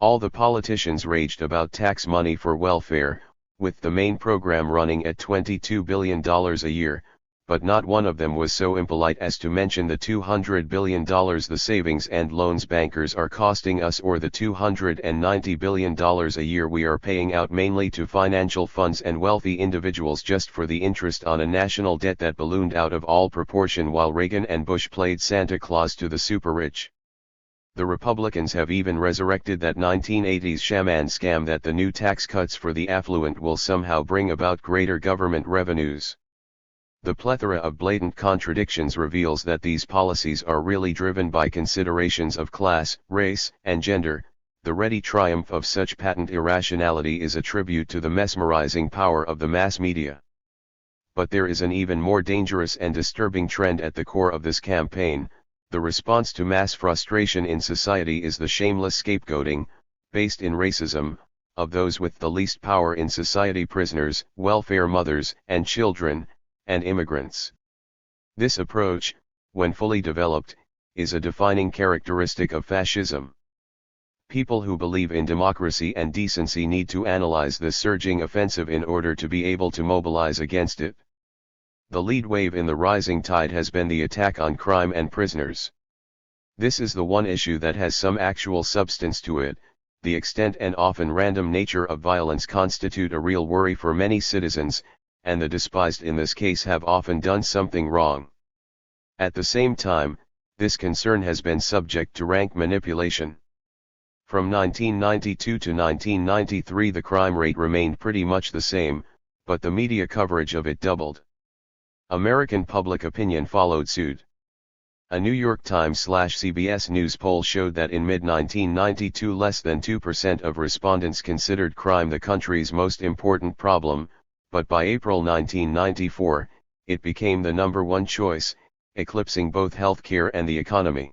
All the politicians raged about tax money for welfare, with the main program running at $22 billion a year, but not one of them was so impolite as to mention the $200 billion the savings and loans bankers are costing us or the $290 billion a year we are paying out mainly to financial funds and wealthy individuals just for the interest on a national debt that ballooned out of all proportion while Reagan and Bush played Santa Claus to the super rich. The Republicans have even resurrected that 1980s shaman scam that the new tax cuts for the affluent will somehow bring about greater government revenues. The plethora of blatant contradictions reveals that these policies are really driven by considerations of class, race, and gender. The ready triumph of such patent irrationality is a tribute to the mesmerizing power of the mass media. But there is an even more dangerous and disturbing trend at the core of this campaign. The response to mass frustration in society is the shameless scapegoating, based in racism, of those with the least power in society: prisoners, welfare mothers and children, and immigrants. This approach, when fully developed, is a defining characteristic of fascism. People who believe in democracy and decency need to analyze this surging offensive in order to be able to mobilize against it. The lead wave in the rising tide has been the attack on crime and prisoners. This is the one issue that has some actual substance to it. The extent and often random nature of violence constitute a real worry for many citizens, and the despised in this case have often done something wrong. At the same time, this concern has been subject to rank manipulation. From 1992 to 1993 the crime rate remained pretty much the same, but the media coverage of it doubled. American public opinion followed suit. A New York Times/CBS News poll showed that in mid-1992 less than 2% of respondents considered crime the country's most important problem, but by April 1994, it became the number one choice, eclipsing both healthcare and the economy.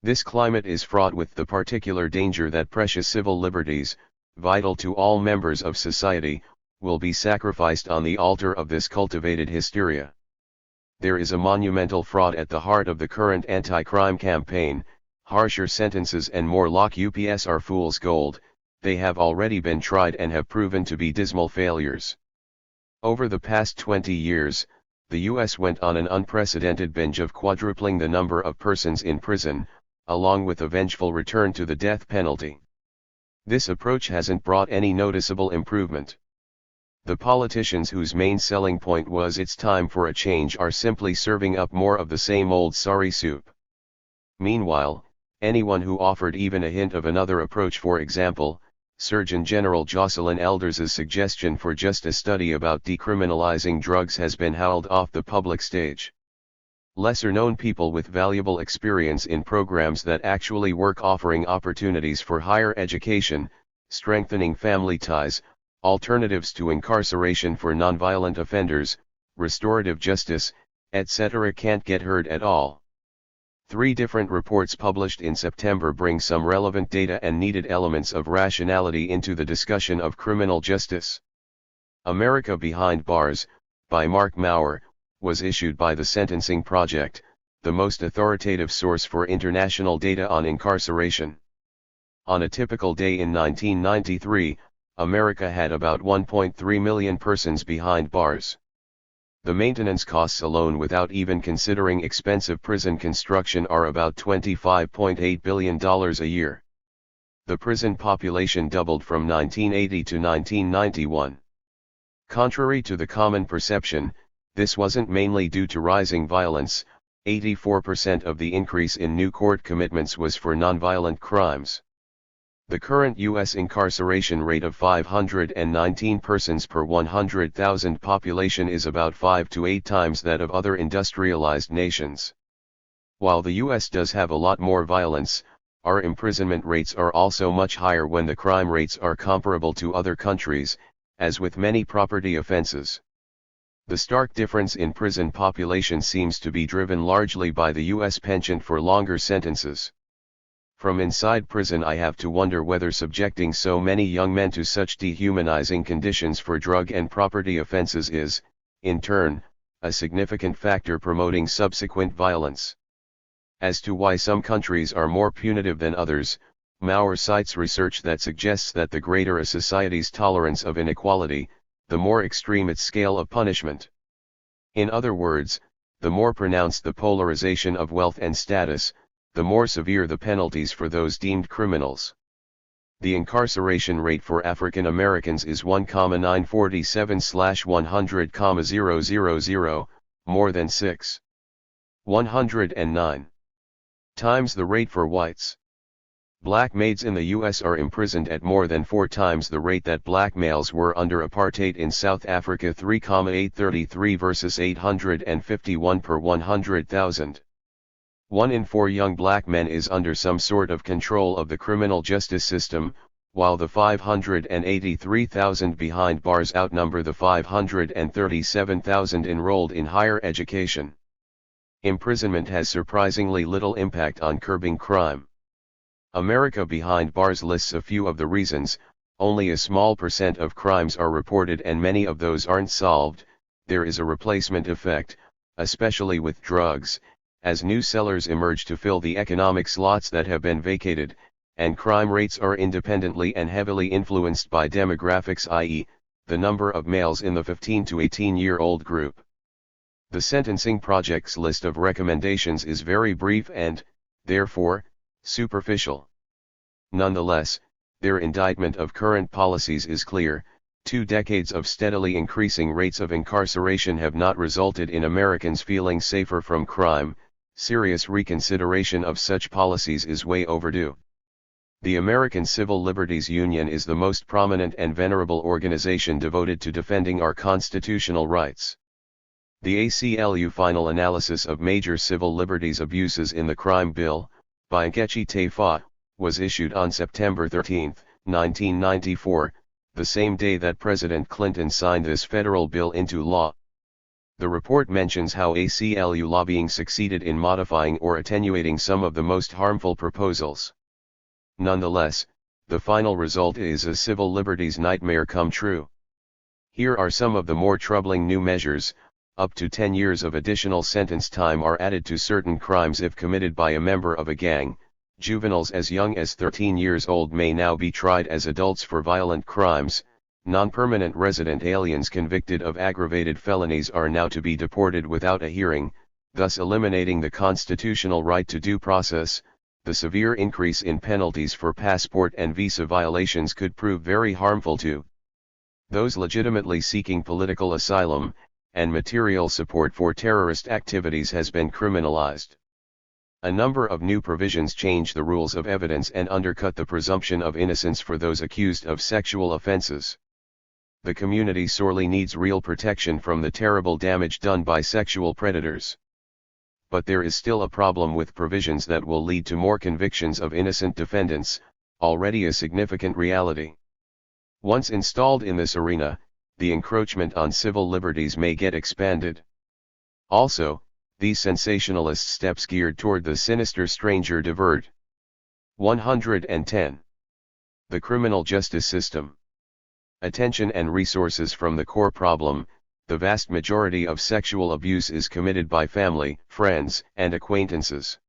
This climate is fraught with the particular danger that precious civil liberties, vital to all members of society, will be sacrificed on the altar of this cultivated hysteria. There is a monumental fraud at the heart of the current anti-crime campaign. Harsher sentences and more lock-ups are fool's gold. They have already been tried and have proven to be dismal failures. Over the past 20 years, the U.S. went on an unprecedented binge of quadrupling the number of persons in prison, along with a vengeful return to the death penalty. This approach hasn't brought any noticeable improvement. The politicians whose main selling point was "it's time for a change" are simply serving up more of the same old sorry soup. Meanwhile, anyone who offered even a hint of another approach, for example, Surgeon General Jocelyn Elders's suggestion for just a study about decriminalizing drugs, has been howled off the public stage. Lesser-known people with valuable experience in programs that actually work, offering opportunities for higher education, strengthening family ties, alternatives to incarceration for nonviolent offenders, restorative justice, etc., can't get heard at all. 3 different reports published in September bring some relevant data and needed elements of rationality into the discussion of criminal justice. America Behind Bars, by Mark Maurer, was issued by the Sentencing Project, the most authoritative source for international data on incarceration. On a typical day in 1993, America had about 1.3 million persons behind bars. The maintenance costs alone, without even considering expensive prison construction, are about $25.8 billion a year. The prison population doubled from 1980 to 1991. Contrary to the common perception, this wasn't mainly due to rising violence. 84% of the increase in new court commitments was for nonviolent crimes. The current U.S. incarceration rate of 519 persons per 100,000 population is about 5 to 8 times that of other industrialized nations. While the U.S. does have a lot more violence, our imprisonment rates are also much higher when the crime rates are comparable to other countries, as with many property offenses. The stark difference in prison population seems to be driven largely by the U.S. penchant for longer sentences. From inside prison, I have to wonder whether subjecting so many young men to such dehumanizing conditions for drug and property offenses is, in turn, a significant factor promoting subsequent violence. As to why some countries are more punitive than others, Maurer cites research that suggests that the greater a society's tolerance of inequality, the more extreme its scale of punishment. In other words, the more pronounced the polarization of wealth and status, the more severe the penalties for those deemed criminals. The incarceration rate for African Americans is 1,947/100,000, more than 6.109 times the rate for whites. Black maids in the U.S. are imprisoned at more than 4 times the rate that black males were under apartheid in South Africa, 3,833 versus 851 per 100,000. 1 in 4 young black men is under some sort of control of the criminal justice system, while the 583,000 behind bars outnumber the 537,000 enrolled in higher education. Imprisonment has surprisingly little impact on curbing crime. America Behind Bars lists a few of the reasons. Only a small percent of crimes are reported and many of those aren't solved. There is a replacement effect, especially with drugs, as new sellers emerge to fill the economic slots that have been vacated, and crime rates are independently and heavily influenced by demographics, i.e., the number of males in the 15 to 18-year-old group. The Sentencing Project's list of recommendations is very brief and, therefore, superficial. Nonetheless, their indictment of current policies is clear. 2 decades of steadily increasing rates of incarceration have not resulted in Americans feeling safer from crime. Serious reconsideration of such policies is way overdue. The American Civil Liberties Union is the most prominent and venerable organization devoted to defending our constitutional rights. The ACLU Final Analysis of Major Civil Liberties Abuses in the Crime Bill, by Acoli Taifa, was issued on September 13, 1994, the same day that President Clinton signed this federal bill into law. The report mentions how ACLU lobbying succeeded in modifying or attenuating some of the most harmful proposals. Nonetheless, the final result is a civil liberties nightmare come true. Here are some of the more troubling new measures. Up to 10 years of additional sentence time are added to certain crimes if committed by a member of a gang. Juveniles as young as 13 years old may now be tried as adults for violent crimes. Non-permanent resident aliens convicted of aggravated felonies are now to be deported without a hearing, thus eliminating the constitutional right to due process. The severe increase in penalties for passport and visa violations could prove very harmful to those legitimately seeking political asylum, and material support for terrorist activities has been criminalized. A number of new provisions change the rules of evidence and undercut the presumption of innocence for those accused of sexual offenses. The community sorely needs real protection from the terrible damage done by sexual predators. But there is still a problem with provisions that will lead to more convictions of innocent defendants, already a significant reality. Once installed in this arena, the encroachment on civil liberties may get expanded. Also, these sensationalist steps geared toward the sinister stranger divert. 110. The criminal justice system. Attention and resources from the core problem, the vast majority of sexual abuse is committed by family, friends, and acquaintances.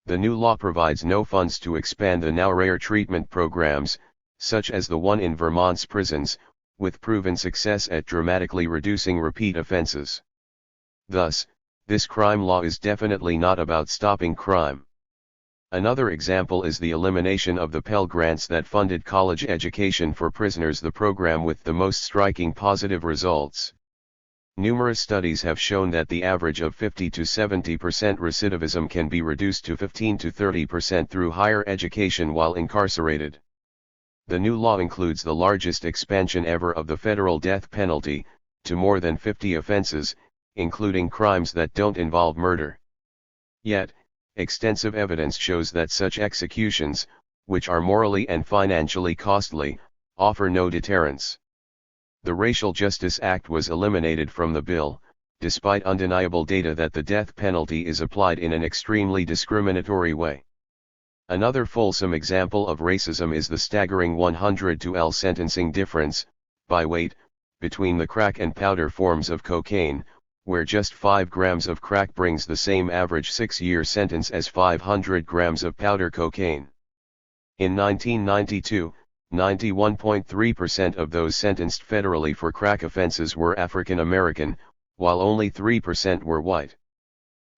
The new law provides no funds to expand the now rare treatment programs, such as the one in Vermont's prisons, with proven success at dramatically reducing repeat offenses. Thus, this crime law is definitely not about stopping crime. Another example is the elimination of the Pell Grants that funded college education for prisoners, the program with the most striking positive results. Numerous studies have shown that the average of 50 to 70% recidivism can be reduced to 15 to 30% through higher education while incarcerated. The new law includes the largest expansion ever of the federal death penalty, to more than 50 offenses, including crimes that don't involve murder. Yet, extensive evidence shows that such executions, which are morally and financially costly, offer no deterrence. The Racial Justice Act was eliminated from the bill, despite undeniable data that the death penalty is applied in an extremely discriminatory way. Another fulsome example of racism is the staggering 100-to-1 sentencing difference, by weight, between the crack and powder forms of cocaine, where just 5 grams of crack brings the same average 6-year sentence as 500 grams of powder cocaine. In 1992, 91.3% of those sentenced federally for crack offenses were African American, while only 3% were white.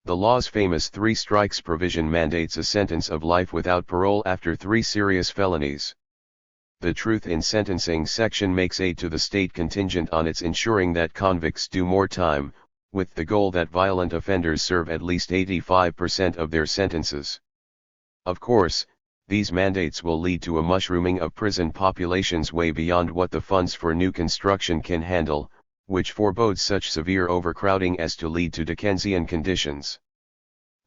The law's famous 3 strikes provision mandates a sentence of life without parole after 3 serious felonies. The Truth in Sentencing section makes aid to the state contingent on its ensuring that convicts do more time, with the goal that violent offenders serve at least 85% of their sentences. Of course, these mandates will lead to a mushrooming of prison populations way beyond what the funds for new construction can handle, which forebodes such severe overcrowding as to lead to Dickensian conditions.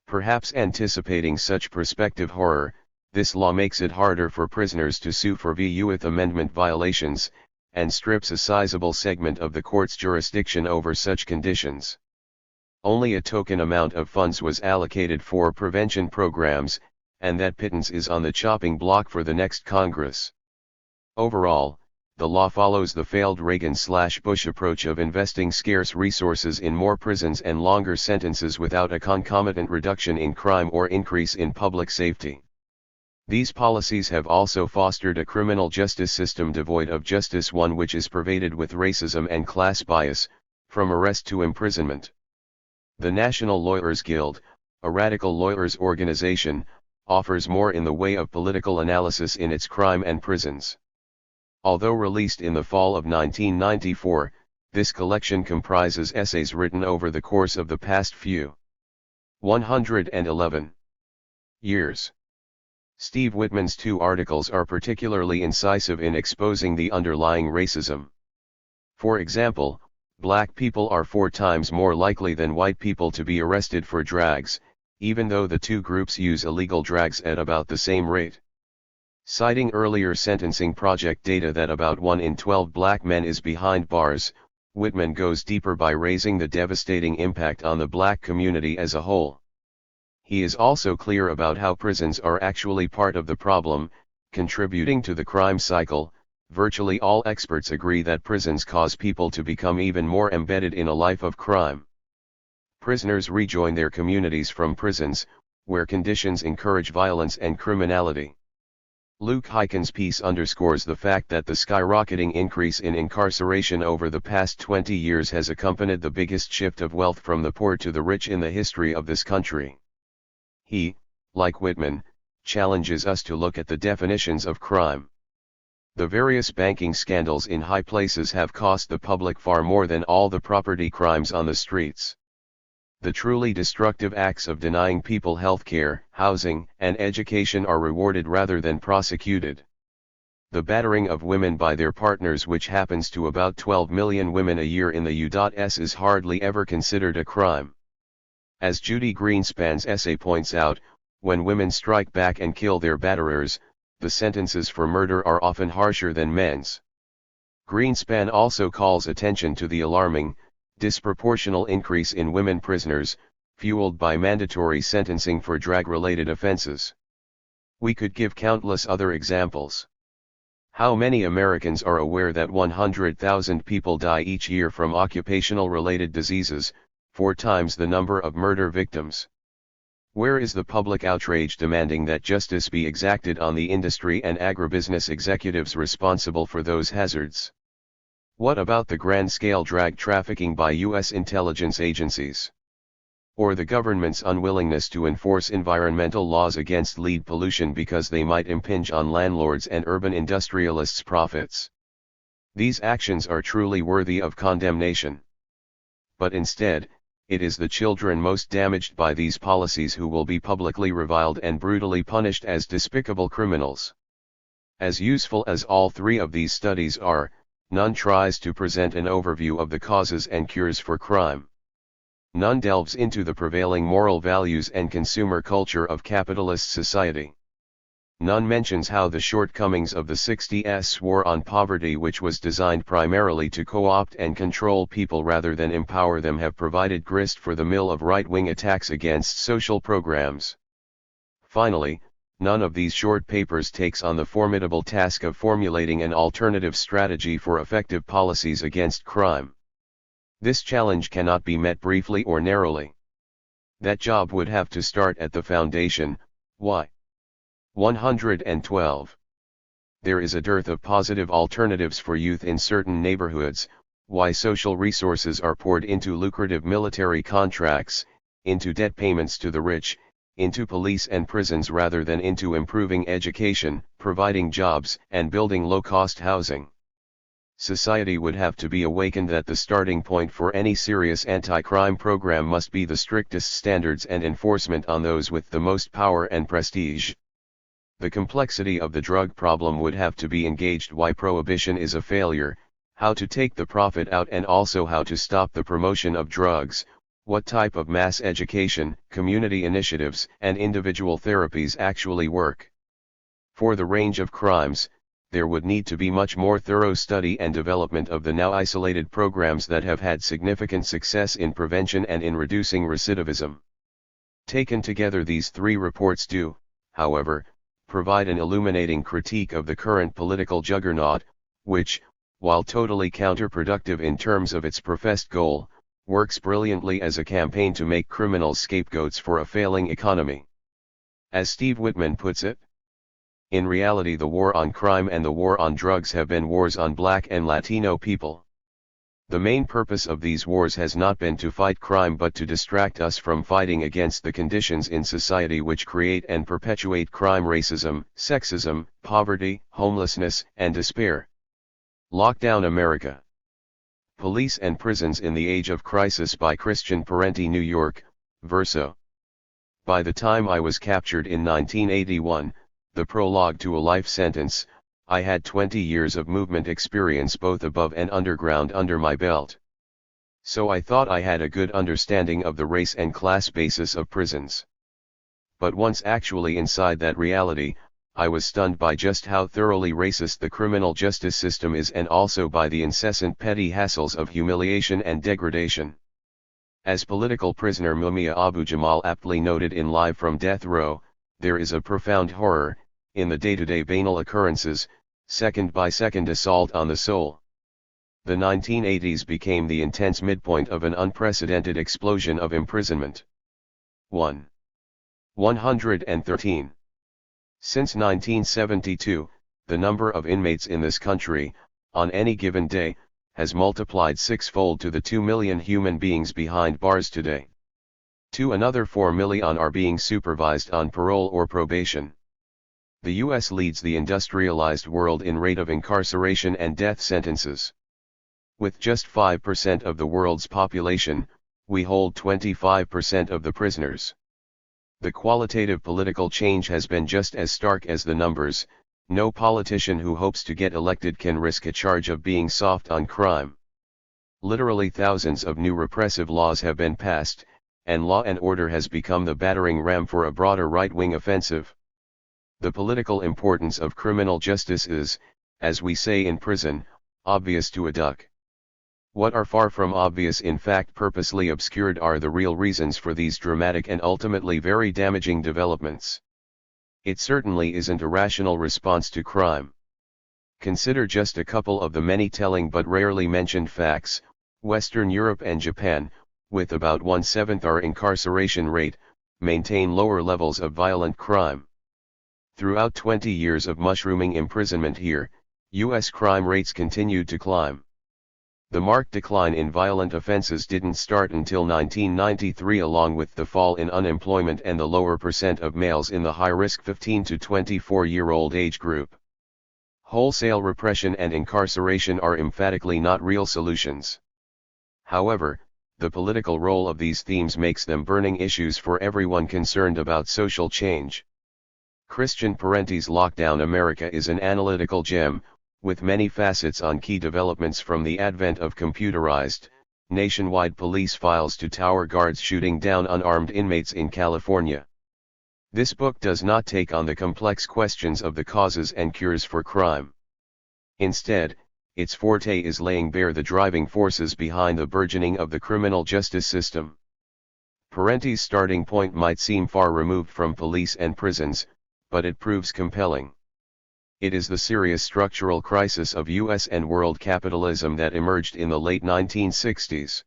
Perhaps anticipating such prospective horror, this law makes it harder for prisoners to sue for VUth Amendment violations, and strips a sizable segment of the court's jurisdiction over such conditions. Only a token amount of funds was allocated for prevention programs, and that pittance is on the chopping block for the next Congress. Overall, the law follows the failed Reagan/Bush approach of investing scarce resources in more prisons and longer sentences without a concomitant reduction in crime or increase in public safety. These policies have also fostered a criminal justice system devoid of justice, one which is pervaded with racism and class bias, from arrest to imprisonment. The National Lawyers Guild, a radical lawyers organization, offers more in the way of political analysis in its crime and prisons. Although released in the fall of 1994, this collection comprises essays written over the course of the past few 111 years. Steve Whitman's 2 articles are particularly incisive in exposing the underlying racism. For example, black people are 4 times more likely than white people to be arrested for drugs, even though the 2 groups use illegal drugs at about the same rate. Citing earlier Sentencing Project data that about 1 in 12 black men is behind bars, Whitman goes deeper by raising the devastating impact on the black community as a whole. He is also clear about how prisons are actually part of the problem, contributing to the crime cycle. Virtually all experts agree that prisons cause people to become even more embedded in a life of crime. Prisoners rejoin their communities from prisons, where conditions encourage violence and criminality. Luke Hyken's piece underscores the fact that the skyrocketing increase in incarceration over the past 20 years has accompanied the biggest shift of wealth from the poor to the rich in the history of this country. He, like Whitman, challenges us to look at the definitions of crime. The various banking scandals in high places have cost the public far more than all the property crimes on the streets. The truly destructive acts of denying people health care, housing, and education are rewarded rather than prosecuted. The battering of women by their partners, which happens to about 12 million women a year in the U.S., is hardly ever considered a crime. As Judy Greenspan's essay points out, when women strike back and kill their batterers, the sentences for murder are often harsher than men's. Greenspan also calls attention to the alarming, disproportional increase in women prisoners, fueled by mandatory sentencing for drug-related offenses. We could give countless other examples. How many Americans are aware that 100,000 people die each year from occupational-related diseases, 4 times the number of murder victims? Where is the public outrage demanding that justice be exacted on the industry and agribusiness executives responsible for those hazards? What about the grand-scale drug trafficking by U.S. intelligence agencies? Or the government's unwillingness to enforce environmental laws against lead pollution because they might impinge on landlords and urban industrialists' profits? These actions are truly worthy of condemnation. But instead, it is the children most damaged by these policies who will be publicly reviled and brutally punished as despicable criminals. As useful as all 3 of these studies are, none tries to present an overview of the causes and cures for crime. None delves into the prevailing moral values and consumer culture of capitalist society. None mentions how the shortcomings of the 60s war on poverty, which was designed primarily to co-opt and control people rather than empower them, have provided grist for the mill of right-wing attacks against social programs. Finally, none of these short papers takes on the formidable task of formulating an alternative strategy for effective policies against crime. This challenge cannot be met briefly or narrowly. That job would have to start at the foundation. Why? 112. There is a dearth of positive alternatives for youth in certain neighborhoods. Why social resources are poured into lucrative military contracts, into debt payments to the rich, into police and prisons rather than into improving education, providing jobs, and building low-cost housing. Society would have to be awakened that the starting point for any serious anti-crime program must be the strictest standards and enforcement on those with the most power and prestige. The complexity of the drug problem would have to be engaged, why prohibition is a failure, how to take the profit out, and also how to stop the promotion of drugs, what type of mass education, community initiatives, and individual therapies actually work. For the range of crimes, there would need to be much more thorough study and development of the now isolated programs that have had significant success in prevention and in reducing recidivism. Taken together, these 3 reports do, however, provide an illuminating critique of the current political juggernaut, which, while totally counterproductive in terms of its professed goal, works brilliantly as a campaign to make criminals scapegoats for a failing economy. As Steve Whitman puts it, in reality, the war on crime and the war on drugs have been wars on Black and Latino people. The main purpose of these wars has not been to fight crime but to distract us from fighting against the conditions in society which create and perpetuate crime: racism, sexism, poverty, homelessness, and despair. Lockdown America. Police and Prisons in the Age of Crisis by Christian Parenti, New York, Verso. By the time I was captured in 1981, the prologue to a life sentence, I had 20 years of movement experience both above and underground under my belt. So I thought I had a good understanding of the race and class basis of prisons. But once actually inside that reality, I was stunned by just how thoroughly racist the criminal justice system is, and also by the incessant petty hassles of humiliation and degradation. As political prisoner Mumia Abu-Jamal aptly noted in Live from Death Row, there is a profound horror in the day-to-day banal occurrences, second-by-second assault on the soul. The 1980s became the intense midpoint of an unprecedented explosion of imprisonment. 113. Since 1972, the number of inmates in this country, on any given day, has multiplied 6-fold to the 2 million human beings behind bars today. Another 4 million are being supervised on parole or probation. The U.S. leads the industrialized world in rate of incarceration and death sentences. With just 5% of the world's population, we hold 25% of the prisoners. The qualitative political change has been just as stark as the numbers. No politician who hopes to get elected can risk a charge of being soft on crime. Literally thousands of new repressive laws have been passed, and law and order has become the battering ram for a broader right-wing offensive. The political importance of criminal justice is, as we say in prison, obvious to a duck. What are far from obvious, in fact purposely obscured, are the real reasons for these dramatic and ultimately very damaging developments. It certainly isn't a rational response to crime. Consider just a couple of the many telling but rarely mentioned facts. Western Europe and Japan, with about 1/7 our incarceration rate, maintain lower levels of violent crime. Throughout 20 years of mushrooming imprisonment here, U.S. crime rates continued to climb. The marked decline in violent offenses didn't start until 1993, along with the fall in unemployment and the lower percent of males in the high-risk 15 to 24-year-old age group. Wholesale repression and incarceration are emphatically not real solutions. However, the political role of these themes makes them burning issues for everyone concerned about social change. Christian Parenti's Lockdown America is an analytical gem, with many facets on key developments from the advent of computerized, nationwide police files to tower guards shooting down unarmed inmates in California. This book does not take on the complex questions of the causes and cures for crime. Instead, its forte is laying bare the driving forces behind the burgeoning of the criminal justice system. Parenti's starting point might seem far removed from police and prisons, but it proves compelling. It is the serious structural crisis of U.S. and world capitalism that emerged in the late 1960s.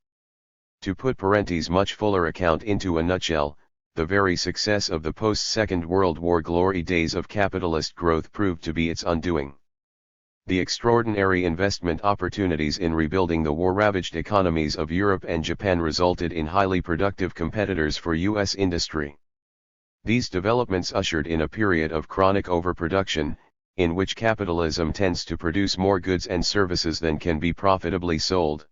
To put Parenti's much fuller account into a nutshell, the very success of the post-Second World War glory days of capitalist growth proved to be its undoing. The extraordinary investment opportunities in rebuilding the war-ravaged economies of Europe and Japan resulted in highly productive competitors for U.S. industry. These developments ushered in a period of chronic overproduction, in which capitalism tends to produce more goods and services than can be profitably sold.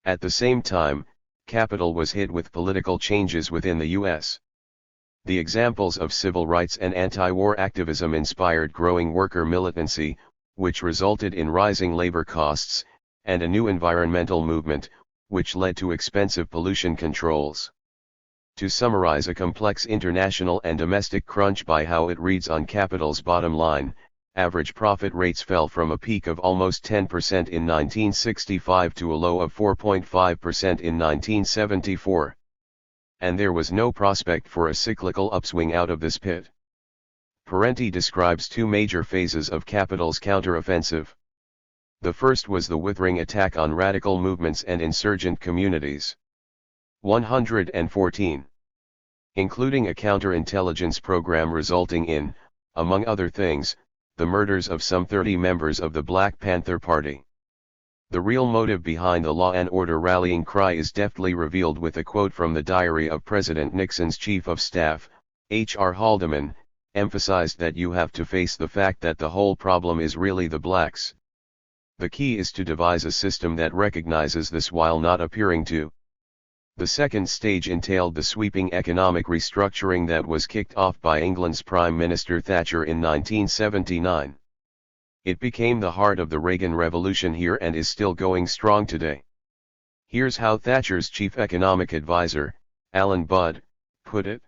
At the same time, capital was hit with political changes within the U.S. The examples of civil rights and anti-war activism inspired growing worker militancy, which resulted in rising labor costs, and a new environmental movement, which led to expensive pollution controls. To summarize a complex international and domestic crunch by how it reads on capital's bottom line, average profit rates fell from a peak of almost 10% in 1965 to a low of 4.5% in 1974. And there was no prospect for a cyclical upswing out of this pit. Parenti describes two major phases of capital's counteroffensive. The first was the withering attack on radical movements and insurgent communities. 114. Including a counterintelligence program resulting in, among other things, the murders of some 30 members of the Black Panther Party. The real motive behind the law and order rallying cry is deftly revealed with a quote from the diary of President Nixon's Chief of Staff, H.R. Haldeman, emphasized that you have to face the fact that the whole problem is really the blacks. The key is to devise a system that recognizes this while not appearing to. The second stage entailed the sweeping economic restructuring that was kicked off by England's Prime Minister Thatcher in 1979. It became the heart of the Reagan Revolution here and is still going strong today. Here's how Thatcher's chief economic advisor, Alan Budd, put it.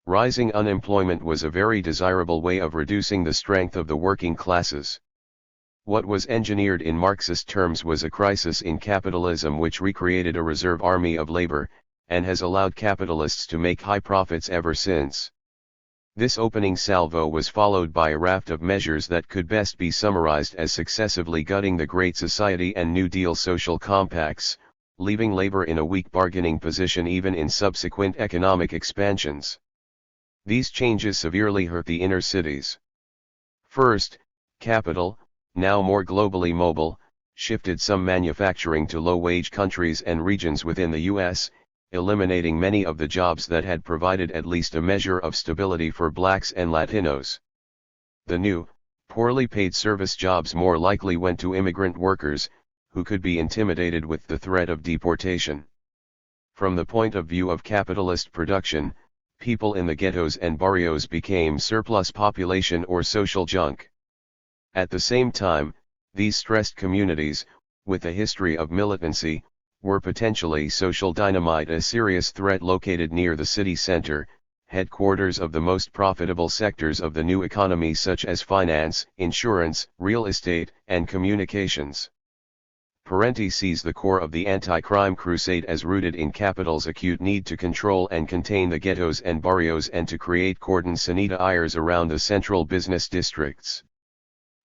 Rising unemployment was a very desirable way of reducing the strength of the working classes. What was engineered in Marxist terms was a crisis in capitalism which recreated a reserve army of labor, and has allowed capitalists to make high profits ever since. This opening salvo was followed by a raft of measures that could best be summarized as successively gutting the Great Society and New Deal social compacts, leaving labor in a weak bargaining position even in subsequent economic expansions. These changes severely hurt the inner cities. First, capital, now more globally mobile, shifted some manufacturing to low-wage countries and regions within the U.S., eliminating many of the jobs that had provided at least a measure of stability for blacks and Latinos. The new, poorly paid service jobs more likely went to immigrant workers, who could be intimidated with the threat of deportation. From the point of view of capitalist production, people in the ghettos and barrios became surplus population or social junk. At the same time, these stressed communities, with a history of militancy, were potentially social dynamite, a serious threat located near the city center, headquarters of the most profitable sectors of the new economy such as finance, insurance, real estate, and communications. Parenti sees the core of the anti-crime crusade as rooted in capital's acute need to control and contain the ghettos and barrios and to create cordon sanitarios around the central business districts.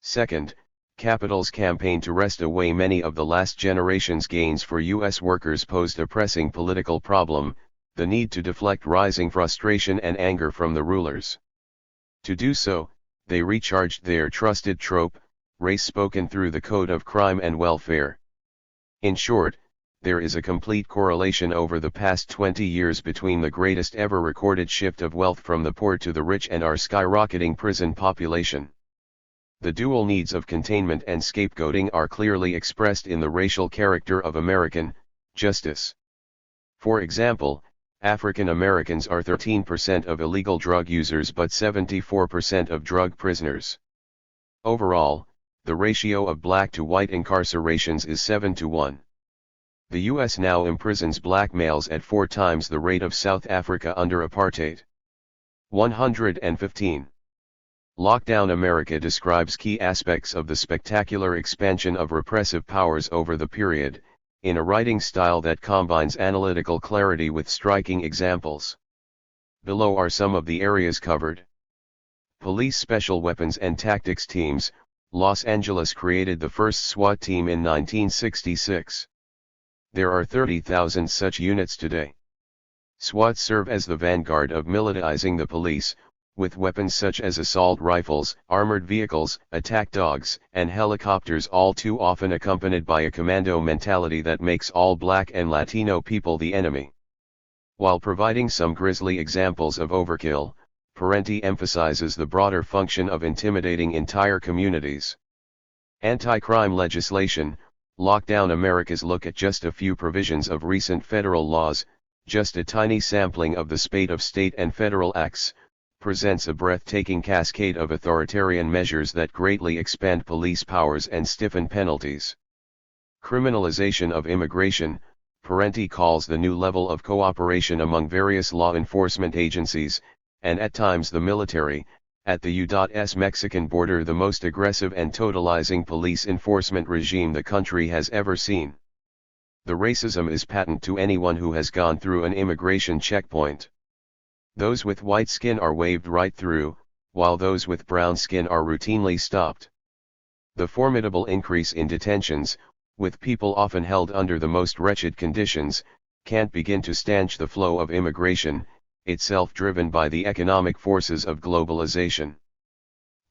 Second, Capital's campaign to wrest away many of the last generation's gains for U.S. workers posed a pressing political problem, the need to deflect rising frustration and anger from the rulers. To do so, they recharged their trusted trope, race spoken through the code of crime and welfare. In short, there is a complete correlation over the past 20 years between the greatest ever recorded shift of wealth from the poor to the rich and our skyrocketing prison population. The dual needs of containment and scapegoating are clearly expressed in the racial character of American justice. For example, African Americans are 13% of illegal drug users but 74% of drug prisoners. Overall, the ratio of black to white incarcerations is 7-1. The U.S. now imprisons black males at 4 times the rate of South Africa under apartheid. 115. Lockdown America describes key aspects of the spectacular expansion of repressive powers over the period, in a writing style that combines analytical clarity with striking examples. Below are some of the areas covered. Police Special Weapons and Tactics Teams. Los Angeles created the first SWAT team in 1966. There are 30,000 such units today. SWAT serve as the vanguard of militarizing the police, with weapons such as assault rifles, armored vehicles, attack dogs, and helicopters, all too often accompanied by a commando mentality that makes all Black and Latino people the enemy. While providing some grisly examples of overkill, Parenti emphasizes the broader function of intimidating entire communities. Anti-crime legislation. Lockdown America's look at just a few provisions of recent federal laws, just a tiny sampling of the spate of state and federal acts, presents a breathtaking cascade of authoritarian measures that greatly expand police powers and stiffen penalties. Criminalization of immigration. Parenti calls the new level of cooperation among various law enforcement agencies, and at times the military, at the U.S. Mexican border the most aggressive and totalizing police enforcement regime the country has ever seen. The racism is patent to anyone who has gone through an immigration checkpoint. Those with white skin are waved right through, while those with brown skin are routinely stopped. The formidable increase in detentions, with people often held under the most wretched conditions, can't begin to stanch the flow of immigration, itself driven by the economic forces of globalization.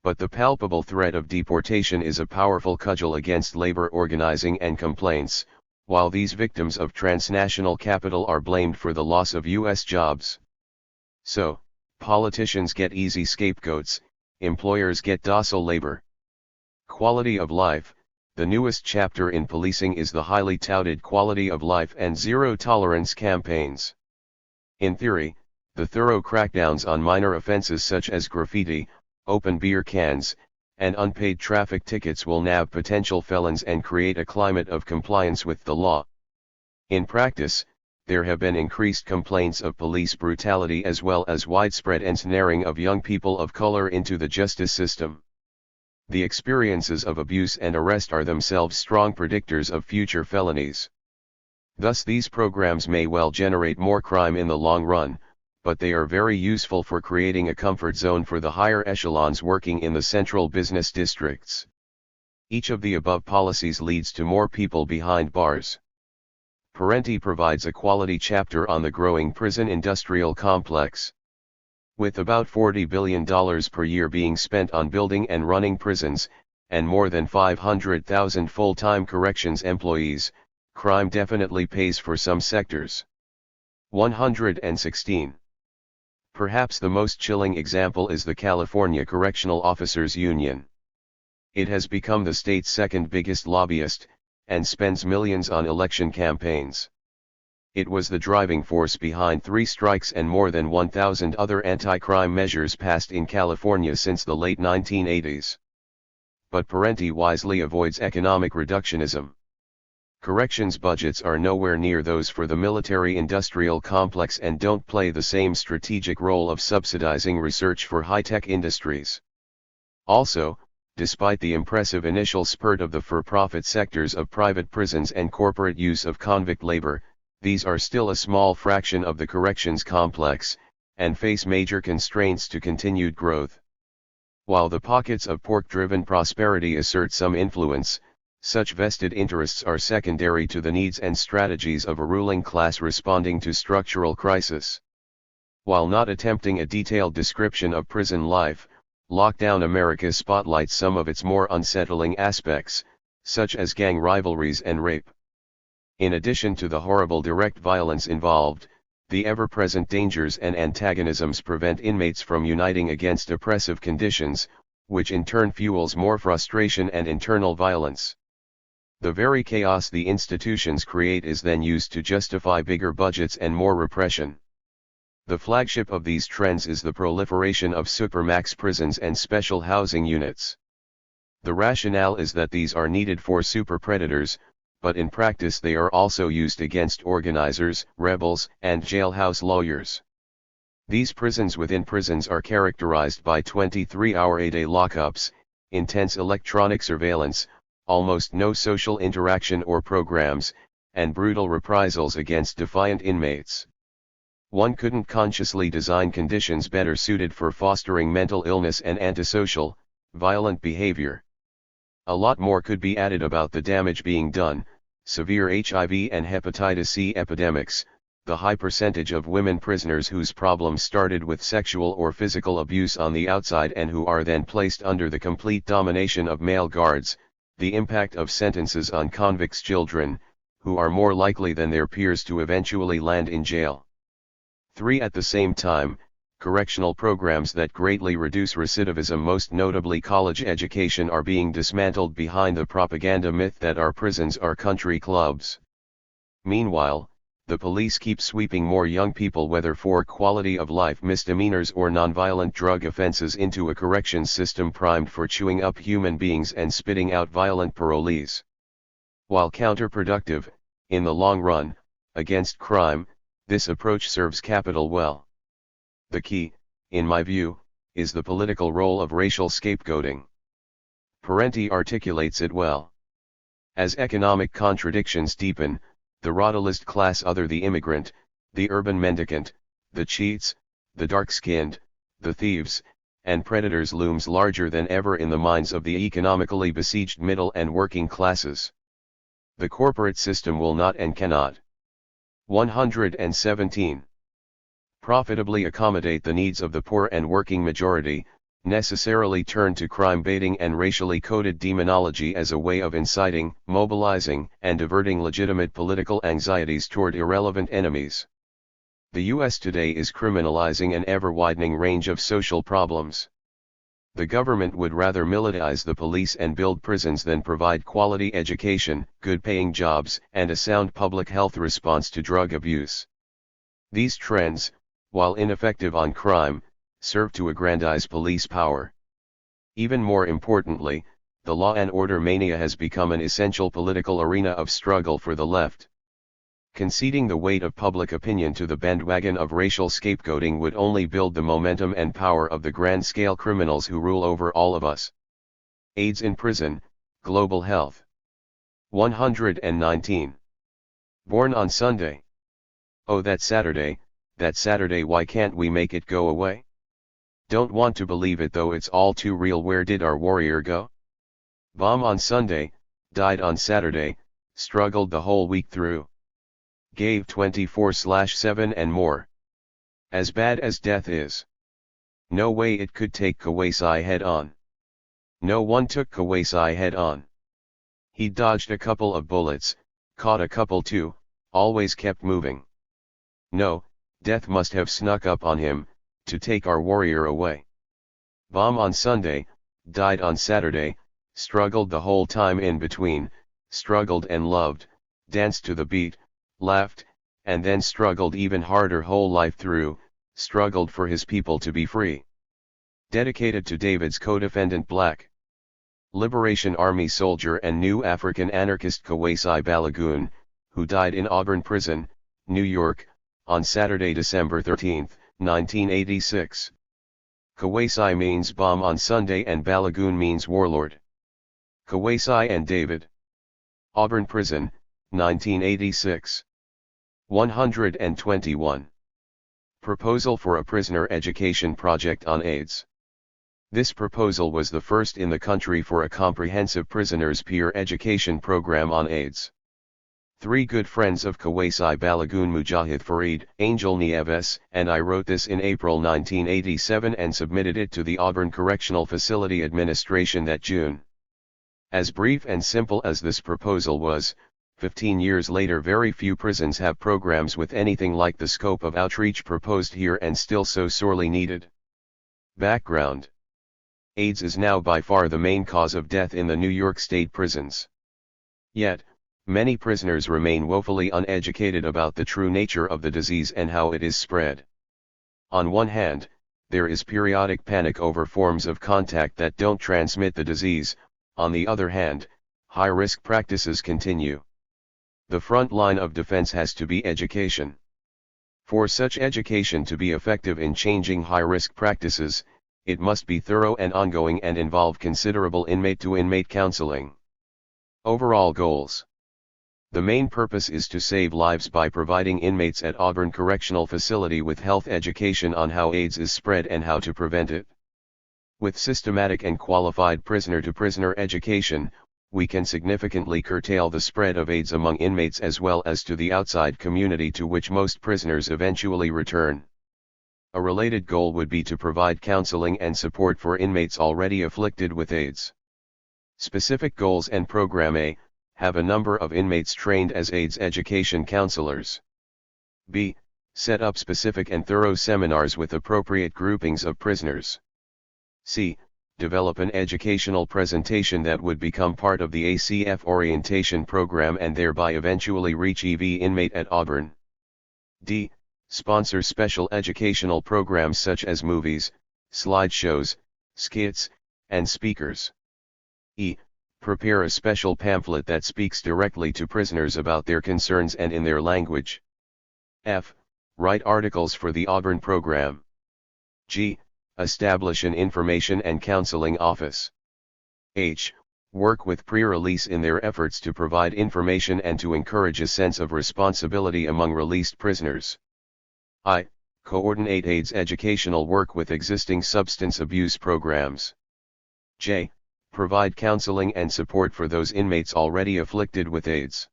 But the palpable threat of deportation is a powerful cudgel against labor organizing and complaints, while these victims of transnational capital are blamed for the loss of U.S. jobs. So, politicians get easy scapegoats, employers get docile labor. Quality of life. The newest chapter in policing is the highly touted quality of life and zero tolerance campaigns. In theory, the thorough crackdowns on minor offenses such as graffiti, open beer cans, and unpaid traffic tickets will nab potential felons and create a climate of compliance with the law. In practice, there have been increased complaints of police brutality as well as widespread ensnaring of young people of color into the justice system. The experiences of abuse and arrest are themselves strong predictors of future felonies. Thus these programs may well generate more crime in the long run, but they are very useful for creating a comfort zone for the higher echelons working in the central business districts. Each of the above policies leads to more people behind bars. Parenti provides a quality chapter on the growing prison industrial complex. With about $40 billion per year being spent on building and running prisons, and more than 500,000 full-time corrections employees, crime definitely pays for some sectors. 116. Perhaps the most chilling example is the California Correctional Officers Union. It has become the state's second biggest lobbyist, and spends millions on election campaigns. It was the driving force behind 3 strikes and more than 1,000 other anti-crime measures passed in California since the late 1980s. But Parenti wisely avoids economic reductionism. Corrections budgets are nowhere near those for the military-industrial complex and don't play the same strategic role of subsidizing research for high-tech industries. Also, despite the impressive initial spurt of the for-profit sectors of private prisons and corporate use of convict labor, these are still a small fraction of the corrections complex, and face major constraints to continued growth. While the pockets of pork-driven prosperity assert some influence, such vested interests are secondary to the needs and strategies of a ruling class responding to structural crisis. While not attempting a detailed description of prison life, Lockdown America spotlights some of its more unsettling aspects, such as gang rivalries and rape. In addition to the horrible direct violence involved, the ever-present dangers and antagonisms prevent inmates from uniting against oppressive conditions, which in turn fuels more frustration and internal violence. The very chaos the institutions create is then used to justify bigger budgets and more repression. The flagship of these trends is the proliferation of supermax prisons and special housing units. The rationale is that these are needed for super predators, but in practice they are also used against organizers, rebels, and jailhouse lawyers. These prisons within prisons are characterized by 23-hour-a-day lockups, intense electronic surveillance, almost no social interaction or programs, and brutal reprisals against defiant inmates. One couldn't consciously design conditions better suited for fostering mental illness and antisocial, violent behavior. A lot more could be added about the damage being done: severe HIV and hepatitis C epidemics, the high percentage of women prisoners whose problems started with sexual or physical abuse on the outside and who are then placed under the complete domination of male guards, the impact of sentences on convicts' children, who are more likely than their peers to eventually land in jail. 3. At the same time, correctional programs that greatly reduce recidivism, most notably college education, are being dismantled behind the propaganda myth that our prisons are country clubs. Meanwhile, the police keep sweeping more young people, whether for quality of life misdemeanors or nonviolent drug offenses, into a corrections system primed for chewing up human beings and spitting out violent parolees. While counterproductive, in the long run, against crime, this approach serves capital well. The key, in my view, is the political role of racial scapegoating. Parenti articulates it well. As economic contradictions deepen, the radialist class, the immigrant, the urban mendicant, the cheats, the dark-skinned, the thieves, and predators, looms larger than ever in the minds of the economically besieged middle and working classes. The corporate system will not and cannot 117. Profitably accommodate the needs of the poor and working majority, necessarily turn to crime baiting and racially coded demonology as a way of inciting, mobilizing, and diverting legitimate political anxieties toward irrelevant enemies. The U.S. today is criminalizing an ever-widening range of social problems. The government would rather militarize the police and build prisons than provide quality education, good-paying jobs, and a sound public health response to drug abuse. These trends, while ineffective on crime, serve to aggrandize police power. Even more importantly, the law and order mania has become an essential political arena of struggle for the left. Conceding the weight of public opinion to the bandwagon of racial scapegoating would only build the momentum and power of the grand-scale criminals who rule over all of us. AIDS in prison, global health. 119. Born on Sunday. Oh, that Saturday, why can't we make it go away? Don't want to believe it though, it's all too real. Where did our warrior go? Bomb on Sunday, died on Saturday, struggled the whole week through. Gave 24/7 and more. As bad as death is. No way it could take Kawasai head on. No one took Kawasai head on. He dodged a couple of bullets, caught a couple too, always kept moving. No, death must have snuck up on him, to take our warrior away. Bomb on Sunday, died on Saturday, struggled the whole time in between, struggled and loved, danced to the beat, laughed, and then struggled even harder whole life through, struggled for his people to be free. Dedicated to David's co-defendant Black Liberation Army soldier and new African anarchist Kawasai Balagoon, who died in Auburn Prison, New York, on Saturday, December 13, 1986. Kawasai means bomb on Sunday and Balagoon means warlord. Kawasai and David. Auburn Prison, 1986. 121. Proposal for a prisoner education project on AIDS. This proposal was the first in the country for a comprehensive prisoners' peer education program on AIDS. Three good friends of Kawasai Balagoon Mujahid Farid, Angel Nieves, and I wrote this in April 1987 and submitted it to the Auburn Correctional Facility Administration that June. As brief and simple as this proposal was, 15 years later very few prisons have programs with anything like the scope of outreach proposed here and still so sorely needed. Background: AIDS is now by far the main cause of death in the New York State prisons. Yet, many prisoners remain woefully uneducated about the true nature of the disease and how it is spread. On one hand, there is periodic panic over forms of contact that don't transmit the disease. On the other hand, high-risk practices continue. The front line of defense has to be education. For such education to be effective in changing high-risk practices, it must be thorough and ongoing and involve considerable inmate-to-inmate counseling. Overall goals: the main purpose is to save lives by providing inmates at Auburn Correctional Facility with health education on how AIDS is spread and how to prevent it. With systematic and qualified prisoner-to-prisoner education, we can significantly curtail the spread of AIDS among inmates as well as to the outside community to which most prisoners eventually return. A related goal would be to provide counseling and support for inmates already afflicted with AIDS. Specific goals and Program A: have a number of inmates trained as AIDS education counselors. B. Set up specific and thorough seminars with appropriate groupings of prisoners. C. Develop an educational presentation that would become part of the ACF orientation program and thereby eventually reach EV inmate at Auburn. D. Sponsor special educational programs such as movies, slideshows, skits, and speakers. E. Prepare a special pamphlet that speaks directly to prisoners about their concerns and in their language. F. Write articles for the Auburn program. G. Establish an information and counseling office. H. Work with pre-release in their efforts to provide information and to encourage a sense of responsibility among released prisoners. I. Coordinate AIDS educational work with existing substance abuse programs. J. Provide counseling and support for those inmates already afflicted with AIDS.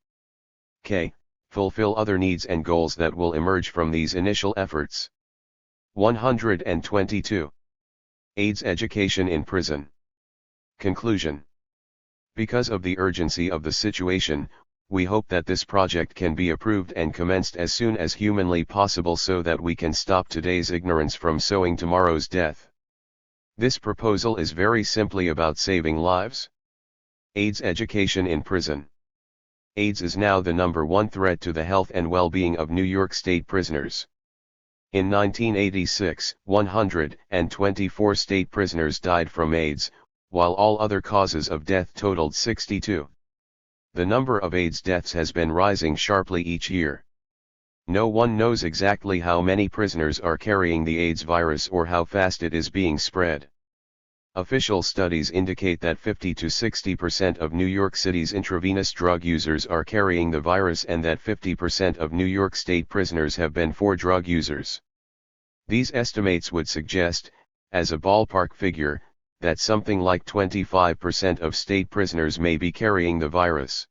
K. Fulfill other needs and goals that will emerge from these initial efforts. 122. AIDS education in prison. Conclusion: because of the urgency of the situation, we hope that this project can be approved and commenced as soon as humanly possible so that we can stop today's ignorance from sowing tomorrow's death. This proposal is very simply about saving lives. AIDS education in prison. AIDS is now the #1 threat to the health and well-being of New York State prisoners. In 1986, 124 state prisoners died from AIDS, while all other causes of death totaled 62. The number of AIDS deaths has been rising sharply each year. No one knows exactly how many prisoners are carrying the AIDS virus or how fast it is being spread. Official studies indicate that 50 to 60% of New York City's intravenous drug users are carrying the virus and that 50% of New York State prisoners have been drug users. These estimates would suggest, as a ballpark figure, that something like 25% of state prisoners may be carrying the virus.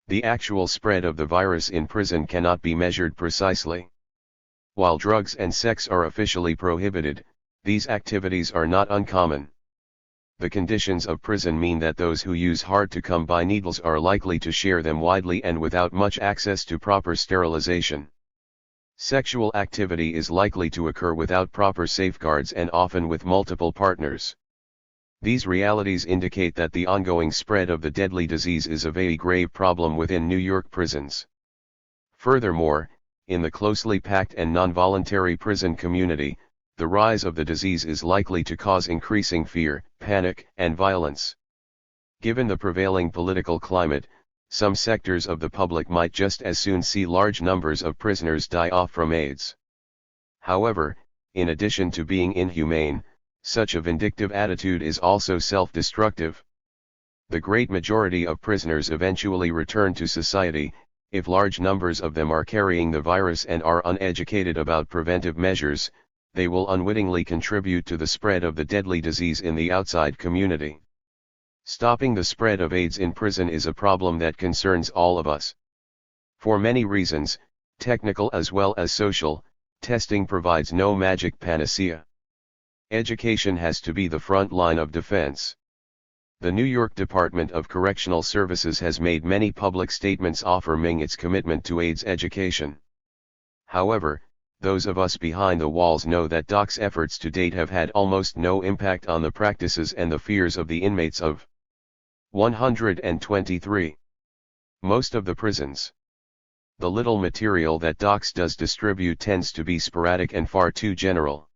The actual spread of the virus in prison cannot be measured precisely. While drugs and sex are officially prohibited, these activities are not uncommon. The conditions of prison mean that those who use hard-to-come-by needles are likely to share them widely and without much access to proper sterilization. Sexual activity is likely to occur without proper safeguards and often with multiple partners. These realities indicate that the ongoing spread of the deadly disease is a very grave problem within New York prisons. Furthermore, in the closely packed and non-voluntary prison community, the rise of the disease is likely to cause increasing fear, panic, and violence. Given the prevailing political climate, some sectors of the public might just as soon see large numbers of prisoners die off from AIDS. However, in addition to being inhumane, such a vindictive attitude is also self-destructive. The great majority of prisoners eventually return to society, if large numbers of them are carrying the virus and are uneducated about preventive measures. they will unwittingly contribute to the spread of the deadly disease in the outside community. Stopping the spread of AIDS in prison is a problem that concerns all of us. For many reasons, technical as well as social, testing provides no magic panacea. Education has to be the front line of defense. The New York Department of Correctional Services has made many public statements affirming its commitment to AIDS education. However, those of us behind the walls know that DOC's efforts to date have had almost no impact on the practices and the fears of the inmates of 123. Most of the prisons. The little material that DOC's does distribute tends to be sporadic and far too general.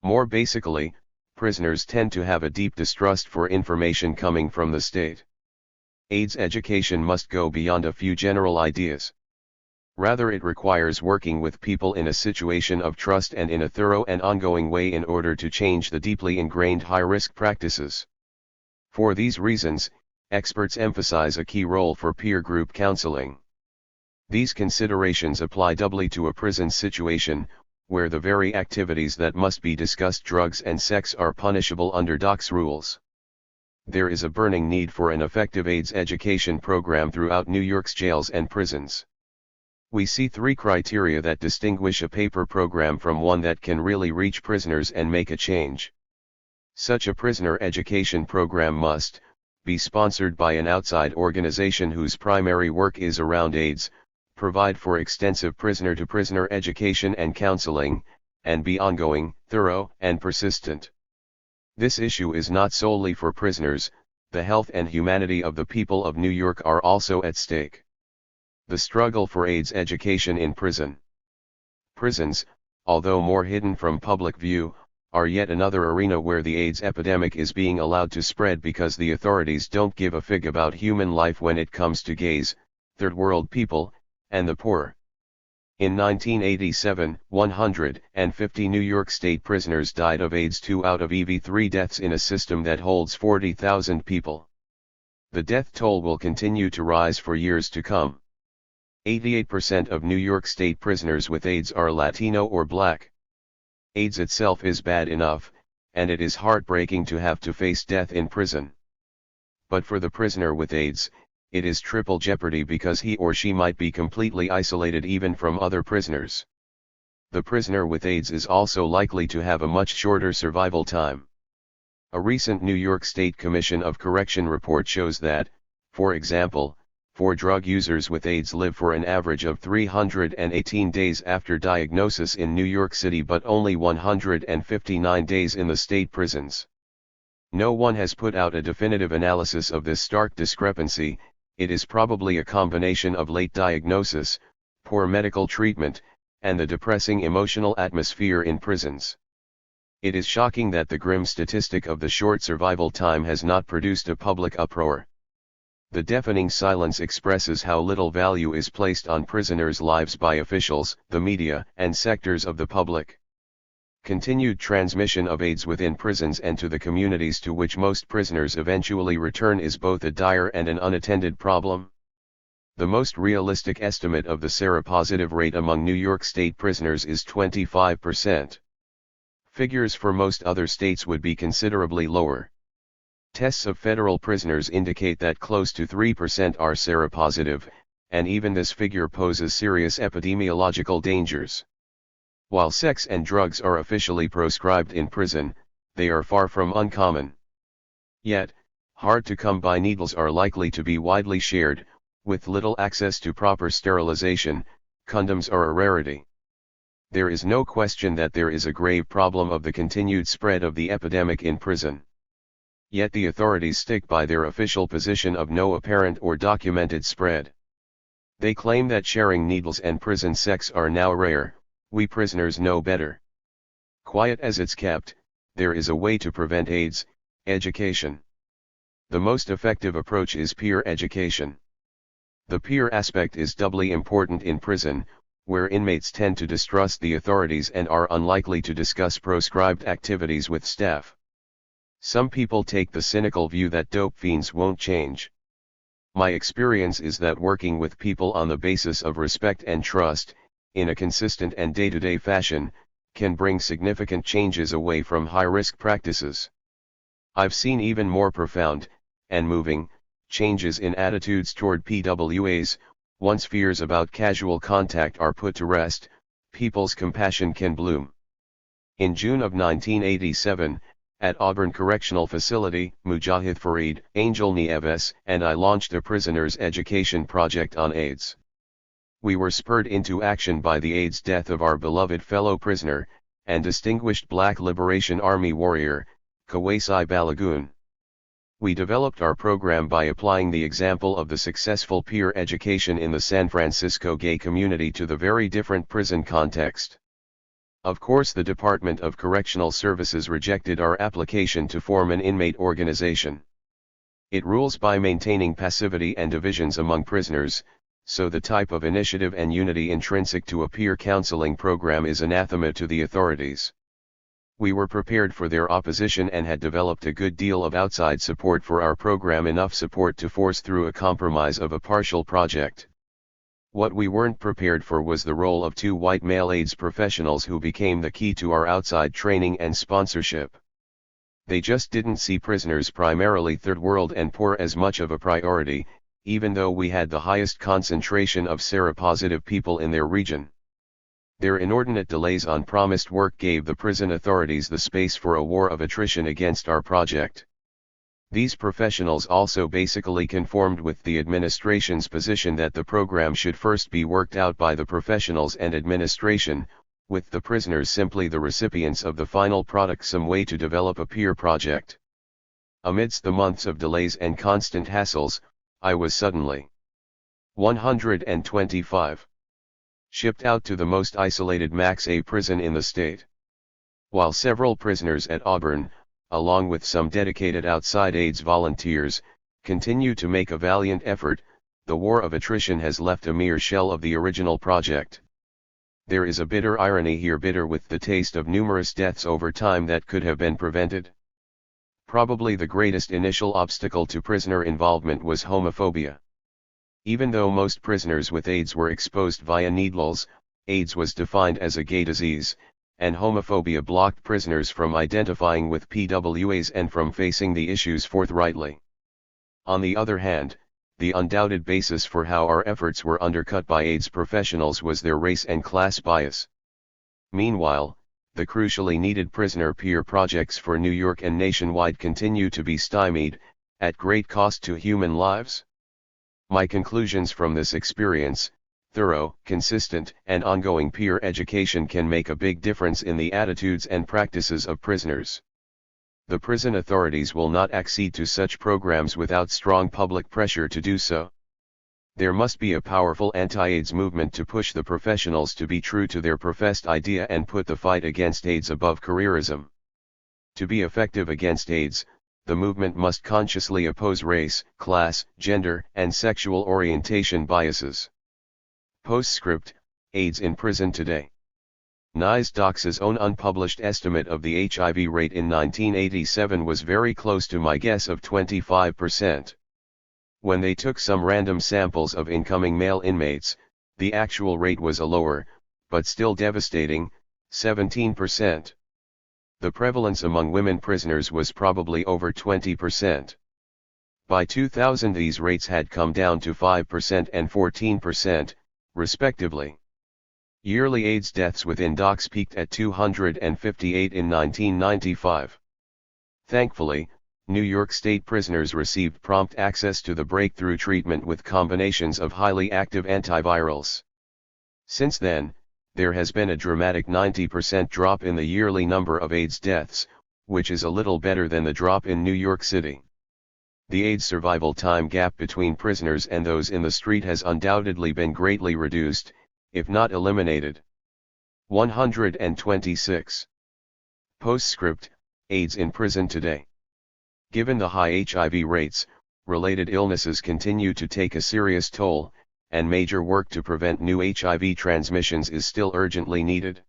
More basically, prisoners tend to have a deep distrust for information coming from the state. AIDS education must go beyond a few general ideas. Rather, it requires working with people in a situation of trust and in a thorough and ongoing way in order to change the deeply ingrained high-risk practices. For these reasons, experts emphasize a key role for peer group counseling. These considerations apply doubly to a prison situation, where the very activities that must be discussed, drugs and sex, are punishable under DOC's rules. There is a burning need for an effective AIDS education program throughout New York's jails and prisons. We see three criteria that distinguish a paper program from one that can really reach prisoners and make a change. Such a prisoner education program must be sponsored by an outside organization whose primary work is around AIDS, provide for extensive prisoner-to-prisoner education and counseling, and be ongoing, thorough, and persistent. This issue is not solely for prisoners. The health and humanity of the people of New York are also at stake. The struggle for AIDS education in prison. Prisons, although more hidden from public view, are yet another arena where the AIDS epidemic is being allowed to spread because the authorities don't give a fig about human life when it comes to gays, third world people, and the poor. In 1987, 150 New York State prisoners died of AIDS, 2 out of every 3 deaths in a system that holds 40,000 people. The death toll will continue to rise for years to come. 88% of New York State prisoners with AIDS are Latino or Black. AIDS itself is bad enough, and it is heartbreaking to have to face death in prison. But for the prisoner with AIDS, it is triple jeopardy because he or she might be completely isolated even from other prisoners. The prisoner with AIDS is also likely to have a much shorter survival time. A recent New York State Commission of Correction report shows that, for example, 4 drug users with AIDS live for an average of 318 days after diagnosis in New York City, but only 159 days in the state prisons. No one has put out a definitive analysis of this stark discrepancy. It is probably a combination of late diagnosis, poor medical treatment, and the depressing emotional atmosphere in prisons. It is shocking that the grim statistic of the short survival time has not produced a public uproar. The deafening silence expresses how little value is placed on prisoners' lives by officials, the media, and sectors of the public. Continued transmission of AIDS within prisons and to the communities to which most prisoners eventually return is both a dire and an unattended problem. The most realistic estimate of the seropositive rate among New York State prisoners is 25%. Figures for most other states would be considerably lower. Tests of federal prisoners indicate that close to 3% are seropositive, and even this figure poses serious epidemiological dangers. While sex and drugs are officially proscribed in prison, they are far from uncommon. Yet, hard-to-come-by needles are likely to be widely shared. With little access to proper sterilization, condoms are a rarity. There is no question that there is a grave problem of the continued spread of the epidemic in prison. Yet the authorities stick by their official position of no apparent or documented spread. They claim that sharing needles and prison sex are now rare. We prisoners know better. Quiet as it's kept, there is a way to prevent AIDS: education. The most effective approach is peer education. The peer aspect is doubly important in prison, where inmates tend to distrust the authorities and are unlikely to discuss proscribed activities with staff. Some people take the cynical view that dope fiends won't change. My experience is that working with people on the basis of respect and trust, in a consistent and day-to-day fashion, can bring significant changes away from high-risk practices. I've seen even more profound, and moving, changes in attitudes toward PWAs. Once fears about casual contact are put to rest, people's compassion can bloom. In June of 1987, at Auburn Correctional Facility, Mujahid Fareed, Angel Nieves, and I launched a prisoners' education project on AIDS. We were spurred into action by the AIDS death of our beloved fellow prisoner, and distinguished Black Liberation Army warrior, Kawesi Balagoon. We developed our program by applying the example of the successful peer education in the San Francisco gay community to the very different prison context. Of course, the Department of Correctional Services rejected our application to form an inmate organization. It rules by maintaining passivity and divisions among prisoners, so the type of initiative and unity intrinsic to a peer counseling program is anathema to the authorities. We were prepared for their opposition and had developed a good deal of outside support for our program, enough support to force through a compromise of a partial project. What we weren't prepared for was the role of two white male AIDS professionals who became the key to our outside training and sponsorship. They just didn't see prisoners, primarily third world and poor, as much of a priority, even though we had the highest concentration of seropositive people in their region. Their inordinate delays on promised work gave the prison authorities the space for a war of attrition against our project. These professionals also basically conformed with the administration's position that the program should first be worked out by the professionals and administration, with the prisoners simply the recipients of the final product, some way to develop a peer project. Amidst the months of delays and constant hassles, I was suddenly 125. Shipped out to the most isolated Max A prison in the state. While several prisoners at Auburn, along with some dedicated outside AIDS volunteers, continue to make a valiant effort, the war of attrition has left a mere shell of the original project. There is a bitter irony here, bitter with the taste of numerous deaths over time that could have been prevented. Probably the greatest initial obstacle to prisoner involvement was homophobia. Even though most prisoners with AIDS were exposed via needles, AIDS was defined as a gay disease, and homophobia blocked prisoners from identifying with PWAs and from facing the issues forthrightly. On the other hand, the undoubted basis for how our efforts were undercut by AIDS professionals was their race and class bias. Meanwhile, the crucially needed prisoner peer projects for New York and nationwide continue to be stymied, at great cost to human lives. My conclusions from this experience: thorough, consistent, and ongoing peer education can make a big difference in the attitudes and practices of prisoners. The prison authorities will not accede to such programs without strong public pressure to do so. There must be a powerful anti-AIDS movement to push the professionals to be true to their professed idea and put the fight against AIDS above careerism. To be effective against AIDS, the movement must consciously oppose race, class, gender, and sexual orientation biases. Postscript: AIDS in prison today. NICE-Doc's own unpublished estimate of the HIV rate in 1987 was very close to my guess of 25%. When they took some random samples of incoming male inmates, the actual rate was a lower, but still devastating, 17%. The prevalence among women prisoners was probably over 20%. By 2000 these rates had come down to 5% and 14%, respectively. Yearly AIDS deaths within docs peaked at 258 in 1995. Thankfully, New York State prisoners received prompt access to the breakthrough treatment with combinations of highly active antivirals. Since then, there has been a dramatic 90% drop in the yearly number of AIDS deaths, which is a little better than the drop in New York City. The AIDS survival time gap between prisoners and those in the street has undoubtedly been greatly reduced, if not eliminated. 126. Postscript: AIDS in prison today. Given the high HIV rates, related illnesses continue to take a serious toll, and major work to prevent new HIV transmissions is still urgently needed.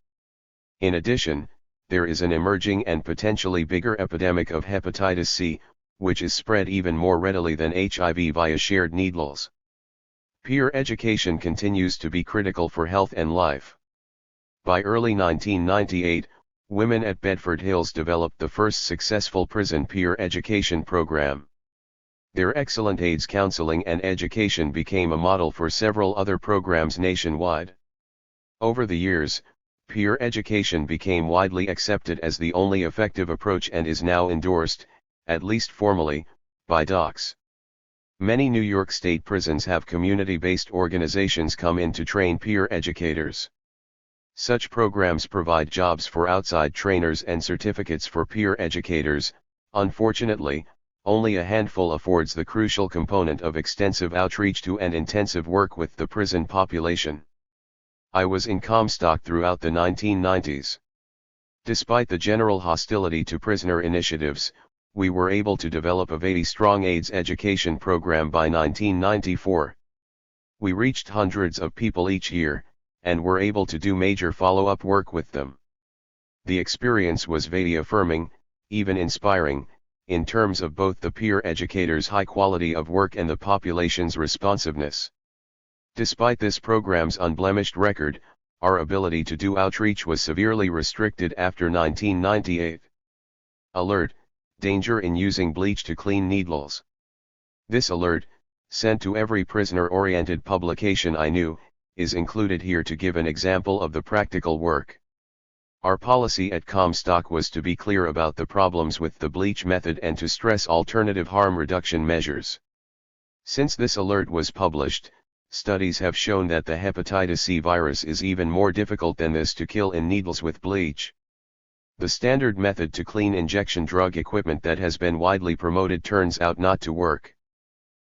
In addition, there is an emerging and potentially bigger epidemic of hepatitis C, which is spread even more readily than HIV via shared needles. Peer education continues to be critical for health and life. By early 1998, women at Bedford Hills developed the first successful prison peer education program. Their excellent AIDS counseling and education became a model for several other programs nationwide. Over the years, peer education became widely accepted as the only effective approach and is now endorsed, at least formally, by docs. Many New York State prisons have community-based organizations come in to train peer educators. Such programs provide jobs for outside trainers and certificates for peer educators. Unfortunately, only a handful affords the crucial component of extensive outreach to and intensive work with the prison population. I was in Comstock throughout the 1990s. Despite the general hostility to prisoner initiatives, we were able to develop a very strong AIDS education program by 1994. We reached hundreds of people each year, and were able to do major follow-up work with them. The experience was very affirming, even inspiring, in terms of both the peer educators' high quality of work and the population's responsiveness. Despite this program's unblemished record, our ability to do outreach was severely restricted after 1998. Alert: danger in using bleach to clean needles. This alert, sent to every prisoner-oriented publication I knew, is included here to give an example of the practical work. Our policy at Comstock was to be clear about the problems with the bleach method and to stress alternative harm reduction measures. Since this alert was published, studies have shown that the hepatitis C virus is even more difficult than this to kill in needles with bleach. The standard method to clean injection drug equipment that has been widely promoted turns out not to work.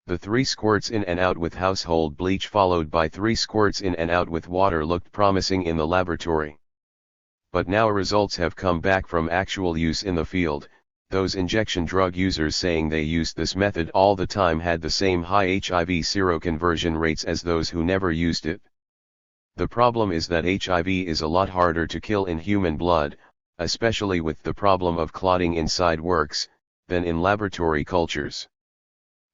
The 3 squirts in and out with household bleach followed by 3 squirts in and out with water looked promising in the laboratory. But now results have come back from actual use in the field. Those injection drug users saying they used this method all the time had the same high HIV seroconversion rates as those who never used it. The problem is that HIV is a lot harder to kill in human blood, especially with the problem of clotting inside works, than in laboratory cultures.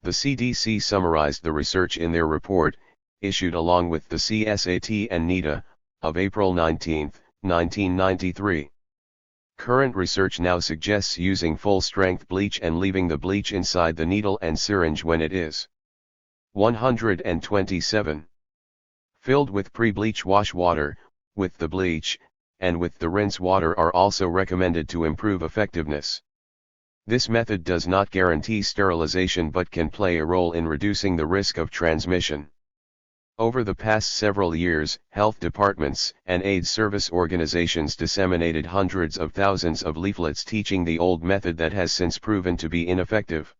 The CDC summarized the research in their report, issued along with the CSAT and NIDA, of April 19, 1993. Current research now suggests using full-strength bleach and leaving the bleach inside the needle and syringe when it is 127. Filled with pre-bleach wash water, with the bleach, and with the rinse water are also recommended to improve effectiveness. This method does not guarantee sterilization but can play a role in reducing the risk of transmission. Over the past several years, health departments and AIDS service organizations disseminated hundreds of thousands of leaflets teaching the old method that has since proven to be ineffective.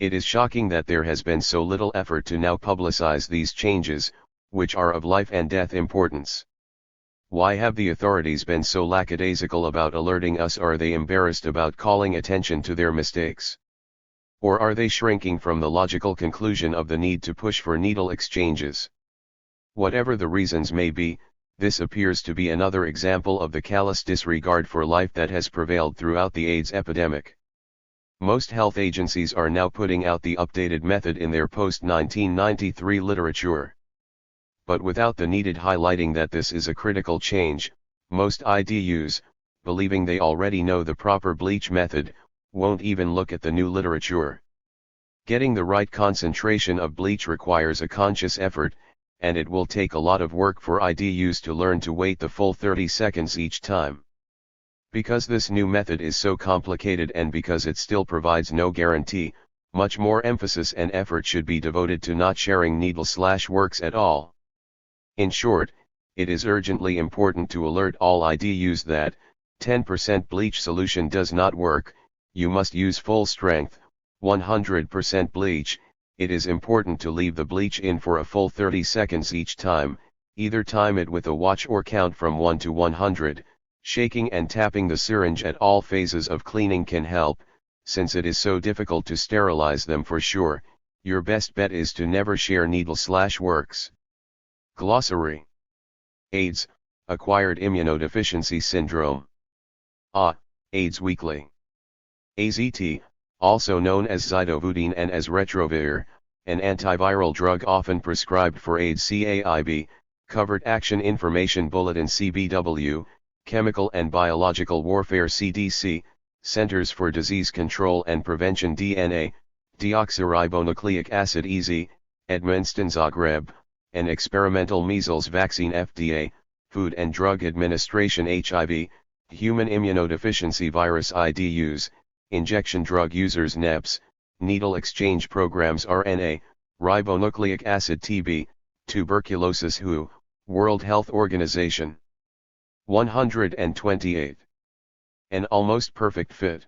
It is shocking that there has been so little effort to now publicize these changes, which are of life and death importance. Why have the authorities been so lackadaisical about alerting us? Are they embarrassed about calling attention to their mistakes? Or are they shrinking from the logical conclusion of the need to push for needle exchanges? Whatever the reasons may be, this appears to be another example of the callous disregard for life that has prevailed throughout the AIDS epidemic. Most health agencies are now putting out the updated method in their post-1993 literature. But without the needed highlighting that this is a critical change, most IDUs, believing they already know the proper bleach method, won't even look at the new literature. Getting the right concentration of bleach requires a conscious effort, and it will take a lot of work for IDUs to learn to wait the full 30 seconds each time. Because this new method is so complicated and because it still provides no guarantee, much more emphasis and effort should be devoted to not sharing needle/works at all. In short, it is urgently important to alert all IDUs that 10% bleach solution does not work. You must use full strength, 100% bleach. It is important to leave the bleach in for a full 30 seconds each time, either time it with a watch or count from 1 to 100. Shaking and tapping the syringe at all phases of cleaning can help, since it is so difficult to sterilize them for sure. Your best bet is to never share needle/works. Glossary. AIDS, Acquired Immunodeficiency Syndrome. AIDS weekly. AZT, also known as zidovudine and as retrovir, an antiviral drug often prescribed for AIDS. CAIB, Covert Action Information Bulletin CBW, Chemical and Biological Warfare CDC, Centers for Disease Control and Prevention DNA, Deoxyribonucleic acid EZ, Edmundston Zagreb, and Experimental Measles Vaccine FDA, Food and Drug Administration HIV, Human Immunodeficiency Virus IDUs, Injection Drug Users NEPs, Needle Exchange Programs RNA, Ribonucleic Acid TB, Tuberculosis WHO, World Health Organization. 128. An almost perfect fit.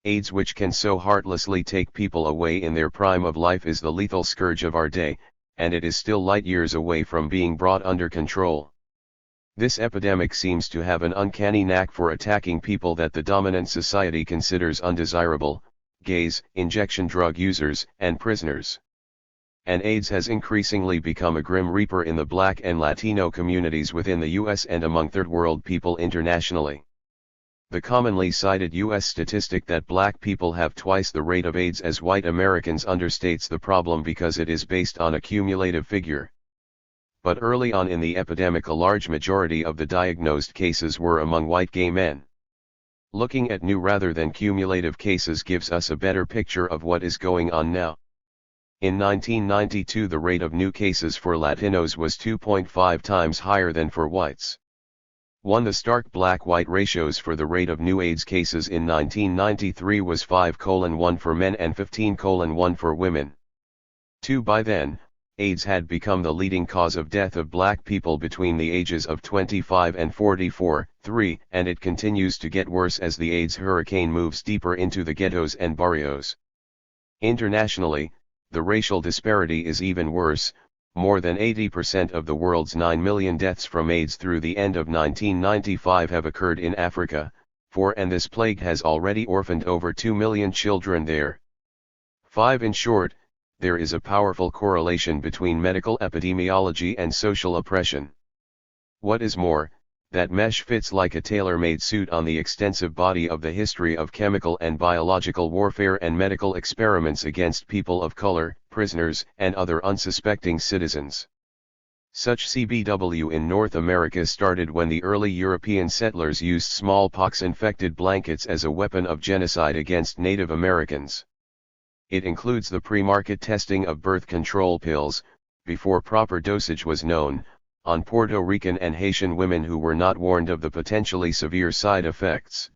AIDS, which can so heartlessly take people away in their prime of life, is the lethal scourge of our day, and it is still light years away from being brought under control. This epidemic seems to have an uncanny knack for attacking people that the dominant society considers undesirable: gays, injection drug users, and prisoners. And AIDS has increasingly become a grim reaper in the Black and Latino communities within the U.S. and among Third World people internationally. The commonly cited U.S. statistic that Black people have twice the rate of AIDS as white Americans understates the problem because it is based on a cumulative figure. But early on in the epidemic, a large majority of the diagnosed cases were among white gay men. Looking at new rather than cumulative cases gives us a better picture of what is going on now. In 1992, the rate of new cases for Latinos was 2.5 times higher than for whites. 1. The stark black-white ratios for the rate of new AIDS cases in 1993 was 5:1 for men and 15:1 for women. 2. By then, AIDS had become the leading cause of death of Black people between the ages of 25 and 44. 3. And it continues to get worse as the AIDS hurricane moves deeper into the ghettos and barrios. Internationally, the racial disparity is even worse. More than 80% of the world's 9 million deaths from AIDS through the end of 1995 have occurred in Africa. 4. And this plague has already orphaned over 2 million children there. 5. In short, there is a powerful correlation between medical epidemiology and social oppression. What is more, that mesh fits like a tailor-made suit on the extensive body of the history of chemical and biological warfare and medical experiments against people of color, prisoners, and other unsuspecting citizens. Such CBW in North America started when the early European settlers used smallpox-infected blankets as a weapon of genocide against Native Americans. It includes the pre-market testing of birth control pills, before proper dosage was known, on Puerto Rican and Haitian women who were not warned of the potentially severe side effects.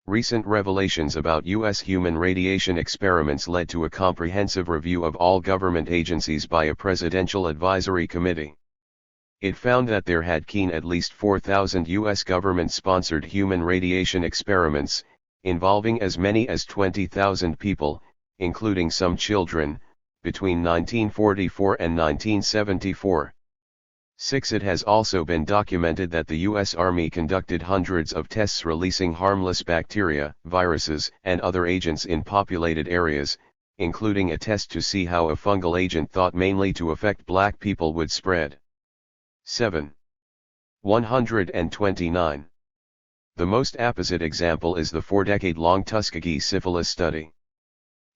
Recent revelations about U.S. human radiation experiments led to a comprehensive review of all government agencies by a presidential advisory committee. It found that there had been at least 4,000 U.S. government-sponsored human radiation experiments, involving as many as 20,000 people, including some children, between 1944 and 1974. 6. It has also been documented that the U.S. Army conducted hundreds of tests releasing harmless bacteria, viruses, and other agents in populated areas, including a test to see how a fungal agent thought mainly to affect Black people would spread. 7. 129. The most apposite example is the 4-decade-long Tuskegee syphilis study.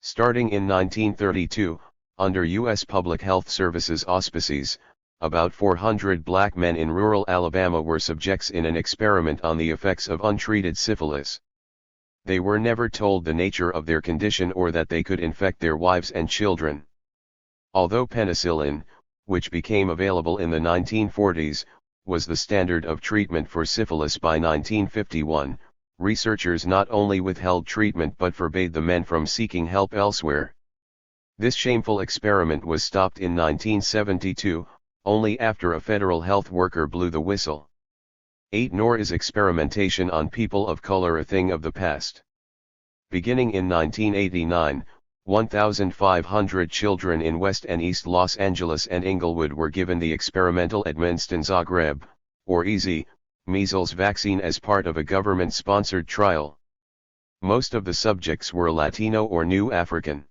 Starting in 1932, under U.S. Public Health Service's auspices, about 400 Black men in rural Alabama were subjects in an experiment on the effects of untreated syphilis. They were never told the nature of their condition or that they could infect their wives and children. Although penicillin, which became available in the 1940s, was the standard of treatment for syphilis by 1951, researchers not only withheld treatment but forbade the men from seeking help elsewhere. This shameful experiment was stopped in 1972, only after a federal health worker blew the whistle. 8. Nor is experimentation on people of color a thing of the past. Beginning in 1989, 1,500 children in West and East Los Angeles and Inglewood were given the experimental Edmundston Zagreb, or EZ, measles vaccine as part of a government-sponsored trial. Most of the subjects were Latino or New African.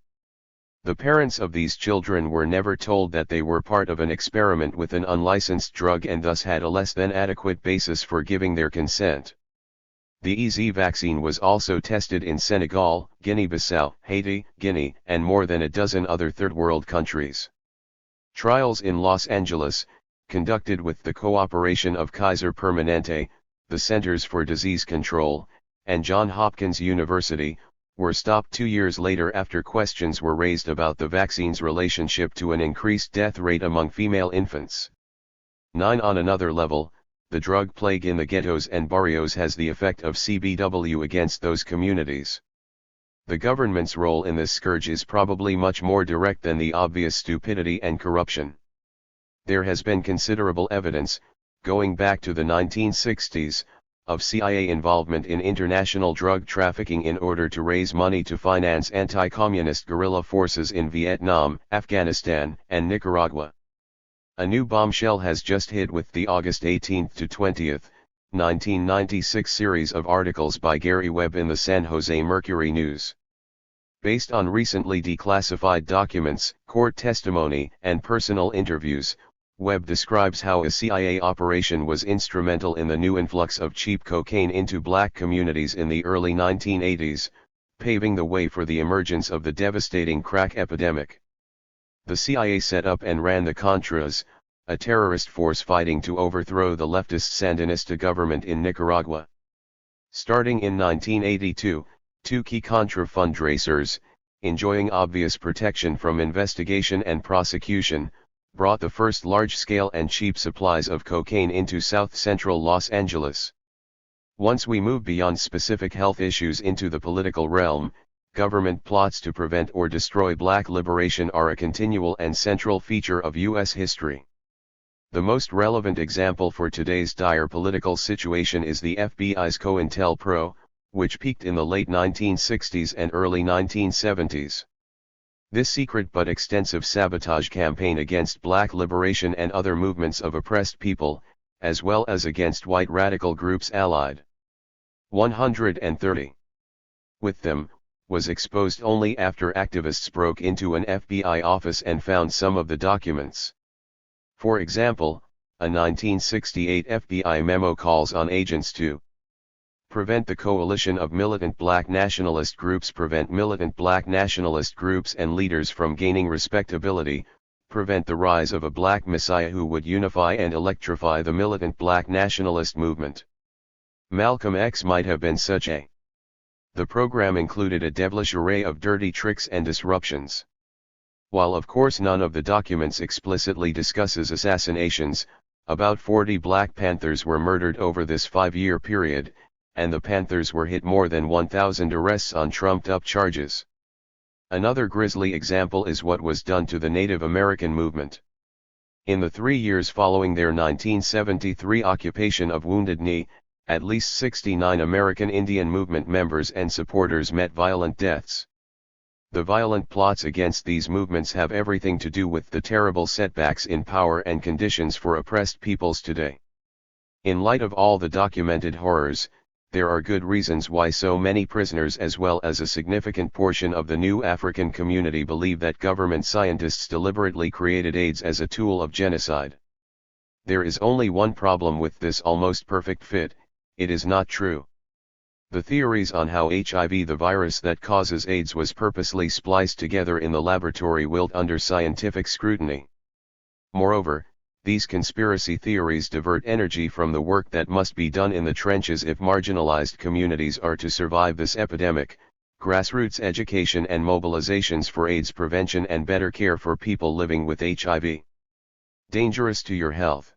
The parents of these children were never told that they were part of an experiment with an unlicensed drug and thus had a less than adequate basis for giving their consent. The EZ vaccine was also tested in Senegal, Guinea-Bissau, Haiti, Guinea, and more than a dozen other third-world countries. Trials in Los Angeles, conducted with the cooperation of Kaiser Permanente, the Centers for Disease Control, and Johns Hopkins University, were stopped 2 years later after questions were raised about the vaccine's relationship to an increased death rate among female infants. 9. On another level, the drug plague in the ghettos and barrios has the effect of CBW against those communities. The government's role in this scourge is probably much more direct than the obvious stupidity and corruption. There has been considerable evidence, going back to the 1960s, of CIA involvement in international drug trafficking in order to raise money to finance anti-communist guerrilla forces in Vietnam, Afghanistan, and Nicaragua. A new bombshell has just hit with the August 18 to 20, 1996 series of articles by Gary Webb in the San Jose Mercury News. Based on recently declassified documents, court testimony, and personal interviews, Webb describes how a CIA operation was instrumental in the new influx of cheap cocaine into black communities in the early 1980s, paving the way for the emergence of the devastating crack epidemic. The CIA set up and ran the Contras, a terrorist force fighting to overthrow the leftist Sandinista government in Nicaragua. Starting in 1982, two key Contra fundraisers, enjoying obvious protection from investigation and prosecution, brought the first large-scale and cheap supplies of cocaine into south-central Los Angeles. Once we move beyond specific health issues into the political realm, government plots to prevent or destroy black liberation are a continual and central feature of U.S. history. The most relevant example for today's dire political situation is the FBI's COINTELPRO, which peaked in the late 1960s and early 1970s. This secret but extensive sabotage campaign against black liberation and other movements of oppressed people, as well as against white radical groups allied. 130. With them, was exposed only after activists broke into an FBI office and found some of the documents. For example, a 1968 FBI memo calls on agents to prevent the coalition of militant black nationalist groups, prevent militant black nationalist groups and leaders from gaining respectability, prevent the rise of a black messiah who would unify and electrify the militant black nationalist movement. Malcolm X might have been such a. The program included a devilish array of dirty tricks and disruptions. While of course none of the documents explicitly discusses assassinations, about 40 Black Panthers were murdered over this 5-year period, and the Panthers were hit more than 1,000 arrests on trumped-up charges. Another grisly example is what was done to the Native American movement. In the 3 years following their 1973 occupation of Wounded Knee, at least 69 American Indian Movement members and supporters met violent deaths. The violent plots against these movements have everything to do with the terrible setbacks in power and conditions for oppressed peoples today. In light of all the documented horrors, there are good reasons why so many prisoners as well as a significant portion of the new African community believe that government scientists deliberately created AIDS as a tool of genocide. There is only one problem with this almost perfect fit: it is not true. The theories on how HIV, the virus that causes AIDS, was purposely spliced together in the laboratory wilt under scientific scrutiny. Moreover, these conspiracy theories divert energy from the work that must be done in the trenches if marginalized communities are to survive this epidemic: grassroots education and mobilizations for AIDS prevention and better care for people living with HIV. Dangerous to your health.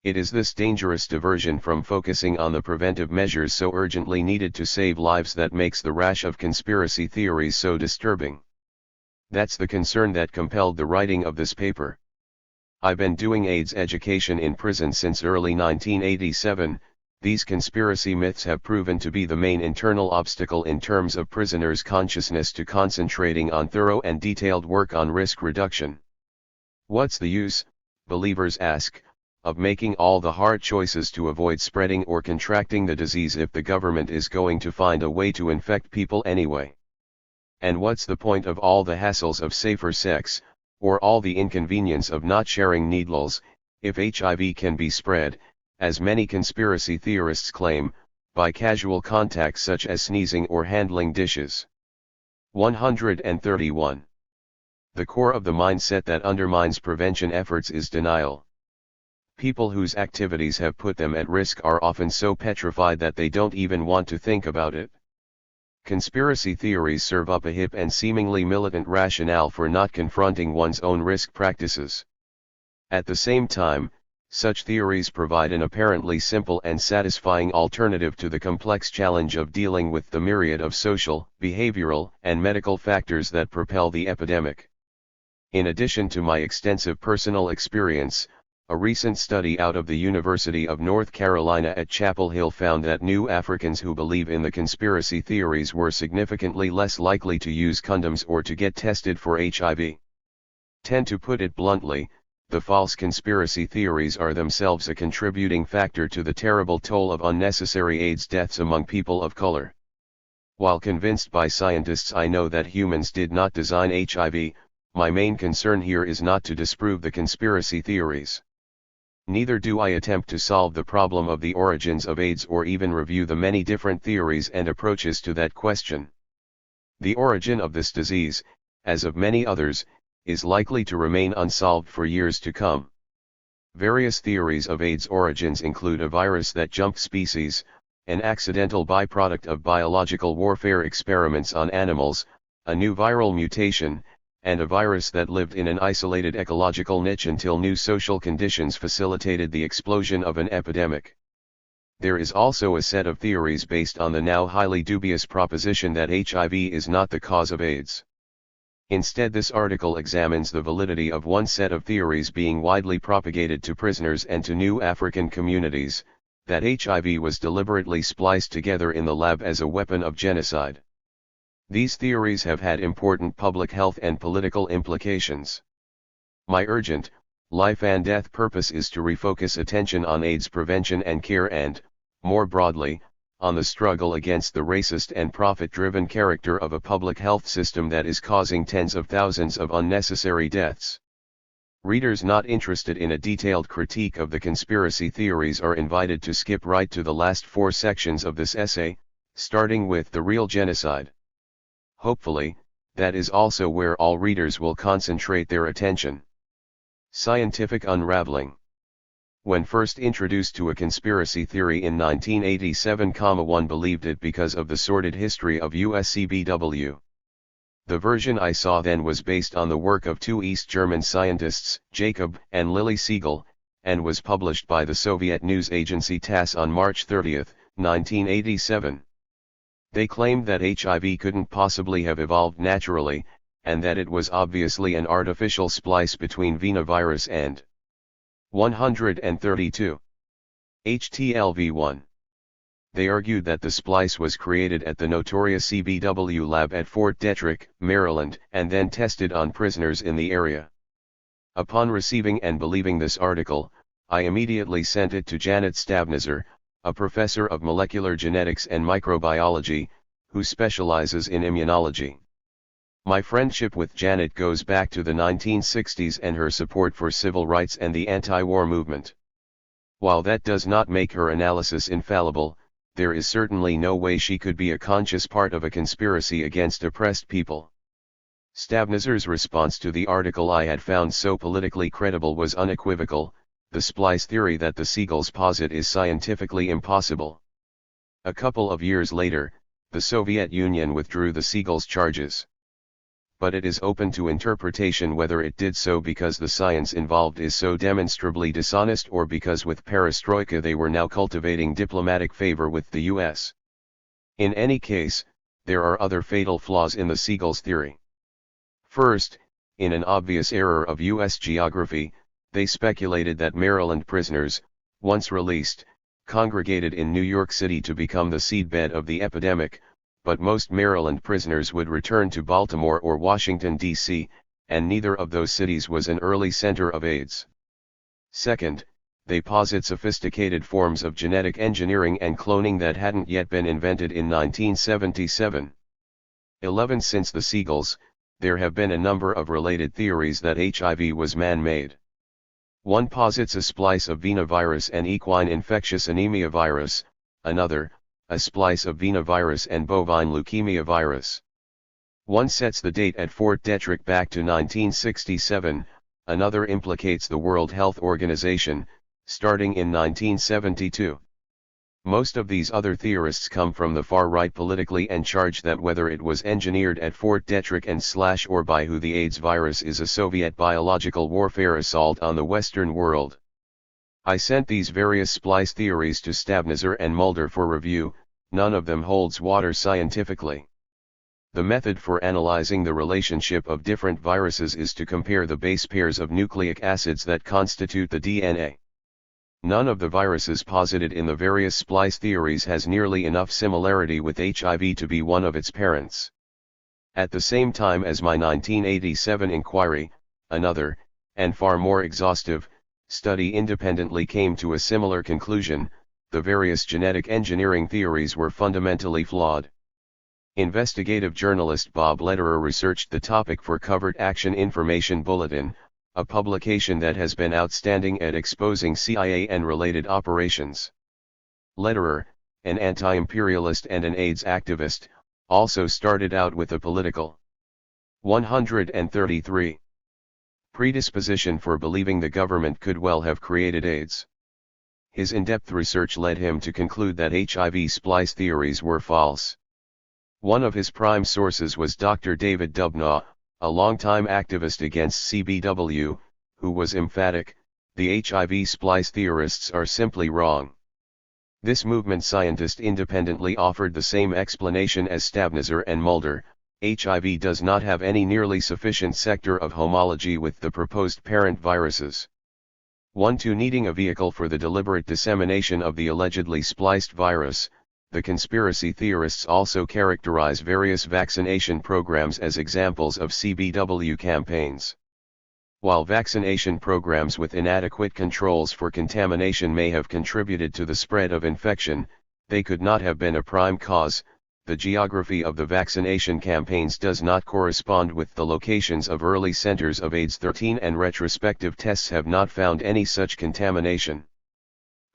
It is this dangerous diversion from focusing on the preventive measures so urgently needed to save lives that makes the rash of conspiracy theories so disturbing. That's the concern that compelled the writing of this paper. I've been doing AIDS education in prison since early 1987. These conspiracy myths have proven to be the main internal obstacle in terms of prisoners' consciousness to concentrating on thorough and detailed work on risk reduction. What's the use, believers ask, of making all the hard choices to avoid spreading or contracting the disease if the government is going to find a way to infect people anyway? And what's the point of all the hassles of safer sex, or all the inconvenience of not sharing needles, if HIV can be spread, as many conspiracy theorists claim, by casual contact such as sneezing or handling dishes? 131. The core of the mindset that undermines prevention efforts is denial. People whose activities have put them at risk are often so petrified that they don't even want to think about it. Conspiracy theories serve up a hip and seemingly militant rationale for not confronting one's own risk practices. At the same time, such theories provide an apparently simple and satisfying alternative to the complex challenge of dealing with the myriad of social, behavioral, and medical factors that propel the epidemic. In addition to my extensive personal experience, a recent study out of the University of North Carolina at Chapel Hill found that new Africans who believe in the conspiracy theories were significantly less likely to use condoms or to get tested for HIV. To put it bluntly, the false conspiracy theories are themselves a contributing factor to the terrible toll of unnecessary AIDS deaths among people of color. While convinced by scientists I know that humans did not design HIV, my main concern here is not to disprove the conspiracy theories. Neither do I attempt to solve the problem of the origins of AIDS or even review the many different theories and approaches to that question. The origin of this disease, as of many others, is likely to remain unsolved for years to come. Various theories of AIDS origins include a virus that jumped species, an accidental byproduct of biological warfare experiments on animals, a new viral mutation, and a virus that lived in an isolated ecological niche until new social conditions facilitated the explosion of an epidemic. There is also a set of theories based on the now highly dubious proposition that HIV is not the cause of AIDS. Instead, this article examines the validity of one set of theories being widely propagated to prisoners and to new African communities, that HIV was deliberately spliced together in the lab as a weapon of genocide. These theories have had important public health and political implications. My urgent, life and death purpose is to refocus attention on AIDS prevention and care and, more broadly, on the struggle against the racist and profit-driven character of a public health system that is causing tens of thousands of unnecessary deaths. Readers not interested in a detailed critique of the conspiracy theories are invited to skip right to the last 4 sections of this essay, starting with the real genocide. Hopefully, that is also where all readers will concentrate their attention. Scientific unraveling. When first introduced to a conspiracy theory in 1987, one believed it because of the sordid history of USCBW. The version I saw then was based on the work of 2 East German scientists, Jacob and Lily Siegel, and was published by the Soviet news agency TASS on March 30, 1987. They claimed that HIV couldn't possibly have evolved naturally, and that it was obviously an artificial splice between Venovirus and 132 HTLV1. They argued that the splice was created at the notorious CBW lab at Fort Detrick, Maryland, and then tested on prisoners in the area. Upon receiving and believing this article, I immediately sent it to Janet Stavnizer, a professor of molecular genetics and microbiology, who specializes in immunology. My friendship with Janet goes back to the 1960s and her support for civil rights and the anti-war movement. While that does not make her analysis infallible, there is certainly no way she could be a conscious part of a conspiracy against oppressed people. Stavnizer's response to the article I had found so politically credible was unequivocal: the splice theory that the Siegels posit is scientifically impossible. A couple of years later, the Soviet Union withdrew the Siegels charges. But it is open to interpretation whether it did so because the science involved is so demonstrably dishonest or because with perestroika they were now cultivating diplomatic favor with the US. In any case, there are other fatal flaws in the Siegels theory. First, in an obvious error of US geography, they speculated that Maryland prisoners, once released, congregated in New York City to become the seedbed of the epidemic, but most Maryland prisoners would return to Baltimore or Washington, D.C., and neither of those cities was an early center of AIDS. Second, they posit sophisticated forms of genetic engineering and cloning that hadn't yet been invented in 1977. 11 Since the Siegels, there have been a number of related theories that HIV was man-made. One posits a splice of Venovirus and equine infectious anemia virus, another, a splice of Venovirus and bovine leukemia virus. One sets the date at Fort Detrick back to 1967, another implicates the World Health Organization, starting in 1972. Most of these other theorists come from the far right politically and charge that whether it was engineered at Fort Detrick and / or by who the AIDS virus is a Soviet biological warfare assault on the Western world. I sent these various splice theories to Stabnitzer and Mulder for review. None of them holds water scientifically. The method for analyzing the relationship of different viruses is to compare the base pairs of nucleic acids that constitute the DNA. None of the viruses posited in the various splice theories has nearly enough similarity with HIV to be one of its parents. At the same time as my 1987 inquiry, another, and far more exhaustive, study independently came to a similar conclusion: the various genetic engineering theories were fundamentally flawed. Investigative journalist Bob Lederer researched the topic for Covert Action Information Bulletin, a publication that has been outstanding at exposing CIA and related operations. Lederer, an anti-imperialist and an AIDS activist, also started out with a political 133 predisposition for believing the government could well have created AIDS. His in-depth research led him to conclude that HIV splice theories were false. One of his prime sources was Dr. David Dubnaw, a longtime activist against CBW, who was emphatic: the HIV splice theorists are simply wrong. This movement scientist independently offered the same explanation as Stabnitzer and Mulder: HIV does not have any nearly sufficient sector of homology with the proposed parent viruses. 1. Needing a vehicle for the deliberate dissemination of the allegedly spliced virus, the conspiracy theorists also characterize various vaccination programs as examples of CBW campaigns. While vaccination programs with inadequate controls for contamination may have contributed to the spread of infection, they could not have been a prime cause. The geography of the vaccination campaigns does not correspond with the locations of early centers of AIDS-13, and retrospective tests have not found any such contamination.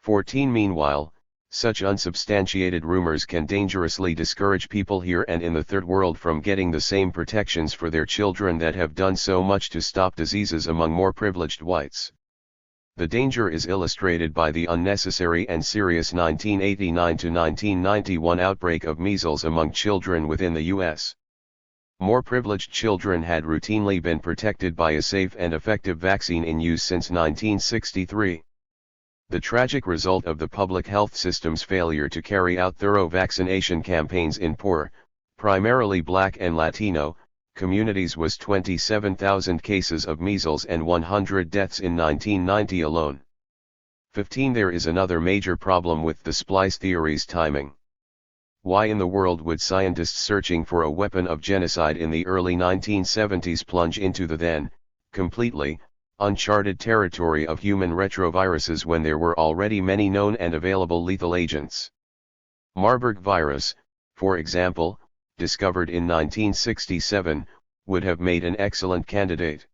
14. Meanwhile, such unsubstantiated rumors can dangerously discourage people here and in the Third World from getting the same protections for their children that have done so much to stop diseases among more privileged whites. The danger is illustrated by the unnecessary and serious 1989 to 1991 outbreak of measles among children within the U.S. More privileged children had routinely been protected by a safe and effective vaccine in use since 1963. The tragic result of the public health system's failure to carry out thorough vaccination campaigns in poor, primarily Black and Latino, communities was 27,000 cases of measles and 100 deaths in 1990 alone. 15. There is another major problem with the splice theory's timing. Why in the world would scientists searching for a weapon of genocide in the early 1970s plunge into the then, completely, uncharted territory of human retroviruses when there were already many known and available lethal agents? Marburg virus, for example, discovered in 1967, would have made an excellent candidate.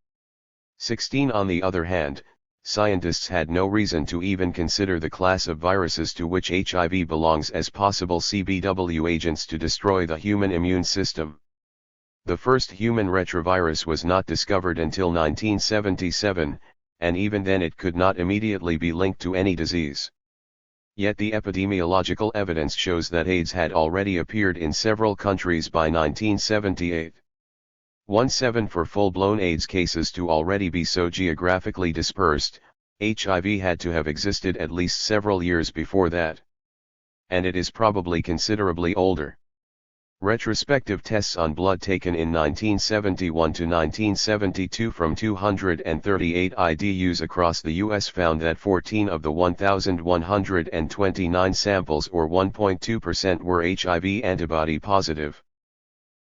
16. On the other hand, scientists had no reason to even consider the class of viruses to which HIV belongs as possible CBW agents to destroy the human immune system. The first human retrovirus was not discovered until 1977, and even then it could not immediately be linked to any disease. Yet the epidemiological evidence shows that AIDS had already appeared in several countries by 1978. 17. For full-blown AIDS cases to already be so geographically dispersed, HIV had to have existed at least several years before that. And it is probably considerably older. Retrospective tests on blood taken in 1971 to 1972 from 238 IDUs across the U.S. found that 14 of the 1,129 samples, or 1.2%, were HIV antibody positive.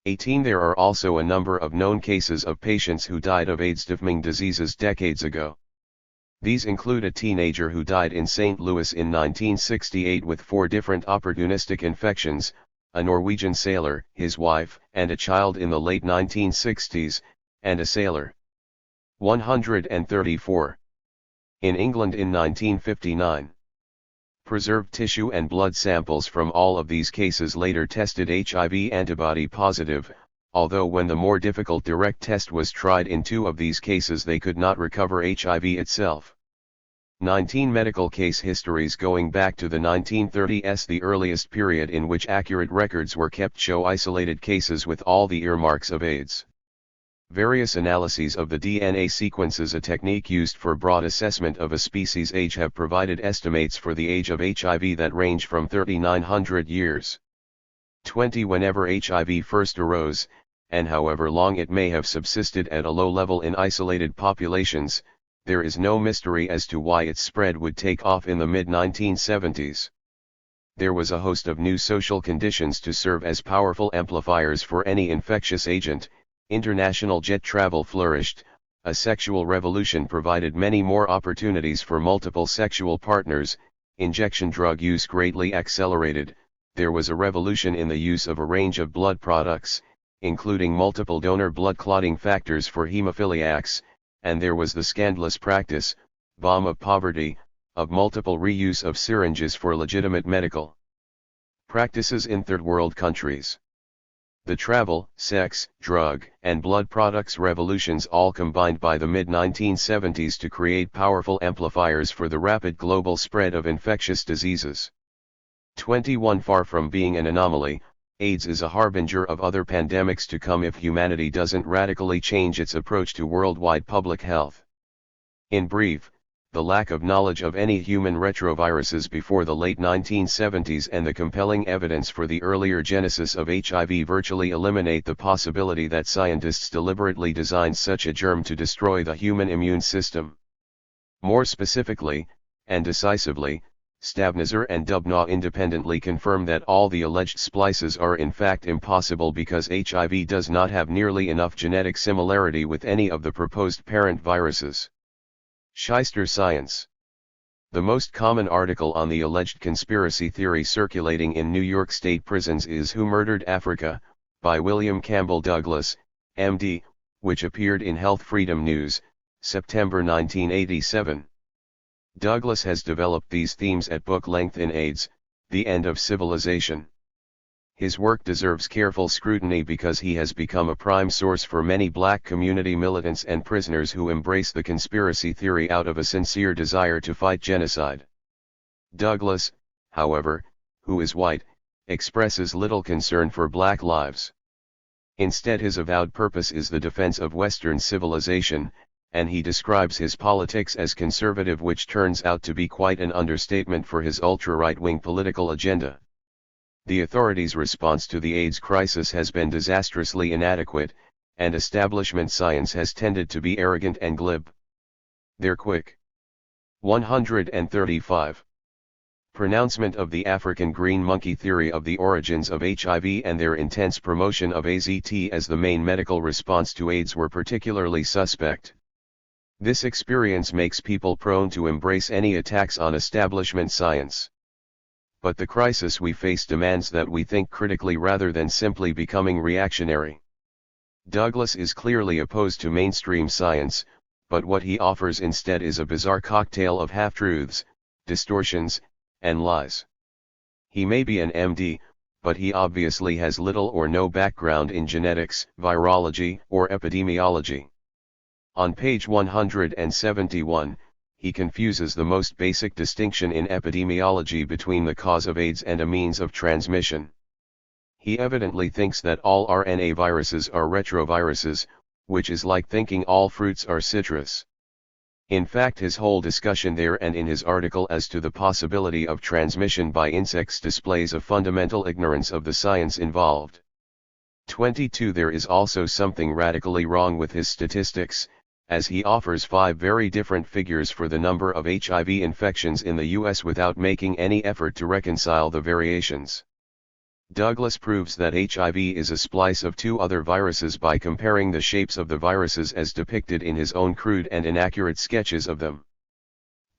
18. There are also a number of known cases of patients who died of AIDS-defining diseases decades ago. These include a teenager who died in St. Louis in 1968 with 4 different opportunistic infections, a Norwegian sailor, his wife, and a child in the late 1960s, and a sailor. 134. In England in 1959. Preserved tissue and blood samples from all of these cases later tested HIV antibody positive, although when the more difficult direct test was tried in 2 of these cases they could not recover HIV itself. 19 medical case histories going back to the 1930s. The earliest period in which accurate records were kept show isolated cases with all the earmarks of AIDS. Various analyses of the DNA sequences, a technique used for broad assessment of a species' age, have provided estimates for the age of HIV that range from 3,900 years. 20 Whenever HIV first arose, and however long it may have subsisted at a low level in isolated populations, there is no mystery as to why its spread would take off in the mid-1970s. There was a host of new social conditions to serve as powerful amplifiers for any infectious agent. International jet travel flourished, a sexual revolution provided many more opportunities for multiple sexual partners, injection drug use greatly accelerated, there was a revolution in the use of a range of blood products, including multiple donor blood clotting factors for hemophiliacs, and there was the scandalous practice, bomb of poverty, of multiple reuse of syringes for legitimate medical practices in third world countries. The travel, sex, drug, and blood products revolutions all combined by the mid-1970s to create powerful amplifiers for the rapid global spread of infectious diseases. 21 Far from being an anomaly, AIDS is a harbinger of other pandemics to come if humanity doesn't radically change its approach to worldwide public health. In brief, the lack of knowledge of any human retroviruses before the late 1970s and the compelling evidence for the earlier genesis of HIV virtually eliminate the possibility that scientists deliberately designed such a germ to destroy the human immune system. More specifically, and decisively, Stabnoser and Dubnaw independently confirm that all the alleged splices are in fact impossible because HIV does not have nearly enough genetic similarity with any of the proposed parent viruses. Shyster Science. The most common article on the alleged conspiracy theory circulating in New York State prisons is Who Murdered Africa, by William Campbell Douglas, MD, which appeared in Health Freedom News, September 1987. Douglas has developed these themes at book length in AIDS, The End of Civilization. His work deserves careful scrutiny because he has become a prime source for many black community militants and prisoners who embrace the conspiracy theory out of a sincere desire to fight genocide. Douglas, however, who is white, expresses little concern for black lives. Instead, his avowed purpose is the defense of Western civilization, and he describes his politics as conservative, which turns out to be quite an understatement for his ultra-right-wing political agenda. The authorities' response to the AIDS crisis has been disastrously inadequate, and establishment science has tended to be arrogant and glib. Their quick 135 pronouncement of the African green monkey theory of the origins of HIV and their intense promotion of AZT as the main medical response to AIDS were particularly suspect. This experience makes people prone to embrace any attacks on establishment science. But the crisis we face demands that we think critically rather than simply becoming reactionary. Douglas is clearly opposed to mainstream science, but what he offers instead is a bizarre cocktail of half-truths, distortions, and lies. He may be an MD, but he obviously has little or no background in genetics, virology, or epidemiology. On page 171, he confuses the most basic distinction in epidemiology between the cause of AIDS and a means of transmission. He evidently thinks that all RNA viruses are retroviruses, which is like thinking all fruits are citrus. In fact, his whole discussion there and in his article as to the possibility of transmission by insects displays a fundamental ignorance of the science involved. 22 There is also something radically wrong with his statistics, as he offers 5 very different figures for the number of HIV infections in the US without making any effort to reconcile the variations. Douglas proves that HIV is a splice of 2 other viruses by comparing the shapes of the viruses as depicted in his own crude and inaccurate sketches of them.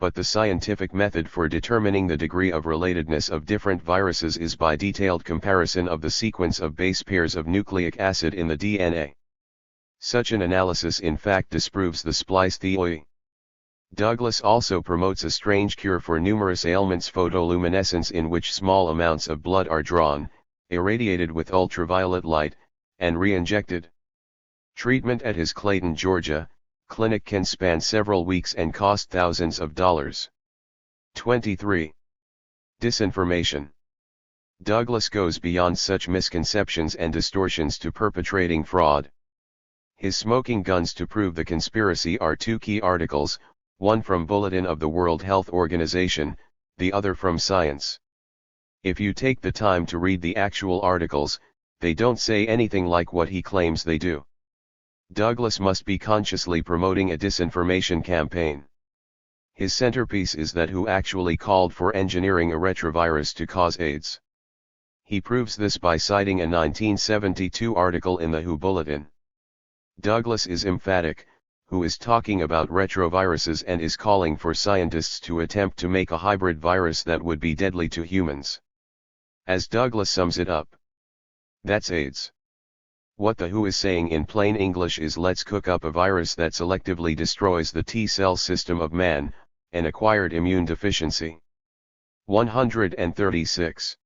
But the scientific method for determining the degree of relatedness of different viruses is by detailed comparison of the sequence of base pairs of nucleic acid in the DNA. Such an analysis in fact disproves the splice theory. Douglas also promotes a strange cure for numerous ailments, photoluminescence, in which small amounts of blood are drawn, irradiated with ultraviolet light, and re-injected. Treatment at his Clayton, Georgia, Clinic can span several weeks and cost thousands of dollars. 23. Disinformation. Douglas goes beyond such misconceptions and distortions to perpetrating fraud. His smoking guns to prove the conspiracy are two key articles, one from Bulletin of the World Health Organization, the other from Science. If you take the time to read the actual articles, they don't say anything like what he claims they do. Douglas must be consciously promoting a disinformation campaign. His centerpiece is that WHO actually called for engineering a retrovirus to cause AIDS. He proves this by citing a 1972 article in the WHO Bulletin. Douglas is emphatic, WHO is talking about retroviruses and is calling for scientists to attempt to make a hybrid virus that would be deadly to humans. As Douglas sums it up, that's AIDS. What the WHO is saying in plain English is let's cook up a virus that selectively destroys the T-cell system of man, an acquired immune deficiency. 136.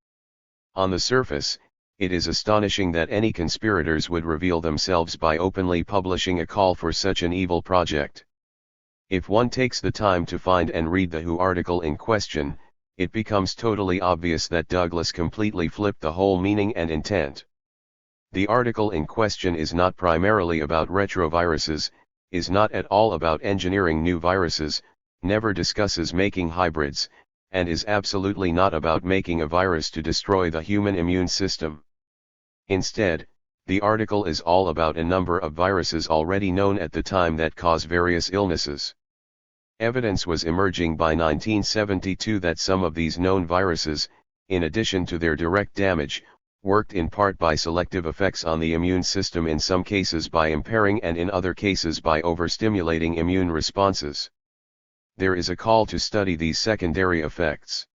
On the surface, it is astonishing that any conspirators would reveal themselves by openly publishing a call for such an evil project. If one takes the time to find and read the WHO article in question, it becomes totally obvious that Douglas completely flipped the whole meaning and intent. The article in question is not primarily about retroviruses, is not at all about engineering new viruses, never discusses making hybrids, and is absolutely not about making a virus to destroy the human immune system. Instead, the article is all about a number of viruses already known at the time that cause various illnesses. Evidence was emerging by 1972 that some of these known viruses, in addition to their direct damage, worked in part by selective effects on the immune system, in some cases by impairing and in other cases by overstimulating immune responses. There is a call to study these secondary effects.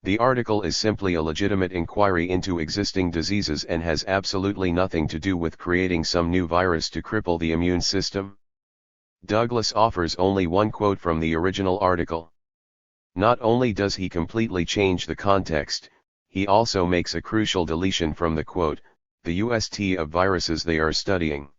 The article is simply a legitimate inquiry into existing diseases and has absolutely nothing to do with creating some new virus to cripple the immune system. Douglas offers only one quote from the original article. Not only does he completely change the context, he also makes a crucial deletion from the quote, the UST of viruses they are studying.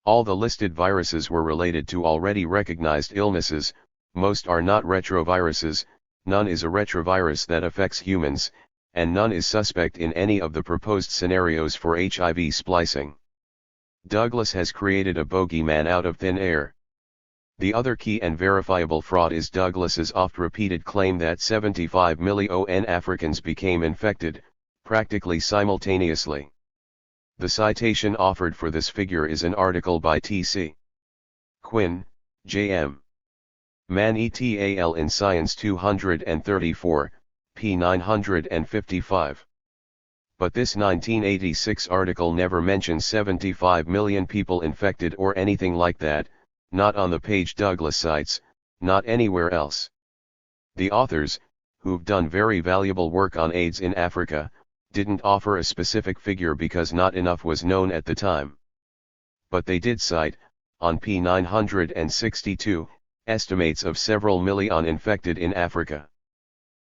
All the listed viruses were related to already recognized illnesses, most are not retroviruses, none is a retrovirus that affects humans, and none is suspect in any of the proposed scenarios for HIV splicing. Douglas has created a bogeyman out of thin air. The other key and verifiable fraud is Douglas's oft-repeated claim that 75 million Africans became infected, practically simultaneously. The citation offered for this figure is an article by T.C. Quinn, J.M. Mann et al. In Science 234, p. 955. But this 1986 article never mentions 75 million people infected or anything like that, not on the page Douglas cites, not anywhere else. The authors, who've done very valuable work on AIDS in Africa, didn't offer a specific figure because not enough was known at the time. But they did cite, on p. 962, estimates of several million infected in Africa.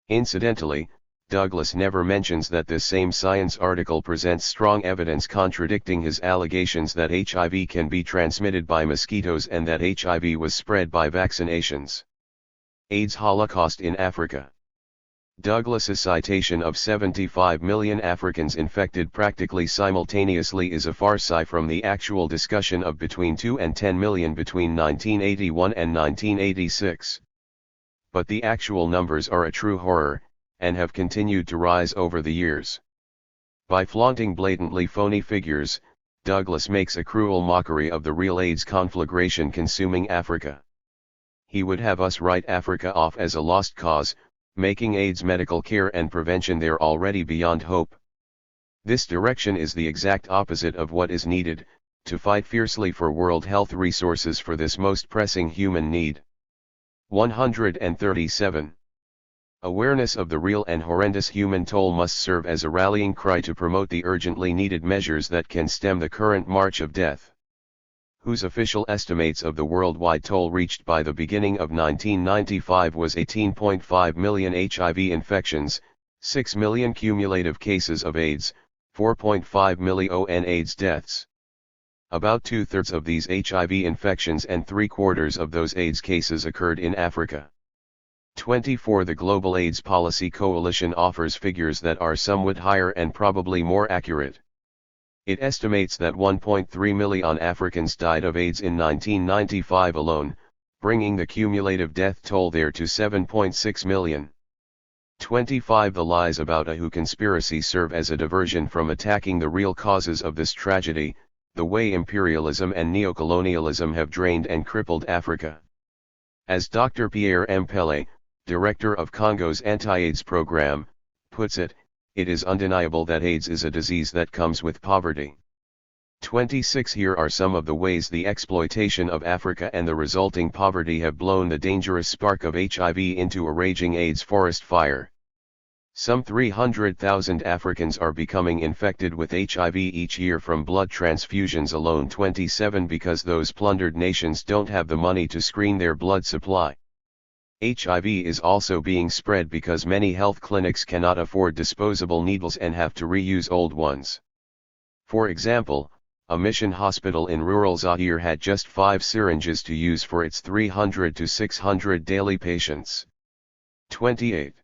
Incidentally, Douglas never mentions that this same Science article presents strong evidence contradicting his allegations that HIV can be transmitted by mosquitoes and that HIV was spread by vaccinations. AIDS Holocaust in Africa. Douglas's citation of 75 million Africans infected practically simultaneously is a far cry from the actual discussion of between 2 and 10 million between 1981 and 1986. But the actual numbers are a true horror, and have continued to rise over the years. By flaunting blatantly phony figures, Douglas makes a cruel mockery of the real AIDS conflagration consuming Africa. He would have us write Africa off as a lost cause, making AIDS medical care and prevention there already beyond hope. This direction is the exact opposite of what is needed, to fight fiercely for world health resources for this most pressing human need. 137. Awareness of the real and horrendous human toll must serve as a rallying cry to promote the urgently needed measures that can stem the current march of death. WHO's official estimates of the worldwide toll reached by the beginning of 1995 was 18.5 million HIV infections, 6 million cumulative cases of AIDS, 4.5 million AIDS deaths. About 2/3 of these HIV infections and 3/4 of those AIDS cases occurred in Africa. 24. The Global AIDS Policy Coalition offers figures that are somewhat higher and probably more accurate. It estimates that 1.3 million Africans died of AIDS in 1995 alone, bringing the cumulative death toll there to 7.6 million. 25. The lies about a WHO conspiracy serve as a diversion from attacking the real causes of this tragedy, the way imperialism and neocolonialism have drained and crippled Africa. As Dr. Pierre Mpele, director of Congo's anti-AIDS program, puts it, it is undeniable that AIDS is a disease that comes with poverty. 26. Here are some of the ways the exploitation of Africa and the resulting poverty have blown the dangerous spark of HIV into a raging AIDS forest fire. Some 300,000 Africans are becoming infected with HIV each year from blood transfusions alone. 27. Because those plundered nations don't have the money to screen their blood supply. HIV is also being spread because many health clinics cannot afford disposable needles and have to reuse old ones. For example, a mission hospital in rural Zaire had just 5 syringes to use for its 300 to 600 daily patients. 28.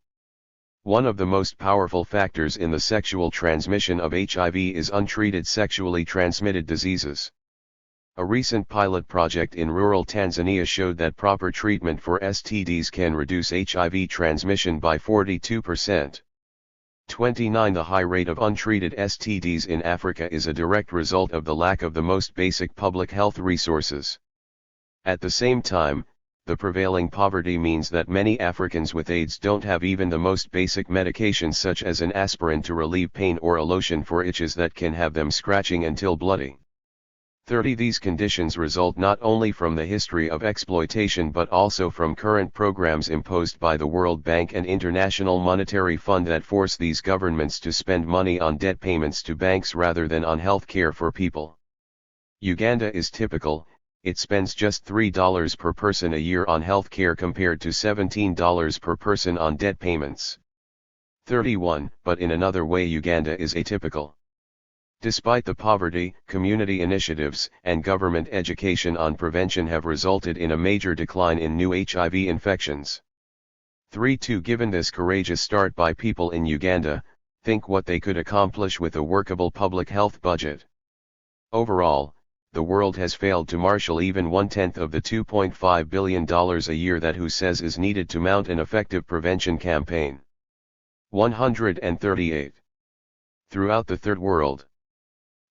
One of the most powerful factors in the sexual transmission of HIV is untreated sexually transmitted diseases. A recent pilot project in rural Tanzania showed that proper treatment for STDs can reduce HIV transmission by 42%. 29. The high rate of untreated STDs in Africa is a direct result of the lack of the most basic public health resources. At the same time, the prevailing poverty means that many Africans with AIDS don't have even the most basic medications such as an aspirin to relieve pain or a lotion for itches that can have them scratching until bloody. 30. These conditions result not only from the history of exploitation but also from current programs imposed by the World Bank and International Monetary Fund that force these governments to spend money on debt payments to banks rather than on health care for people. Uganda is typical. It spends just $3 per person a year on health care compared to $17 per person on debt payments. 31. But in another way Uganda is atypical. Despite the poverty, community initiatives and government education on prevention have resulted in a major decline in new HIV infections. 3. Given this courageous start by people in Uganda, think what they could accomplish with a workable public health budget. Overall, the world has failed to marshal even 1/10 of the $2.5 billion a year that WHO says is needed to mount an effective prevention campaign. 138. Throughout the Third World.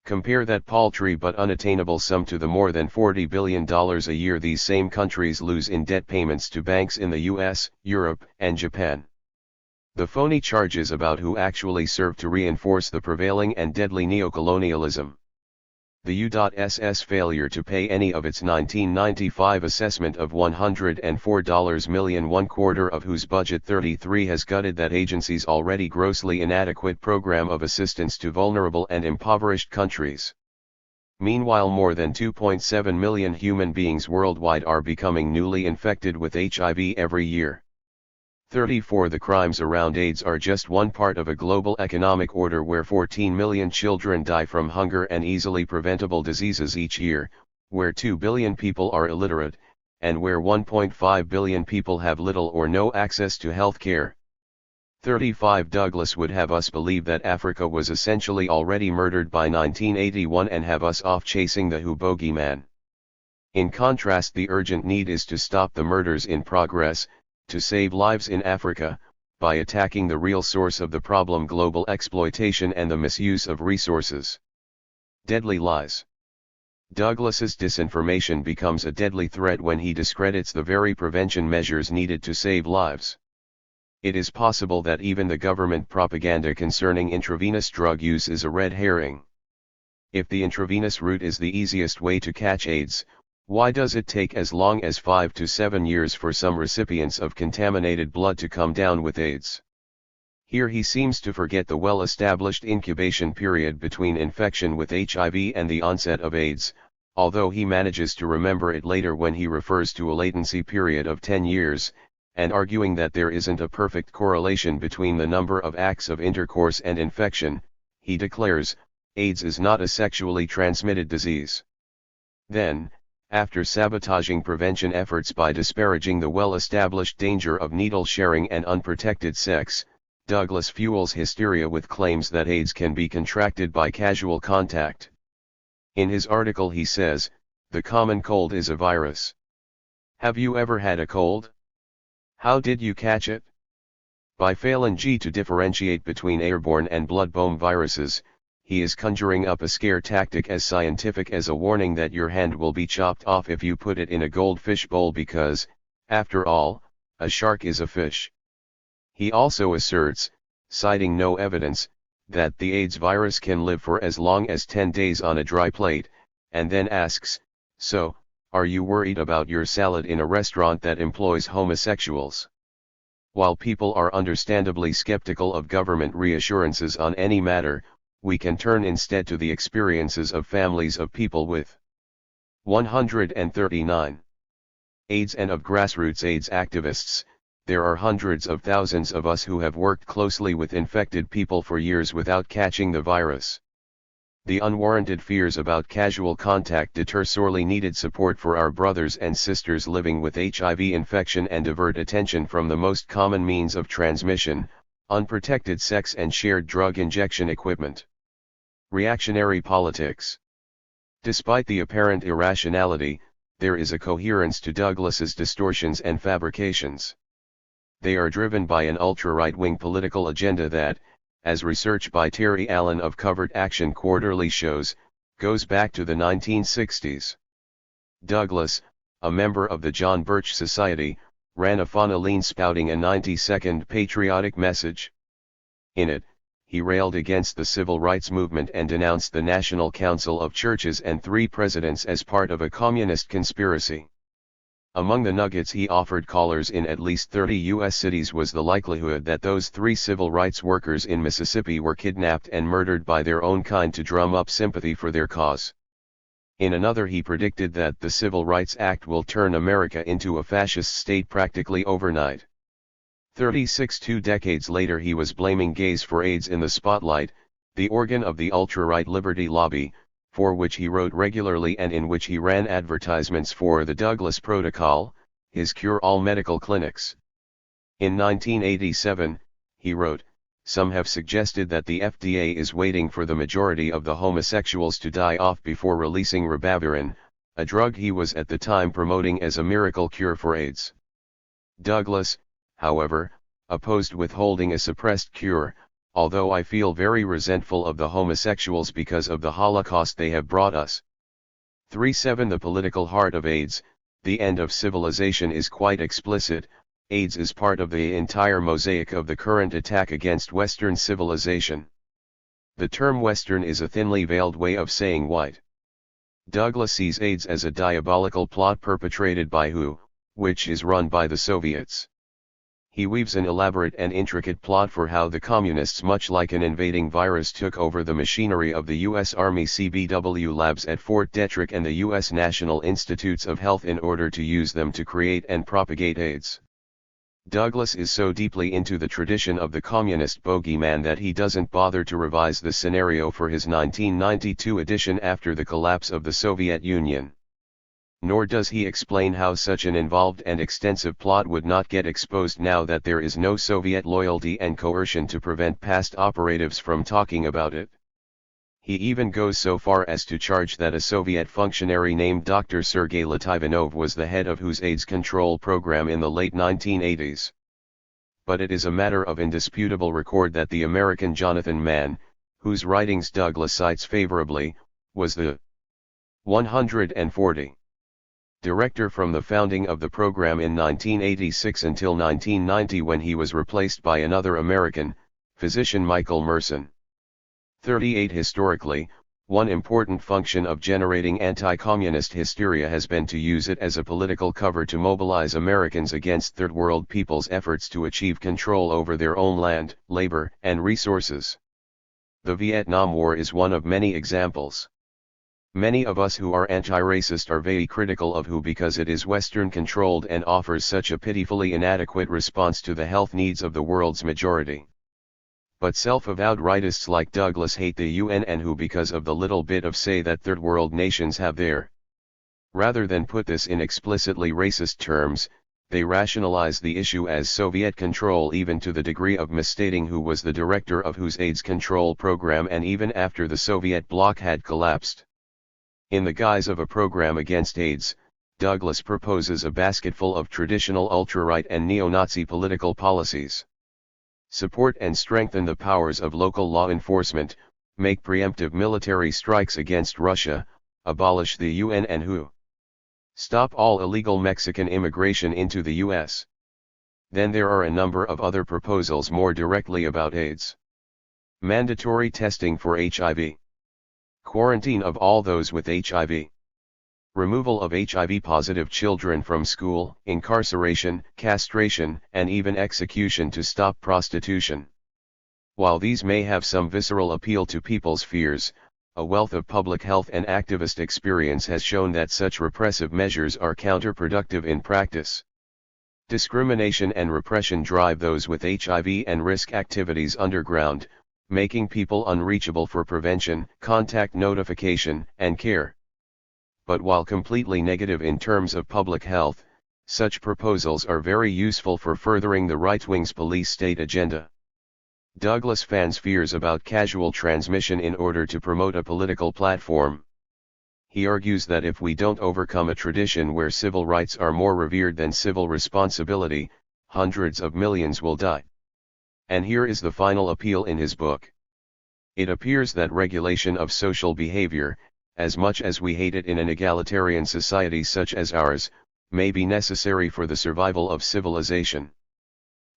Compare that paltry but unattainable sum to the more than $40 billion a year these same countries lose in debt payments to banks in the US, Europe, and Japan. The phony charges about WHO actually serve to reinforce the prevailing and deadly neocolonialism. The U.S.'s failure to pay any of its 1995 assessment of $104 million, 1/4 of whose budget 33 has gutted that agency's already grossly inadequate program of assistance to vulnerable and impoverished countries. Meanwhile, more than 2.7 million human beings worldwide are becoming newly infected with HIV every year. 34. The crimes around AIDS are just one part of a global economic order where 14 million children die from hunger and easily preventable diseases each year, where 2 billion people are illiterate, and where 1.5 billion people have little or no access to health care. 35. Douglas would have us believe that Africa was essentially already murdered by 1981 and have us off chasing the WHO bogeyman. In contrast, the urgent need is to stop the murders in progress, to save lives in Africa, by attacking the real source of the problem: global exploitation and the misuse of resources. Deadly lies. Douglas's disinformation becomes a deadly threat when he discredits the very prevention measures needed to save lives. It is possible that even the government propaganda concerning intravenous drug use is a red herring. If the intravenous route is the easiest way to catch AIDS, why does it take as long as 5 to 7 years for some recipients of contaminated blood to come down with AIDS? Here he seems to forget the well-established incubation period between infection with HIV and the onset of AIDS, although he manages to remember it later when he refers to a latency period of 10 years, and arguing that there isn't a perfect correlation between the number of acts of intercourse and infection, he declares, AIDS is not a sexually transmitted disease. Then, after sabotaging prevention efforts by disparaging the well-established danger of needle sharing and unprotected sex, Douglas fuels hysteria with claims that AIDS can be contracted by casual contact. In his article he says, "The common cold is a virus. Have you ever had a cold? How did you catch it?" By failing to differentiate between airborne and blood-borne viruses, he is conjuring up a scare tactic as scientific as a warning that your hand will be chopped off if you put it in a goldfish bowl because, after all, a shark is a fish. He also asserts, citing no evidence, that the AIDS virus can live for as long as 10 days on a dry plate, and then asks, "So, are you worried about your salad in a restaurant that employs homosexuals?" While people are understandably skeptical of government reassurances on any matter, we can turn instead to the experiences of families of people with 139 AIDS and of grassroots AIDS activists. There are hundreds of thousands of us who have worked closely with infected people for years without catching the virus. The unwarranted fears about casual contact deter sorely needed support for our brothers and sisters living with HIV infection and divert attention from the most common means of transmission, unprotected sex and shared drug injection equipment. Reactionary politics. Despite the apparent irrationality, there is a coherence to Douglas's distortions and fabrications. They are driven by an ultra-right-wing political agenda that, as research by Terry Allen of Covert Action Quarterly shows, goes back to the 1960s. Douglas, a member of the John Birch Society, ran a phonoline spouting a 90-second patriotic message. In it, he railed against the civil rights movement and denounced the National Council of Churches and 3 presidents as part of a communist conspiracy. Among the nuggets he offered callers in at least 30 U.S. cities was the likelihood that those 3 civil rights workers in Mississippi were kidnapped and murdered by their own kind to drum up sympathy for their cause. In another he predicted that the Civil Rights Act will turn America into a fascist state practically overnight. 2 decades later he was blaming gays for AIDS in the spotlight, the organ of the ultra-right liberty lobby, for which he wrote regularly and in which he ran advertisements for the Douglas Protocol, his cure-all medical clinics. In 1987, he wrote, "Some have suggested that the FDA is waiting for the majority of the homosexuals to die off before releasing ribavirin, a drug he was at the time promoting as a miracle cure for AIDS." Douglas, however, opposed withholding a suppressed cure, although I feel very resentful of the homosexuals because of the Holocaust they have brought us. 37 The political heart of AIDS, the end of civilization is quite explicit. AIDS is part of the entire mosaic of the current attack against Western civilization. The term Western is a thinly veiled way of saying white. Douglas sees AIDS as a diabolical plot perpetrated by WHO, which is run by the Soviets. He weaves an elaborate and intricate plot for how the communists, much like an invading virus, took over the machinery of the U.S. Army CBW labs at Fort Detrick and the U.S. National Institutes of Health in order to use them to create and propagate AIDS. Douglas is so deeply into the tradition of the communist bogeyman that he doesn't bother to revise the scenario for his 1992 edition after the collapse of the Soviet Union. Nor does he explain how such an involved and extensive plot would not get exposed now that there is no Soviet loyalty and coercion to prevent past operatives from talking about it. He even goes so far as to charge that a Soviet functionary named Dr. Sergei Litvinov was the head of WHO's AIDS control program in the late 1980s. But it is a matter of indisputable record that the American Jonathan Mann, whose writings Douglas cites favorably, was the 140 director from the founding of the program in 1986 until 1990, when he was replaced by another American, physician Michael Merson. 38 Historically, one important function of generating anti-communist hysteria has been to use it as a political cover to mobilize Americans against Third World peoples' efforts to achieve control over their own land, labor, and resources. The Vietnam War is one of many examples. Many of us who are anti-racist are very critical of WHO because it is Western-controlled and offers such a pitifully inadequate response to the health needs of the world's majority. But self-avowed rightists like Douglas hate the UN and WHO because of the little bit of say that third world nations have there. Rather than put this in explicitly racist terms, they rationalize the issue as Soviet control, even to the degree of misstating who was the director of whose AIDS control program, and even after the Soviet bloc had collapsed. In the guise of a program against AIDS, Douglas proposes a basketful of traditional ultra-right and neo-Nazi political policies. Support and strengthen the powers of local law enforcement, make preemptive military strikes against Russia, abolish the UN and WHO. Stop all illegal Mexican immigration into the U.S. Then there are a number of other proposals more directly about AIDS. Mandatory testing for HIV. Quarantine of all those with HIV. Removal of HIV-positive children from school, incarceration, castration, and even execution to stop prostitution. While these may have some visceral appeal to people's fears, a wealth of public health and activist experience has shown that such repressive measures are counterproductive in practice. Discrimination and repression drive those with HIV and risk activities underground, making people unreachable for prevention, contact notification, and care. But while completely negative in terms of public health, such proposals are very useful for furthering the right-wing's police state agenda. Douglas fans fears about casual transmission in order to promote a political platform. He argues that if we don't overcome a tradition where civil rights are more revered than civil responsibility, hundreds of millions will die. And here is the final appeal in his book. It appears that regulation of social behavior, as much as we hate it in an egalitarian society such as ours, may be necessary for the survival of civilization.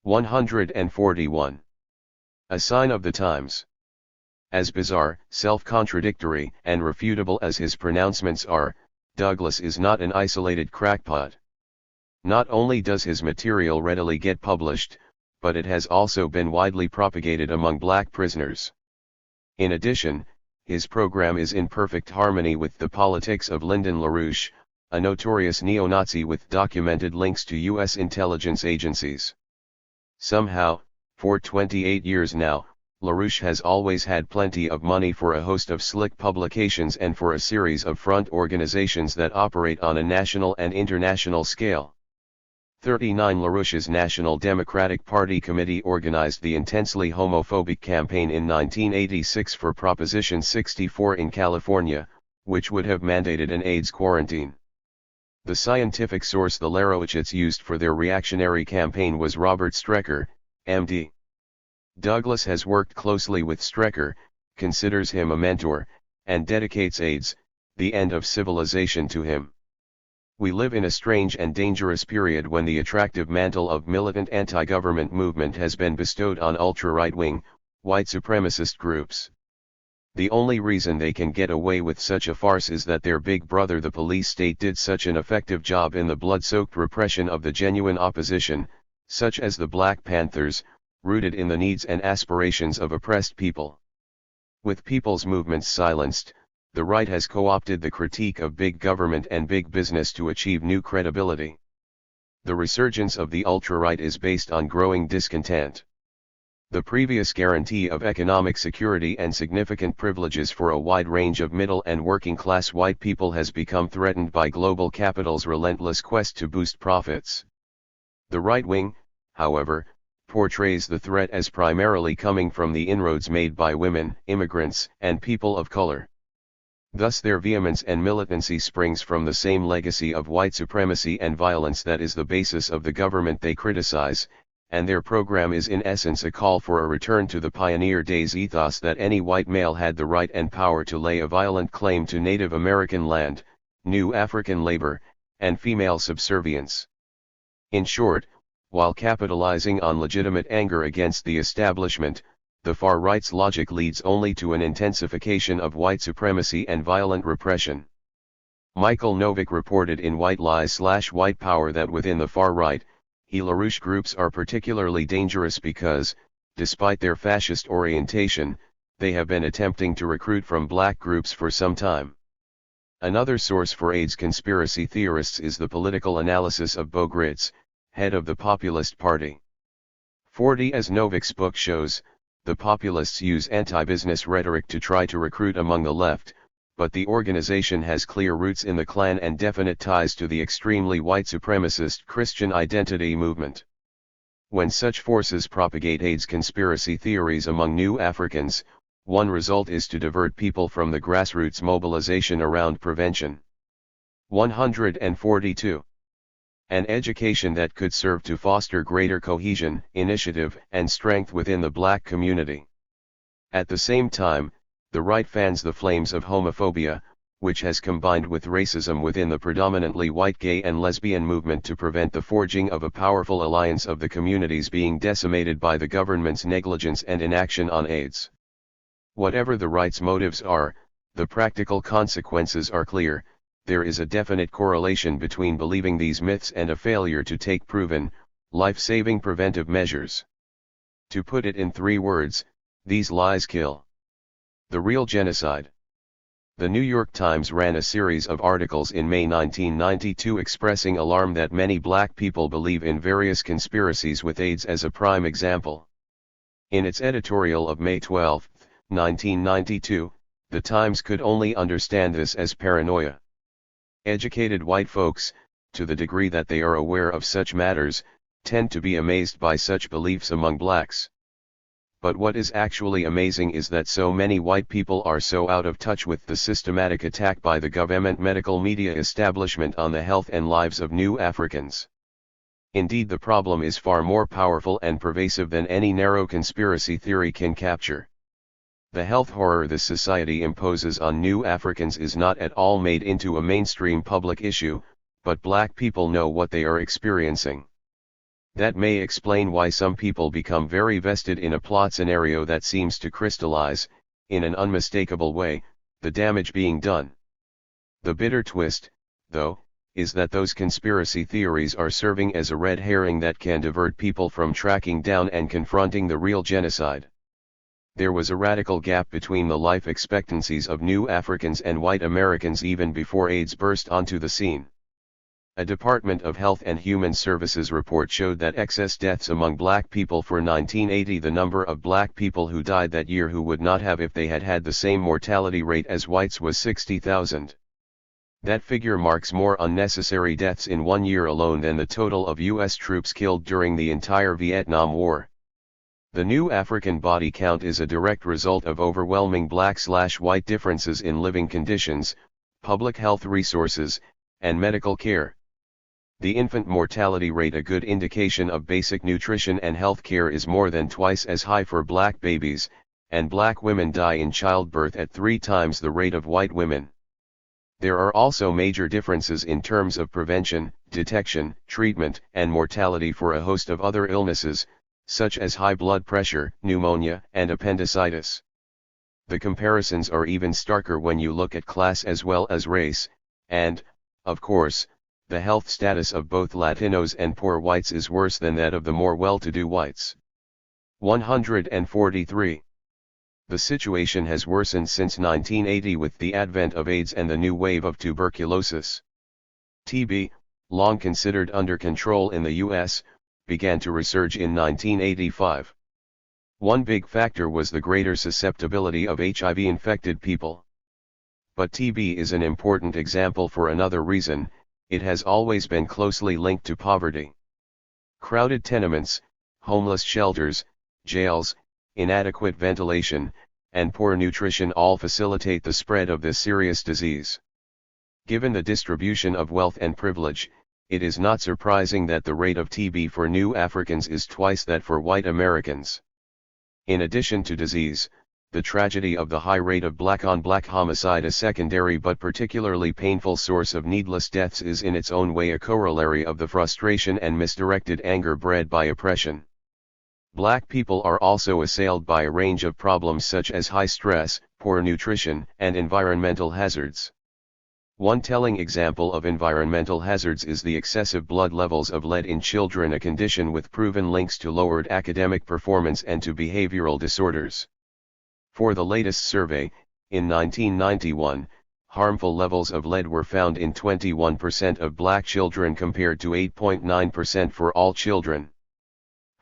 141. A sign of the times. As bizarre, self-contradictory, and refutable as his pronouncements are, Douglas is not an isolated crackpot. Not only does his material readily get published, but it has also been widely propagated among black prisoners. In addition, his program is in perfect harmony with the politics of Lyndon LaRouche, a notorious neo-Nazi with documented links to U.S. intelligence agencies. Somehow, for 28 years now, LaRouche has always had plenty of money for a host of slick publications and for a series of front organizations that operate on a national and international scale. 39 LaRouche's National Democratic Party Committee organized the intensely homophobic campaign in 1986 for Proposition 64 in California, which would have mandated an AIDS quarantine. The scientific source the LaRouches used for their reactionary campaign was Robert Strecker, MD. Douglas has worked closely with Strecker, considers him a mentor, and dedicates AIDS, the end of civilization, to him. We live in a strange and dangerous period when the attractive mantle of militant anti-government movement has been bestowed on ultra-right-wing, white supremacist groups. The only reason they can get away with such a farce is that their big brother the police state did such an effective job in the blood-soaked repression of the genuine opposition, such as the Black Panthers, rooted in the needs and aspirations of oppressed people. With people's movements silenced, the right has co-opted the critique of big government and big business to achieve new credibility. The resurgence of the ultra-right is based on growing discontent. The previous guarantee of economic security and significant privileges for a wide range of middle and working-class white people has become threatened by global capital's relentless quest to boost profits. The right wing, however, portrays the threat as primarily coming from the inroads made by women, immigrants, and people of color. Thus their vehemence and militancy springs from the same legacy of white supremacy and violence that is the basis of the government they criticize, and their program is in essence a call for a return to the pioneer days ethos that any white male had the right and power to lay a violent claim to Native American land, new African labor, and female subservience. In short, while capitalizing on legitimate anger against the establishment, the far right's logic leads only to an intensification of white supremacy and violent repression. Michael Novick reported in White Lies/White Power that within the far right, LaRouche groups are particularly dangerous because, despite their fascist orientation, they have been attempting to recruit from black groups for some time. Another source for AIDS conspiracy theorists is the political analysis of Bo Gritz, head of the Populist Party. 40 As Novick's book shows, the populists use anti-business rhetoric to try to recruit among the left, but the organization has clear roots in the Klan and definite ties to the extremely white supremacist Christian identity movement. When such forces propagate AIDS conspiracy theories among new Africans, one result is to divert people from the grassroots mobilization around prevention. 142. An education that could serve to foster greater cohesion, initiative, and strength within the black community. At the same time, the right fans the flames of homophobia, which has combined with racism within the predominantly white gay and lesbian movement to prevent the forging of a powerful alliance of the communities being decimated by the government's negligence and inaction on AIDS. Whatever the right's motives are, the practical consequences are clear. There is a definite correlation between believing these myths and a failure to take proven, life-saving preventive measures. To put it in 3 words, these lies kill. The real genocide. The New York Times ran a series of articles in May 1992 expressing alarm that many black people believe in various conspiracies with AIDS as a prime example. In its editorial of May 12, 1992, the Times could only understand this as paranoia. Educated white folks, to the degree that they are aware of such matters, tend to be amazed by such beliefs among blacks. But what is actually amazing is that so many white people are so out of touch with the systematic attack by the government medical media establishment on the health and lives of new Africans. Indeed, the problem is far more powerful and pervasive than any narrow conspiracy theory can capture. The health horror this society imposes on new Africans is not at all made into a mainstream public issue, but black people know what they are experiencing. That may explain why some people become very vested in a plot scenario that seems to crystallize, in an unmistakable way, the damage being done. The bitter twist, though, is that those conspiracy theories are serving as a red herring that can divert people from tracking down and confronting the real genocide. There was a radical gap between the life expectancies of new Africans and white Americans even before AIDS burst onto the scene. A Department of Health and Human Services report showed that excess deaths among black people for 1980, the number of black people who died that year who would not have if they had had the same mortality rate as whites, was 60,000. That figure marks more unnecessary deaths in 1 year alone than the total of U.S. troops killed during the entire Vietnam War. The new African body count is a direct result of overwhelming black/white differences in living conditions, public health resources, and medical care. The infant mortality rate, a good indication of basic nutrition and health care, is more than twice as high for black babies, and black women die in childbirth at 3 times the rate of white women. There are also major differences in terms of prevention, detection, treatment, and mortality for a host of other illnesses, such as high blood pressure, pneumonia, and appendicitis. The comparisons are even starker when you look at class as well as race, and, of course, the health status of both Latinos and poor whites is worse than that of the more well-to-do whites. 143. The situation has worsened since 1980 with the advent of AIDS and the new wave of tuberculosis. TB, long considered under control in the U.S., began to resurge in 1985. One big factor was the greater susceptibility of HIV-infected people. But TB is an important example for another reason: it has always been closely linked to poverty. Crowded tenements, homeless shelters, jails, inadequate ventilation, and poor nutrition all facilitate the spread of this serious disease. Given the distribution of wealth and privilege, it is not surprising that the rate of TB for new Africans is twice that for white Americans. In addition to disease, the tragedy of the high rate of black-on-black homicide, a secondary but particularly painful source of needless deaths, is in its own way a corollary of the frustration and misdirected anger bred by oppression. Black people are also assailed by a range of problems such as high stress, poor nutrition, and environmental hazards. One telling example of environmental hazards is the excessive blood levels of lead in children, a condition with proven links to lowered academic performance and to behavioral disorders. For the latest survey, in 1991, harmful levels of lead were found in 21% of black children compared to 8.9% for all children.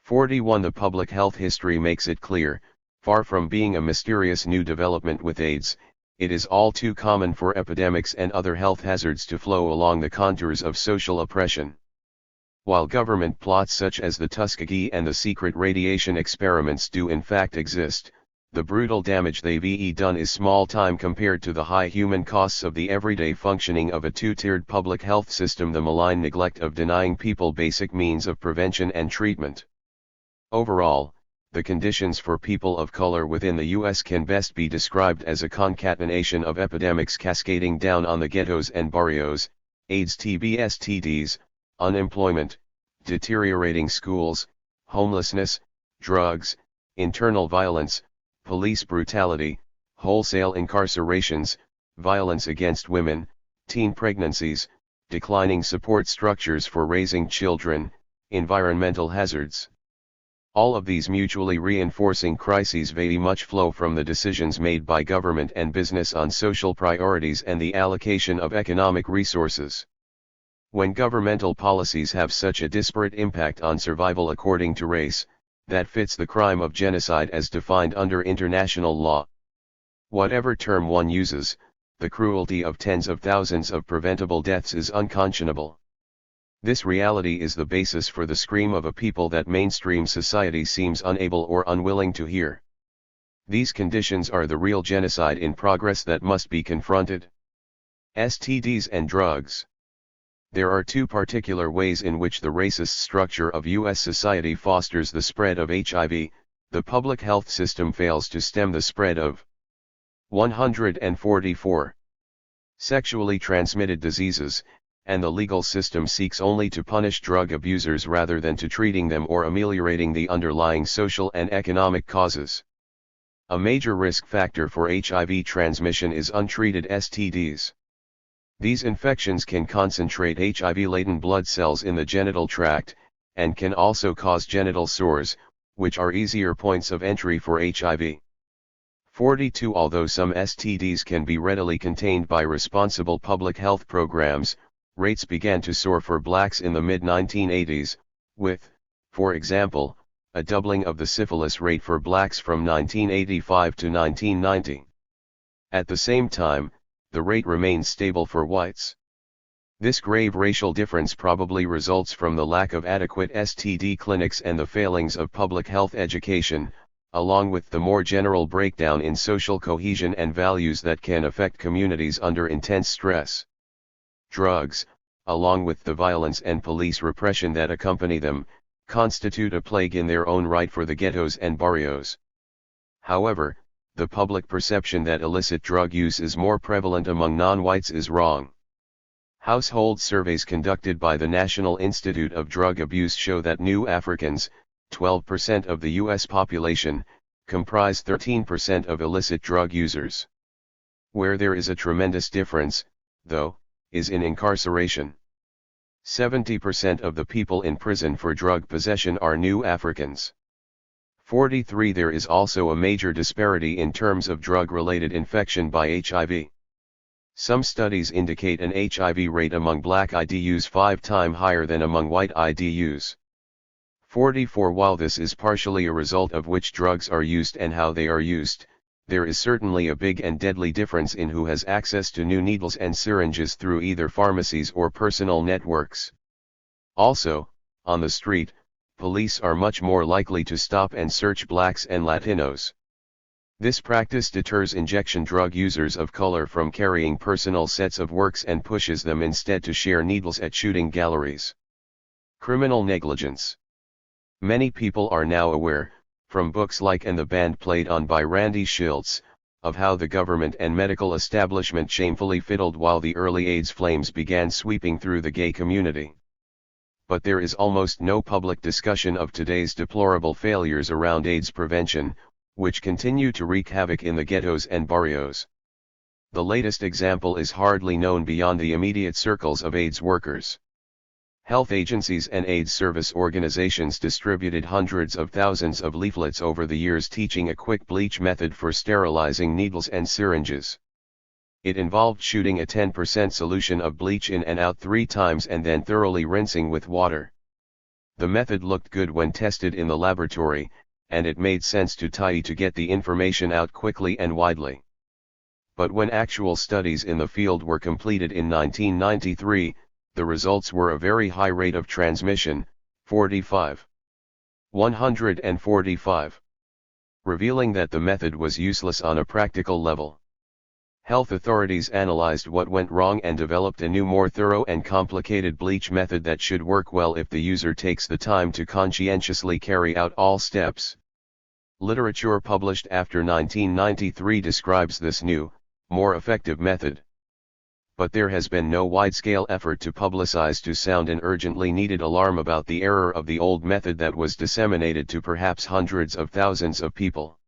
41. The public health history makes it clear, far from being a mysterious new development with AIDS, it is all too common for epidemics and other health hazards to flow along the contours of social oppression. While government plots such as the Tuskegee and the secret radiation experiments do in fact exist, the brutal damage they've done is small time compared to the high human costs of the everyday functioning of a two-tiered public health system, the malign neglect of denying people basic means of prevention and treatment. Overall, the conditions for people of color within the U.S. can best be described as a concatenation of epidemics cascading down on the ghettos and barrios: AIDS, TB, STDs, unemployment, deteriorating schools, homelessness, drugs, internal violence, police brutality, wholesale incarcerations, violence against women, teen pregnancies, declining support structures for raising children, environmental hazards. All of these mutually reinforcing crises very much flow from the decisions made by government and business on social priorities and the allocation of economic resources. When governmental policies have such a disparate impact on survival according to race, that fits the crime of genocide as defined under international law. Whatever term one uses, the cruelty of tens of thousands of preventable deaths is unconscionable. This reality is the basis for the scream of a people that mainstream society seems unable or unwilling to hear. These conditions are the real genocide in progress that must be confronted. STDs and drugs. There are two particular ways in which the racist structure of U.S. society fosters the spread of HIV. The public health system fails to stem the spread of 144 sexually transmitted diseases, and the legal system seeks only to punish drug abusers rather than to treating them or ameliorating the underlying social and economic causes. A major risk factor for HIV transmission is untreated STDs. These infections can concentrate HIV-laden blood cells in the genital tract, and can also cause genital sores, which are easier points of entry for HIV. 42 Although some STDs can be readily contained by responsible public health programs, rates began to soar for blacks in the mid-1980s, with, for example, a doubling of the syphilis rate for blacks from 1985 to 1990. At the same time, the rate remains stable for whites. This grave racial difference probably results from the lack of adequate STD clinics and the failings of public health education, along with the more general breakdown in social cohesion and values that can affect communities under intense stress. Drugs, along with the violence and police repression that accompany them, constitute a plague in their own right for the ghettos and barrios. However, the public perception that illicit drug use is more prevalent among non-whites is wrong. Household surveys conducted by the National Institute of Drug Abuse show that new Africans, 12% of the U.S. population, comprise 13% of illicit drug users. Where there is a tremendous difference, though, is in incarceration. 70% of the people in prison for drug possession are new Africans. 43 There is also a major disparity in terms of drug-related infection by HIV. Some studies indicate an HIV rate among black IDUs 5 times higher than among white IDUs. 44 While this is partially a result of which drugs are used and how they are used, there is certainly a big and deadly difference in who has access to new needles and syringes through either pharmacies or personal networks. Also, on the street, police are much more likely to stop and search blacks and Latinos. This practice deters injection drug users of color from carrying personal sets of works and pushes them instead to share needles at shooting galleries. Criminal negligence. Many people are now aware, from books like And the Band Played On by Randy Shilts, of how the government and medical establishment shamefully fiddled while the early AIDS flames began sweeping through the gay community. But there is almost no public discussion of today's deplorable failures around AIDS prevention, which continue to wreak havoc in the ghettos and barrios. The latest example is hardly known beyond the immediate circles of AIDS workers. Health agencies and AIDS service organizations distributed hundreds of thousands of leaflets over the years teaching a quick bleach method for sterilizing needles and syringes. It involved shooting a 10% solution of bleach in and out 3 times and then thoroughly rinsing with water. The method looked good when tested in the laboratory, and it made sense to get the information out quickly and widely. But when actual studies in the field were completed in 1993, the results were a very high rate of transmission, 145, revealing that the method was useless on a practical level. Health authorities analyzed what went wrong and developed a new, more thorough and complicated bleach method that should work well if the user takes the time to conscientiously carry out all steps. Literature published after 1993 describes this new, more effective method. But there has been no wide-scale effort to publicize to sound an urgently needed alarm about the error of the old method that was disseminated to perhaps hundreds of thousands of people.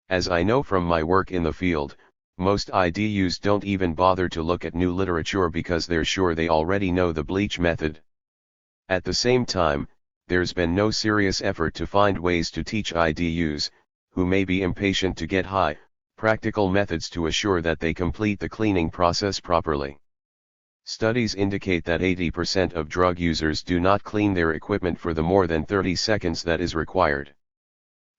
As I know from my work in the field, most IDUs don't even bother to look at new literature because they're sure they already know the bleach method. At the same time, there's been no serious effort to find ways to teach IDUs, who may be impatient to get high, practical methods to assure that they complete the cleaning process properly. Studies indicate that 80% of drug users do not clean their equipment for the more than 30 seconds that is required.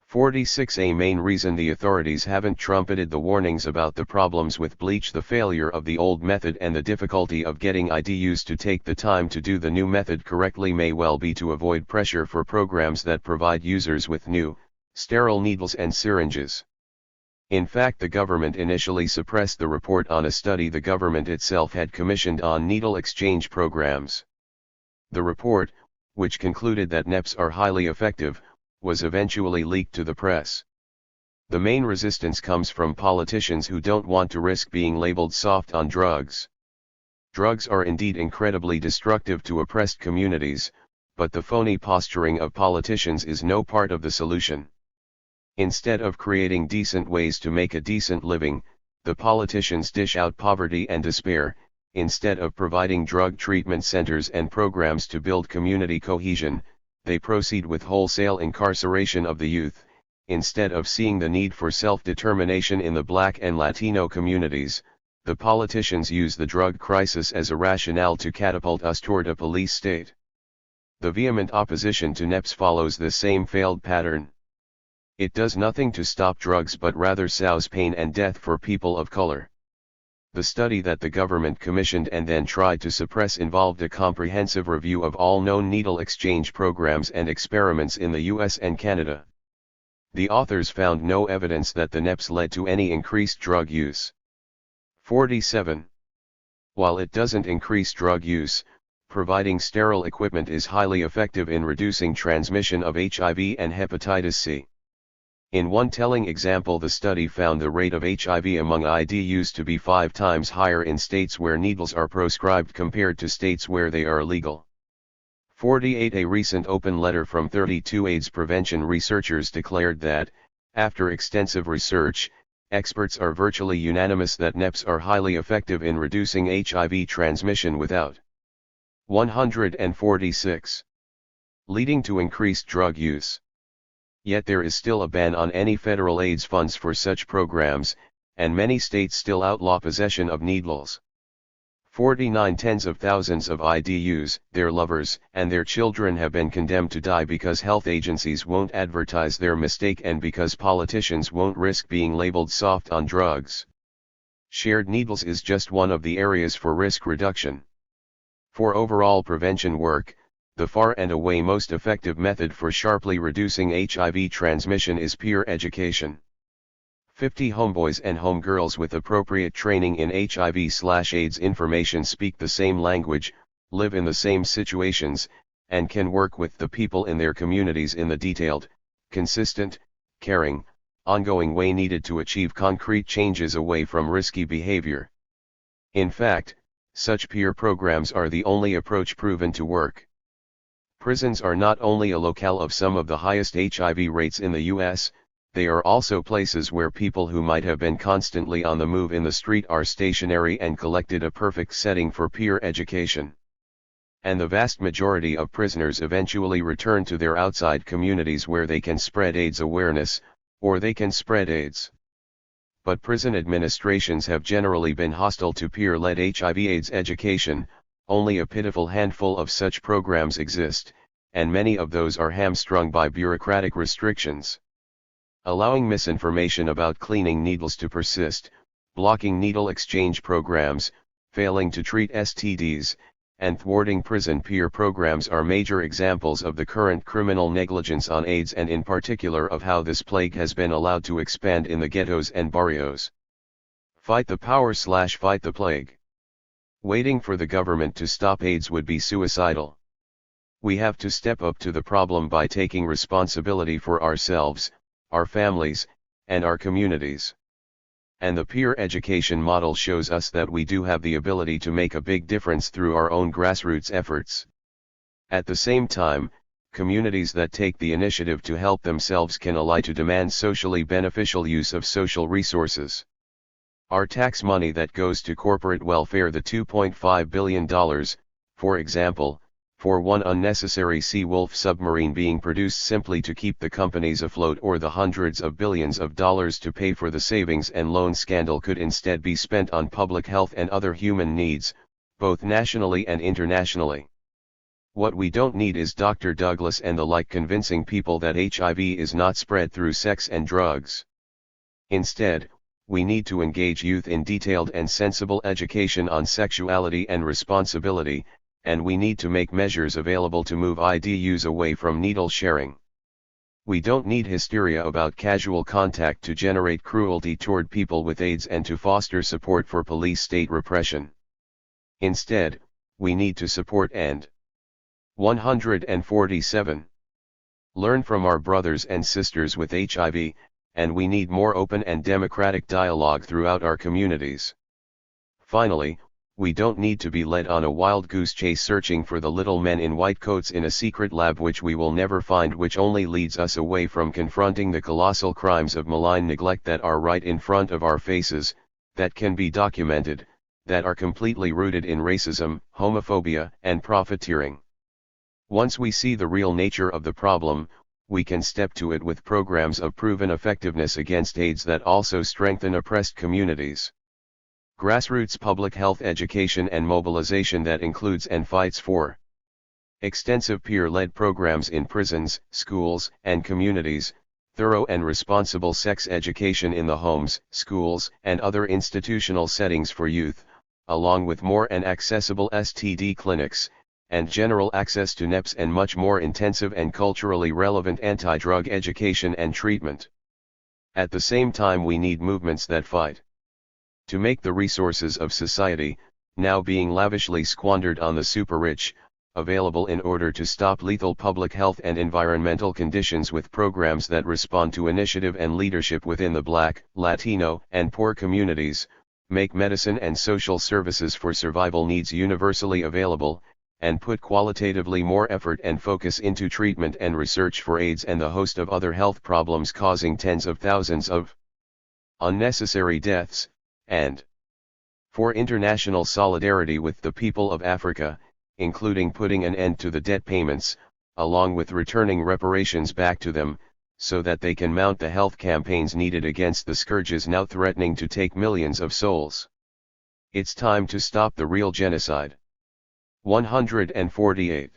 46. A main reason the authorities haven't trumpeted the warnings about the problems with bleach, the failure of the old method and the difficulty of getting IDUs to take the time to do the new method correctly, may well be to avoid pressure for programs that provide users with new, sterile needles and syringes. In fact, the government initially suppressed the report on a study the government itself had commissioned on needle exchange programs. The report, which concluded that NEPs are highly effective, was eventually leaked to the press. The main resistance comes from politicians who don't want to risk being labeled soft on drugs. Drugs are indeed incredibly destructive to oppressed communities, but the phony posturing of politicians is no part of the solution. Instead of creating decent ways to make a decent living, the politicians dish out poverty and despair. Instead of providing drug treatment centers and programs to build community cohesion, they proceed with wholesale incarceration of the youth. Instead of seeing the need for self-determination in the Black and Latino communities, the politicians use the drug crisis as a rationale to catapult us toward a police state. The vehement opposition to NEPs follows the same failed pattern. It does nothing to stop drugs but rather sows pain and death for people of color. The study that the government commissioned and then tried to suppress involved a comprehensive review of all known needle exchange programs and experiments in the US and Canada. The authors found no evidence that the NEPs led to any increased drug use. 47. While it doesn't increase drug use, providing sterile equipment is highly effective in reducing transmission of HIV and hepatitis C. In one telling example, the study found the rate of HIV among IDUs to be 5 times higher in states where needles are proscribed compared to states where they are legal. 48. A recent open letter from 32 AIDS prevention researchers declared that, after extensive research, experts are virtually unanimous that NEPs are highly effective in reducing HIV transmission without 146. Leading to increased drug use. Yet there is still a ban on any federal AIDS funds for such programs, and many states still outlaw possession of needles. 49. Tens of thousands of IDUs, their lovers, and their children have been condemned to die because health agencies won't advertise their mistake and because politicians won't risk being labeled soft on drugs. Shared needles is just one of the areas for risk reduction. For overall prevention work, the far and away most effective method for sharply reducing HIV transmission is peer education. 50. Homeboys and homegirls with appropriate training in HIV/AIDS information speak the same language, live in the same situations, and can work with the people in their communities in the detailed, consistent, caring, ongoing way needed to achieve concrete changes away from risky behavior. In fact, such peer programs are the only approach proven to work. Prisons are not only a locale of some of the highest HIV rates in the US, they are also places where people who might have been constantly on the move in the street are stationary and collected, a perfect setting for peer education. And the vast majority of prisoners eventually return to their outside communities where they can spread AIDS awareness, or they can spread AIDS. But prison administrations have generally been hostile to peer-led HIV/AIDS education. Only a pitiful handful of such programs exist, and many of those are hamstrung by bureaucratic restrictions. Allowing misinformation about cleaning needles to persist, blocking needle exchange programs, failing to treat STDs, and thwarting prison peer programs are major examples of the current criminal negligence on AIDS, and in particular of how this plague has been allowed to expand in the ghettos and barrios. Fight the power/fight the plague. Waiting for the government to stop AIDS would be suicidal. We have to step up to the problem by taking responsibility for ourselves, our families, and our communities. And the peer education model shows us that we do have the ability to make a big difference through our own grassroots efforts. At the same time, communities that take the initiative to help themselves can ally to demand socially beneficial use of social resources. Our tax money that goes to corporate welfare, the $2.5 billion, for example, for one unnecessary Sea Wolf submarine being produced simply to keep the companies afloat, or the hundreds of billions of dollars to pay for the savings and loan scandal, could instead be spent on public health and other human needs, both nationally and internationally. What we don't need is Dr. Douglas and the like convincing people that HIV is not spread through sex and drugs. Instead, we need to engage youth in detailed and sensible education on sexuality and responsibility, and we need to make measures available to move IDUs away from needle sharing. We don't need hysteria about casual contact to generate cruelty toward people with AIDS and to foster support for police state repression. Instead, we need to support and 147. Learn from our brothers and sisters with HIV, and we need more open and democratic dialogue throughout our communities. Finally, we don't need to be led on a wild goose chase searching for the little men in white coats in a secret lab which we will never find, which only leads us away from confronting the colossal crimes of malign neglect that are right in front of our faces, that can be documented, that are completely rooted in racism, homophobia, and profiteering. Once we see the real nature of the problem, we can step to it with programs of proven effectiveness against AIDS that also strengthen oppressed communities. Grassroots public health education and mobilization that includes and fights for extensive peer-led programs in prisons, schools, and communities, thorough and responsible sex education in the homes, schools, and other institutional settings for youth, along with more and accessible STD clinics, and general access to NEPs, and much more intensive and culturally relevant anti-drug education and treatment. At the same time, we need movements that fight to make the resources of society, now being lavishly squandered on the super-rich, available in order to stop lethal public health and environmental conditions with programs that respond to initiative and leadership within the Black, Latino, and poor communities, make medicine and social services for survival needs universally available, and put qualitatively more effort and focus into treatment and research for AIDS and the host of other health problems causing tens of thousands of unnecessary deaths, and for international solidarity with the people of Africa, including putting an end to the debt payments, along with returning reparations back to them, so that they can mount the health campaigns needed against the scourges now threatening to take millions of souls. It's time to stop the real genocide. 148.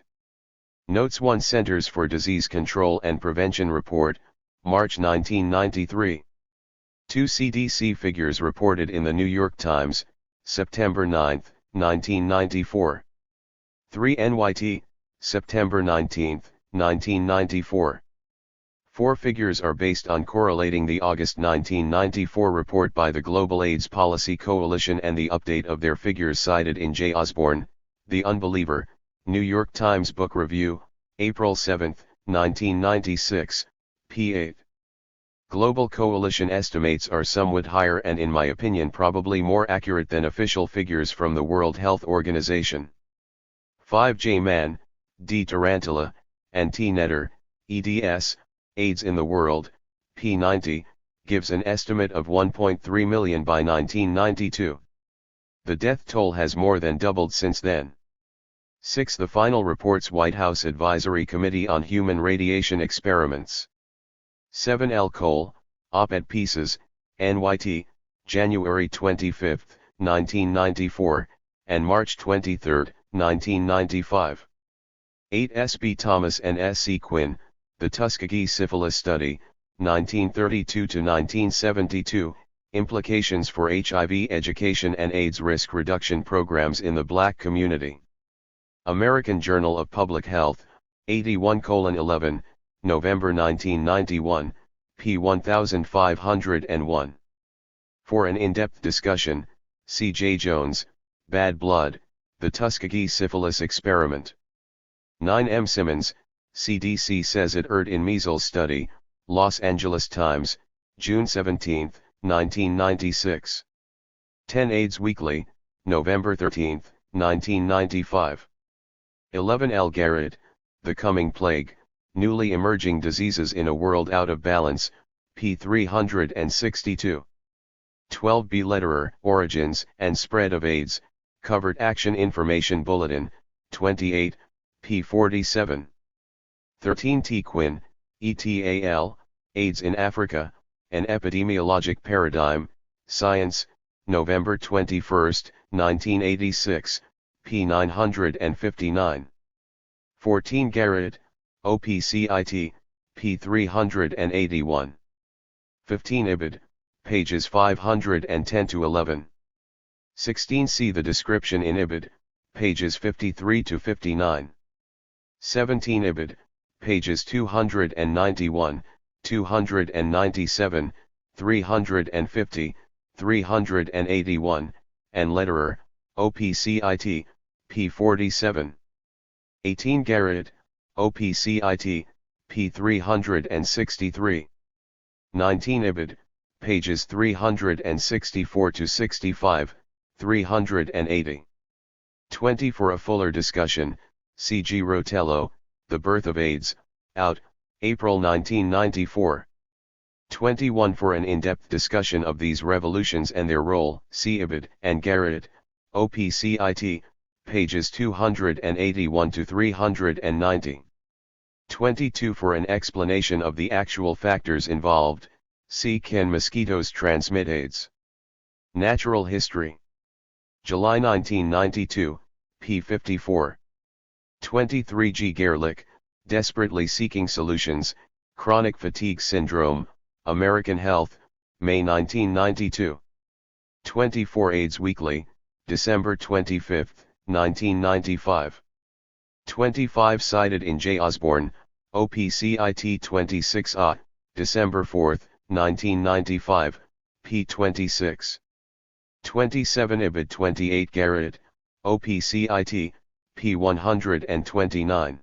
Notes 1 Centers for Disease Control and Prevention Report, March 1993. 2 CDC figures reported in the New York Times, September 9, 1994. 3 NYT, September 19, 1994. 4 figures are based on correlating the August 1994 report by the Global AIDS Policy Coalition and the update of their figures cited in J. Osborne, The Unbeliever, New York Times Book Review, April 7, 1996, p. 8. Global Coalition estimates are somewhat higher and in my opinion probably more accurate than official figures from the World Health Organization. 5 J. Mann, D. Tarantula, and T. Netter, eds, AIDS in the World, p. 90, gives an estimate of 1.3 million by 1992. The death toll has more than doubled since then. 6 The final report's White House Advisory Committee on Human Radiation Experiments. 7 L. Cole, Op-Ed Pieces, NYT, January 25, 1994, and March 23, 1995. 8 S. B. Thomas and S. C. Quinn, The Tuskegee Syphilis Study, 1932 to 1972, Implications for HIV education and AIDS risk reduction programs in the Black community. American Journal of Public Health, 81:11, November 1991, p. 1501. For an in-depth discussion, see J. Jones, Bad Blood, The Tuskegee Syphilis Experiment. 9. M. Simmons, CDC says it erred in measles study, Los Angeles Times, June 17, 1996. 10. AIDS Weekly, November 13, 1995. 11. L. Garrett, The Coming Plague, Newly Emerging Diseases in a World Out of Balance, p. 362. 12. B. Lederer, Origins and Spread of AIDS, Covert Action Information Bulletin, 28, p. 47. 13. T. Quinn, ETAL, AIDS in Africa, An Epidemiologic Paradigm, Science, November 21, 1986, p. 959. 14. Garrett, OPCIT, p. 381. 15. Ibid, pages 510-11. 16. See the description in Ibid, pages 53-59. 17. Ibid, pages 291, 297, 350, 381, and Lederer, OPCIT, p. 47. 18. Garrett, OPCIT, p. 363. 19. Ibid, pages 364-65, 380. 20. For a fuller discussion, C. G. Rotello, The Birth of AIDS, out, April 1994. 21. For an in-depth discussion of these revolutions and their role, see Ibid and Garrett, OPCIT, pages 281-390. 22. For an explanation of the actual factors involved, see Can Mosquitoes Transmit AIDS? Natural History. July 1992, p. 54. 23. G. Gerlich, Desperately Seeking Solutions, Chronic Fatigue Syndrome, American Health, May 1992. 24. AIDS Weekly, December 25, 1995. 25. Cited in J. Osborne, OPCIT 26A, December 4, 1995, p. 26. 27. Ibid 28. Garrett, OPCIT, p. 129.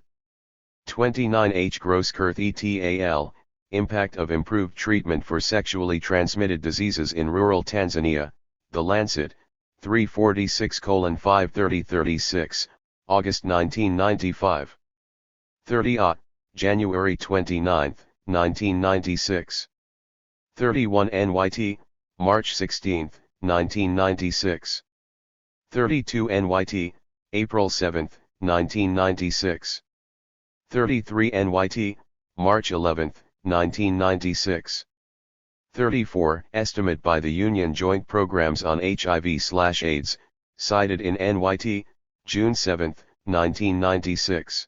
29. H. Grosskirth ETAL, Impact of Improved Treatment for Sexually Transmitted Diseases in Rural Tanzania, The Lancet, 346:530-36, August 1995. 30. January 29, 1996. 31. NYT, March 16, 1996. 32. NYT, April 7, 1996. 33. NYT, March 11, 1996. 34. Estimate by the Union Joint Programs on HIV/AIDS, cited in NYT, June 7, 1996.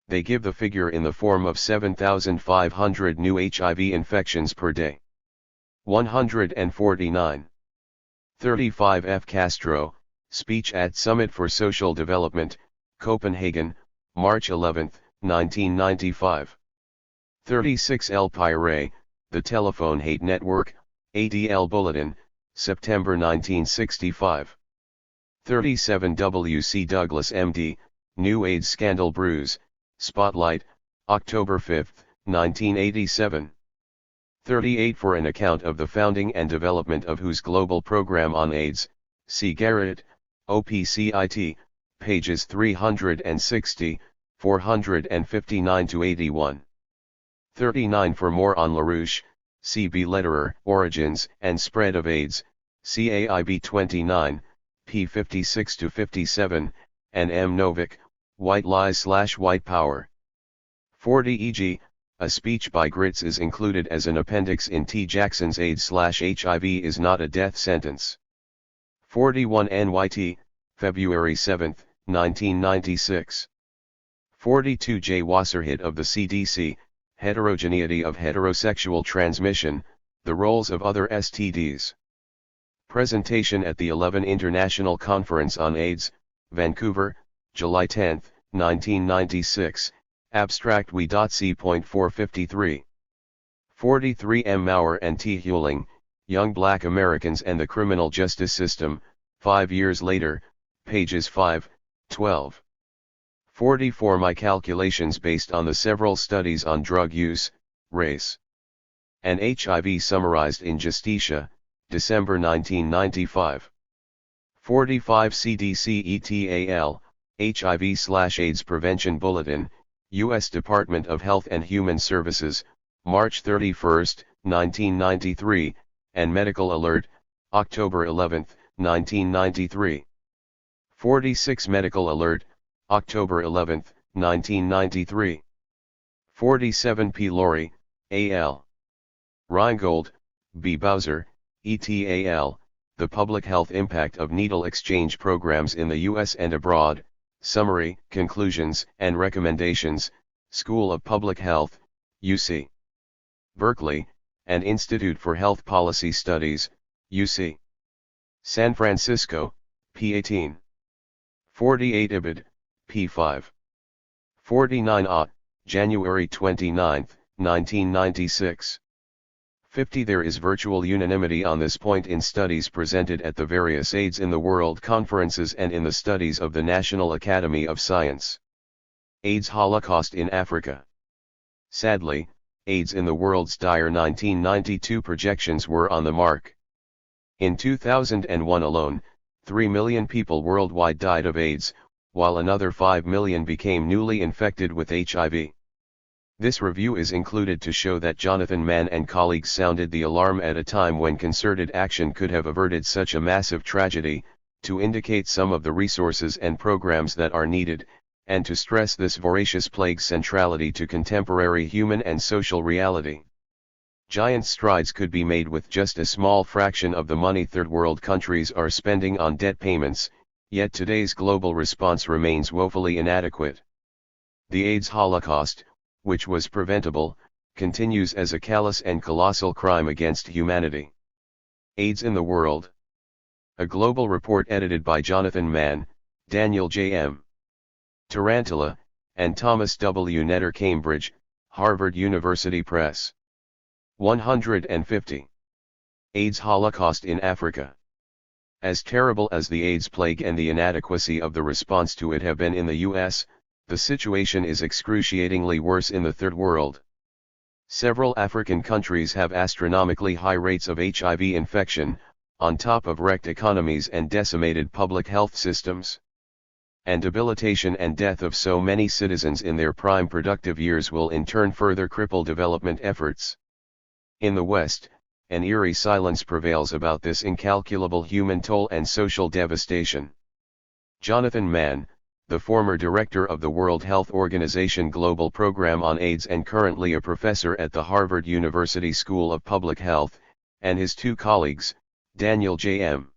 They give the figure in the form of 7,500 new HIV infections per day. 149. 35. F. Castro, Speech at Summit for Social Development, Copenhagen, March 11, 1995. 36. L. Pyre, The Telephone Hate Network, ADL Bulletin, September 1965. 37. W. C. Douglas MD, New AIDS Scandal Brews, Spotlight, October 5, 1987. 38. For an account of the founding and development of WHO's Global Program on AIDS, see Garrett, OPCIT, pages 360, 459-81. 39. For more on LaRouche, see B. Lederer, Origins and Spread of AIDS, CAIB 29, p. 56-57, and M. Novick, White Lies/White Power. 40. E.g., a speech by Gritz is included as an appendix in T. Jackson's AIDS/HIV is not a death sentence. 41. NYT, February 7, 1996. 42. J. Wasserhit of the CDC, Heterogeneity of Heterosexual Transmission, The roles of other STDs. Presentation at the 11 International Conference on AIDS, Vancouver, July 10, 1996, Abstract We.C.453. 43 M. Maurer and T. Hewling, Young Black Americans and the Criminal Justice System, 5 years later, pages 5, 12. 44 My calculations based on the several studies on drug use, race, and HIV summarized in Justicia, December 1995. 45 CDC ETAL, HIV/AIDS Prevention Bulletin, U.S. Department of Health and Human Services, March 31, 1993, and Medical Alert, October 11, 1993. 46 Medical Alert, October 11, 1993. 47 P. Laurie, A.L. Reingold, B. Bowser, ETAL, The Public Health Impact of Needle Exchange Programs in the U.S. and Abroad, Summary, Conclusions, and Recommendations, School of Public Health, UC. Berkeley, and Institute for Health Policy Studies, UC. San Francisco, P18. 48 Ibid, P5. 49 Ott, January 29, 1996. 50 There is virtual unanimity on this point in studies presented at the various AIDS in the World conferences and in the studies of the National Academy of Science. AIDS Holocaust in Africa. Sadly, AIDS in the World's dire 1992 projections were on the mark. In 2001 alone, 3 million people worldwide died of AIDS, while another 5 million became newly infected with HIV. This review is included to show that Jonathan Mann and colleagues sounded the alarm at a time when concerted action could have averted such a massive tragedy, to indicate some of the resources and programs that are needed, and to stress this voracious plague's centrality to contemporary human and social reality. Giant strides could be made with just a small fraction of the money third world countries are spending on debt payments, yet today's global response remains woefully inadequate. The AIDS Holocaust, which was preventable, continues as a callous and colossal crime against humanity. AIDS in the World. A global report edited by Jonathan Mann, Daniel J. M. Tarantula, and Thomas W. Netter, Cambridge, Harvard University Press. 150. AIDS Holocaust in Africa. As terrible as the AIDS plague and the inadequacy of the response to it have been in the U.S., the situation is excruciatingly worse in the Third World. Several African countries have astronomically high rates of HIV infection, on top of wrecked economies and decimated public health systems. And debilitation and death of so many citizens in their prime productive years will in turn further cripple development efforts. In the West, an eerie silence prevails about this incalculable human toll and social devastation. Jonathan Mann, the former director of the World Health Organization Global Program on AIDS and currently a professor at the Harvard University School of Public Health, and his two colleagues, Daniel J. M.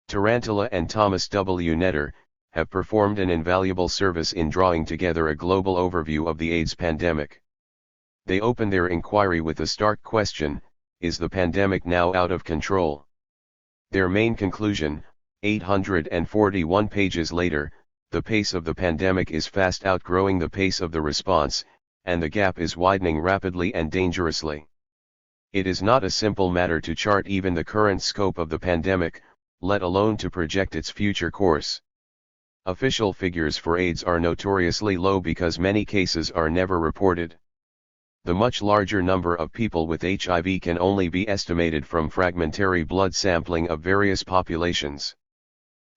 Tarantula and Thomas W. Netter, have performed an invaluable service in drawing together a global overview of the AIDS pandemic. They open their inquiry with a stark question: is the pandemic now out of control? Their main conclusion, 841 pages later: the pace of the pandemic is fast outgrowing the pace of the response, and the gap is widening rapidly and dangerously. It is not a simple matter to chart even the current scope of the pandemic, let alone to project its future course. Official figures for AIDS are notoriously low because many cases are never reported. The much larger number of people with HIV can only be estimated from fragmentary blood sampling of various populations.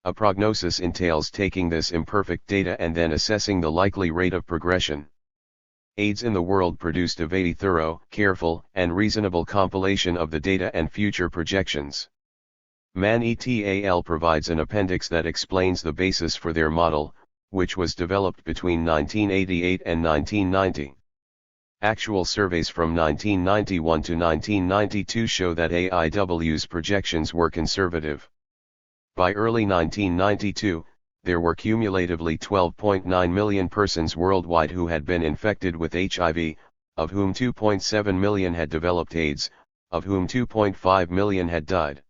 A prognosis entails taking this imperfect data and then assessing the likely rate of progression. AIDS in the World produced a very thorough, careful, and reasonable compilation of the data and future projections. Mann et al. Provides an appendix that explains the basis for their model, which was developed between 1988 and 1990. Actual surveys from 1991 to 1992 show that AIW's projections were conservative. By early 1992, there were cumulatively 12.9 million persons worldwide who had been infected with HIV, of whom 2.7 million had developed AIDS, of whom 2.5 million had died.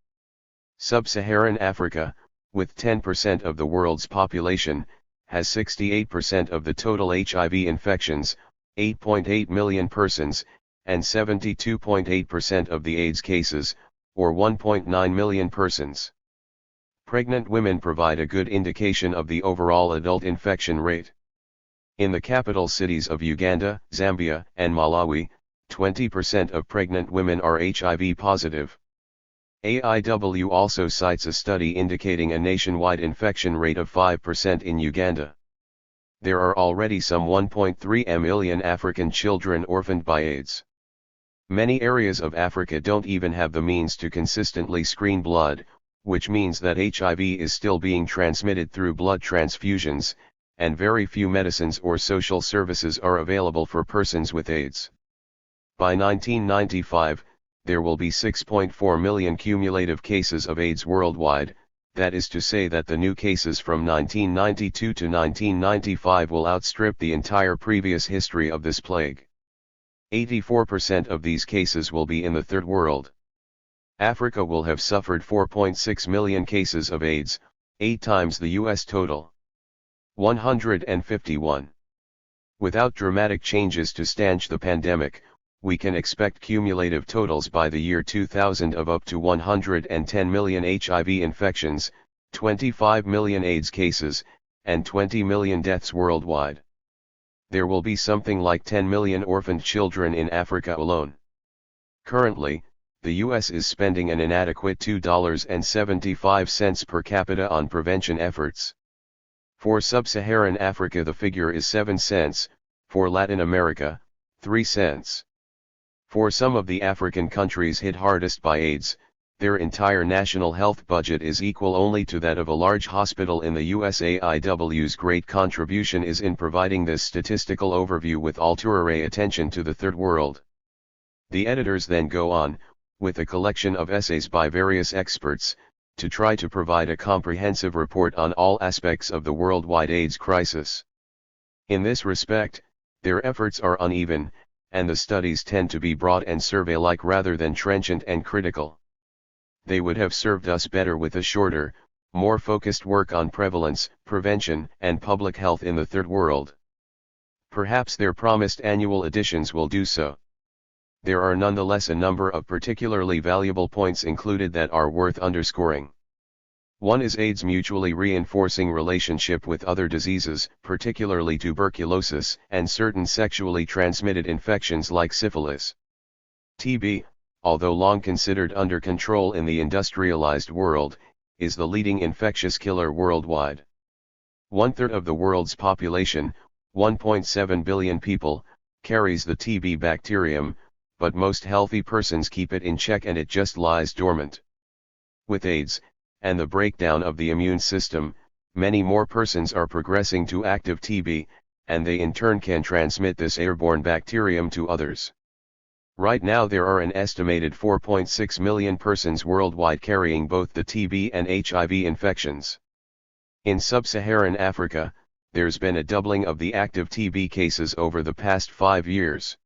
Sub-Saharan Africa, with 10% of the world's population, has 68% of the total HIV infections, 8.8 million persons, and 72.8% of the AIDS cases, or 1.9 million persons. Pregnant women provide a good indication of the overall adult infection rate. In the capital cities of Uganda, Zambia, and Malawi, 20% of pregnant women are HIV positive. AIW also cites a study indicating a nationwide infection rate of 5% in Uganda. There are already some 1.3 million African children orphaned by AIDS. Many areas of Africa don't even have the means to consistently screen blood, which means that HIV is still being transmitted through blood transfusions, and very few medicines or social services are available for persons with AIDS. By 1995, there will be 6.4 million cumulative cases of AIDS worldwide, that is to say that the new cases from 1992 to 1995 will outstrip the entire previous history of this plague. 84% of these cases will be in the Third World. Africa will have suffered 4.6 million cases of AIDS, 8 times the US total. 151. Without dramatic changes to stanch the pandemic, we can expect cumulative totals by the year 2000 of up to 110 million HIV infections, 25 million AIDS cases, and 20 million deaths worldwide. There will be something like 10 million orphaned children in Africa alone. Currently, the US is spending an inadequate $2.75 per capita on prevention efforts. For sub-Saharan Africa the figure is 7 cents, for Latin America, 3 cents. For some of the African countries hit hardest by AIDS, their entire national health budget is equal only to that of a large hospital in the USAIW's great contribution is in providing this statistical overview with ulterior attention to the Third World. The editors then go on, with a collection of essays by various experts, to try to provide a comprehensive report on all aspects of the worldwide AIDS crisis. In this respect, their efforts are uneven, and the studies tend to be broad and survey-like rather than trenchant and critical. They would have served us better with a shorter, more focused work on prevalence, prevention, and public health in the Third World. Perhaps their promised annual editions will do so. There are nonetheless a number of particularly valuable points included that are worth underscoring. One is AIDS' mutually reinforcing relationship with other diseases, particularly tuberculosis, and certain sexually transmitted infections like syphilis. TB, although long considered under control in the industrialized world, is the leading infectious killer worldwide. 1/3 of the world's population, 1.7 billion people, carries the TB bacterium, but most healthy persons keep it in check and it just lies dormant. With AIDS, and the breakdown of the immune system, many more persons are progressing to active TB, and they in turn can transmit this airborne bacterium to others. Right now there are an estimated 4.6 million persons worldwide carrying both the TB and HIV infections. In sub-Saharan Africa, there's been a doubling of the active TB cases over the past 5 years.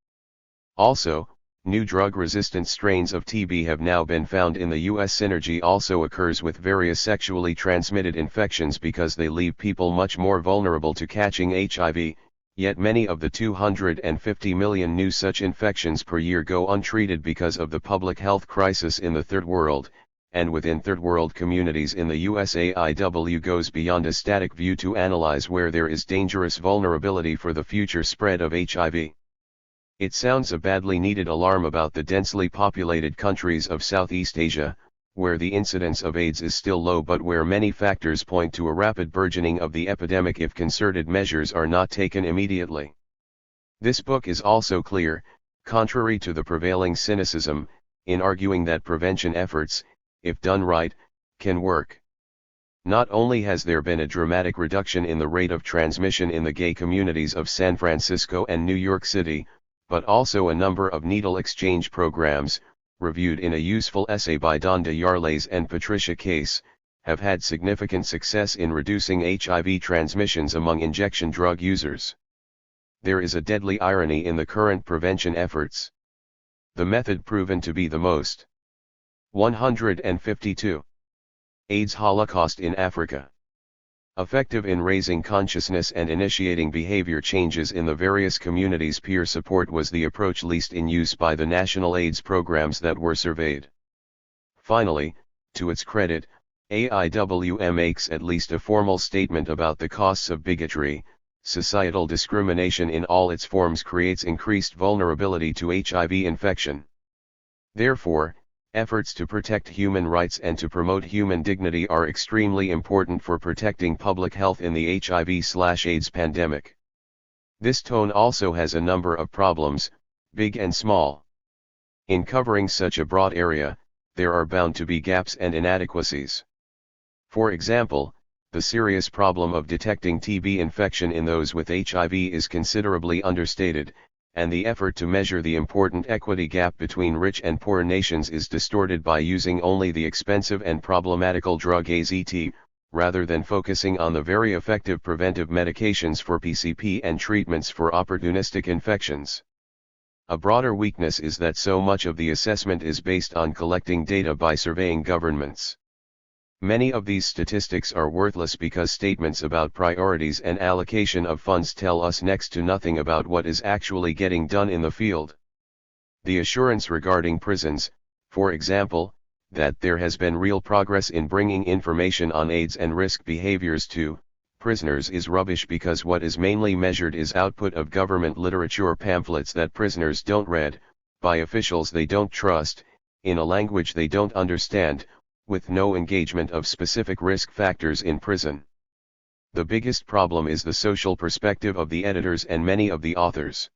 Also, new drug-resistant strains of TB have now been found in the US. Synergy also occurs with various sexually transmitted infections because they leave people much more vulnerable to catching HIV, yet many of the 250 million new such infections per year go untreated because of the public health crisis in the Third World, and within Third World communities in the USAIW goes beyond a static view to analyze where there is dangerous vulnerability for the future spread of HIV. It sounds a badly needed alarm about the densely populated countries of Southeast Asia, where the incidence of AIDS is still low but where many factors point to a rapid burgeoning of the epidemic if concerted measures are not taken immediately. This book is also clear, contrary to the prevailing cynicism, in arguing that prevention efforts, if done right, can work. Not only has there been a dramatic reduction in the rate of transmission in the gay communities of San Francisco and New York City, but also a number of needle exchange programs, reviewed in a useful essay by Donda Yarles and Patricia Case, have had significant success in reducing HIV transmissions among injection drug users. There is a deadly irony in the current prevention efforts. the method proven to be the most. 152. AIDS Holocaust in Africa. Effective in raising consciousness and initiating behavior changes in the various communities. Peer support was the approach least in use by the national AIDS programs that were surveyed. Finally, to its credit, AIWM makes at least a formal statement about the costs of bigotry. Societal discrimination in all its forms creates increased vulnerability to HIV infection. Therefore, efforts to protect human rights and to promote human dignity are extremely important for protecting public health in the HIV/AIDS pandemic. This tone also has a number of problems, big and small. In covering such a broad area, there are bound to be gaps and inadequacies. For example, the serious problem of detecting TB infection in those with HIV is considerably understated, and the effort to measure the important equity gap between rich and poor nations is distorted by using only the expensive and problematical drug AZT, rather than focusing on the very effective preventive medications for PCP and treatments for opportunistic infections. A broader weakness is that so much of the assessment is based on collecting data by surveying governments. Many of these statistics are worthless because statements about priorities and allocation of funds tell us next to nothing about what is actually getting done in the field. The assurance regarding prisons, for example, that there has been real progress in bringing information on AIDS and risk behaviors to prisoners is rubbish because what is mainly measured is output of government literature pamphlets that prisoners don't read, by officials they don't trust, in a language they don't understand, with no engagement of specific risk factors in prison. The biggest problem is the social perspective of the editors and many of the authors.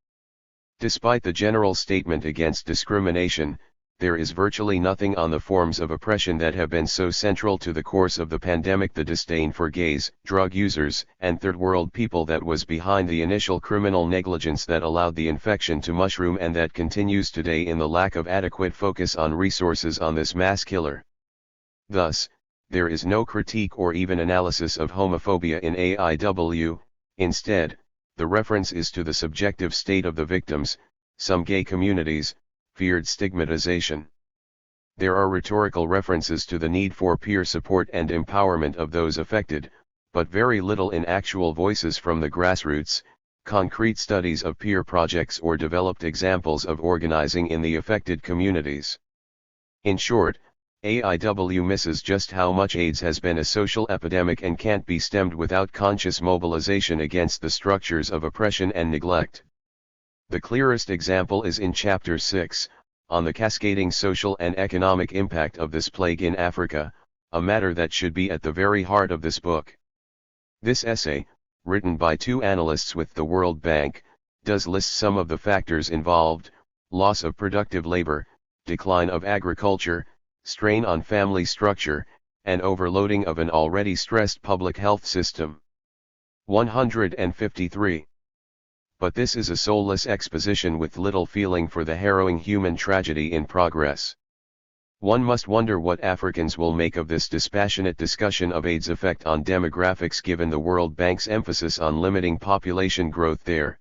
Despite the general statement against discrimination, there is virtually nothing on the forms of oppression that have been so central to the course of the pandemic. The disdain for gays, drug users, and third world people that was behind the initial criminal negligence that allowed the infection to mushroom and that continues today in the lack of adequate focus on resources on this mass killer. Thus, there is no critique or even analysis of homophobia in AIW. Instead, the reference is to the subjective state of the victims. Some gay communities feared stigmatization. There are rhetorical references to the need for peer support and empowerment of those affected, but very little in actual voices from the grassroots, concrete studies of peer projects or developed examples of organizing in the affected communities. In short, AIW misses just how much AIDS has been a social epidemic and can't be stemmed without conscious mobilization against the structures of oppression and neglect. The clearest example is in Chapter 6, on the cascading social and economic impact of this plague in Africa, a matter that should be at the very heart of this book. This essay, written by two analysts with the World Bank, does list some of the factors involved: loss of productive labor, decline of agriculture, strain on family structure, and overloading of an already stressed public health system. 153. But this is a soulless exposition with little feeling for the harrowing human tragedy in progress. One must wonder what Africans will make of this dispassionate discussion of AIDS' effect on demographics given the World Bank's emphasis on limiting population growth there.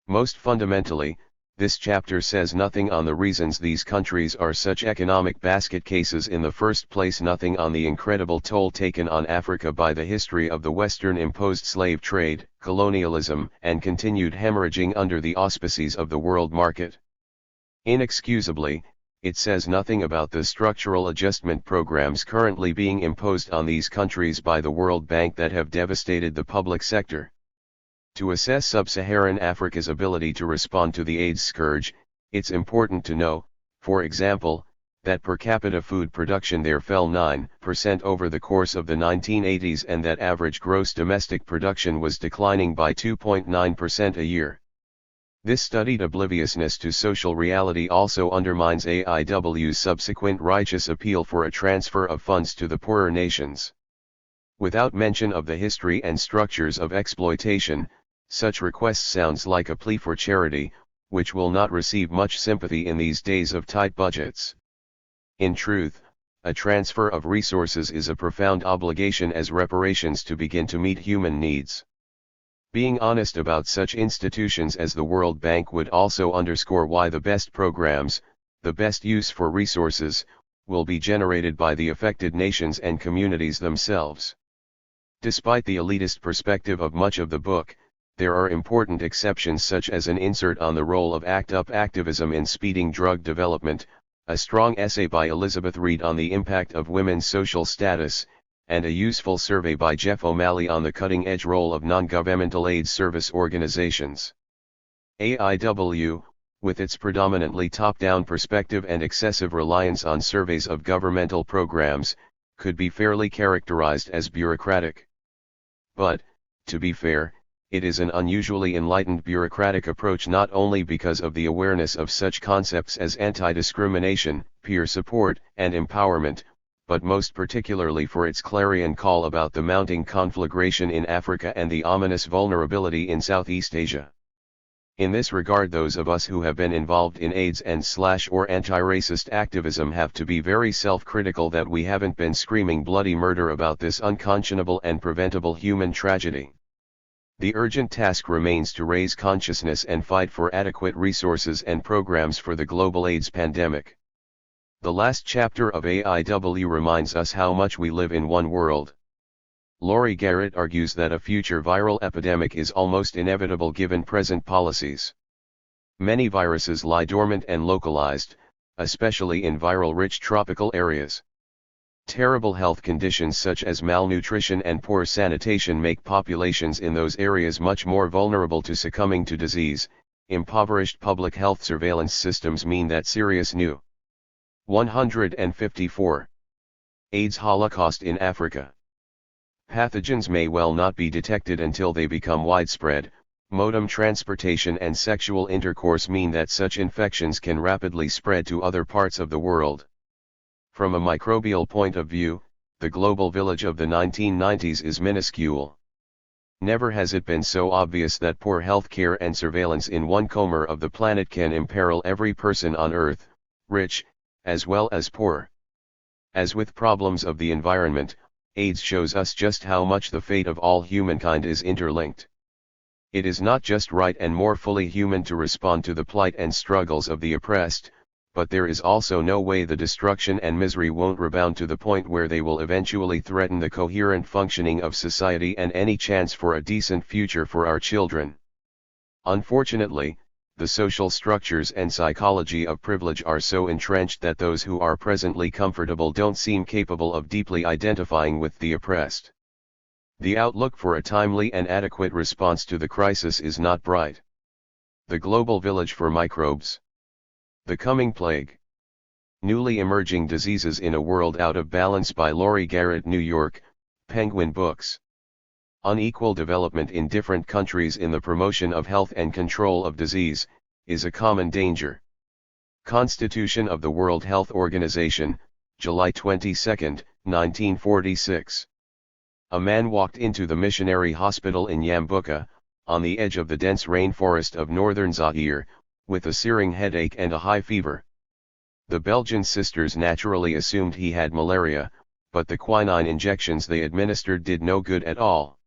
Most fundamentally, this chapter says nothing on the reasons these countries are such economic basket cases in the first place, nothing on the incredible toll taken on Africa by the history of the Western-imposed slave trade, colonialism, and continued hemorrhaging under the auspices of the world market. Inexcusably, it says nothing about the structural adjustment programs currently being imposed on these countries by the World Bank that have devastated the public sector. To assess sub-Saharan Africa's ability to respond to the AIDS scourge, it's important to know, for example, that per capita food production there fell 9% over the course of the 1980s and that average gross domestic production was declining by 2.9% a year. This studied obliviousness to social reality also undermines AIW's subsequent righteous appeal for a transfer of funds to the poorer nations. Without mention of the history and structures of exploitation, such request sounds like a plea for charity, which will not receive much sympathy in these days of tight budgets. In truth, a transfer of resources is a profound obligation as reparations to begin to meet human needs. Being honest about such institutions as the World Bank would also underscore why the best programs, the best use for resources, will be generated by the affected nations and communities themselves. Despite the elitist perspective of much of the book, there are important exceptions such as an insert on the role of ACT UP activism in speeding drug development, a strong essay by Elizabeth Reed on the impact of women's social status, and a useful survey by Jeff O'Malley on the cutting-edge role of non-governmental aid service organizations. AIW, with its predominantly top-down perspective and excessive reliance on surveys of governmental programs, could be fairly characterized as bureaucratic. But, to be fair, it is an unusually enlightened bureaucratic approach not only because of the awareness of such concepts as anti-discrimination, peer support, and empowerment, but most particularly for its clarion call about the mounting conflagration in Africa and the ominous vulnerability in Southeast Asia. In this regard, those of us who have been involved in AIDS and/or anti-racist activism have to be very self-critical that we haven't been screaming bloody murder about this unconscionable and preventable human tragedy. The urgent task remains to raise consciousness and fight for adequate resources and programs for the global AIDS pandemic. The last chapter of AIW reminds us how much we live in one world. Laurie Garrett argues that a future viral epidemic is almost inevitable given present policies. Many viruses lie dormant and localized, especially in viral-rich tropical areas. Terrible health conditions such as malnutrition and poor sanitation make populations in those areas much more vulnerable to succumbing to disease. Impoverished public health surveillance systems mean that serious new 154. AIDS Holocaust in Africa. Pathogens may well not be detected until they become widespread. Modem transportation and sexual intercourse mean that such infections can rapidly spread to other parts of the world. From a microbial point of view, the global village of the 1990s is minuscule. Never has it been so obvious that poor health care and surveillance in one corner of the planet can imperil every person on Earth, rich, as well as poor. As with problems of the environment, AIDS shows us just how much the fate of all humankind is interlinked. It is not just right and more fully human to respond to the plight and struggles of the oppressed, but there is also no way the destruction and misery won't rebound to the point where they will eventually threaten the coherent functioning of society and any chance for a decent future for our children. Unfortunately, the social structures and psychology of privilege are so entrenched that those who are presently comfortable don't seem capable of deeply identifying with the oppressed. The outlook for a timely and adequate response to the crisis is not bright. The global village for microbes. The Coming Plague. Newly Emerging Diseases in a World Out of Balance by Laurie Garrett, New York, Penguin Books. Unequal development in different countries in the promotion of health and control of disease, is a common danger. Constitution of the World Health Organization, July 22, 1946. A man walked into the missionary hospital in Yambuka, on the edge of the dense rainforest of northern Zaire, with a searing headache and a high fever. The Belgian sisters naturally assumed he had malaria, but the quinine injections they administered did no good at all.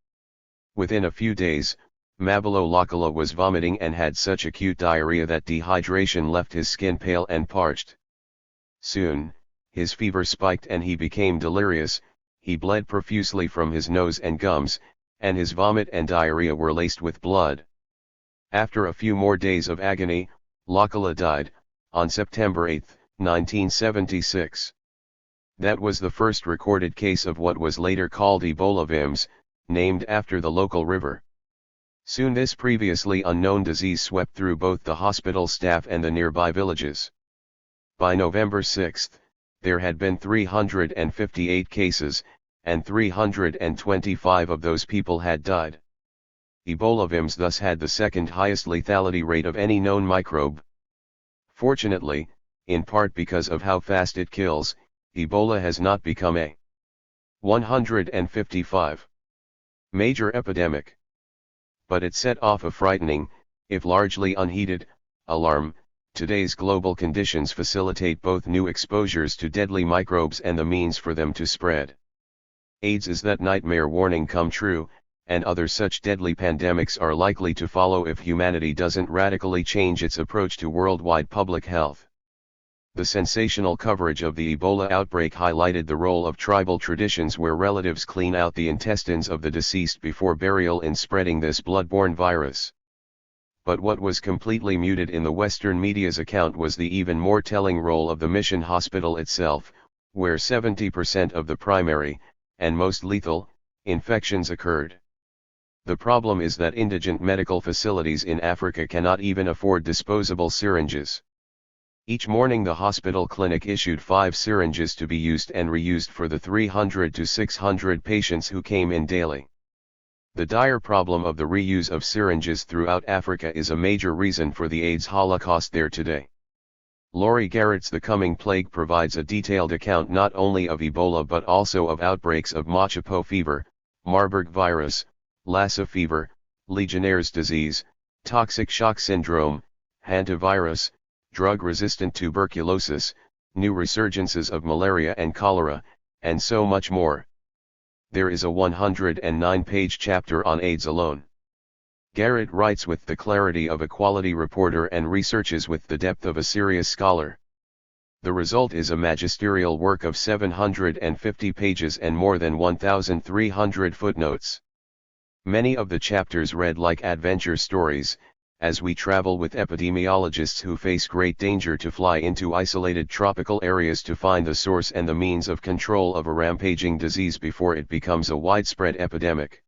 Within a few days, Mabelo Lokala was vomiting and had such acute diarrhea that dehydration left his skin pale and parched. Soon, his fever spiked and he became delirious. He bled profusely from his nose and gums, and his vomit and diarrhea were laced with blood. After a few more days of agony, Lokala died, on September 8, 1976. That was the first recorded case of what was later called Ebola VIMS, named after the local river. Soon this previously unknown disease swept through both the hospital staff and the nearby villages. By November 6, there had been 358 cases, and 325 of those people had died. Ebola VIMS thus had the second highest lethality rate of any known microbe. Fortunately, in part because of how fast it kills, Ebola has not become a 155 major epidemic. But it set off a frightening, if largely unheeded, alarm. Today's global conditions facilitate both new exposures to deadly microbes and the means for them to spread. AIDS is that nightmare warning come true, and other such deadly pandemics are likely to follow if humanity doesn't radically change its approach to worldwide public health. The sensational coverage of the Ebola outbreak highlighted the role of tribal traditions where relatives clean out the intestines of the deceased before burial in spreading this blood-borne virus. But what was completely muted in the Western media's account was the even more telling role of the mission hospital itself, where 70% of the primary, and most lethal, infections occurred. The problem is that indigent medical facilities in Africa cannot even afford disposable syringes. Each morning the hospital clinic issued 5 syringes to be used and reused for the 300 to 600 patients who came in daily. The dire problem of the reuse of syringes throughout Africa is a major reason for the AIDS holocaust there today. Laurie Garrett's The Coming Plague provides a detailed account not only of Ebola but also of outbreaks of Machapo fever, Marburg virus, Lassa fever, Legionnaire's disease, toxic shock syndrome, hantavirus, drug-resistant tuberculosis, new resurgences of malaria and cholera, and so much more. There is a 109-page chapter on AIDS alone. Garrett writes with the clarity of a quality reporter and researches with the depth of a serious scholar. The result is a magisterial work of 750 pages and more than 1,300 footnotes. Many of the chapters read like adventure stories, as we travel with epidemiologists who face great danger to fly into isolated tropical areas to find the source and the means of control of a rampaging disease before it becomes a widespread epidemic.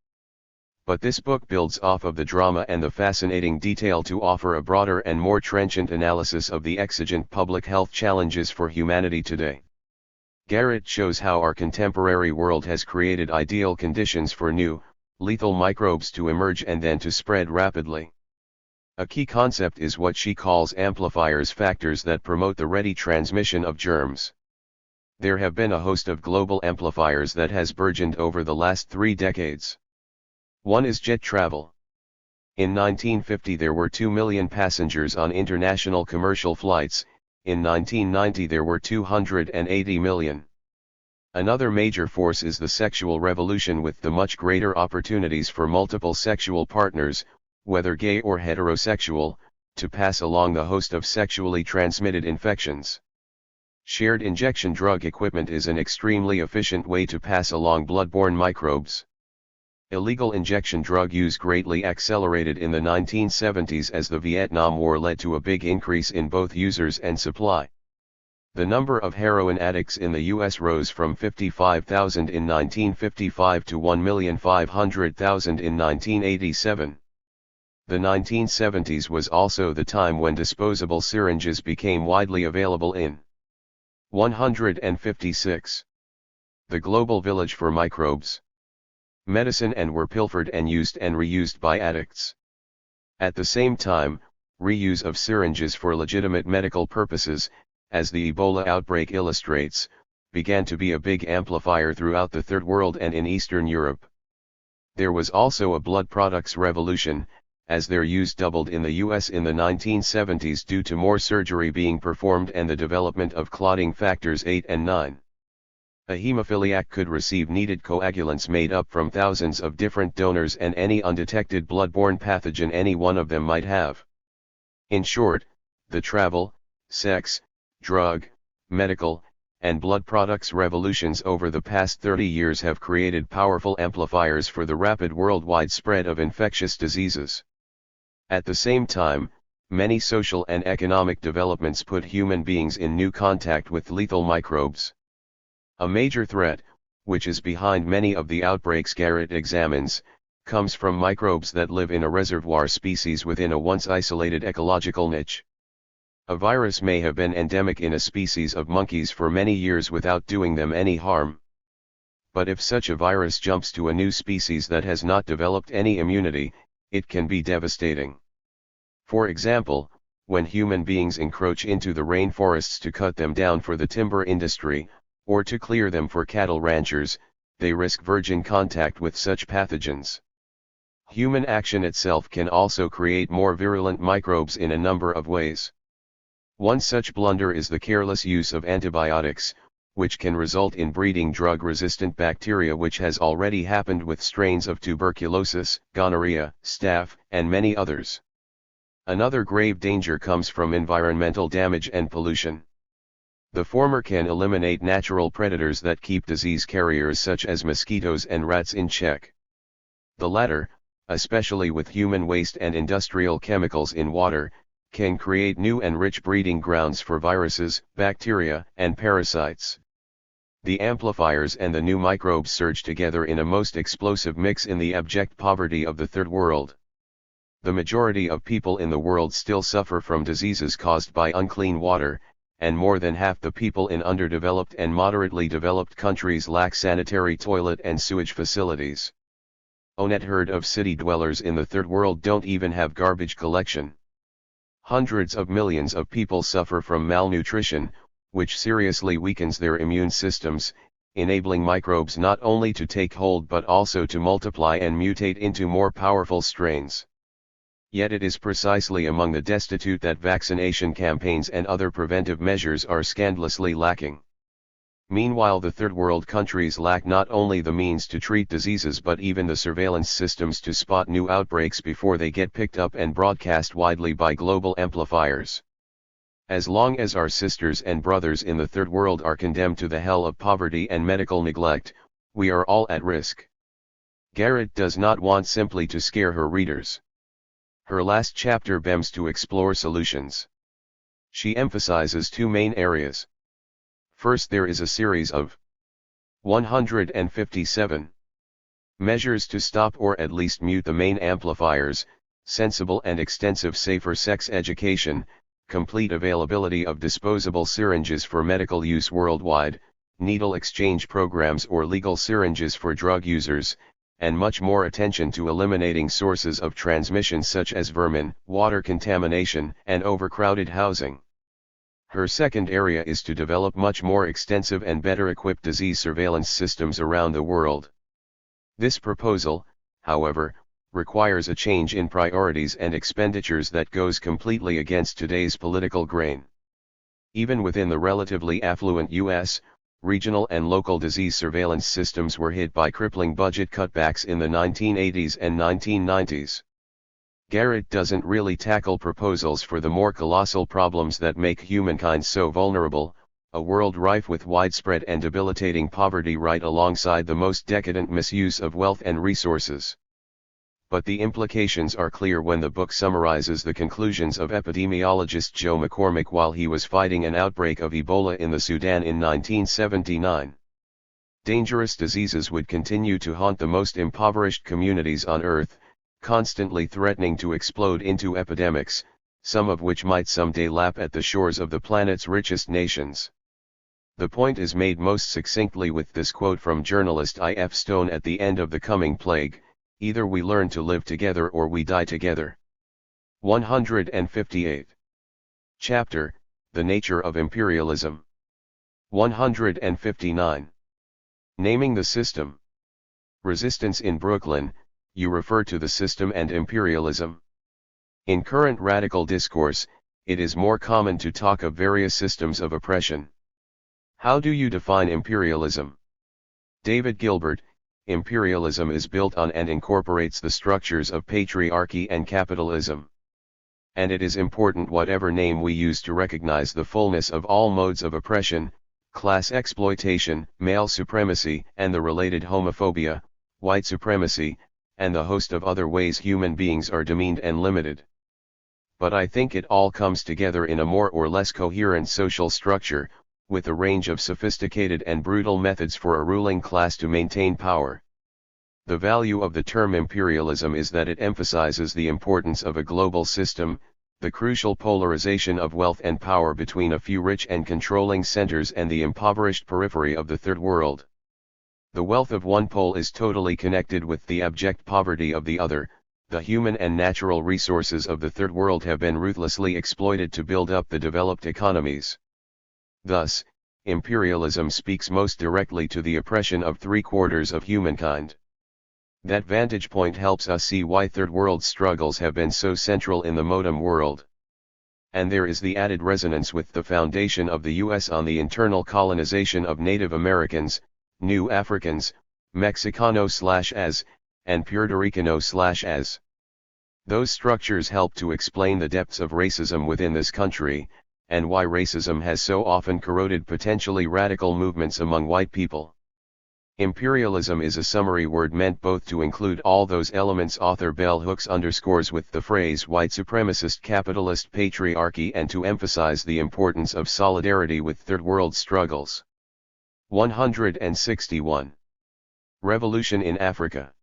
But this book builds off of the drama and the fascinating detail to offer a broader and more trenchant analysis of the exigent public health challenges for humanity today. Garrett shows how our contemporary world has created ideal conditions for new, lethal microbes to emerge and then to spread rapidly. A key concept is what she calls amplifiers, factors that promote the ready transmission of germs. There have been a host of global amplifiers that has burgeoned over the last 3 decades. One is jet travel. In 1950 there were 2 million passengers on international commercial flights, in 1990 there were 280 million. Another major force is the sexual revolution with the much greater opportunities for multiple sexual partners, whether gay or heterosexual, to pass along the host of sexually transmitted infections. Shared injection drug equipment is an extremely efficient way to pass along blood-borne microbes. Illegal injection drug use greatly accelerated in the 1970s as the Vietnam War led to a big increase in both users and supply. The number of heroin addicts in the U.S. rose from 55,000 in 1955 to 1,500,000 in 1987. The 1970s was also the time when disposable syringes became widely available in 156. The global village for microbes. Medicine and were pilfered and used and reused by addicts. At the same time, reuse of syringes for legitimate medical purposes, as the Ebola outbreak illustrates, began to be a big amplifier throughout the Third World and in Eastern Europe. There was also a blood products revolution, as their use doubled in the US in the 1970s due to more surgery being performed and the development of clotting factors 8 and 9. A hemophiliac could receive needed coagulants made up from thousands of different donors and any undetected blood-borne pathogen any one of them might have. In short, the travel, sex, drug, medical, and blood products revolutions over the past 30 years have created powerful amplifiers for the rapid worldwide spread of infectious diseases. At the same time, many social and economic developments put human beings in new contact with lethal microbes. A major threat, which is behind many of the outbreaks Garrett examines, comes from microbes that live in a reservoir species within a once isolated ecological niche. A virus may have been endemic in a species of monkeys for many years without doing them any harm. But if such a virus jumps to a new species that has not developed any immunity, it can be devastating. For example, when human beings encroach into the rainforests to cut them down for the timber industry, or to clear them for cattle ranchers, they risk virgin contact with such pathogens. Human action itself can also create more virulent microbes in a number of ways. One such blunder is the careless use of antibiotics, which can result in breeding drug-resistant bacteria, which has already happened with strains of tuberculosis, gonorrhea, staph, and many others. Another grave danger comes from environmental damage and pollution. The former can eliminate natural predators that keep disease carriers such as mosquitoes and rats in check. The latter, especially with human waste and industrial chemicals in water, can create new and rich breeding grounds for viruses, bacteria, and parasites. The amplifiers and the new microbes surge together in a most explosive mix in the abject poverty of the Third World. The majority of people in the world still suffer from diseases caused by unclean water, and more than half the people in underdeveloped and moderately developed countries lack sanitary toilet and sewage facilities. A herd of city dwellers in the Third World don't even have garbage collection. Hundreds of millions of people suffer from malnutrition, which seriously weakens their immune systems, enabling microbes not only to take hold but also to multiply and mutate into more powerful strains. Yet it is precisely among the destitute that vaccination campaigns and other preventive measures are scandalously lacking. Meanwhile, the Third World countries lack not only the means to treat diseases but even the surveillance systems to spot new outbreaks before they get picked up and broadcast widely by global amplifiers. As long as our sisters and brothers in the Third World are condemned to the hell of poverty and medical neglect, we are all at risk. Garrett does not want simply to scare her readers. Her last chapter bems to explore solutions. She emphasizes two main areas. First, there is a series of 157 measures to stop or at least mute the main amplifiers, sensible and extensive safer sex education, complete availability of disposable syringes for medical use worldwide, needle exchange programs or legal syringes for drug users, and much more attention to eliminating sources of transmission such as vermin, water contamination, and overcrowded housing. Her second area is to develop much more extensive and better equipped disease surveillance systems around the world. This proposal, however, requires a change in priorities and expenditures that goes completely against today's political grain. Even within the relatively affluent U.S., regional and local disease surveillance systems were hit by crippling budget cutbacks in the 1980s and 1990s. Garrett doesn't really tackle proposals for the more colossal problems that make humankind so vulnerable, a world rife with widespread and debilitating poverty right alongside the most decadent misuse of wealth and resources. But the implications are clear when the book summarizes the conclusions of epidemiologist Joe McCormick while he was fighting an outbreak of Ebola in the Sudan in 1979. Dangerous diseases would continue to haunt the most impoverished communities on Earth, constantly threatening to explode into epidemics, some of which might someday lap at the shores of the planet's richest nations. The point is made most succinctly with this quote from journalist I.F. Stone at the end of The Coming Plague: "Either we learn to live together or we die together." 158. Chapter, The Nature of Imperialism. 159. Naming the System. Resistance in Brooklyn, you refer to the system and imperialism. In current radical discourse, it is more common to talk of various systems of oppression. How do you define imperialism? David Gilbert: imperialism is built on and incorporates the structures of patriarchy and capitalism. And it is important whatever name we use to recognize the fullness of all modes of oppression, class exploitation, male supremacy, and the related homophobia, white supremacy, and the host of other ways human beings are demeaned and limited. But I think it all comes together in a more or less coherent social structure, with a range of sophisticated and brutal methods for a ruling class to maintain power. The value of the term imperialism is that it emphasizes the importance of a global system, the crucial polarization of wealth and power between a few rich and controlling centers and the impoverished periphery of the Third World. The wealth of one pole is totally connected with the abject poverty of the other. The human and natural resources of the Third World have been ruthlessly exploited to build up the developed economies. Thus, imperialism speaks most directly to the oppression of 3/4 of humankind. That vantage point helps us see why Third World struggles have been so central in the modern world. And there is the added resonance with the foundation of the U.S. on the internal colonization of Native Americans, New Africans, Mexicano/as, and Puerto Ricano/as. Those structures help to explain the depths of racism within this country, and why racism has so often corroded potentially radical movements among white people. Imperialism is a summary word meant both to include all those elements author Bell Hooks underscores with the phrase white supremacist capitalist patriarchy and to emphasize the importance of solidarity with third world struggles. 161. Revolution in Africa.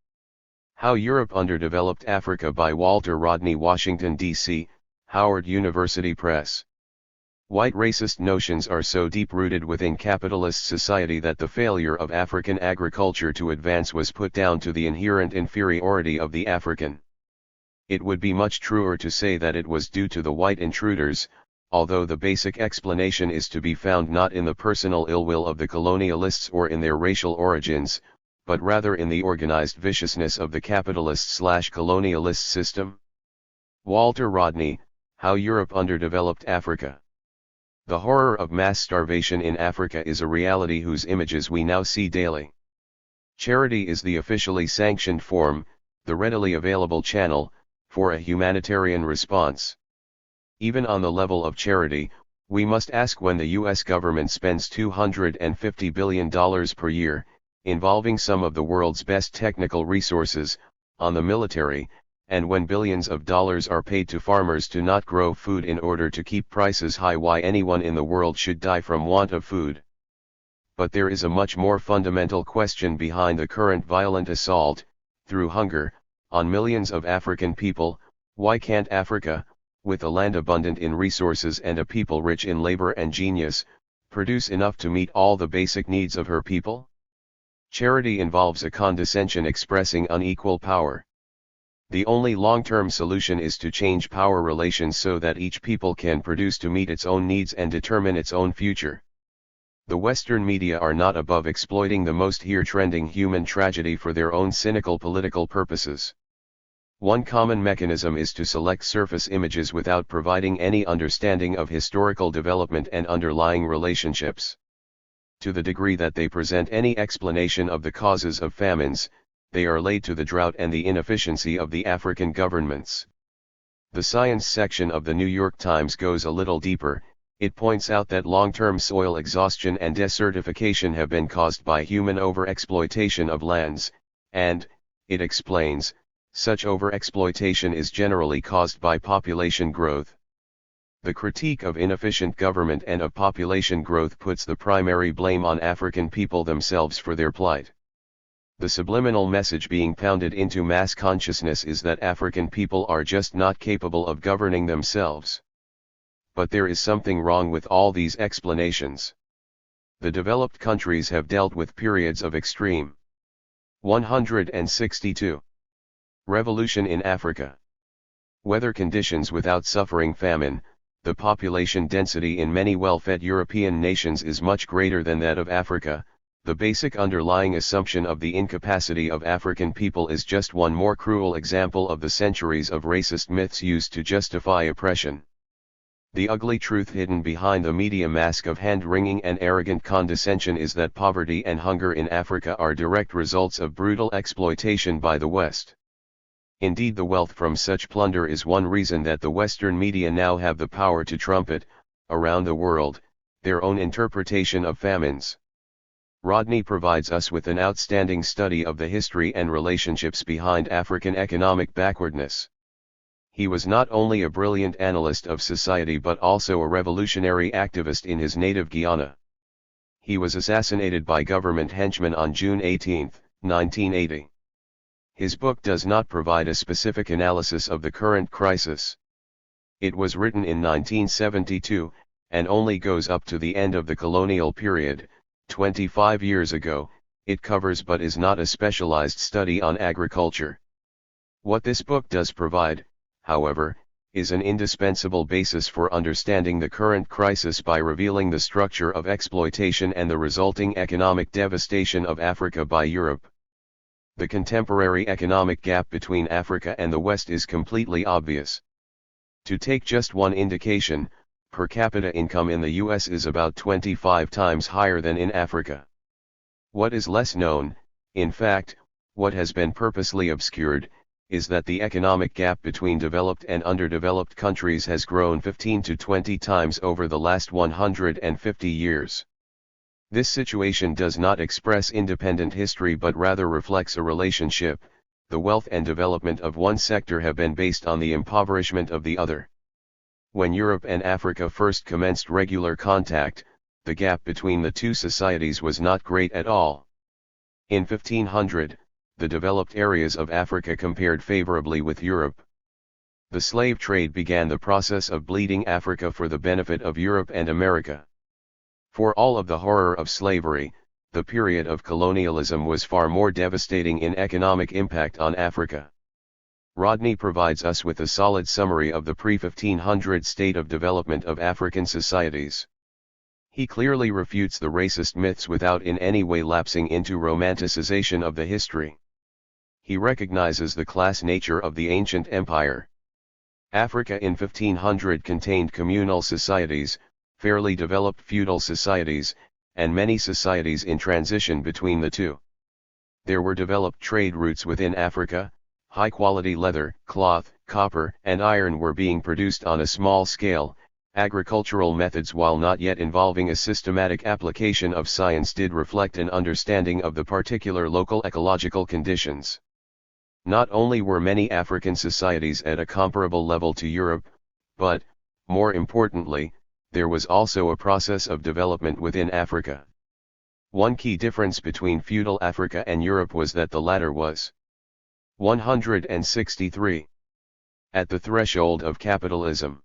How Europe Underdeveloped Africa by Walter Rodney, Washington, D.C., Howard University Press. White racist notions are so deep-rooted within capitalist society that the failure of African agriculture to advance was put down to the inherent inferiority of the African. It would be much truer to say that it was due to the white intruders, although the basic explanation is to be found not in the personal ill will of the colonialists or in their racial origins, but rather in the organized viciousness of the capitalist/colonialist system. Walter Rodney, How Europe Underdeveloped Africa. The horror of mass starvation in Africa is a reality whose images we now see daily. Charity is the officially sanctioned form, the readily available channel, for a humanitarian response. Even on the level of charity, we must ask when the U.S. government spends $250 billion per year, involving some of the world's best technical resources, on the military, and when billions of dollars are paid to farmers to not grow food in order to keep prices high, why anyone in the world should die from want of food. But there is a much more fundamental question behind the current violent assault, through hunger, on millions of African people. Why can't Africa, with a land abundant in resources and a people rich in labor and genius, produce enough to meet all the basic needs of her people? Charity involves a condescension expressing unequal power. The only long-term solution is to change power relations so that each people can produce to meet its own needs and determine its own future. The Western media are not above exploiting the most here trending human tragedy for their own cynical political purposes. One common mechanism is to select surface images without providing any understanding of historical development and underlying relationships. To the degree that they present any explanation of the causes of famines, they are laid to the drought and the inefficiency of the African governments. The science section of the New York Times goes a little deeper. It points out that long-term soil exhaustion and desertification have been caused by human overexploitation of lands, and, it explains, such overexploitation is generally caused by population growth. The critique of inefficient government and of population growth puts the primary blame on African people themselves for their plight. The subliminal message being pounded into mass consciousness is that African people are just not capable of governing themselves. But there is something wrong with all these explanations. The developed countries have dealt with periods of extreme. 162. Revolution in Africa. Weather conditions without suffering famine. The population density in many well-fed European nations is much greater than that of Africa. The basic underlying assumption of the incapacity of African people is just one more cruel example of the centuries of racist myths used to justify oppression. The ugly truth hidden behind the media mask of hand-wringing and arrogant condescension is that poverty and hunger in Africa are direct results of brutal exploitation by the West. Indeed, the wealth from such plunder is one reason that the Western media now have the power to trumpet, around the world, their own interpretation of famines. Rodney provides us with an outstanding study of the history and relationships behind African economic backwardness. He was not only a brilliant analyst of society but also a revolutionary activist in his native Guyana. He was assassinated by government henchmen on June 18, 1980. His book does not provide a specific analysis of the current crisis. It was written in 1972, and only goes up to the end of the colonial period, 25 years ago. It covers but is not a specialized study on agriculture. What this book does provide, however, is an indispensable basis for understanding the current crisis by revealing the structure of exploitation and the resulting economic devastation of Africa by Europe. The contemporary economic gap between Africa and the West is completely obvious. To take just one indication, per capita income in the US is about 25 times higher than in Africa. What is less known, in fact, what has been purposely obscured, is that the economic gap between developed and underdeveloped countries has grown 15 to 20 times over the last 150 years. This situation does not express independent history but rather reflects a relationship. The wealth and development of one sector have been based on the impoverishment of the other. When Europe and Africa first commenced regular contact, the gap between the two societies was not great at all. In 1500, the developed areas of Africa compared favorably with Europe. The slave trade began the process of bleeding Africa for the benefit of Europe and America. For all of the horror of slavery, the period of colonialism was far more devastating in economic impact on Africa. Rodney provides us with a solid summary of the pre-1500 state of development of African societies. He clearly refutes the racist myths without in any way lapsing into romanticization of the history. He recognizes the class nature of the ancient empire. Africa in 1500 contained communal societies, fairly developed feudal societies, and many societies in transition between the two. There were developed trade routes within Africa. High-quality leather, cloth, copper, and iron were being produced on a small scale. Agricultural methods, while not yet involving a systematic application of science, did reflect an understanding of the particular local ecological conditions. Not only were many African societies at a comparable level to Europe, but, more importantly, there was also a process of development within Africa. One key difference between feudal Africa and Europe was that the latter was 163 at the threshold of capitalism.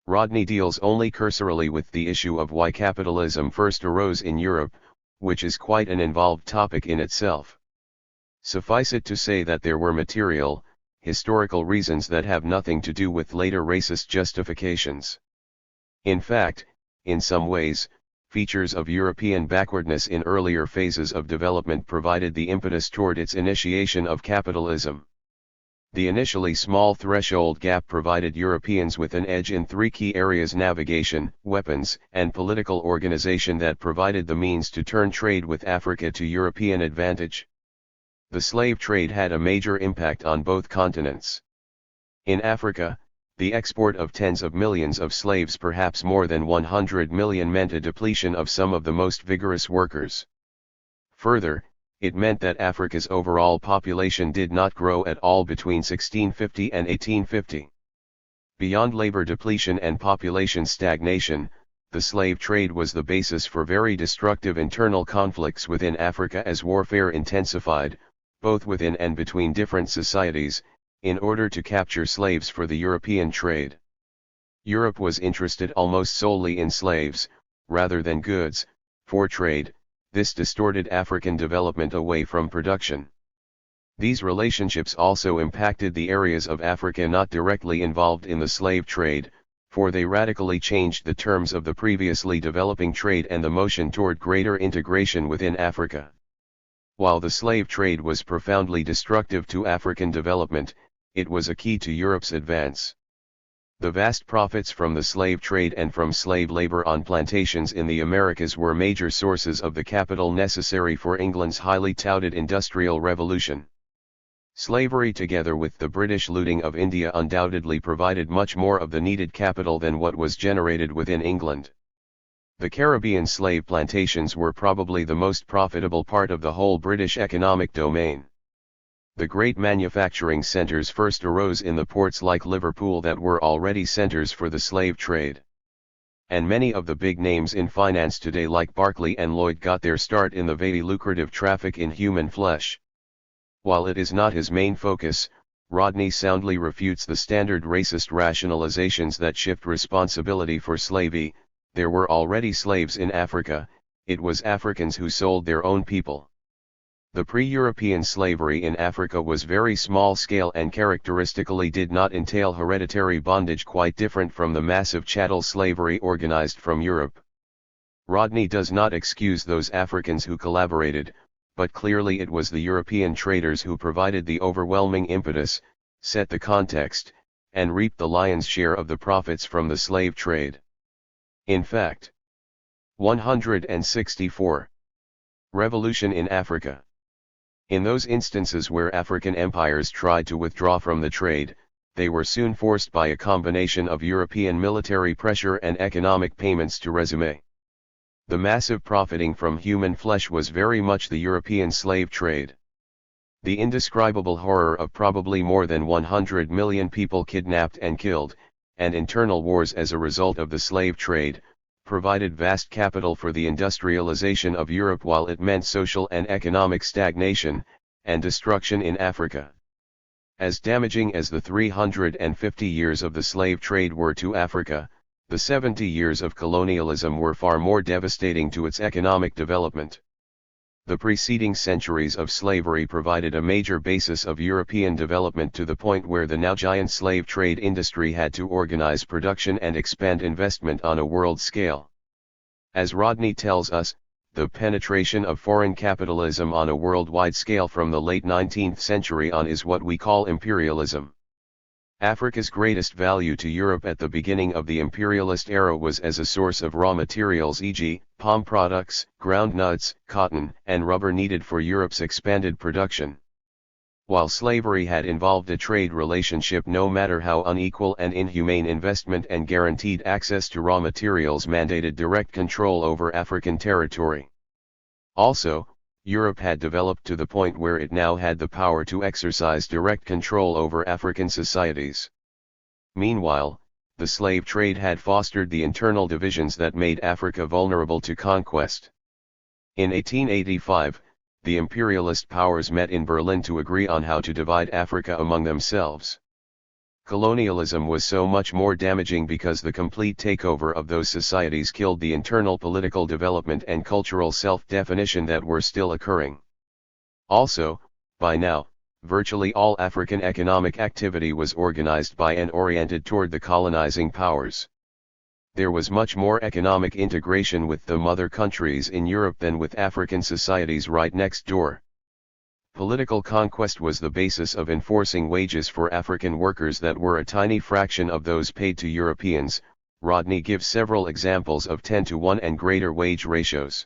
Rodney deals only cursorily with the issue of why capitalism first arose in Europe, which is quite an involved topic in itself. Suffice it to say that there were material, historical reasons that have nothing to do with later racist justifications. In fact, in some ways, features of European backwardness in earlier phases of development provided the impetus toward its initiation of capitalism. The initially small threshold gap provided Europeans with an edge in three key areas: navigation, weapons, and political organization that provided the means to turn trade with Africa to European advantage. The slave trade had a major impact on both continents. In Africa, the export of tens of millions of slaves, perhaps more than 100 million, meant a depletion of some of the most vigorous workers. Further, it meant that Africa's overall population did not grow at all between 1650 and 1850. Beyond labor depletion and population stagnation, the slave trade was the basis for very destructive internal conflicts within Africa as warfare intensified, both within and between different societies, in order to capture slaves for the European trade. Europe was interested almost solely in slaves, rather than goods, for trade. This distorted African development away from production. These relationships also impacted the areas of Africa not directly involved in the slave trade, for they radically changed the terms of the previously developing trade and the motion toward greater integration within Africa. While the slave trade was profoundly destructive to African development, it was a key to Europe's advance. The vast profits from the slave trade and from slave labor on plantations in the Americas were major sources of the capital necessary for England's highly touted Industrial Revolution. Slavery, together with the British looting of India, undoubtedly provided much more of the needed capital than what was generated within England. The Caribbean slave plantations were probably the most profitable part of the whole British economic domain. The great manufacturing centers first arose in the ports like Liverpool that were already centers for the slave trade. And many of the big names in finance today like Barclay and Lloyd got their start in the very lucrative traffic in human flesh. While it is not his main focus, Rodney soundly refutes the standard racist rationalizations that shift responsibility for slavery. There were already slaves in Africa, it was Africans who sold their own people. The pre-European slavery in Africa was very small scale and characteristically did not entail hereditary bondage, quite different from the massive chattel slavery organized from Europe. Rodney does not excuse those Africans who collaborated, but clearly it was the European traders who provided the overwhelming impetus, set the context, and reaped the lion's share of the profits from the slave trade. In fact, 164. Revolution in Africa. In those instances where African empires tried to withdraw from the trade, they were soon forced by a combination of European military pressure and economic payments to resume. The massive profiting from human flesh was very much the European slave trade. The indescribable horror of probably more than 100 million people kidnapped and killed, and internal wars as a result of the slave trade, provided vast capital for the industrialization of Europe while it meant social and economic stagnation, and destruction in Africa. As damaging as the 350 years of the slave trade were to Africa, the 70 years of colonialism were far more devastating to its economic development. The preceding centuries of slavery provided a major basis of European development to the point where the now giant slave trade industry had to organize production and expand investment on a world scale. As Rodney tells us, the penetration of foreign capitalism on a worldwide scale from the late 19th century on is what we call imperialism. Africa's greatest value to Europe at the beginning of the imperialist era was as a source of raw materials, e.g., palm products, ground nuts, cotton, and rubber needed for Europe's expanded production. While slavery had involved a trade relationship, no matter how unequal and inhumane, investment and guaranteed access to raw materials mandated direct control over African territory. Also, Europe had developed to the point where it now had the power to exercise direct control over African societies. Meanwhile, the slave trade had fostered the internal divisions that made Africa vulnerable to conquest. In 1885, the imperialist powers met in Berlin to agree on how to divide Africa among themselves. Colonialism was so much more damaging because the complete takeover of those societies killed the internal political development and cultural self-definition that were still occurring. Also, by now, virtually all African economic activity was organized by and oriented toward the colonizing powers. There was much more economic integration with the mother countries in Europe than with African societies right next door. Political conquest was the basis of enforcing wages for African workers that were a tiny fraction of those paid to Europeans. Rodney gives several examples of 10-to-1 and greater wage ratios.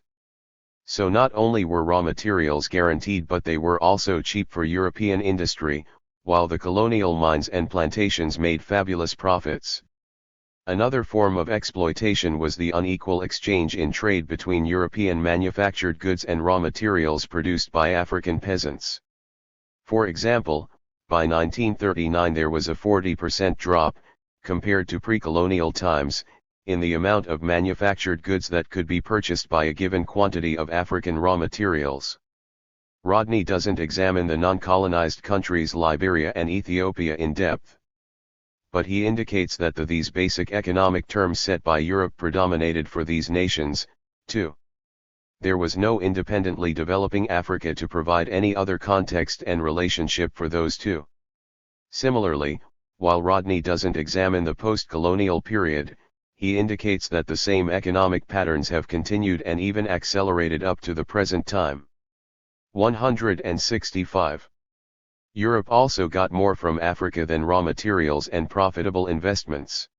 So not only were raw materials guaranteed, but they were also cheap for European industry, while the colonial mines and plantations made fabulous profits. Another form of exploitation was the unequal exchange in trade between European manufactured goods and raw materials produced by African peasants. For example, by 1939 there was a 40% drop, compared to pre-colonial times, in the amount of manufactured goods that could be purchased by a given quantity of African raw materials. Rodney doesn't examine the non-colonized countries Liberia and Ethiopia in depth, but he indicates that these basic economic terms set by Europe predominated for these nations, too. There was no independently developing Africa to provide any other context and relationship for those two. Similarly, while Rodney doesn't examine the post-colonial period, he indicates that the same economic patterns have continued and even accelerated up to the present time. 165. Europe also got more from Africa than raw materials and profitable investments.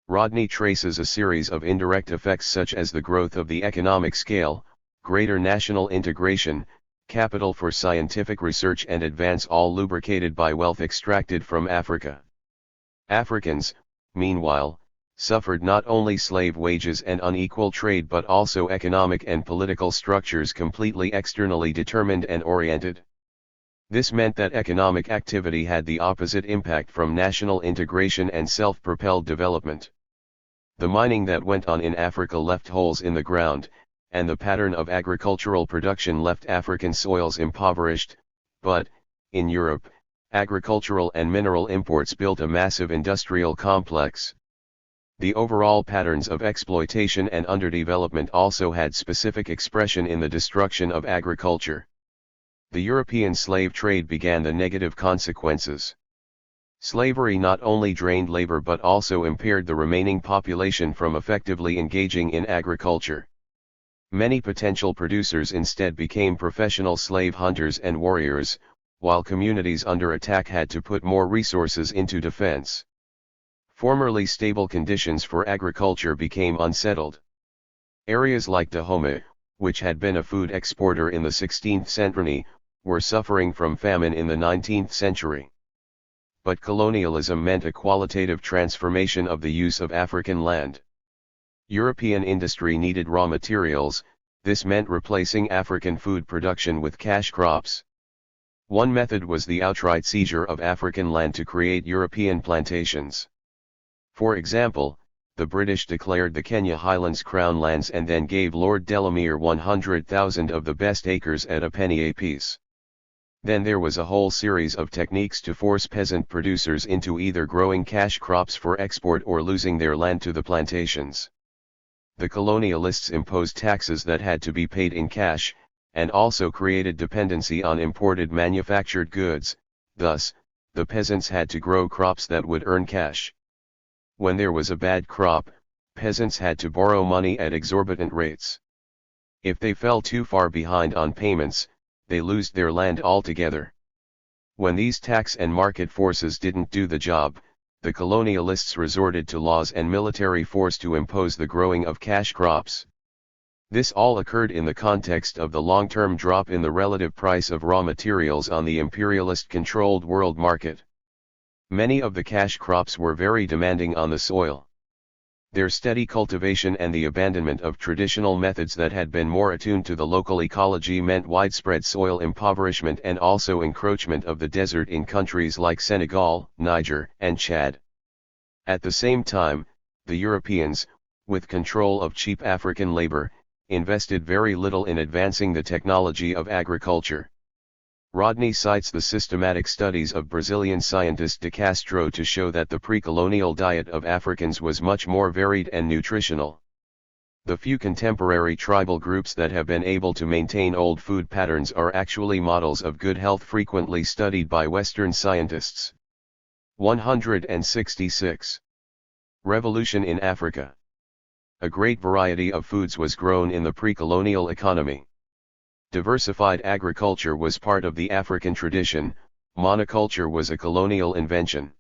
Rodney traces a series of indirect effects such as the growth of the economic scale, greater national integration, capital for scientific research and advance, all lubricated by wealth extracted from Africa. Africans, meanwhile, suffered not only slave wages and unequal trade but also economic and political structures completely externally determined and oriented. This meant that economic activity had the opposite impact from national integration and self-propelled development. The mining that went on in Africa left holes in the ground, and the pattern of agricultural production left African soils impoverished, but, in Europe, agricultural and mineral imports built a massive industrial complex. The overall patterns of exploitation and underdevelopment also had specific expression in the destruction of agriculture. The European slave trade began the negative consequences. Slavery not only drained labor but also impaired the remaining population from effectively engaging in agriculture. Many potential producers instead became professional slave hunters and warriors, while communities under attack had to put more resources into defense. Formerly stable conditions for agriculture became unsettled. Areas like Dahomey, which had been a food exporter in the 16th century, were suffering from famine in the 19th century. But colonialism meant a qualitative transformation of the use of African land. European industry needed raw materials, this meant replacing African food production with cash crops. One method was the outright seizure of African land to create European plantations. For example, the British declared the Kenya Highlands Crown lands and then gave Lord Delamere 100,000 of the best acres at a penny apiece. Then there was a whole series of techniques to force peasant producers into either growing cash crops for export or losing their land to the plantations. The colonialists imposed taxes that had to be paid in cash, and also created dependency on imported manufactured goods, thus, the peasants had to grow crops that would earn cash. When there was a bad crop, peasants had to borrow money at exorbitant rates. If they fell too far behind on payments, they lost their land altogether. When these tax and market forces didn't do the job, the colonialists resorted to laws and military force to impose the growing of cash crops. This all occurred in the context of the long-term drop in the relative price of raw materials on the imperialist-controlled world market. Many of the cash crops were very demanding on the soil. Their steady cultivation and the abandonment of traditional methods that had been more attuned to the local ecology meant widespread soil impoverishment and also encroachment of the desert in countries like Senegal, Niger, and Chad. At the same time, the Europeans, with control of cheap African labor, invested very little in advancing the technology of agriculture. Rodney cites the systematic studies of Brazilian scientist de Castro to show that the pre-colonial diet of Africans was much more varied and nutritional. The few contemporary tribal groups that have been able to maintain old food patterns are actually models of good health frequently studied by Western scientists. 166. Revolution in Africa. A great variety of foods was grown in the pre-colonial economy. Diversified agriculture was part of the African tradition, monoculture was a colonial invention.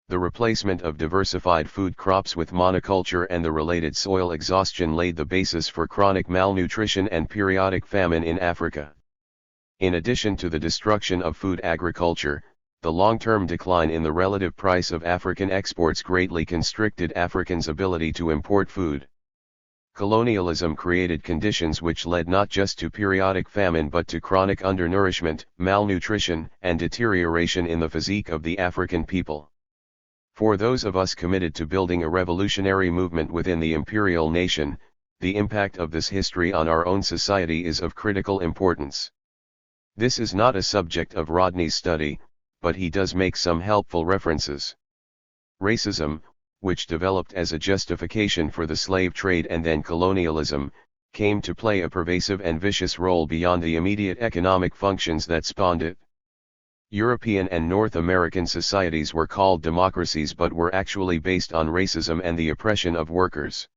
The replacement of diversified food crops with monoculture and the related soil exhaustion laid the basis for chronic malnutrition and periodic famine in Africa. In addition to the destruction of food agriculture, the long-term decline in the relative price of African exports greatly constricted Africans' ability to import food. Colonialism created conditions which led not just to periodic famine but to chronic undernourishment, malnutrition, and deterioration in the physique of the African people. For those of us committed to building a revolutionary movement within the imperial nation, the impact of this history on our own society is of critical importance. This is not a subject of Rodney's study, but he does make some helpful references. Racism, which developed as a justification for the slave trade and then colonialism, came to play a pervasive and vicious role beyond the immediate economic functions that spawned it. European and North American societies were called democracies but were actually based on racism and the oppression of workers.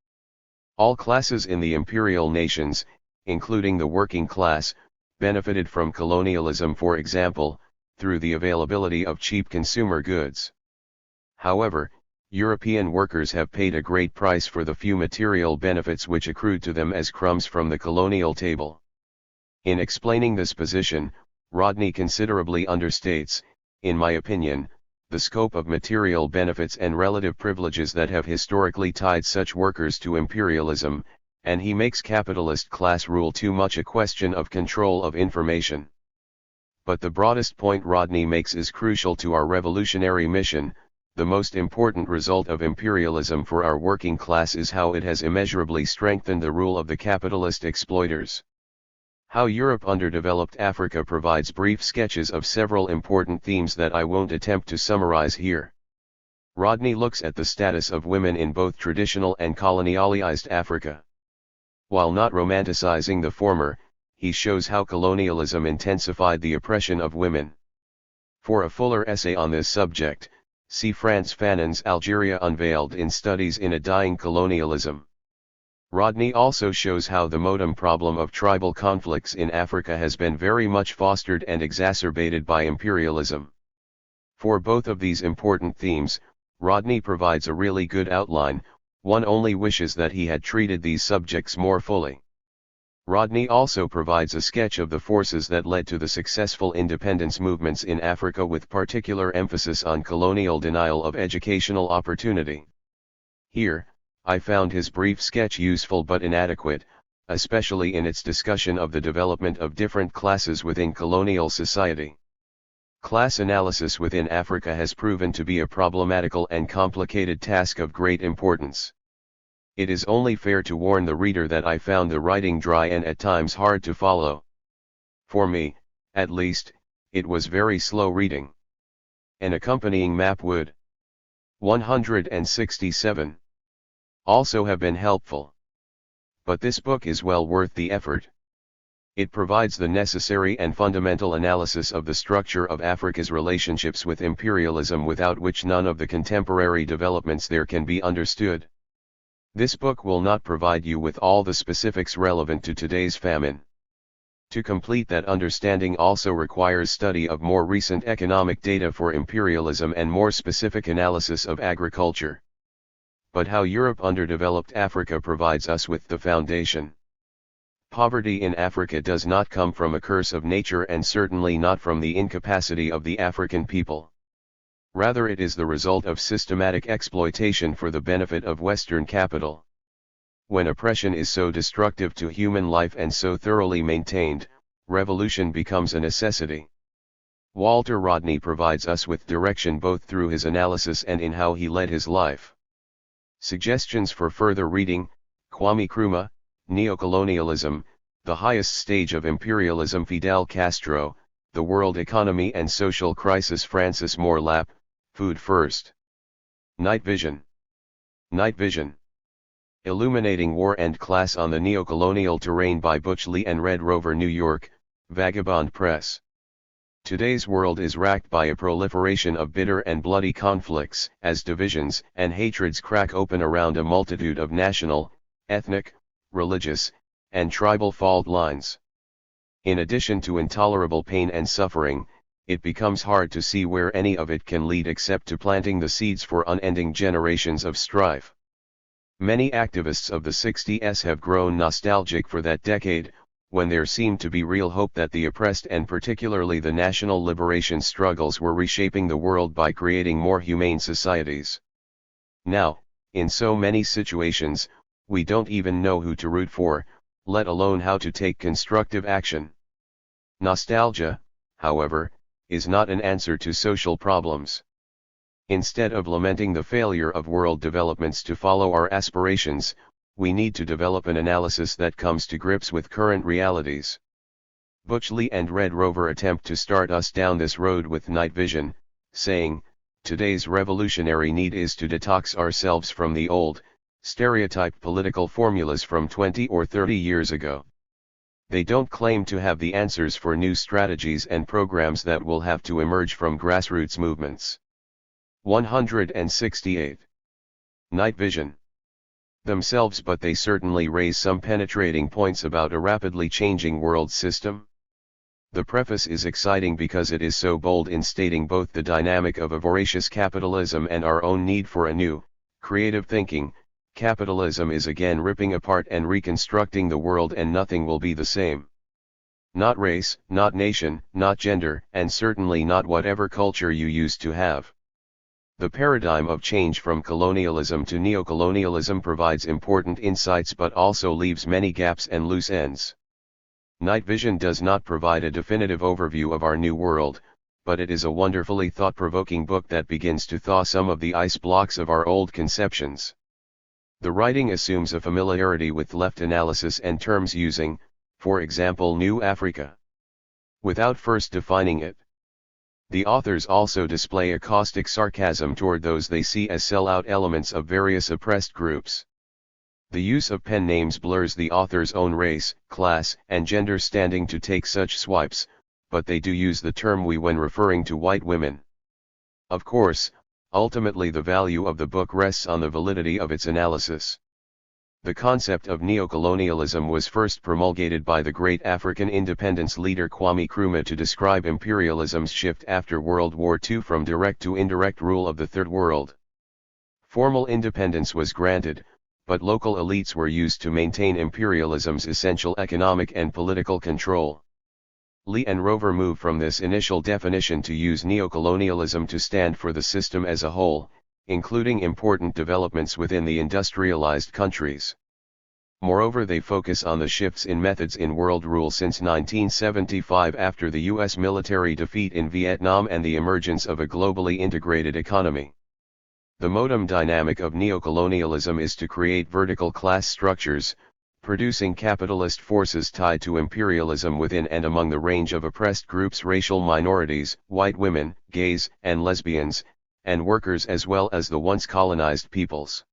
All classes in the imperial nations, including the working class, benefited from colonialism, for example, through the availability of cheap consumer goods. However, European workers have paid a great price for the few material benefits which accrued to them as crumbs from the colonial table. In explaining this position, Rodney considerably understates, in my opinion, the scope of material benefits and relative privileges that have historically tied such workers to imperialism, and he makes capitalist class rule too much a question of control of information. But the broadest point Rodney makes is crucial to our revolutionary mission. The most important result of imperialism for our working class is how it has immeasurably strengthened the rule of the capitalist exploiters. How Europe underdeveloped Africa provides brief sketches of several important themes that I won't attempt to summarize here. Rodney looks at the status of women in both traditional and colonialized Africa. While not romanticizing the former, he shows how colonialism intensified the oppression of women. For a fuller essay on this subject, see Frantz Fanon's Algeria Unveiled in Studies in a Dying Colonialism. Rodney also shows how the modem problem of tribal conflicts in Africa has been very much fostered and exacerbated by imperialism. For both of these important themes, Rodney provides a really good outline. One only wishes that he had treated these subjects more fully. Rodney also provides a sketch of the forces that led to the successful independence movements in Africa with particular emphasis on colonial denial of educational opportunity. Here, I found his brief sketch useful but inadequate, especially in its discussion of the development of different classes within colonial society. Class analysis within Africa has proven to be a problematical and complicated task of great importance. It is only fair to warn the reader that I found the writing dry and at times hard to follow. For me, at least, it was very slow reading. An accompanying map would 167 also have been helpful. But this book is well worth the effort. It provides the necessary and fundamental analysis of the structure of Africa's relationships with imperialism, without which none of the contemporary developments there can be understood. This book will not provide you with all the specifics relevant to today's famine. To complete that understanding also requires study of more recent economic data for imperialism and more specific analysis of agriculture. But how Europe underdeveloped Africa provides us with the foundation. Poverty in Africa does not come from a curse of nature, and certainly not from the incapacity of the African people. Rather, it is the result of systematic exploitation for the benefit of Western capital. When oppression is so destructive to human life and so thoroughly maintained, revolution becomes a necessity. Walter Rodney provides us with direction both through his analysis and in how he led his life. Suggestions for further reading: Kwame Nkrumah, Neocolonialism, The Highest Stage of Imperialism, Fidel Castro, The World Economy and Social Crisis, Francis Moore Lapp, Food First. Night Vision. Night Vision. Illuminating War and Class on the Neocolonial Terrain by Butch Lee and Red Rover, New York, Vagabond Press. Today's world is racked by a proliferation of bitter and bloody conflicts, as divisions and hatreds crack open around a multitude of national, ethnic, religious, and tribal fault lines. In addition to intolerable pain and suffering, it becomes hard to see where any of it can lead except to planting the seeds for unending generations of strife. Many activists of the 60s have grown nostalgic for that decade, when there seemed to be real hope that the oppressed and particularly the national liberation struggles were reshaping the world by creating more humane societies. Now, in so many situations, we don't even know who to root for, let alone how to take constructive action. Nostalgia, however, is not an answer to social problems. Instead of lamenting the failure of world developments to follow our aspirations, we need to develop an analysis that comes to grips with current realities. Butch Lee and Red Rover attempt to start us down this road with Night Vision, saying, today's revolutionary need is to detox ourselves from the old, stereotyped political formulas from 20 or 30 years ago. They don't claim to have the answers for new strategies and programs that will have to emerge from grassroots movements. 168. Night Vision. Themselves, but they certainly raise some penetrating points about a rapidly changing world system. The preface is exciting because it is so bold in stating both the dynamic of a voracious capitalism and our own need for a new, creative thinking. Capitalism is again ripping apart and reconstructing the world, and nothing will be the same. Not race, not nation, not gender, and certainly not whatever culture you used to have. The paradigm of change from colonialism to neocolonialism provides important insights but also leaves many gaps and loose ends. Night Vision does not provide a definitive overview of our new world, but it is a wonderfully thought-provoking book that begins to thaw some of the ice blocks of our old conceptions. The writing assumes a familiarity with left analysis and terms using, for example, New Africa, without first defining it. The authors also display a caustic sarcasm toward those they see as sellout elements of various oppressed groups. The use of pen names blurs the author's own race, class, and gender standing to take such swipes, but they do use the term we when referring to white women. Of course, ultimately the value of the book rests on the validity of its analysis. The concept of neocolonialism was first promulgated by the great African independence leader Kwame Nkrumah to describe imperialism's shift after World War II from direct to indirect rule of the Third World. Formal independence was granted, but local elites were used to maintain imperialism's essential economic and political control. Lee and Rover moved from this initial definition to use neocolonialism to stand for the system as a whole, including important developments within the industrialized countries. Moreover, they focus on the shifts in methods in world rule since 1975 after the U.S. military defeat in Vietnam and the emergence of a globally integrated economy. The modem dynamic of neocolonialism is to create vertical class structures, producing capitalist forces tied to imperialism within and among the range of oppressed groups: racial minorities, white women, gays and lesbians, and workers, as well as the once colonized peoples.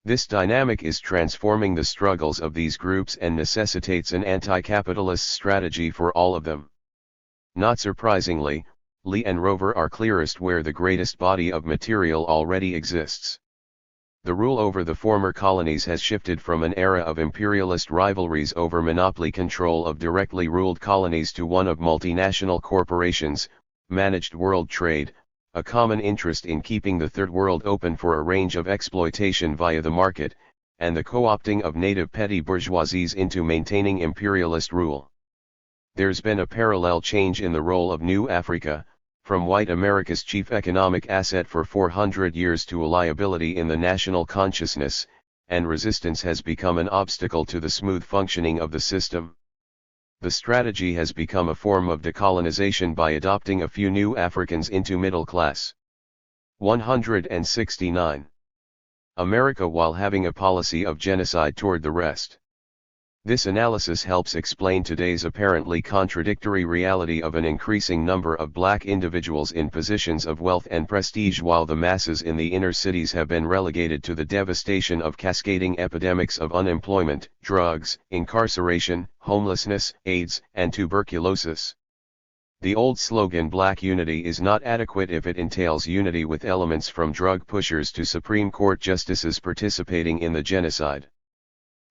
This dynamic is transforming the struggles of these groups and necessitates an anti-capitalist strategy for all of them. Not surprisingly, Lee and Rover are clearest where the greatest body of material already exists. The rule over the former colonies has shifted from an era of imperialist rivalries over monopoly control of directly ruled colonies to one of multinational corporations, managed world trade, a common interest in keeping the Third World open for a range of exploitation via the market, and the co-opting of native petty bourgeoisies into maintaining imperialist rule. There's been a parallel change in the role of New Africa, from white America's chief economic asset for 400 years to a liability in the national consciousness, and resistance has become an obstacle to the smooth functioning of the system. The strategy has become a form of decolonization by adopting a few new Africans into middle class. 169. America while having a policy of genocide toward the rest. This analysis helps explain today's apparently contradictory reality of an increasing number of black individuals in positions of wealth and prestige while the masses in the inner cities have been relegated to the devastation of cascading epidemics of unemployment, drugs, incarceration, homelessness, AIDS, and tuberculosis. The old slogan "Black unity" is not adequate if it entails unity with elements from drug pushers to Supreme Court justices participating in the genocide.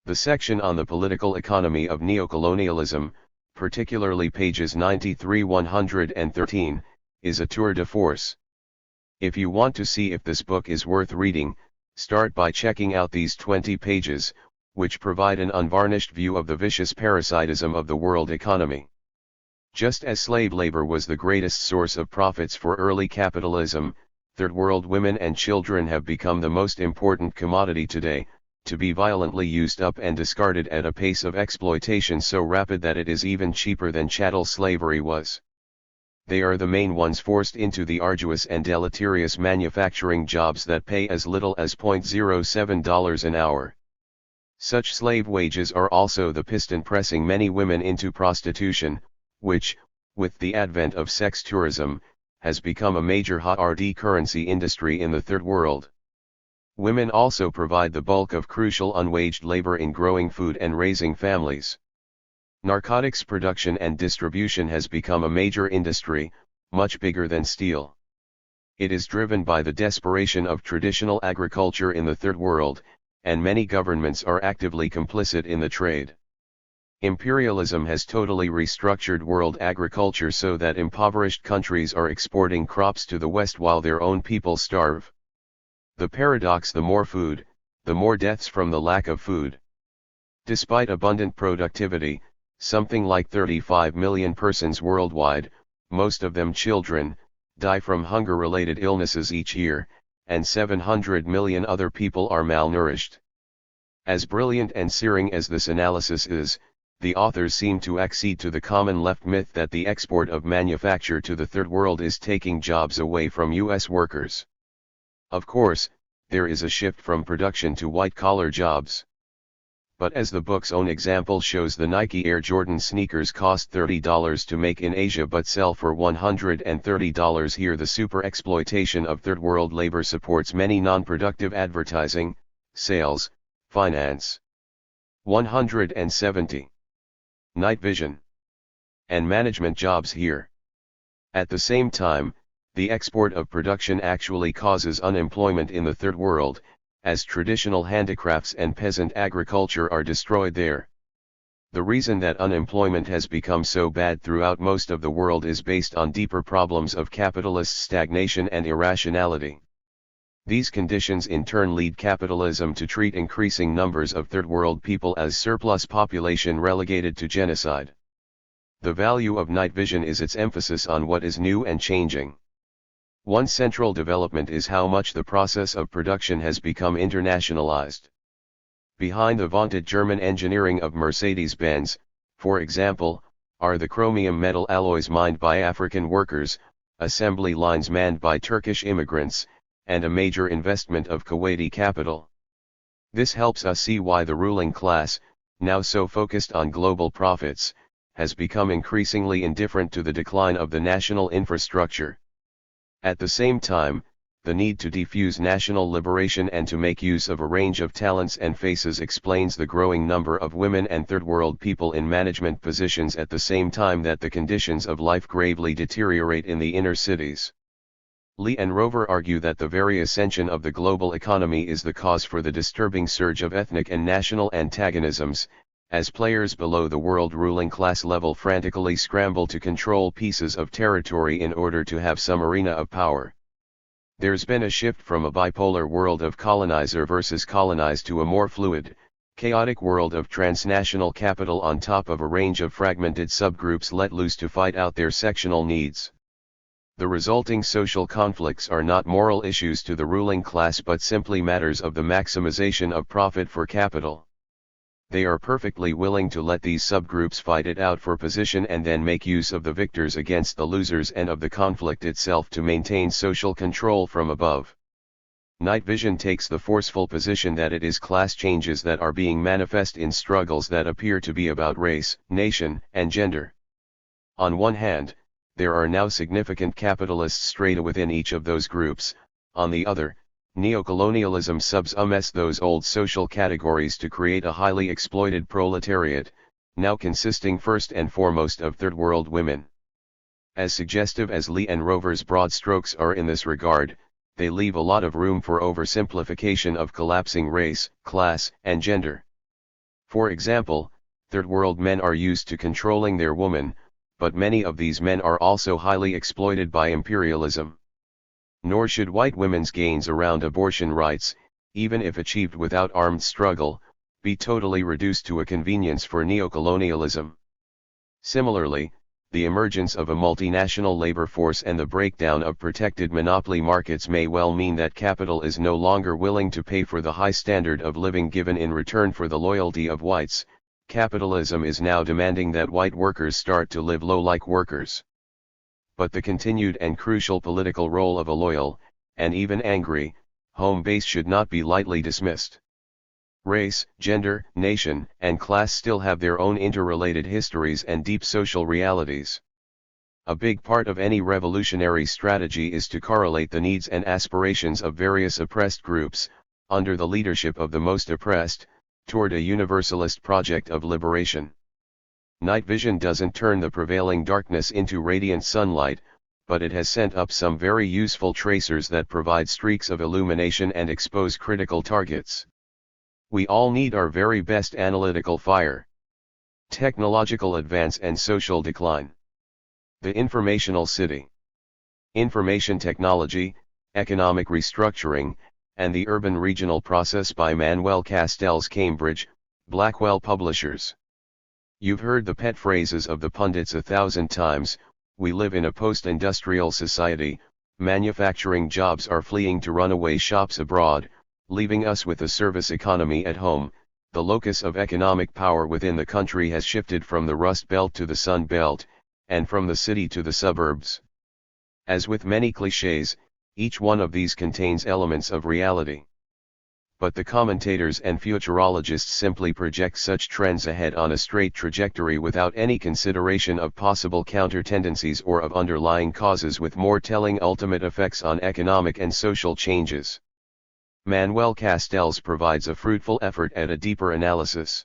The section on the political economy of neocolonialism, particularly pages 93–113, is a tour de force. If you want to see if this book is worth reading, start by checking out these 20 pages, which provide an unvarnished view of the vicious parasitism of the world economy. Just as slave labor was the greatest source of profits for early capitalism, Third World women and children have become the most important commodity today, to be violently used up and discarded at a pace of exploitation so rapid that it is even cheaper than chattel slavery was. They are the main ones forced into the arduous and deleterious manufacturing jobs that pay as little as $0.07 an hour. Such slave wages are also the piston pressing many women into prostitution, which, with the advent of sex tourism, has become a major hard currency industry in the Third World. Women also provide the bulk of crucial unwaged labor in growing food and raising families. Narcotics production and distribution has become a major industry, much bigger than steel. It is driven by the desperation of traditional agriculture in the Third World, and many governments are actively complicit in the trade. Imperialism has totally restructured world agriculture so that impoverished countries are exporting crops to the West while their own people starve. The paradox: the more food, the more deaths from the lack of food. Despite abundant productivity, something like 35 million persons worldwide, most of them children, die from hunger-related illnesses each year, and 700 million other people are malnourished. As brilliant and searing as this analysis is, the authors seem to accede to the common left myth that the export of manufacture to the Third World is taking jobs away from U.S. workers. Of course, there is a shift from production to white-collar jobs. But as the book's own example shows, the Nike Air Jordan sneakers cost $30 to make in Asia but sell for $130 here. The super-exploitation of Third World labor supports many non-productive advertising, sales, finance. 170. Night vision and management jobs here. At the same time, the export of production actually causes unemployment in the Third World, as traditional handicrafts and peasant agriculture are destroyed there. The reason that unemployment has become so bad throughout most of the world is based on deeper problems of capitalist stagnation and irrationality. These conditions in turn lead capitalism to treat increasing numbers of third world people as surplus population relegated to genocide. The value of night vision is its emphasis on what is new and changing. One central development is how much the process of production has become internationalized. Behind the vaunted German engineering of Mercedes-Benz, for example, are the chromium metal alloys mined by African workers, assembly lines manned by Turkish immigrants, and a major investment of Kuwaiti capital. This helps us see why the ruling class, now so focused on global profits, has become increasingly indifferent to the decline of the national infrastructure. At the same time, the need to defuse national liberation and to make use of a range of talents and faces explains the growing number of women and third world people in management positions at the same time that the conditions of life gravely deteriorate in the inner cities. Lee and Rover argue that the very ascension of the global economy is the cause for the disturbing surge of ethnic and national antagonisms, as players below the world ruling class level frantically scramble to control pieces of territory in order to have some arena of power. There's been a shift from a bipolar world of colonizer versus colonized to a more fluid, chaotic world of transnational capital on top of a range of fragmented subgroups let loose to fight out their sectional needs. The resulting social conflicts are not moral issues to the ruling class but simply matters of the maximization of profit for capital. They are perfectly willing to let these subgroups fight it out for position and then make use of the victors against the losers and of the conflict itself to maintain social control from above. Night vision takes the forceful position that it is class changes that are being manifest in struggles that appear to be about race, nation, and gender. On one hand, there are now significant capitalist strata within each of those groups, on the other, neocolonialism subsumes those old social categories to create a highly exploited proletariat, now consisting first and foremost of third world women. As suggestive as Lee and Rover's broad strokes are in this regard, they leave a lot of room for oversimplification of collapsing race, class, and gender. For example, third world men are used to controlling their women, but many of these men are also highly exploited by imperialism. Nor should white women's gains around abortion rights, even if achieved without armed struggle, be totally reduced to a convenience for neocolonialism. Similarly, the emergence of a multinational labor force and the breakdown of protected monopoly markets may well mean that capital is no longer willing to pay for the high standard of living given in return for the loyalty of whites. Capitalism is now demanding that white workers start to live low like workers. But the continued and crucial political role of a loyal, and even angry, home base should not be lightly dismissed. Race, gender, nation, and class still have their own interrelated histories and deep social realities. A big part of any revolutionary strategy is to correlate the needs and aspirations of various oppressed groups, under the leadership of the most oppressed, toward a universalist project of liberation. Night vision doesn't turn the prevailing darkness into radiant sunlight, but it has sent up some very useful tracers that provide streaks of illumination and expose critical targets. We all need our very best analytical fire. Technological advance and social decline. The informational city. Information technology, economic restructuring, and the urban regional process by Manuel Castells, Cambridge, Blackwell Publishers. You've heard the pet phrases of the pundits 1,000 times. We live in a post-industrial society, manufacturing jobs are fleeing to runaway shops abroad, leaving us with a service economy at home. The locus of economic power within the country has shifted from the Rust Belt to the Sun Belt, and from the city to the suburbs. As with many clichés, each one of these contains elements of reality. But the commentators and futurologists simply project such trends ahead on a straight trajectory without any consideration of possible counter-tendencies or of underlying causes with more telling ultimate effects on economic and social changes. Manuel Castells provides a fruitful effort at a deeper analysis.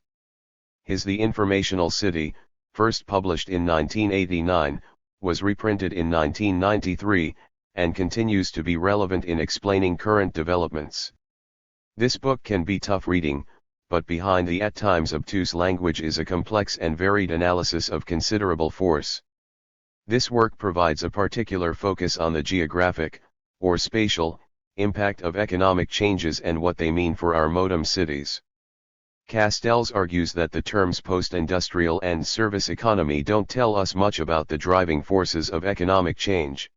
His The Informational City, first published in 1989, was reprinted in 1993, and continues to be relevant in explaining current developments. This book can be tough reading, but behind the at times obtuse language is a complex and varied analysis of considerable force. This work provides a particular focus on the geographic, or spatial, Impact of economic changes and what they mean for our modem cities. Castells argues that the terms post-industrial and service economy don't tell us much about the driving forces of economic change.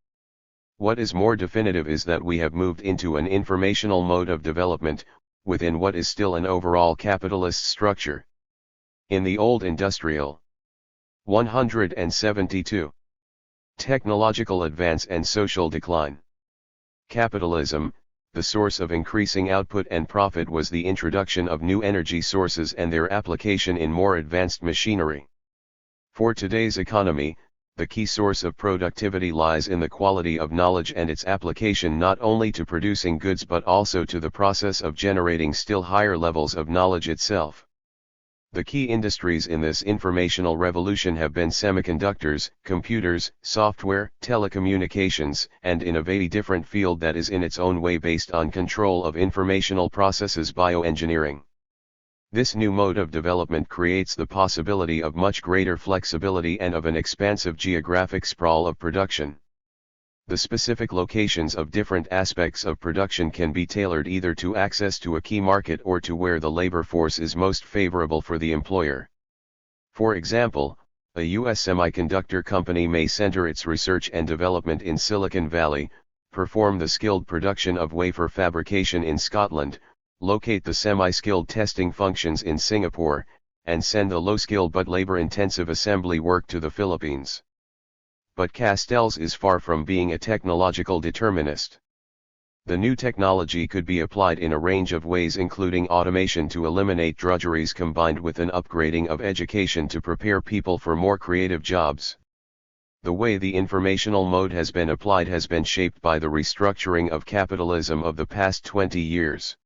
What is more definitive is that we have moved into an informational mode of development, within what is still an overall capitalist structure. In the old industrial 172. Technological advance and social decline. Capitalism, the source of increasing output and profit, was the introduction of new energy sources and their application in more advanced machinery. For today's economy, the key source of productivity lies in the quality of knowledge and its application not only to producing goods but also to the process of generating still higher levels of knowledge itself. The key industries in this informational revolution have been semiconductors, computers, software, telecommunications, and in a very different field that is in its own way based on control of informational processes, bioengineering. This new mode of development creates the possibility of much greater flexibility and of an expansive geographic sprawl of production. The specific locations of different aspects of production can be tailored either to access to a key market or to where the labor force is most favorable for the employer. For example, a U.S. semiconductor company may center its research and development in Silicon Valley, perform the skilled production of wafer fabrication in Scotland, locate the semi-skilled testing functions in Singapore, and send the low-skilled but labor-intensive assembly work to the Philippines. But Castells is far from being a technological determinist. The new technology could be applied in a range of ways, including automation to eliminate drudgeries combined with an upgrading of education to prepare people for more creative jobs. The way the informational mode has been applied has been shaped by the restructuring of capitalism of the past 20 years.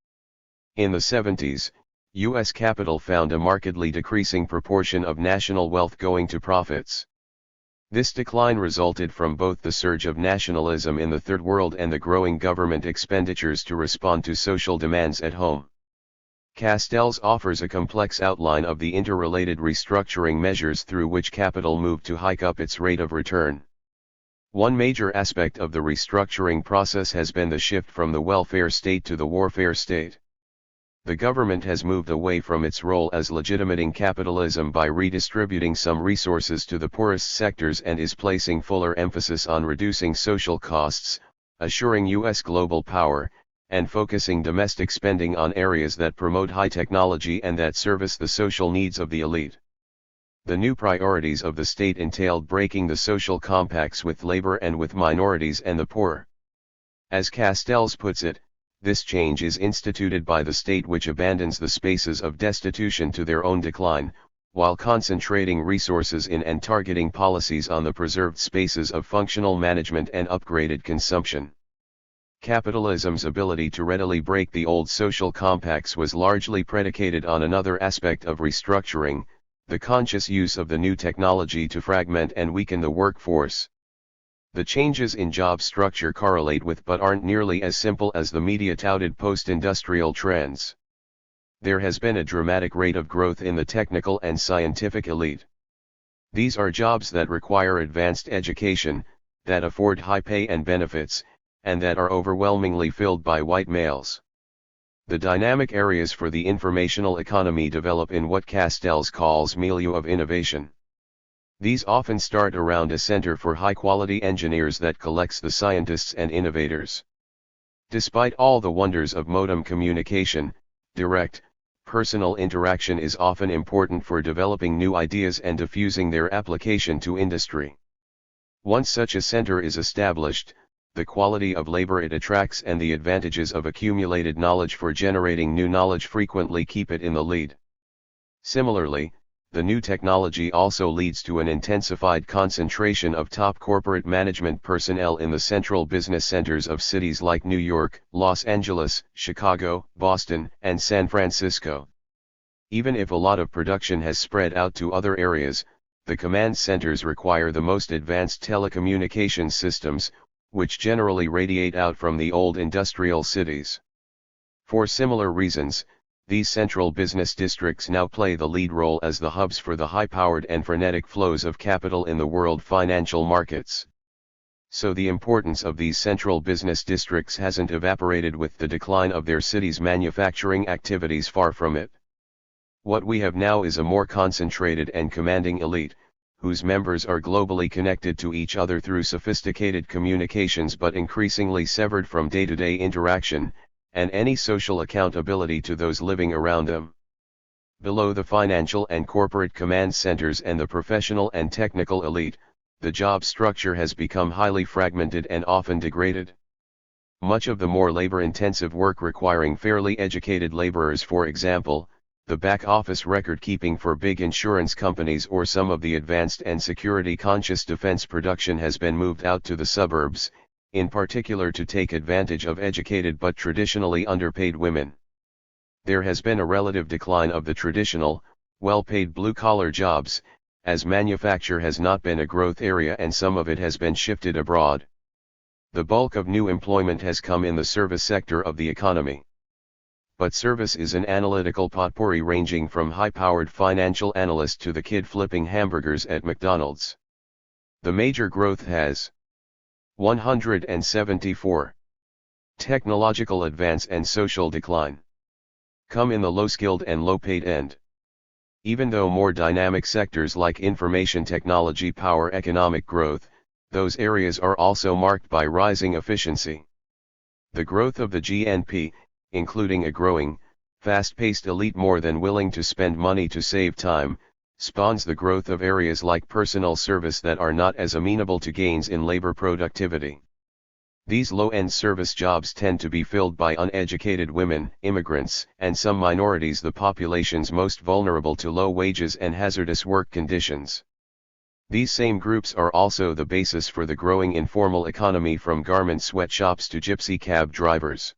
In the 70s, U.S. capital found a markedly decreasing proportion of national wealth going to profits. This decline resulted from both the surge of nationalism in the Third World and the growing government expenditures to respond to social demands at home. Castells offers a complex outline of the interrelated restructuring measures through which capital moved to hike up its rate of return. One major aspect of the restructuring process has been the shift from the welfare state to the warfare state. The government has moved away from its role as legitimating capitalism by redistributing some resources to the poorest sectors and is placing fuller emphasis on reducing social costs, assuring U.S. global power, and focusing domestic spending on areas that promote high technology and that service the social needs of the elite. The new priorities of the state entailed breaking the social compacts with labor and with minorities and the poor. As Castells puts it, this change is instituted by the state which abandons the spaces of destitution to their own decline, while concentrating resources in and targeting policies on the preserved spaces of functional management and upgraded consumption. Capitalism's ability to readily break the old social compacts was largely predicated on another aspect of restructuring, the conscious use of the new technology to fragment and weaken the workforce. The changes in job structure correlate with but aren't nearly as simple as the media-touted post-industrial trends. There has been a dramatic rate of growth in the technical and scientific elite. These are jobs that require advanced education, that afford high pay and benefits, and that are overwhelmingly filled by white males. The dynamic areas for the informational economy develop in what Castells calls milieu of innovation. These often start around a center for high-quality engineers that collects the scientists and innovators. Despite all the wonders of modem communication, direct, personal interaction is often important for developing new ideas and diffusing their application to industry. Once such a center is established, the quality of labor it attracts and the advantages of accumulated knowledge for generating new knowledge frequently keep it in the lead. Similarly, the new technology also leads to an intensified concentration of top corporate management personnel in the central business centers of cities like New York, Los Angeles, Chicago, Boston, and San Francisco. Even if a lot of production has spread out to other areas, the command centers require the most advanced telecommunications systems, which generally radiate out from the old industrial cities. For similar reasons, these central business districts now play the lead role as the hubs for the high-powered and frenetic flows of capital in the world financial markets. So the importance of these central business districts hasn't evaporated with the decline of their cities' manufacturing activities, far from it. What we have now is a more concentrated and commanding elite, whose members are globally connected to each other through sophisticated communications but increasingly severed from day-to-day interaction, and any social accountability to those living around them. Below the financial and corporate command centers and the professional and technical elite, the job structure has become highly fragmented and often degraded. Much of the more labor-intensive work requiring fairly educated laborers, for example, the back-office record-keeping for big insurance companies or some of the advanced and security-conscious defense production, has been moved out to the suburbs, in particular to take advantage of educated but traditionally underpaid women. There has been a relative decline of the traditional, well-paid blue-collar jobs, as manufacture has not been a growth area and some of it has been shifted abroad. The bulk of new employment has come in the service sector of the economy. But service is an analytical potpourri ranging from high-powered financial analyst to the kid flipping hamburgers at McDonald's. The major growth has 174. Technological advance and social decline come in the low-skilled and low-paid end. Even though more dynamic sectors like information technology power economic growth, those areas are also marked by rising efficiency. The growth of the GNP, including a growing, fast-paced elite more than willing to spend money to save time, spawns the growth of areas like personal service that are not as amenable to gains in labor productivity. These low-end service jobs tend to be filled by uneducated women, immigrants, and some minorities, the populations most vulnerable to low wages and hazardous work conditions. These same groups are also the basis for the growing informal economy, from garment sweatshops to gypsy cab drivers.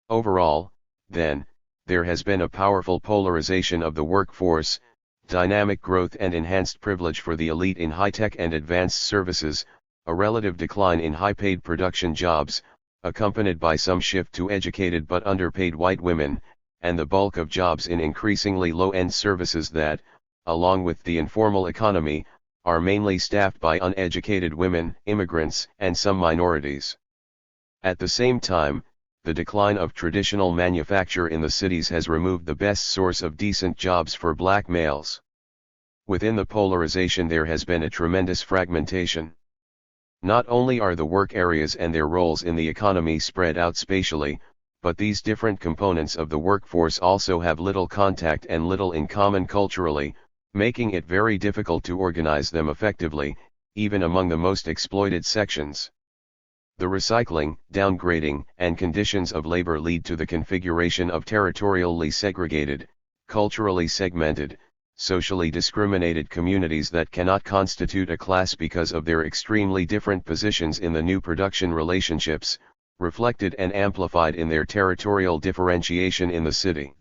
Overall, then, there has been a powerful polarization of the workforce, dynamic growth and enhanced privilege for the elite in high-tech and advanced services, a relative decline in high-paid production jobs, accompanied by some shift to educated but underpaid white women, and the bulk of jobs in increasingly low-end services that, along with the informal economy, are mainly staffed by uneducated women, immigrants, and some minorities. At the same time, the decline of traditional manufacture in the cities has removed the best source of decent jobs for black males. Within the polarization there has been a tremendous fragmentation. Not only are the work areas and their roles in the economy spread out spatially, but these different components of the workforce also have little contact and little in common culturally, making it very difficult to organize them effectively, even among the most exploited sections. The recycling, downgrading, and conditions of labor lead to the configuration of territorially segregated, culturally segmented, socially discriminated communities that cannot constitute a class because of their extremely different positions in the new production relationships, reflected and amplified in their territorial differentiation in the city.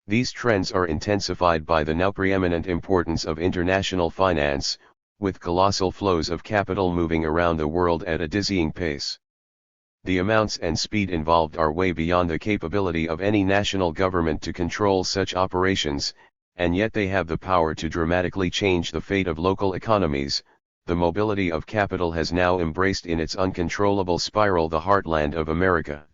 These trends are intensified by the now preeminent importance of international finance, with colossal flows of capital moving around the world at a dizzying pace. The amounts and speed involved are way beyond the capability of any national government to control such operations, and yet they have the power to dramatically change the fate of local economies. The mobility of capital has now embraced in its uncontrollable spiral the heartland of America.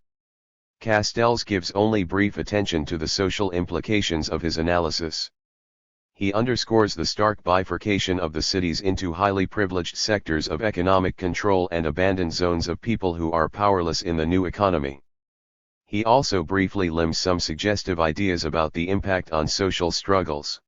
Castells gives only brief attention to the social implications of his analysis. He underscores the stark bifurcation of the cities into highly privileged sectors of economic control and abandoned zones of people who are powerless in the new economy. He also briefly limns some suggestive ideas about the impact on social struggles.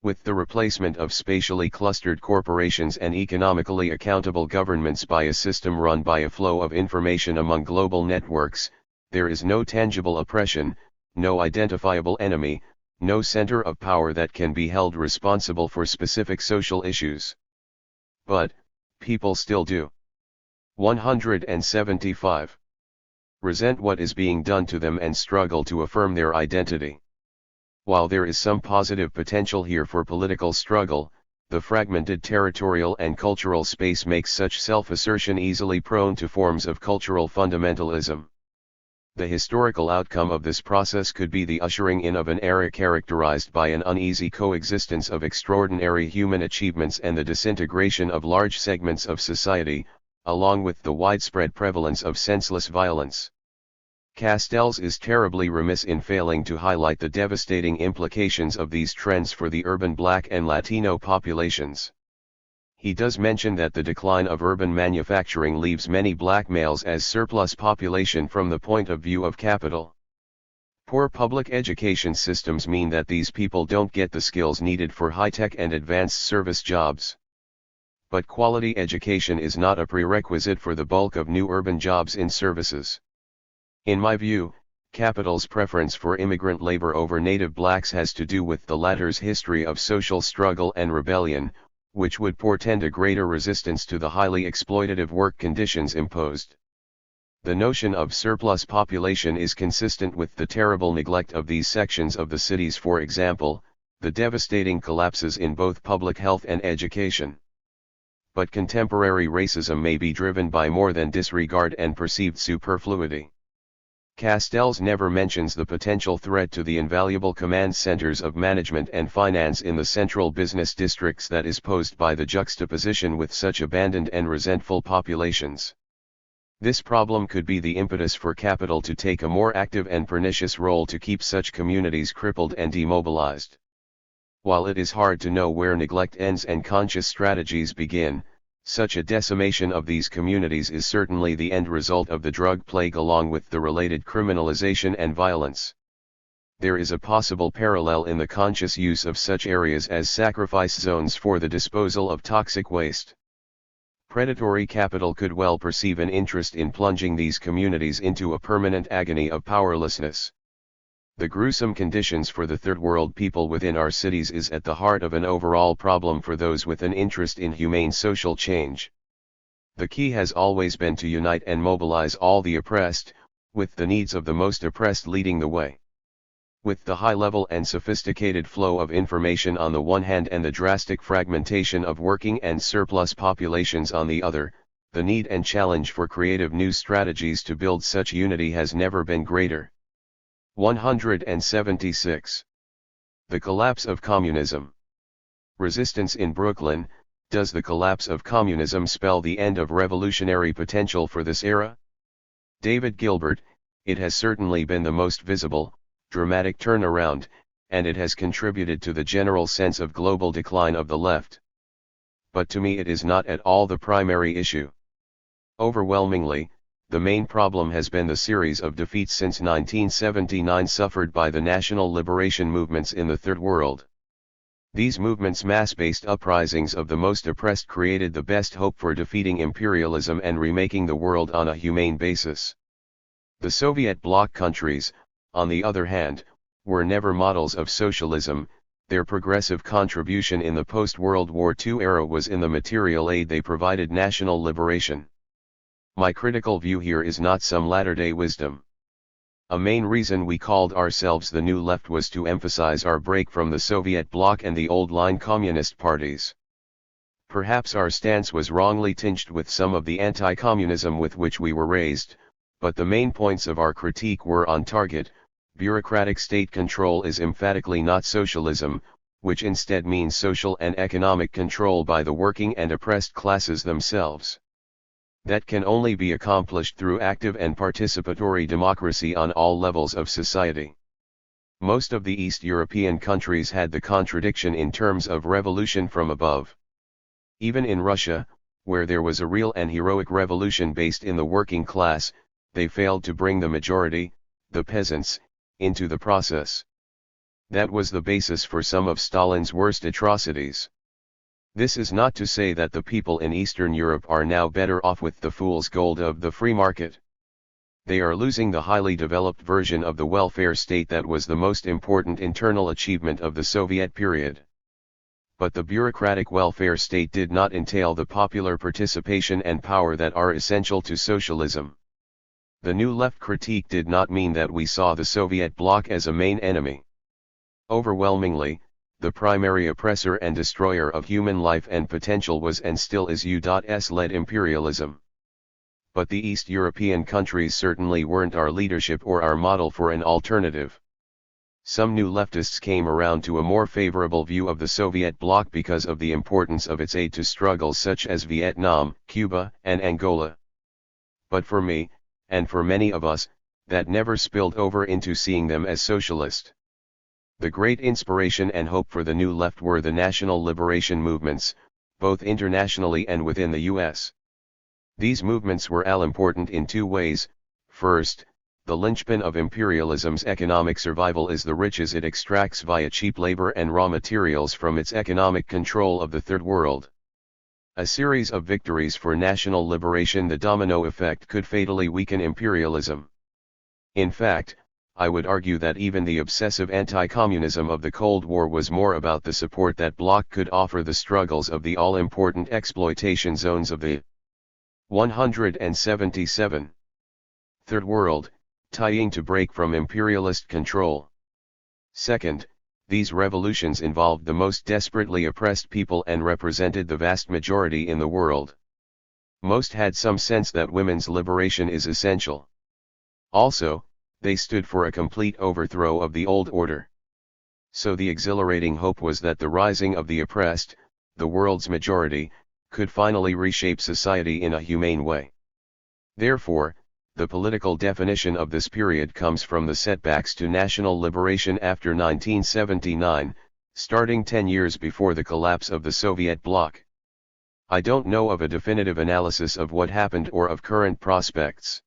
With the replacement of spatially clustered corporations and economically accountable governments by a system run by a flow of information among global networks, there is no tangible oppression, no identifiable enemy, no center of power that can be held responsible for specific social issues. But, people still do. 175. Resent what is being done to them and struggle to affirm their identity. While there is some positive potential here for political struggle, the fragmented territorial and cultural space makes such self-assertion easily prone to forms of cultural fundamentalism. The historical outcome of this process could be the ushering in of an era characterized by an uneasy coexistence of extraordinary human achievements and the disintegration of large segments of society, along with the widespread prevalence of senseless violence. Castells is terribly remiss in failing to highlight the devastating implications of these trends for the urban Black and Latino populations. He does mention that the decline of urban manufacturing leaves many black males as surplus population from the point of view of capital. Poor public education systems mean that these people don't get the skills needed for high-tech and advanced service jobs. But quality education is not a prerequisite for the bulk of new urban jobs in services. In my view, capital's preference for immigrant labor over native blacks has to do with the latter's history of social struggle and rebellion, which would portend a greater resistance to the highly exploitative work conditions imposed. The notion of surplus population is consistent with the terrible neglect of these sections of the cities, for example, the devastating collapses in both public health and education. But contemporary racism may be driven by more than disregard and perceived superfluity. Castells never mentions the potential threat to the invaluable command centers of management and finance in the central business districts that is posed by the juxtaposition with such abandoned and resentful populations. This problem could be the impetus for capital to take a more active and pernicious role to keep such communities crippled and demobilized. While it is hard to know where neglect ends and conscious strategies begin, such a decimation of these communities is certainly the end result of the drug plague along with the related criminalization and violence. There is a possible parallel in the conscious use of such areas as sacrifice zones for the disposal of toxic waste. Predatory capital could well perceive an interest in plunging these communities into a permanent agony of powerlessness. The gruesome conditions for the third world people within our cities is at the heart of an overall problem for those with an interest in humane social change. The key has always been to unite and mobilize all the oppressed, with the needs of the most oppressed leading the way. With the high level and sophisticated flow of information on the one hand and the drastic fragmentation of working and surplus populations on the other, the need and challenge for creative new strategies to build such unity has never been greater. 176. The collapse of communism. Resistance in Brooklyn. Does the collapse of communism spell the end of revolutionary potential for this era? David Gilbert. It has certainly been the most visible, dramatic turnaround, and it has contributed to the general sense of global decline of the left. But to me it is not at all the primary issue. Overwhelmingly, the main problem has been the series of defeats since 1979 suffered by the national liberation movements in the Third World. These movements' mass-based uprisings of the most oppressed created the best hope for defeating imperialism and remaking the world on a humane basis. The Soviet bloc countries, on the other hand, were never models of socialism. Their progressive contribution in the post-World War II era was in the material aid they provided national liberation. My critical view here is not some latter-day wisdom. A main reason we called ourselves the New Left was to emphasize our break from the Soviet bloc and the old-line communist parties. Perhaps our stance was wrongly tinged with some of the anti-communism with which we were raised, but the main points of our critique were on target. Bureaucratic state control is emphatically not socialism, which instead means social and economic control by the working and oppressed classes themselves. That can only be accomplished through active and participatory democracy on all levels of society. Most of the East European countries had the contradiction in terms of revolution from above. Even in Russia, where there was a real and heroic revolution based in the working class, they failed to bring the majority, the peasants, into the process. That was the basis for some of Stalin's worst atrocities. This is not to say that the people in Eastern Europe are now better off with the fool's gold of the free market. They are losing the highly developed version of the welfare state that was the most important internal achievement of the Soviet period. But the bureaucratic welfare state did not entail the popular participation and power that are essential to socialism. The New Left critique did not mean that we saw the Soviet bloc as a main enemy. Overwhelmingly, the primary oppressor and destroyer of human life and potential was and still is U.S.-led imperialism. But the East European countries certainly weren't our leadership or our model for an alternative. Some new leftists came around to a more favorable view of the Soviet bloc because of the importance of its aid to struggles such as Vietnam, Cuba, and Angola. But for me, and for many of us, that never spilled over into seeing them as socialist. The great inspiration and hope for the new left were the national liberation movements, both internationally and within the US. These movements were all important in two ways. First, the linchpin of imperialism's economic survival is the riches it extracts via cheap labor and raw materials from its economic control of the Third World. A series of victories for national liberation, the domino effect, could fatally weaken imperialism. In fact, I would argue that even the obsessive anti-communism of the Cold War was more about the support that bloc could offer the struggles of the all-important exploitation zones of the 177 Third World, trying to break from imperialist control. Second, these revolutions involved the most desperately oppressed people and represented the vast majority in the world. Most had some sense that women's liberation is essential. Also, they stood for a complete overthrow of the old order. So the exhilarating hope was that the rising of the oppressed, the world's majority, could finally reshape society in a humane way. Therefore, the political definition of this period comes from the setbacks to national liberation after 1979, starting 10 years before the collapse of the Soviet bloc. I don't know of a definitive analysis of what happened or of current prospects.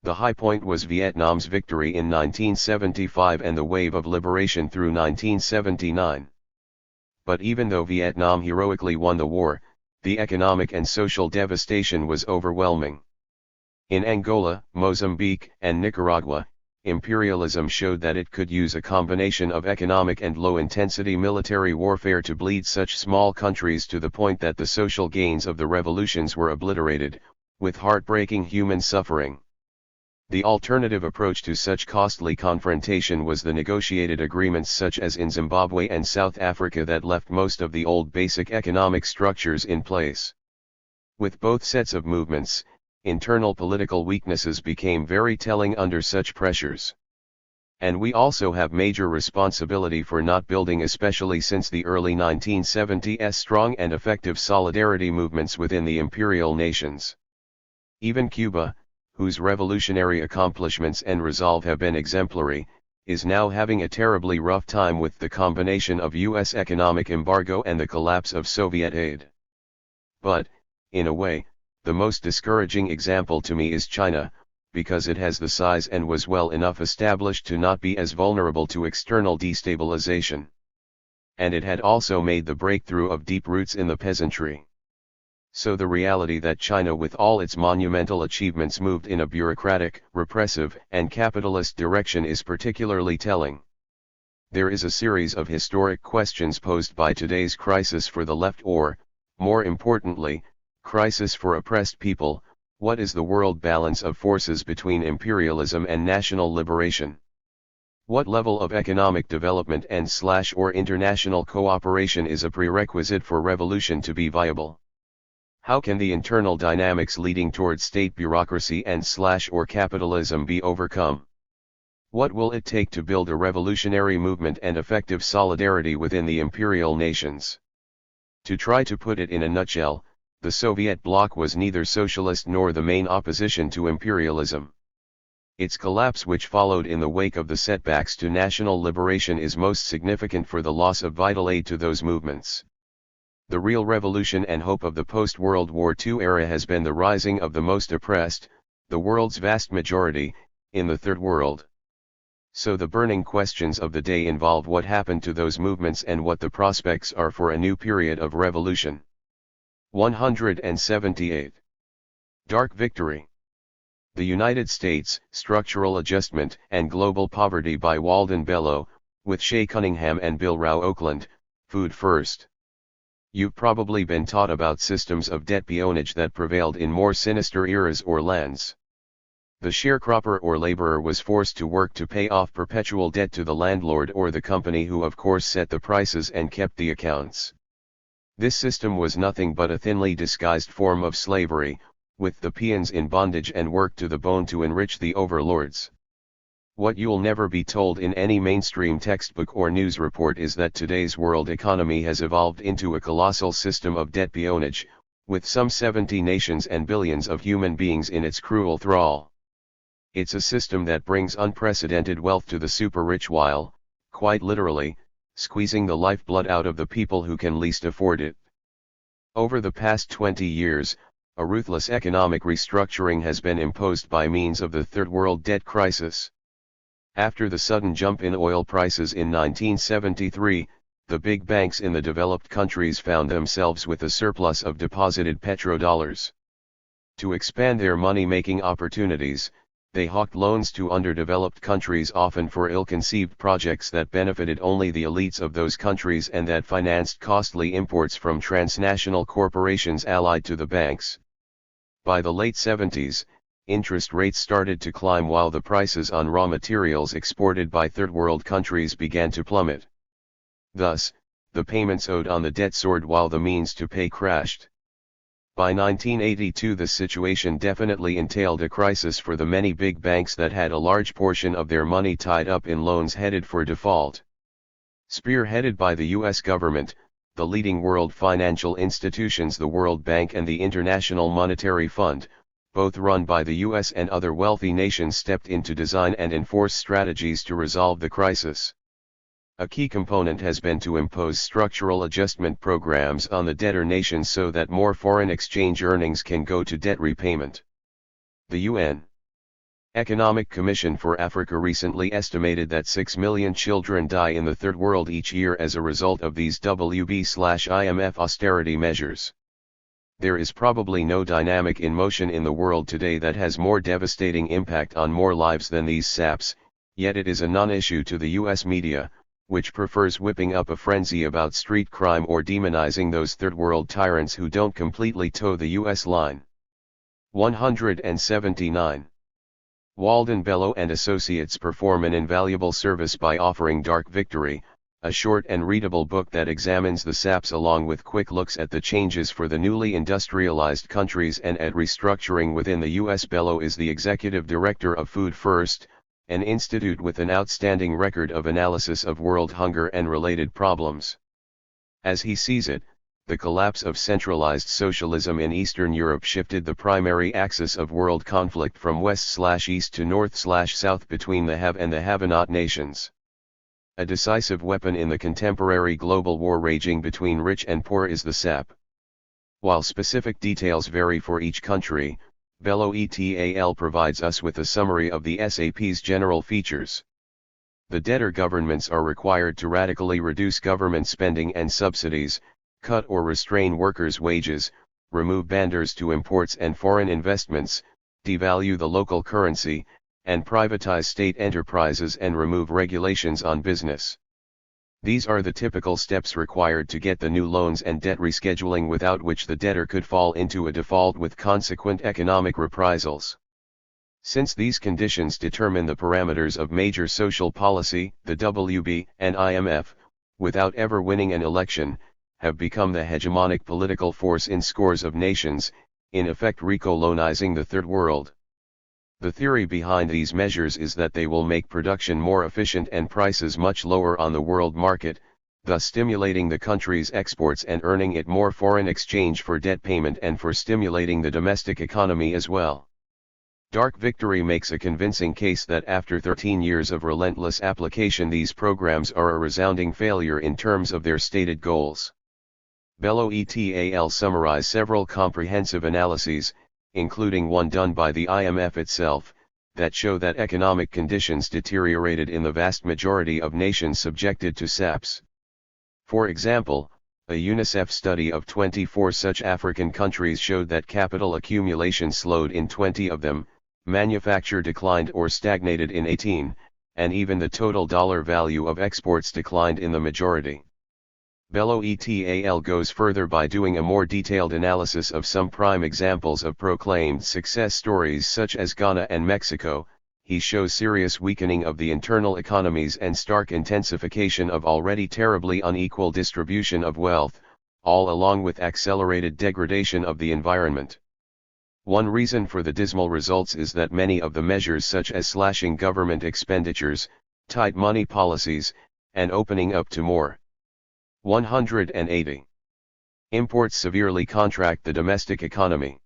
The high point was Vietnam's victory in 1975 and the wave of liberation through 1979. But even though Vietnam heroically won the war, the economic and social devastation was overwhelming. In Angola, Mozambique, and Nicaragua, imperialism showed that it could use a combination of economic and low-intensity military warfare to bleed such small countries to the point that the social gains of the revolutions were obliterated, with heartbreaking human suffering. The alternative approach to such costly confrontation was the negotiated agreements such as in Zimbabwe and South Africa that left most of the old basic economic structures in place. With both sets of movements, internal political weaknesses became very telling under such pressures. And we also have major responsibility for not building, especially since the early 1970s, strong and effective solidarity movements within the imperial nations. Even Cuba, whose revolutionary accomplishments and resolve have been exemplary, is now having a terribly rough time with the combination of US economic embargo and the collapse of Soviet aid. But, in a way, the most discouraging example to me is China, because it has the size and was well enough established to not be as vulnerable to external destabilization. And it had also made the breakthrough of deep roots in the peasantry. So the reality that China with all its monumental achievements moved in a bureaucratic, repressive, and capitalist direction is particularly telling. There is a series of historic questions posed by today's crisis for the left or, more importantly, crisis for oppressed people. What is the world balance of forces between imperialism and national liberation? What level of economic development and/or international cooperation is a prerequisite for revolution to be viable? How can the internal dynamics leading toward state bureaucracy and/or capitalism be overcome? What will it take to build a revolutionary movement and effective solidarity within the imperial nations? To try to put it in a nutshell, the Soviet bloc was neither socialist nor the main opposition to imperialism. Its collapse, which followed in the wake of the setbacks to national liberation, is most significant for the loss of vital aid to those movements. The real revolution and hope of the post-World War II era has been the rising of the most oppressed, the world's vast majority, in the Third World. So the burning questions of the day involve what happened to those movements and what the prospects are for a new period of revolution. 178. Dark Victory. The United States, Structural Adjustment and Global Poverty by Walden Bellow, with Shay Cunningham and Bill Rao Oakland, Food First. You've probably been taught about systems of debt peonage that prevailed in more sinister eras or lands. The sharecropper or laborer was forced to work to pay off perpetual debt to the landlord or the company, who of course set the prices and kept the accounts. This system was nothing but a thinly disguised form of slavery, with the peons in bondage and worked to the bone to enrich the overlords. What you'll never be told in any mainstream textbook or news report is that today's world economy has evolved into a colossal system of debt peonage, with some 70 nations and billions of human beings in its cruel thrall. It's a system that brings unprecedented wealth to the super rich while, quite literally, squeezing the lifeblood out of the people who can least afford it. Over the past 20 years, a ruthless economic restructuring has been imposed by means of the Third World Debt Crisis. After the sudden jump in oil prices in 1973, the big banks in the developed countries found themselves with a surplus of deposited petrodollars. To expand their money-making opportunities, they hawked loans to underdeveloped countries, often for ill-conceived projects that benefited only the elites of those countries and that financed costly imports from transnational corporations allied to the banks. By the late 70s, interest rates started to climb while the prices on raw materials exported by third world countries began to plummet. Thus, the payments owed on the debt soared while the means to pay crashed. By 1982, the situation definitely entailed a crisis for the many big banks that had a large portion of their money tied up in loans headed for default. Spearheaded by the U.S. government, the leading world financial institutions, the World Bank and the International Monetary Fund, both run by the US and other wealthy nations, stepped in to design and enforce strategies to resolve the crisis. A key component has been to impose structural adjustment programs on the debtor nations so that more foreign exchange earnings can go to debt repayment. The UN Economic Commission for Africa recently estimated that 6 million children die in the Third World each year as a result of these WB/IMF austerity measures. There is probably no dynamic in motion in the world today that has more devastating impact on more lives than these SAPs, yet it is a non-issue to the US media, which prefers whipping up a frenzy about street crime or demonizing those third world tyrants who don't completely toe the US line. 179. Walden Bello and Associates perform an invaluable service by offering Dark Victory, a short and readable book that examines the SAPs along with quick looks at the changes for the newly industrialized countries and at restructuring within the U.S. Bello is the executive director of Food First, an institute with an outstanding record of analysis of world hunger and related problems. As he sees it, the collapse of centralized socialism in Eastern Europe shifted the primary axis of world conflict from west/east to north/south between the have and the have-not nations. A decisive weapon in the contemporary global war raging between rich and poor is the SAP. While specific details vary for each country, Bello et al. Provides us with a summary of the SAP's general features. The debtor governments are required to radically reduce government spending and subsidies, cut or restrain workers' wages, remove barriers to imports and foreign investments, devalue the local currency, and privatize state enterprises and remove regulations on business. These are the typical steps required to get the new loans and debt rescheduling, without which the debtor could fall into a default with consequent economic reprisals. Since these conditions determine the parameters of major social policy, the WB and IMF, without ever winning an election, have become the hegemonic political force in scores of nations, in effect recolonizing the Third World. The theory behind these measures is that they will make production more efficient and prices much lower on the world market, thus stimulating the country's exports and earning it more foreign exchange for debt payment and for stimulating the domestic economy as well. Dark Victory makes a convincing case that after 13 years of relentless application, these programs are a resounding failure in terms of their stated goals. Bello et al. Summarize several comprehensive analyses, including one done by the IMF itself, that show that economic conditions deteriorated in the vast majority of nations subjected to SAPs. For example, a UNICEF study of 24 such African countries showed that capital accumulation slowed in 20 of them, manufacture declined or stagnated in 18, and even the total dollar value of exports declined in the majority. Bello et al. Goes further by doing a more detailed analysis of some prime examples of proclaimed success stories such as Ghana and Mexico. He shows serious weakening of the internal economies and stark intensification of already terribly unequal distribution of wealth, all along with accelerated degradation of the environment. One reason for the dismal results is that many of the measures such as slashing government expenditures, tight money policies, and opening up to more. 180. Imports severely contract the domestic economy.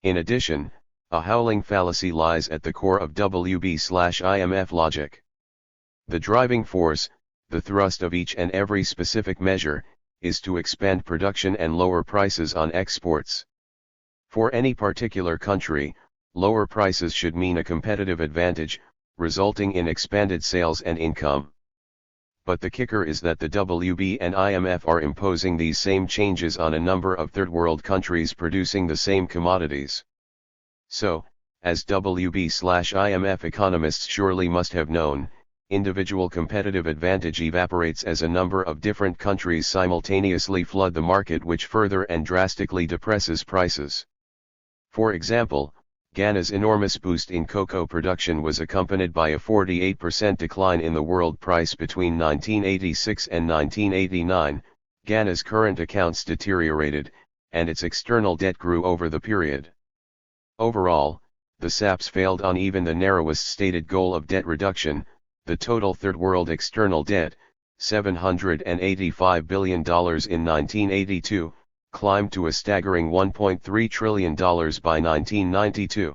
In addition, a howling fallacy lies at the core of WB/IMF logic. The driving force, the thrust of each and every specific measure, is to expand production and lower prices on exports. For any particular country, lower prices should mean a competitive advantage, resulting in expanded sales and income. But the kicker is that the WB and IMF are imposing these same changes on a number of third-world countries producing the same commodities. So, as WB/IMF economists surely must have known, individual competitive advantage evaporates as a number of different countries simultaneously flood the market, which further and drastically depresses prices. For example, Ghana's enormous boost in cocoa production was accompanied by a 48% decline in the world price between 1986 and 1989. Ghana's current accounts deteriorated, and its external debt grew over the period. Overall, the SAPs failed on even the narrowest stated goal of debt reduction. The total third world external debt, $785 billion in 1982, climbed to a staggering $1.3 trillion by 1992.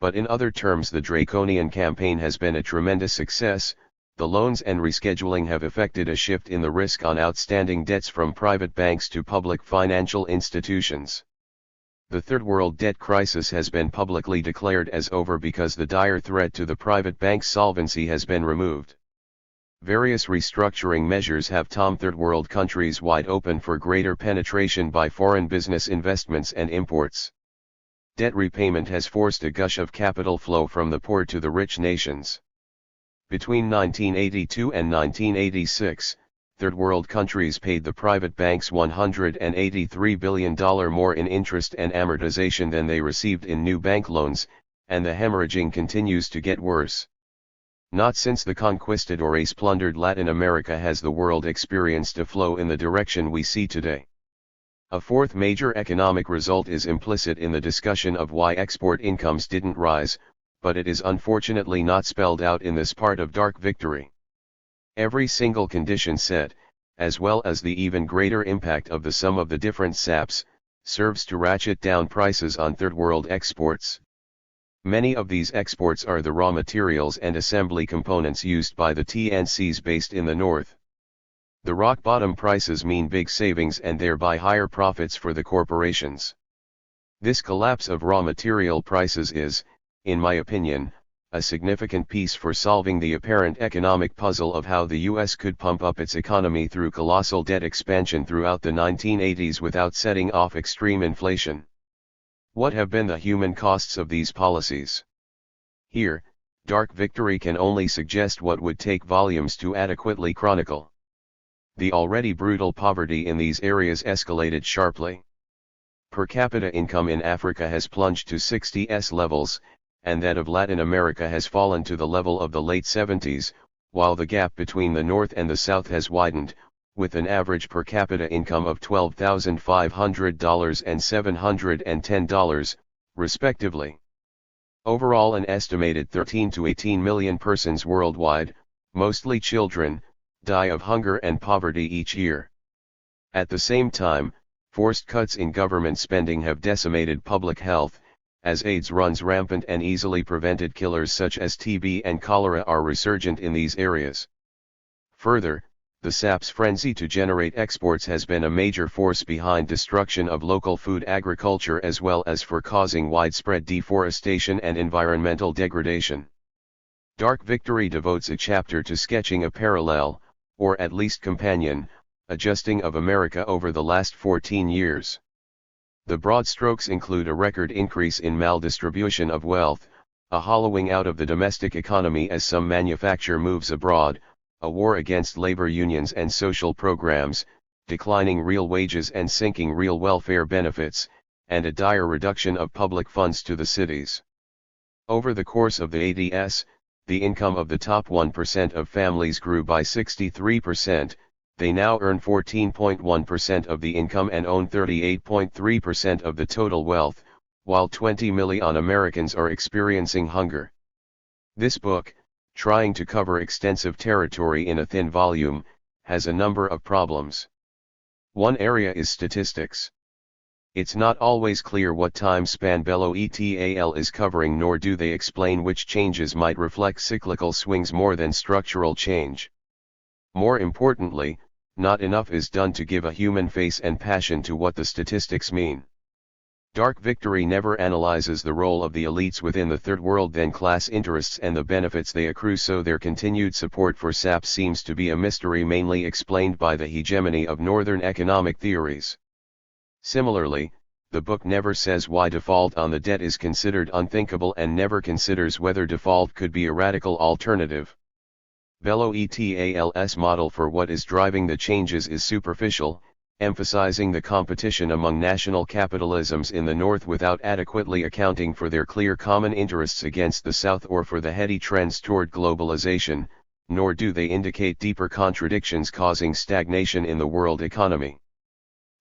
But in other terms, the draconian campaign has been a tremendous success. The loans and rescheduling have effected a shift in the risk on outstanding debts from private banks to public financial institutions. The third world debt crisis has been publicly declared as over because the dire threat to the private bank's solvency has been removed. Various restructuring measures have torn third world countries wide open for greater penetration by foreign business investments and imports. Debt repayment has forced a gush of capital flow from the poor to the rich nations. Between 1982 and 1986, third world countries paid the private banks $183 billion more in interest and amortization than they received in new bank loans, and the hemorrhaging continues to get worse. Not since the conquistadores plundered Latin America has the world experienced a flow in the direction we see today. A fourth major economic result is implicit in the discussion of why export incomes didn't rise, but it is unfortunately not spelled out in this part of Dark Victory. Every single condition set, as well as the even greater impact of the sum of the different SAPs, serves to ratchet down prices on third world exports. Many of these exports are the raw materials and assembly components used by the TNCs based in the north. The rock bottom prices mean big savings and thereby higher profits for the corporations. This collapse of raw material prices is, in my opinion, a significant piece for solving the apparent economic puzzle of how the U.S. could pump up its economy through colossal debt expansion throughout the 1980s without setting off extreme inflation. What have been the human costs of these policies? Here, Dark Victory can only suggest what would take volumes to adequately chronicle. The already brutal poverty in these areas escalated sharply. Per capita income in Africa has plunged to 60s levels, and that of Latin America has fallen to the level of the late 70s, while the gap between the North and the South has widened, with an average per capita income of $12,500 and $710, respectively. Overall, an estimated 13 to 18 million persons worldwide, mostly children, die of hunger and poverty each year. At the same time, forced cuts in government spending have decimated public health, as AIDS runs rampant and easily prevented killers such as TB and cholera are resurgent in these areas. Further, the SAP's frenzy to generate exports has been a major force behind destruction of local food agriculture as well as for causing widespread deforestation and environmental degradation. Dark Victory devotes a chapter to sketching a parallel, or at least companion, adjusting of America over the last 14 years. The broad strokes include a record increase in maldistribution of wealth, a hollowing out of the domestic economy as some manufacture moves abroad, a war against labor unions and social programs, declining real wages and sinking real welfare benefits, and a dire reduction of public funds to the cities. Over the course of the ADS, the income of the top 1% of families grew by 63%, they now earn 14.1% of the income and own 38.3% of the total wealth, while 20 million Americans are experiencing hunger. This book, trying to cover extensive territory in a thin volume, has a number of problems. One area is statistics. It's not always clear what time span Bello et al. Is covering, nor do they explain which changes might reflect cyclical swings more than structural change. More importantly, not enough is done to give a human face and passion to what the statistics mean. Dark Victory never analyzes the role of the elites within the Third World then class interests and the benefits they accrue, so their continued support for SAP seems to be a mystery mainly explained by the hegemony of Northern economic theories. Similarly, the book never says why default on the debt is considered unthinkable and never considers whether default could be a radical alternative. Bello et al.'s model for what is driving the changes is superficial, emphasizing the competition among national capitalisms in the North without adequately accounting for their clear common interests against the South or for the heady trends toward globalization, nor do they indicate deeper contradictions causing stagnation in the world economy.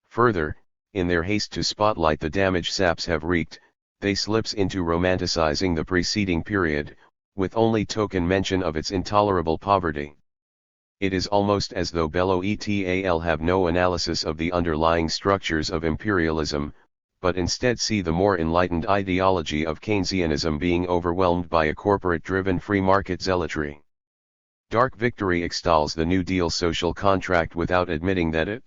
Further, in their haste to spotlight the damage SAPs have wreaked, they slips into romanticizing the preceding period, with only token mention of its intolerable poverty. It is almost as though Bello et al. Have no analysis of the underlying structures of imperialism, but instead see the more enlightened ideology of Keynesianism being overwhelmed by a corporate-driven free market zealotry. Dark Victory extols the New Deal social contract without admitting that it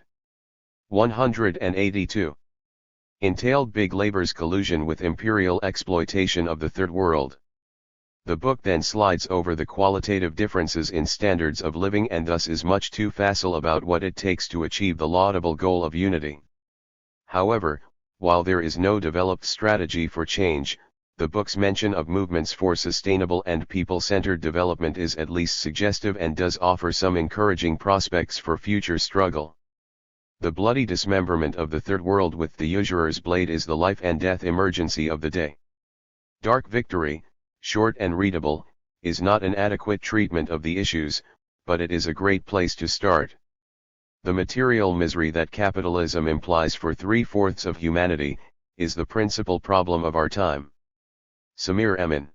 182 entailed big labor's collusion with imperial exploitation of the Third World. The book then slides over the qualitative differences in standards of living and thus is much too facile about what it takes to achieve the laudable goal of unity. However, while there is no developed strategy for change, the book's mention of movements for sustainable and people-centered development is at least suggestive and does offer some encouraging prospects for future struggle. The bloody dismemberment of the Third World with the usurer's blade is the life and death emergency of the day. Dark Victory, short and readable, is not an adequate treatment of the issues, but it is a great place to start. The material misery that capitalism implies for 3/4 of humanity, is the principal problem of our time. Samir Emin.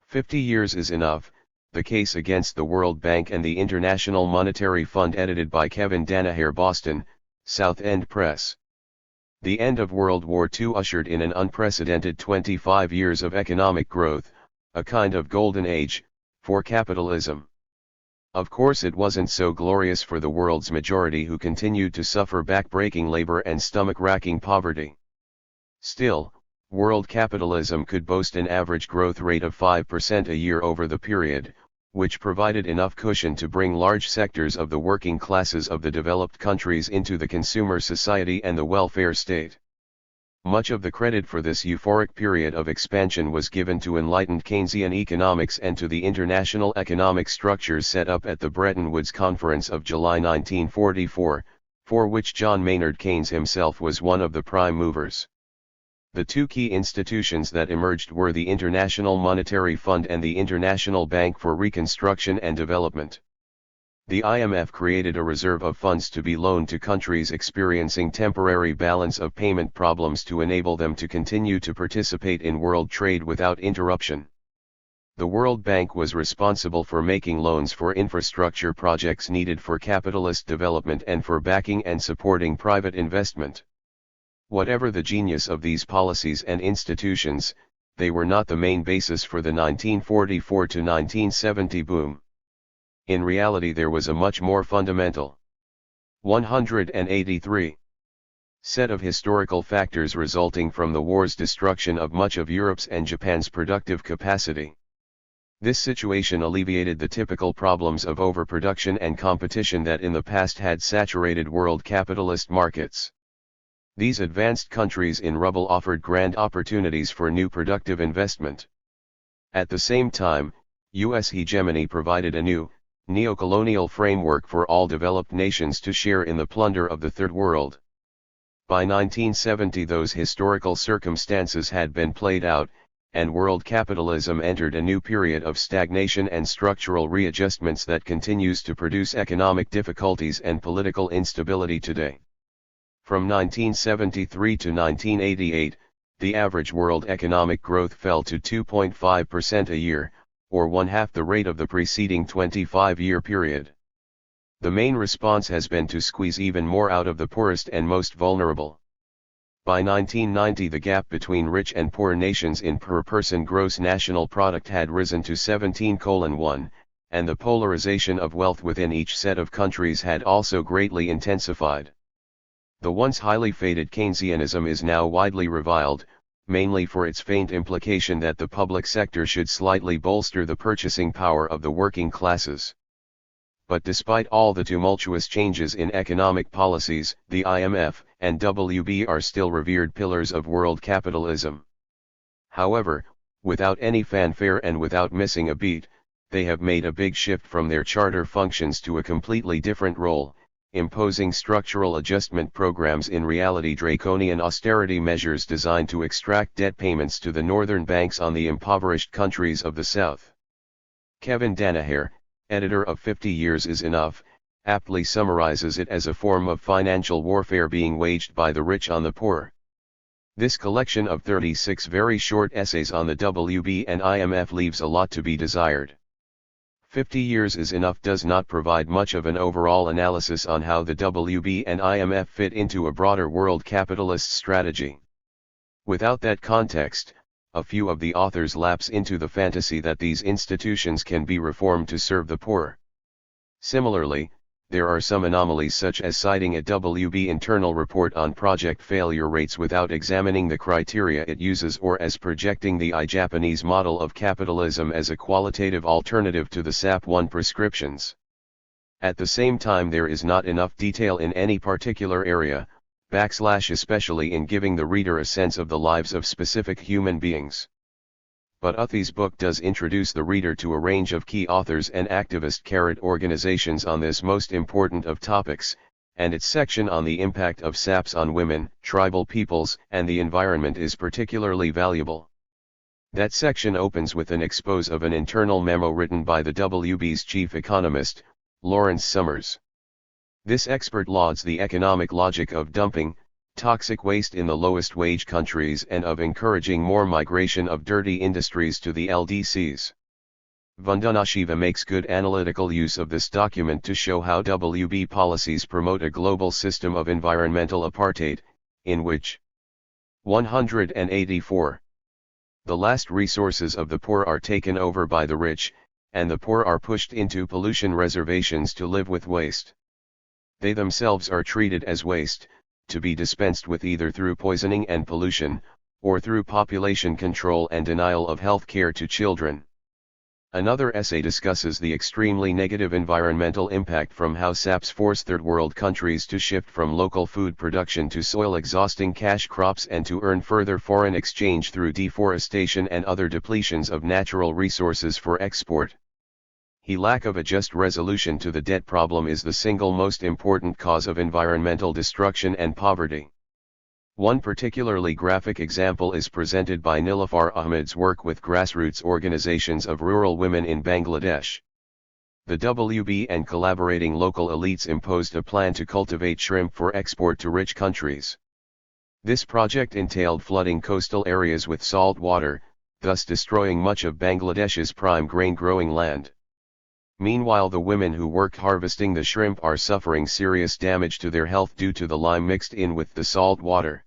50 years is enough, the case against the World Bank and the International Monetary Fund, edited by Kevin Danaher, Boston, South End Press. The end of World War II ushered in an unprecedented 25 years of economic growth, a kind of golden age, for capitalism. Of course it wasn't so glorious for the world's majority who continued to suffer back-breaking labor and stomach-racking poverty. Still, world capitalism could boast an average growth rate of 5% a year over the period, which provided enough cushion to bring large sectors of the working classes of the developed countries into the consumer society and the welfare state. Much of the credit for this euphoric period of expansion was given to enlightened Keynesian economics and to the international economic structures set up at the Bretton Woods Conference of July 1944, for which John Maynard Keynes himself was one of the prime movers. The two key institutions that emerged were the International Monetary Fund and the International Bank for Reconstruction and Development. The IMF created a reserve of funds to be loaned to countries experiencing temporary balance of payment problems to enable them to continue to participate in world trade without interruption. The World Bank was responsible for making loans for infrastructure projects needed for capitalist development and for backing and supporting private investment. Whatever the genius of these policies and institutions, they were not the main basis for the 1944 to 1970 boom. In reality there was a much more fundamental 183 set of historical factors resulting from the war's destruction of much of Europe's and Japan's productive capacity. This situation alleviated the typical problems of overproduction and competition that in the past had saturated world capitalist markets. These advanced countries in rubble offered grand opportunities for new productive investment. At the same time, U.S. hegemony provided a new, neo-colonial framework for all developed nations to share in the plunder of the Third World. By 1970 those historical circumstances had been played out, and world capitalism entered a new period of stagnation and structural readjustments that continues to produce economic difficulties and political instability today. From 1973 to 1988, the average world economic growth fell to 2.5% a year, or one-half the rate of the preceding 25-year period. The main response has been to squeeze even more out of the poorest and most vulnerable. By 1990 the gap between rich and poor nations in per-person gross national product had risen to 17:1, and the polarization of wealth within each set of countries had also greatly intensified. The once highly faded Keynesianism is now widely reviled, mainly for its faint implication that the public sector should slightly bolster the purchasing power of the working classes. But despite all the tumultuous changes in economic policies, the IMF and WB are still revered pillars of world capitalism. However, without any fanfare and without missing a beat, they have made a big shift from their charter functions to a completely different role, imposing structural adjustment programs, in reality draconian austerity measures designed to extract debt payments to the northern banks on the impoverished countries of the South. Kevin Danaher, editor of 50 Years is Enough, aptly summarizes it as a form of financial warfare being waged by the rich on the poor. This collection of 36 very short essays on the WB and IMF leaves a lot to be desired. 50 Years is Enough does not provide much of an overall analysis on how the WB and IMF fit into a broader world capitalist strategy. Without that context, a few of the authors lapse into the fantasy that these institutions can be reformed to serve the poor. Similarly, there are some anomalies, such as citing a WB internal report on project failure rates without examining the criteria it uses, or as projecting the Japanese model of capitalism as a qualitative alternative to the SAP 1 prescriptions. At the same time, there is not enough detail in any particular area, especially in giving the reader a sense of the lives of specific human beings. But Uthi's book does introduce the reader to a range of key authors and activist organizations on this most important of topics, and its section on the impact of SAPs on women, tribal peoples, and the environment is particularly valuable. That section opens with an expose of an internal memo written by the WB's chief economist, Lawrence Summers. This expert lauds the economic logic of dumping toxic waste in the lowest wage countries and of encouraging more migration of dirty industries to the LDCs. Vandunashiva makes good analytical use of this document to show how WB policies promote a global system of environmental apartheid, in which 184. The last resources of the poor are taken over by the rich, and the poor are pushed into pollution reservations to live with waste. They themselves are treated as waste, to be dispensed with either through poisoning and pollution, or through population control and denial of health care to children. Another essay discusses the extremely negative environmental impact from how SAPs force third world countries to shift from local food production to soil-exhausting cash crops and to earn further foreign exchange through deforestation and other depletions of natural resources for export. Lack of a just resolution to the debt problem is the single most important cause of environmental destruction and poverty. One particularly graphic example is presented by Nilofar Ahmed's work with grassroots organizations of rural women in Bangladesh. The WB and collaborating local elites imposed a plan to cultivate shrimp for export to rich countries. This project entailed flooding coastal areas with salt water, thus destroying much of Bangladesh's prime grain-growing land. Meanwhile, the women who work harvesting the shrimp are suffering serious damage to their health due to the lime mixed in with the salt water.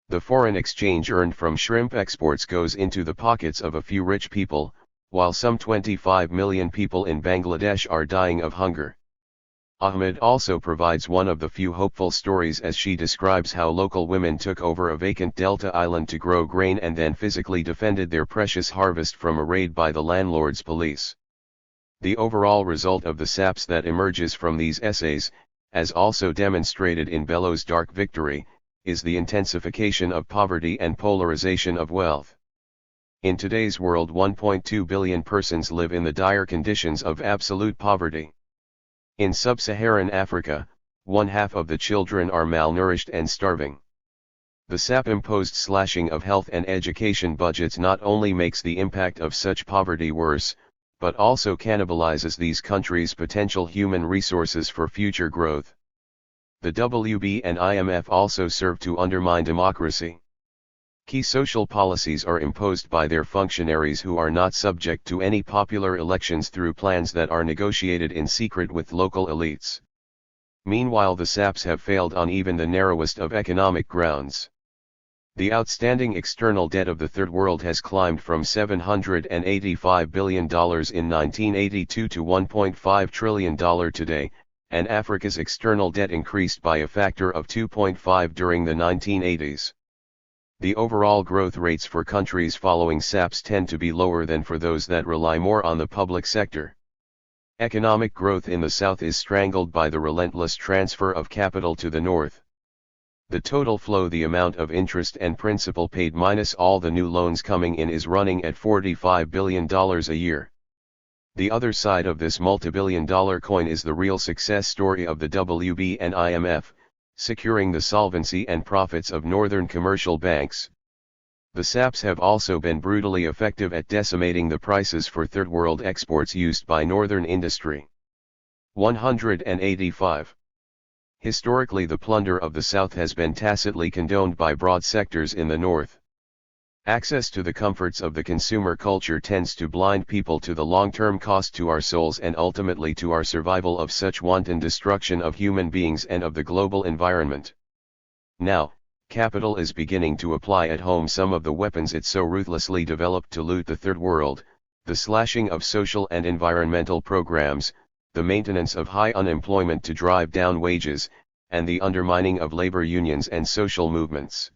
The foreign exchange earned from shrimp exports goes into the pockets of a few rich people, while some 25 million people in Bangladesh are dying of hunger. Ahmed also provides one of the few hopeful stories as she describes how local women took over a vacant delta island to grow grain and then physically defended their precious harvest from a raid by the landlord's police. The overall result of the SAPs that emerges from these essays, as also demonstrated in Bellow's Dark Victory, is the intensification of poverty and polarization of wealth. In today's world, 1.2 billion persons live in the dire conditions of absolute poverty. In sub-Saharan Africa, one-half of the children are malnourished and starving. The SAP-imposed slashing of health and education budgets not only makes the impact of such poverty worse, but also cannibalizes these countries' potential human resources for future growth. The WB and IMF also serve to undermine democracy. Key social policies are imposed by their functionaries who are not subject to any popular elections through plans that are negotiated in secret with local elites. Meanwhile, the SAPs have failed on even the narrowest of economic grounds. The outstanding external debt of the Third World has climbed from $785 billion in 1982 to $1.5 trillion today, and Africa's external debt increased by a factor of 2.5 during the 1980s. The overall growth rates for countries following SAPs tend to be lower than for those that rely more on the public sector. Economic growth in the South is strangled by the relentless transfer of capital to the North. The total flow, the amount of interest and principal paid minus all the new loans coming in, is running at $45 billion a year. The other side of this multi-billion-dollar coin is the real success story of the WB and IMF, securing the solvency and profits of northern commercial banks. The SAPs have also been brutally effective at decimating the prices for third world exports used by northern industry. 185. Historically, the plunder of the South has been tacitly condoned by broad sectors in the North. Access to the comforts of the consumer culture tends to blind people to the long-term cost to our souls and ultimately to our survival of such wanton destruction of human beings and of the global environment. Now, capital is beginning to apply at home some of the weapons it so ruthlessly developed to loot the Third World: the slashing of social and environmental programs, the maintenance of high unemployment to drive down wages, and the undermining of labor unions and social movements.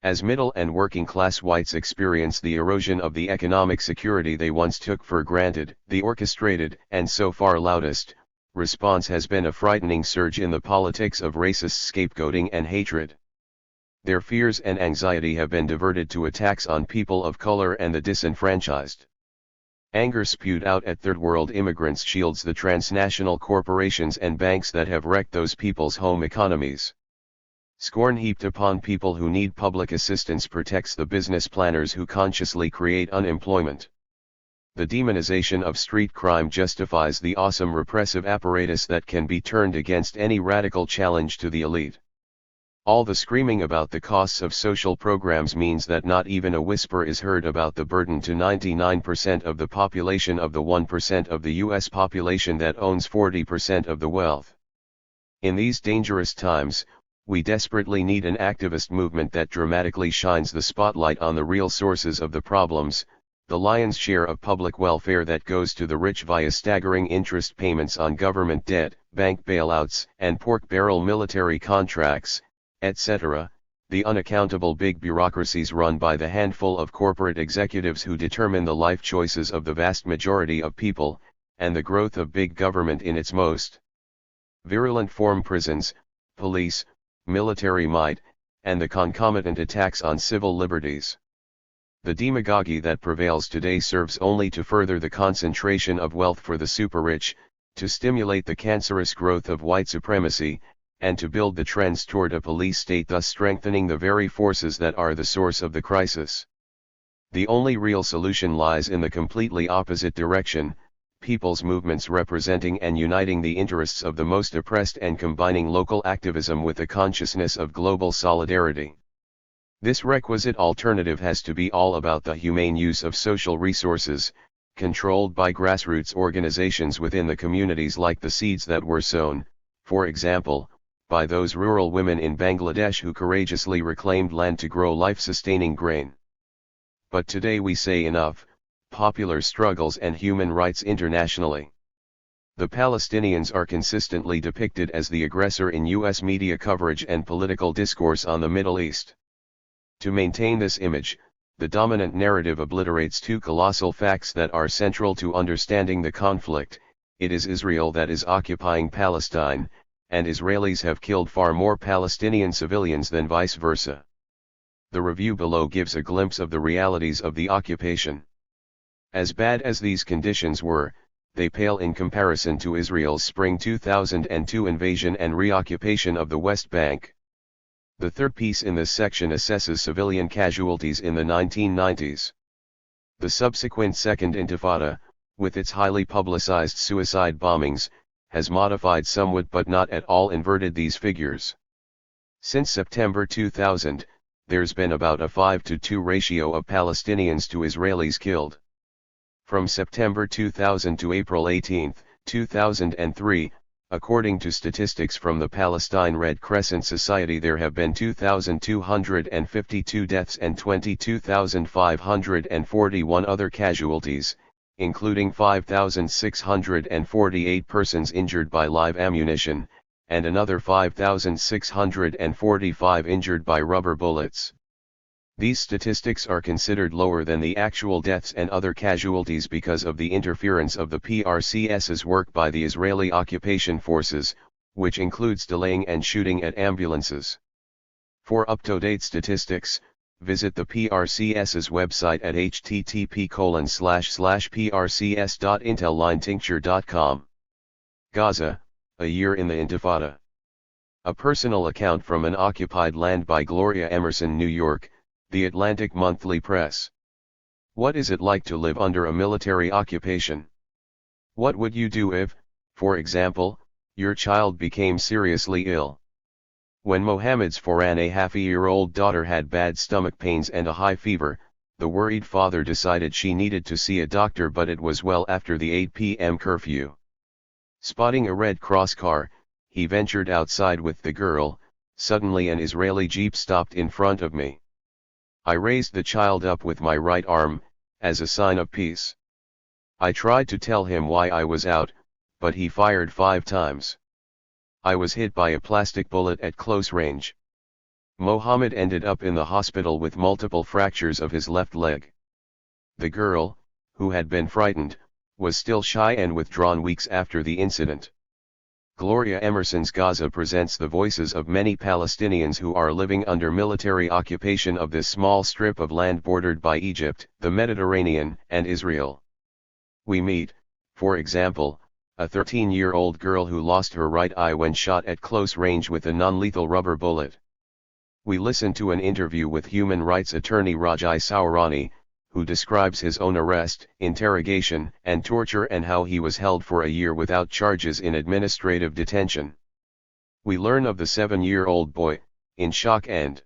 As middle and working class whites experience the erosion of the economic security they once took for granted, the orchestrated, and so far loudest, response has been a frightening surge in the politics of racist scapegoating and hatred. Their fears and anxiety have been diverted to attacks on people of color and the disenfranchised. Anger spewed out at third world immigrants shields the transnational corporations and banks that have wrecked those people's home economies. Scorn heaped upon people who need public assistance protects the business planners who consciously create unemployment. The demonization of street crime justifies the awesome repressive apparatus that can be turned against any radical challenge to the elite. All the screaming about the costs of social programs means that not even a whisper is heard about the burden to 99% of the population of the 1% of the US population that owns 40% of the wealth. In these dangerous times, we desperately need an activist movement that dramatically shines the spotlight on the real sources of the problems, the lion's share of public welfare that goes to the rich via staggering interest payments on government debt, bank bailouts, and pork barrel military contracts, etc., the unaccountable big bureaucracies run by the handful of corporate executives who determine the life choices of the vast majority of people, and the growth of big government in its most virulent form: prisons, police, military might, and the concomitant attacks on civil liberties. The demagoguery that prevails today serves only to further the concentration of wealth for the super-rich, to stimulate the cancerous growth of white supremacy, and to build the trends toward a police state, thus strengthening the very forces that are the source of the crisis. The only real solution lies in the completely opposite direction: people's movements representing and uniting the interests of the most oppressed and combining local activism with a consciousness of global solidarity. This requisite alternative has to be all about the humane use of social resources, controlled by grassroots organizations within the communities, like the seeds that were sown, for example, by those rural women in Bangladesh who courageously reclaimed land to grow life-sustaining grain. But today we say enough: popular struggles and human rights internationally. The Palestinians are consistently depicted as the aggressor in US media coverage and political discourse on the Middle East. To maintain this image, the dominant narrative obliterates two colossal facts that are central to understanding the conflict: it is Israel that is occupying Palestine, and Israelis have killed far more Palestinian civilians than vice versa. The review below gives a glimpse of the realities of the occupation. As bad as these conditions were, they pale in comparison to Israel's spring 2002 invasion and reoccupation of the West Bank. The third piece in this section assesses civilian casualties in the 1990s. The subsequent Second Intifada, with its highly publicized suicide bombings, has modified somewhat but not at all inverted these figures. Since September 2000, there's been about a 5-to-2 ratio of Palestinians to Israelis killed. From September 2000 to April 18, 2003, according to statistics from the Palestine Red Crescent Society, there have been 2,252 deaths and 22,541 other casualties, including 5,648 persons injured by live ammunition, and another 5,645 injured by rubber bullets. These statistics are considered lower than the actual deaths and other casualties because of the interference of the PRCS's work by the Israeli occupation forces, which includes delaying and shooting at ambulances. For up-to-date statistics, visit the PRCS's website at http://prcs.intellinetincture.com. Gaza, a year in the Intifada. A personal account from an occupied land by Gloria Emerson, New York, The Atlantic Monthly Press. What is it like to live under a military occupation? What would you do if, for example, your child became seriously ill? When Mohammed's 4.5-year-old daughter had bad stomach pains and a high fever, the worried father decided she needed to see a doctor, but it was well after the 8 p.m. curfew. Spotting a Red Cross car, he ventured outside with the girl. Suddenly an Israeli jeep stopped in front of me. I raised the child up with my right arm, as a sign of peace. I tried to tell him why I was out, but he fired 5 times. I was hit by a plastic bullet at close range. Mohammed ended up in the hospital with multiple fractures of his left leg. The girl, who had been frightened, was still shy and withdrawn weeks after the incident. Gloria Emerson's Gaza presents the voices of many Palestinians who are living under military occupation of this small strip of land bordered by Egypt, the Mediterranean, and Israel. We meet, for example, a 13-year-old girl who lost her right eye when shot at close range with a non-lethal rubber bullet. We listen to an interview with human rights attorney Rajai Sourani, who describes his own arrest, interrogation, and torture, and how he was held for a year without charges in administrative detention. We learn of the 7-year-old boy, in shock and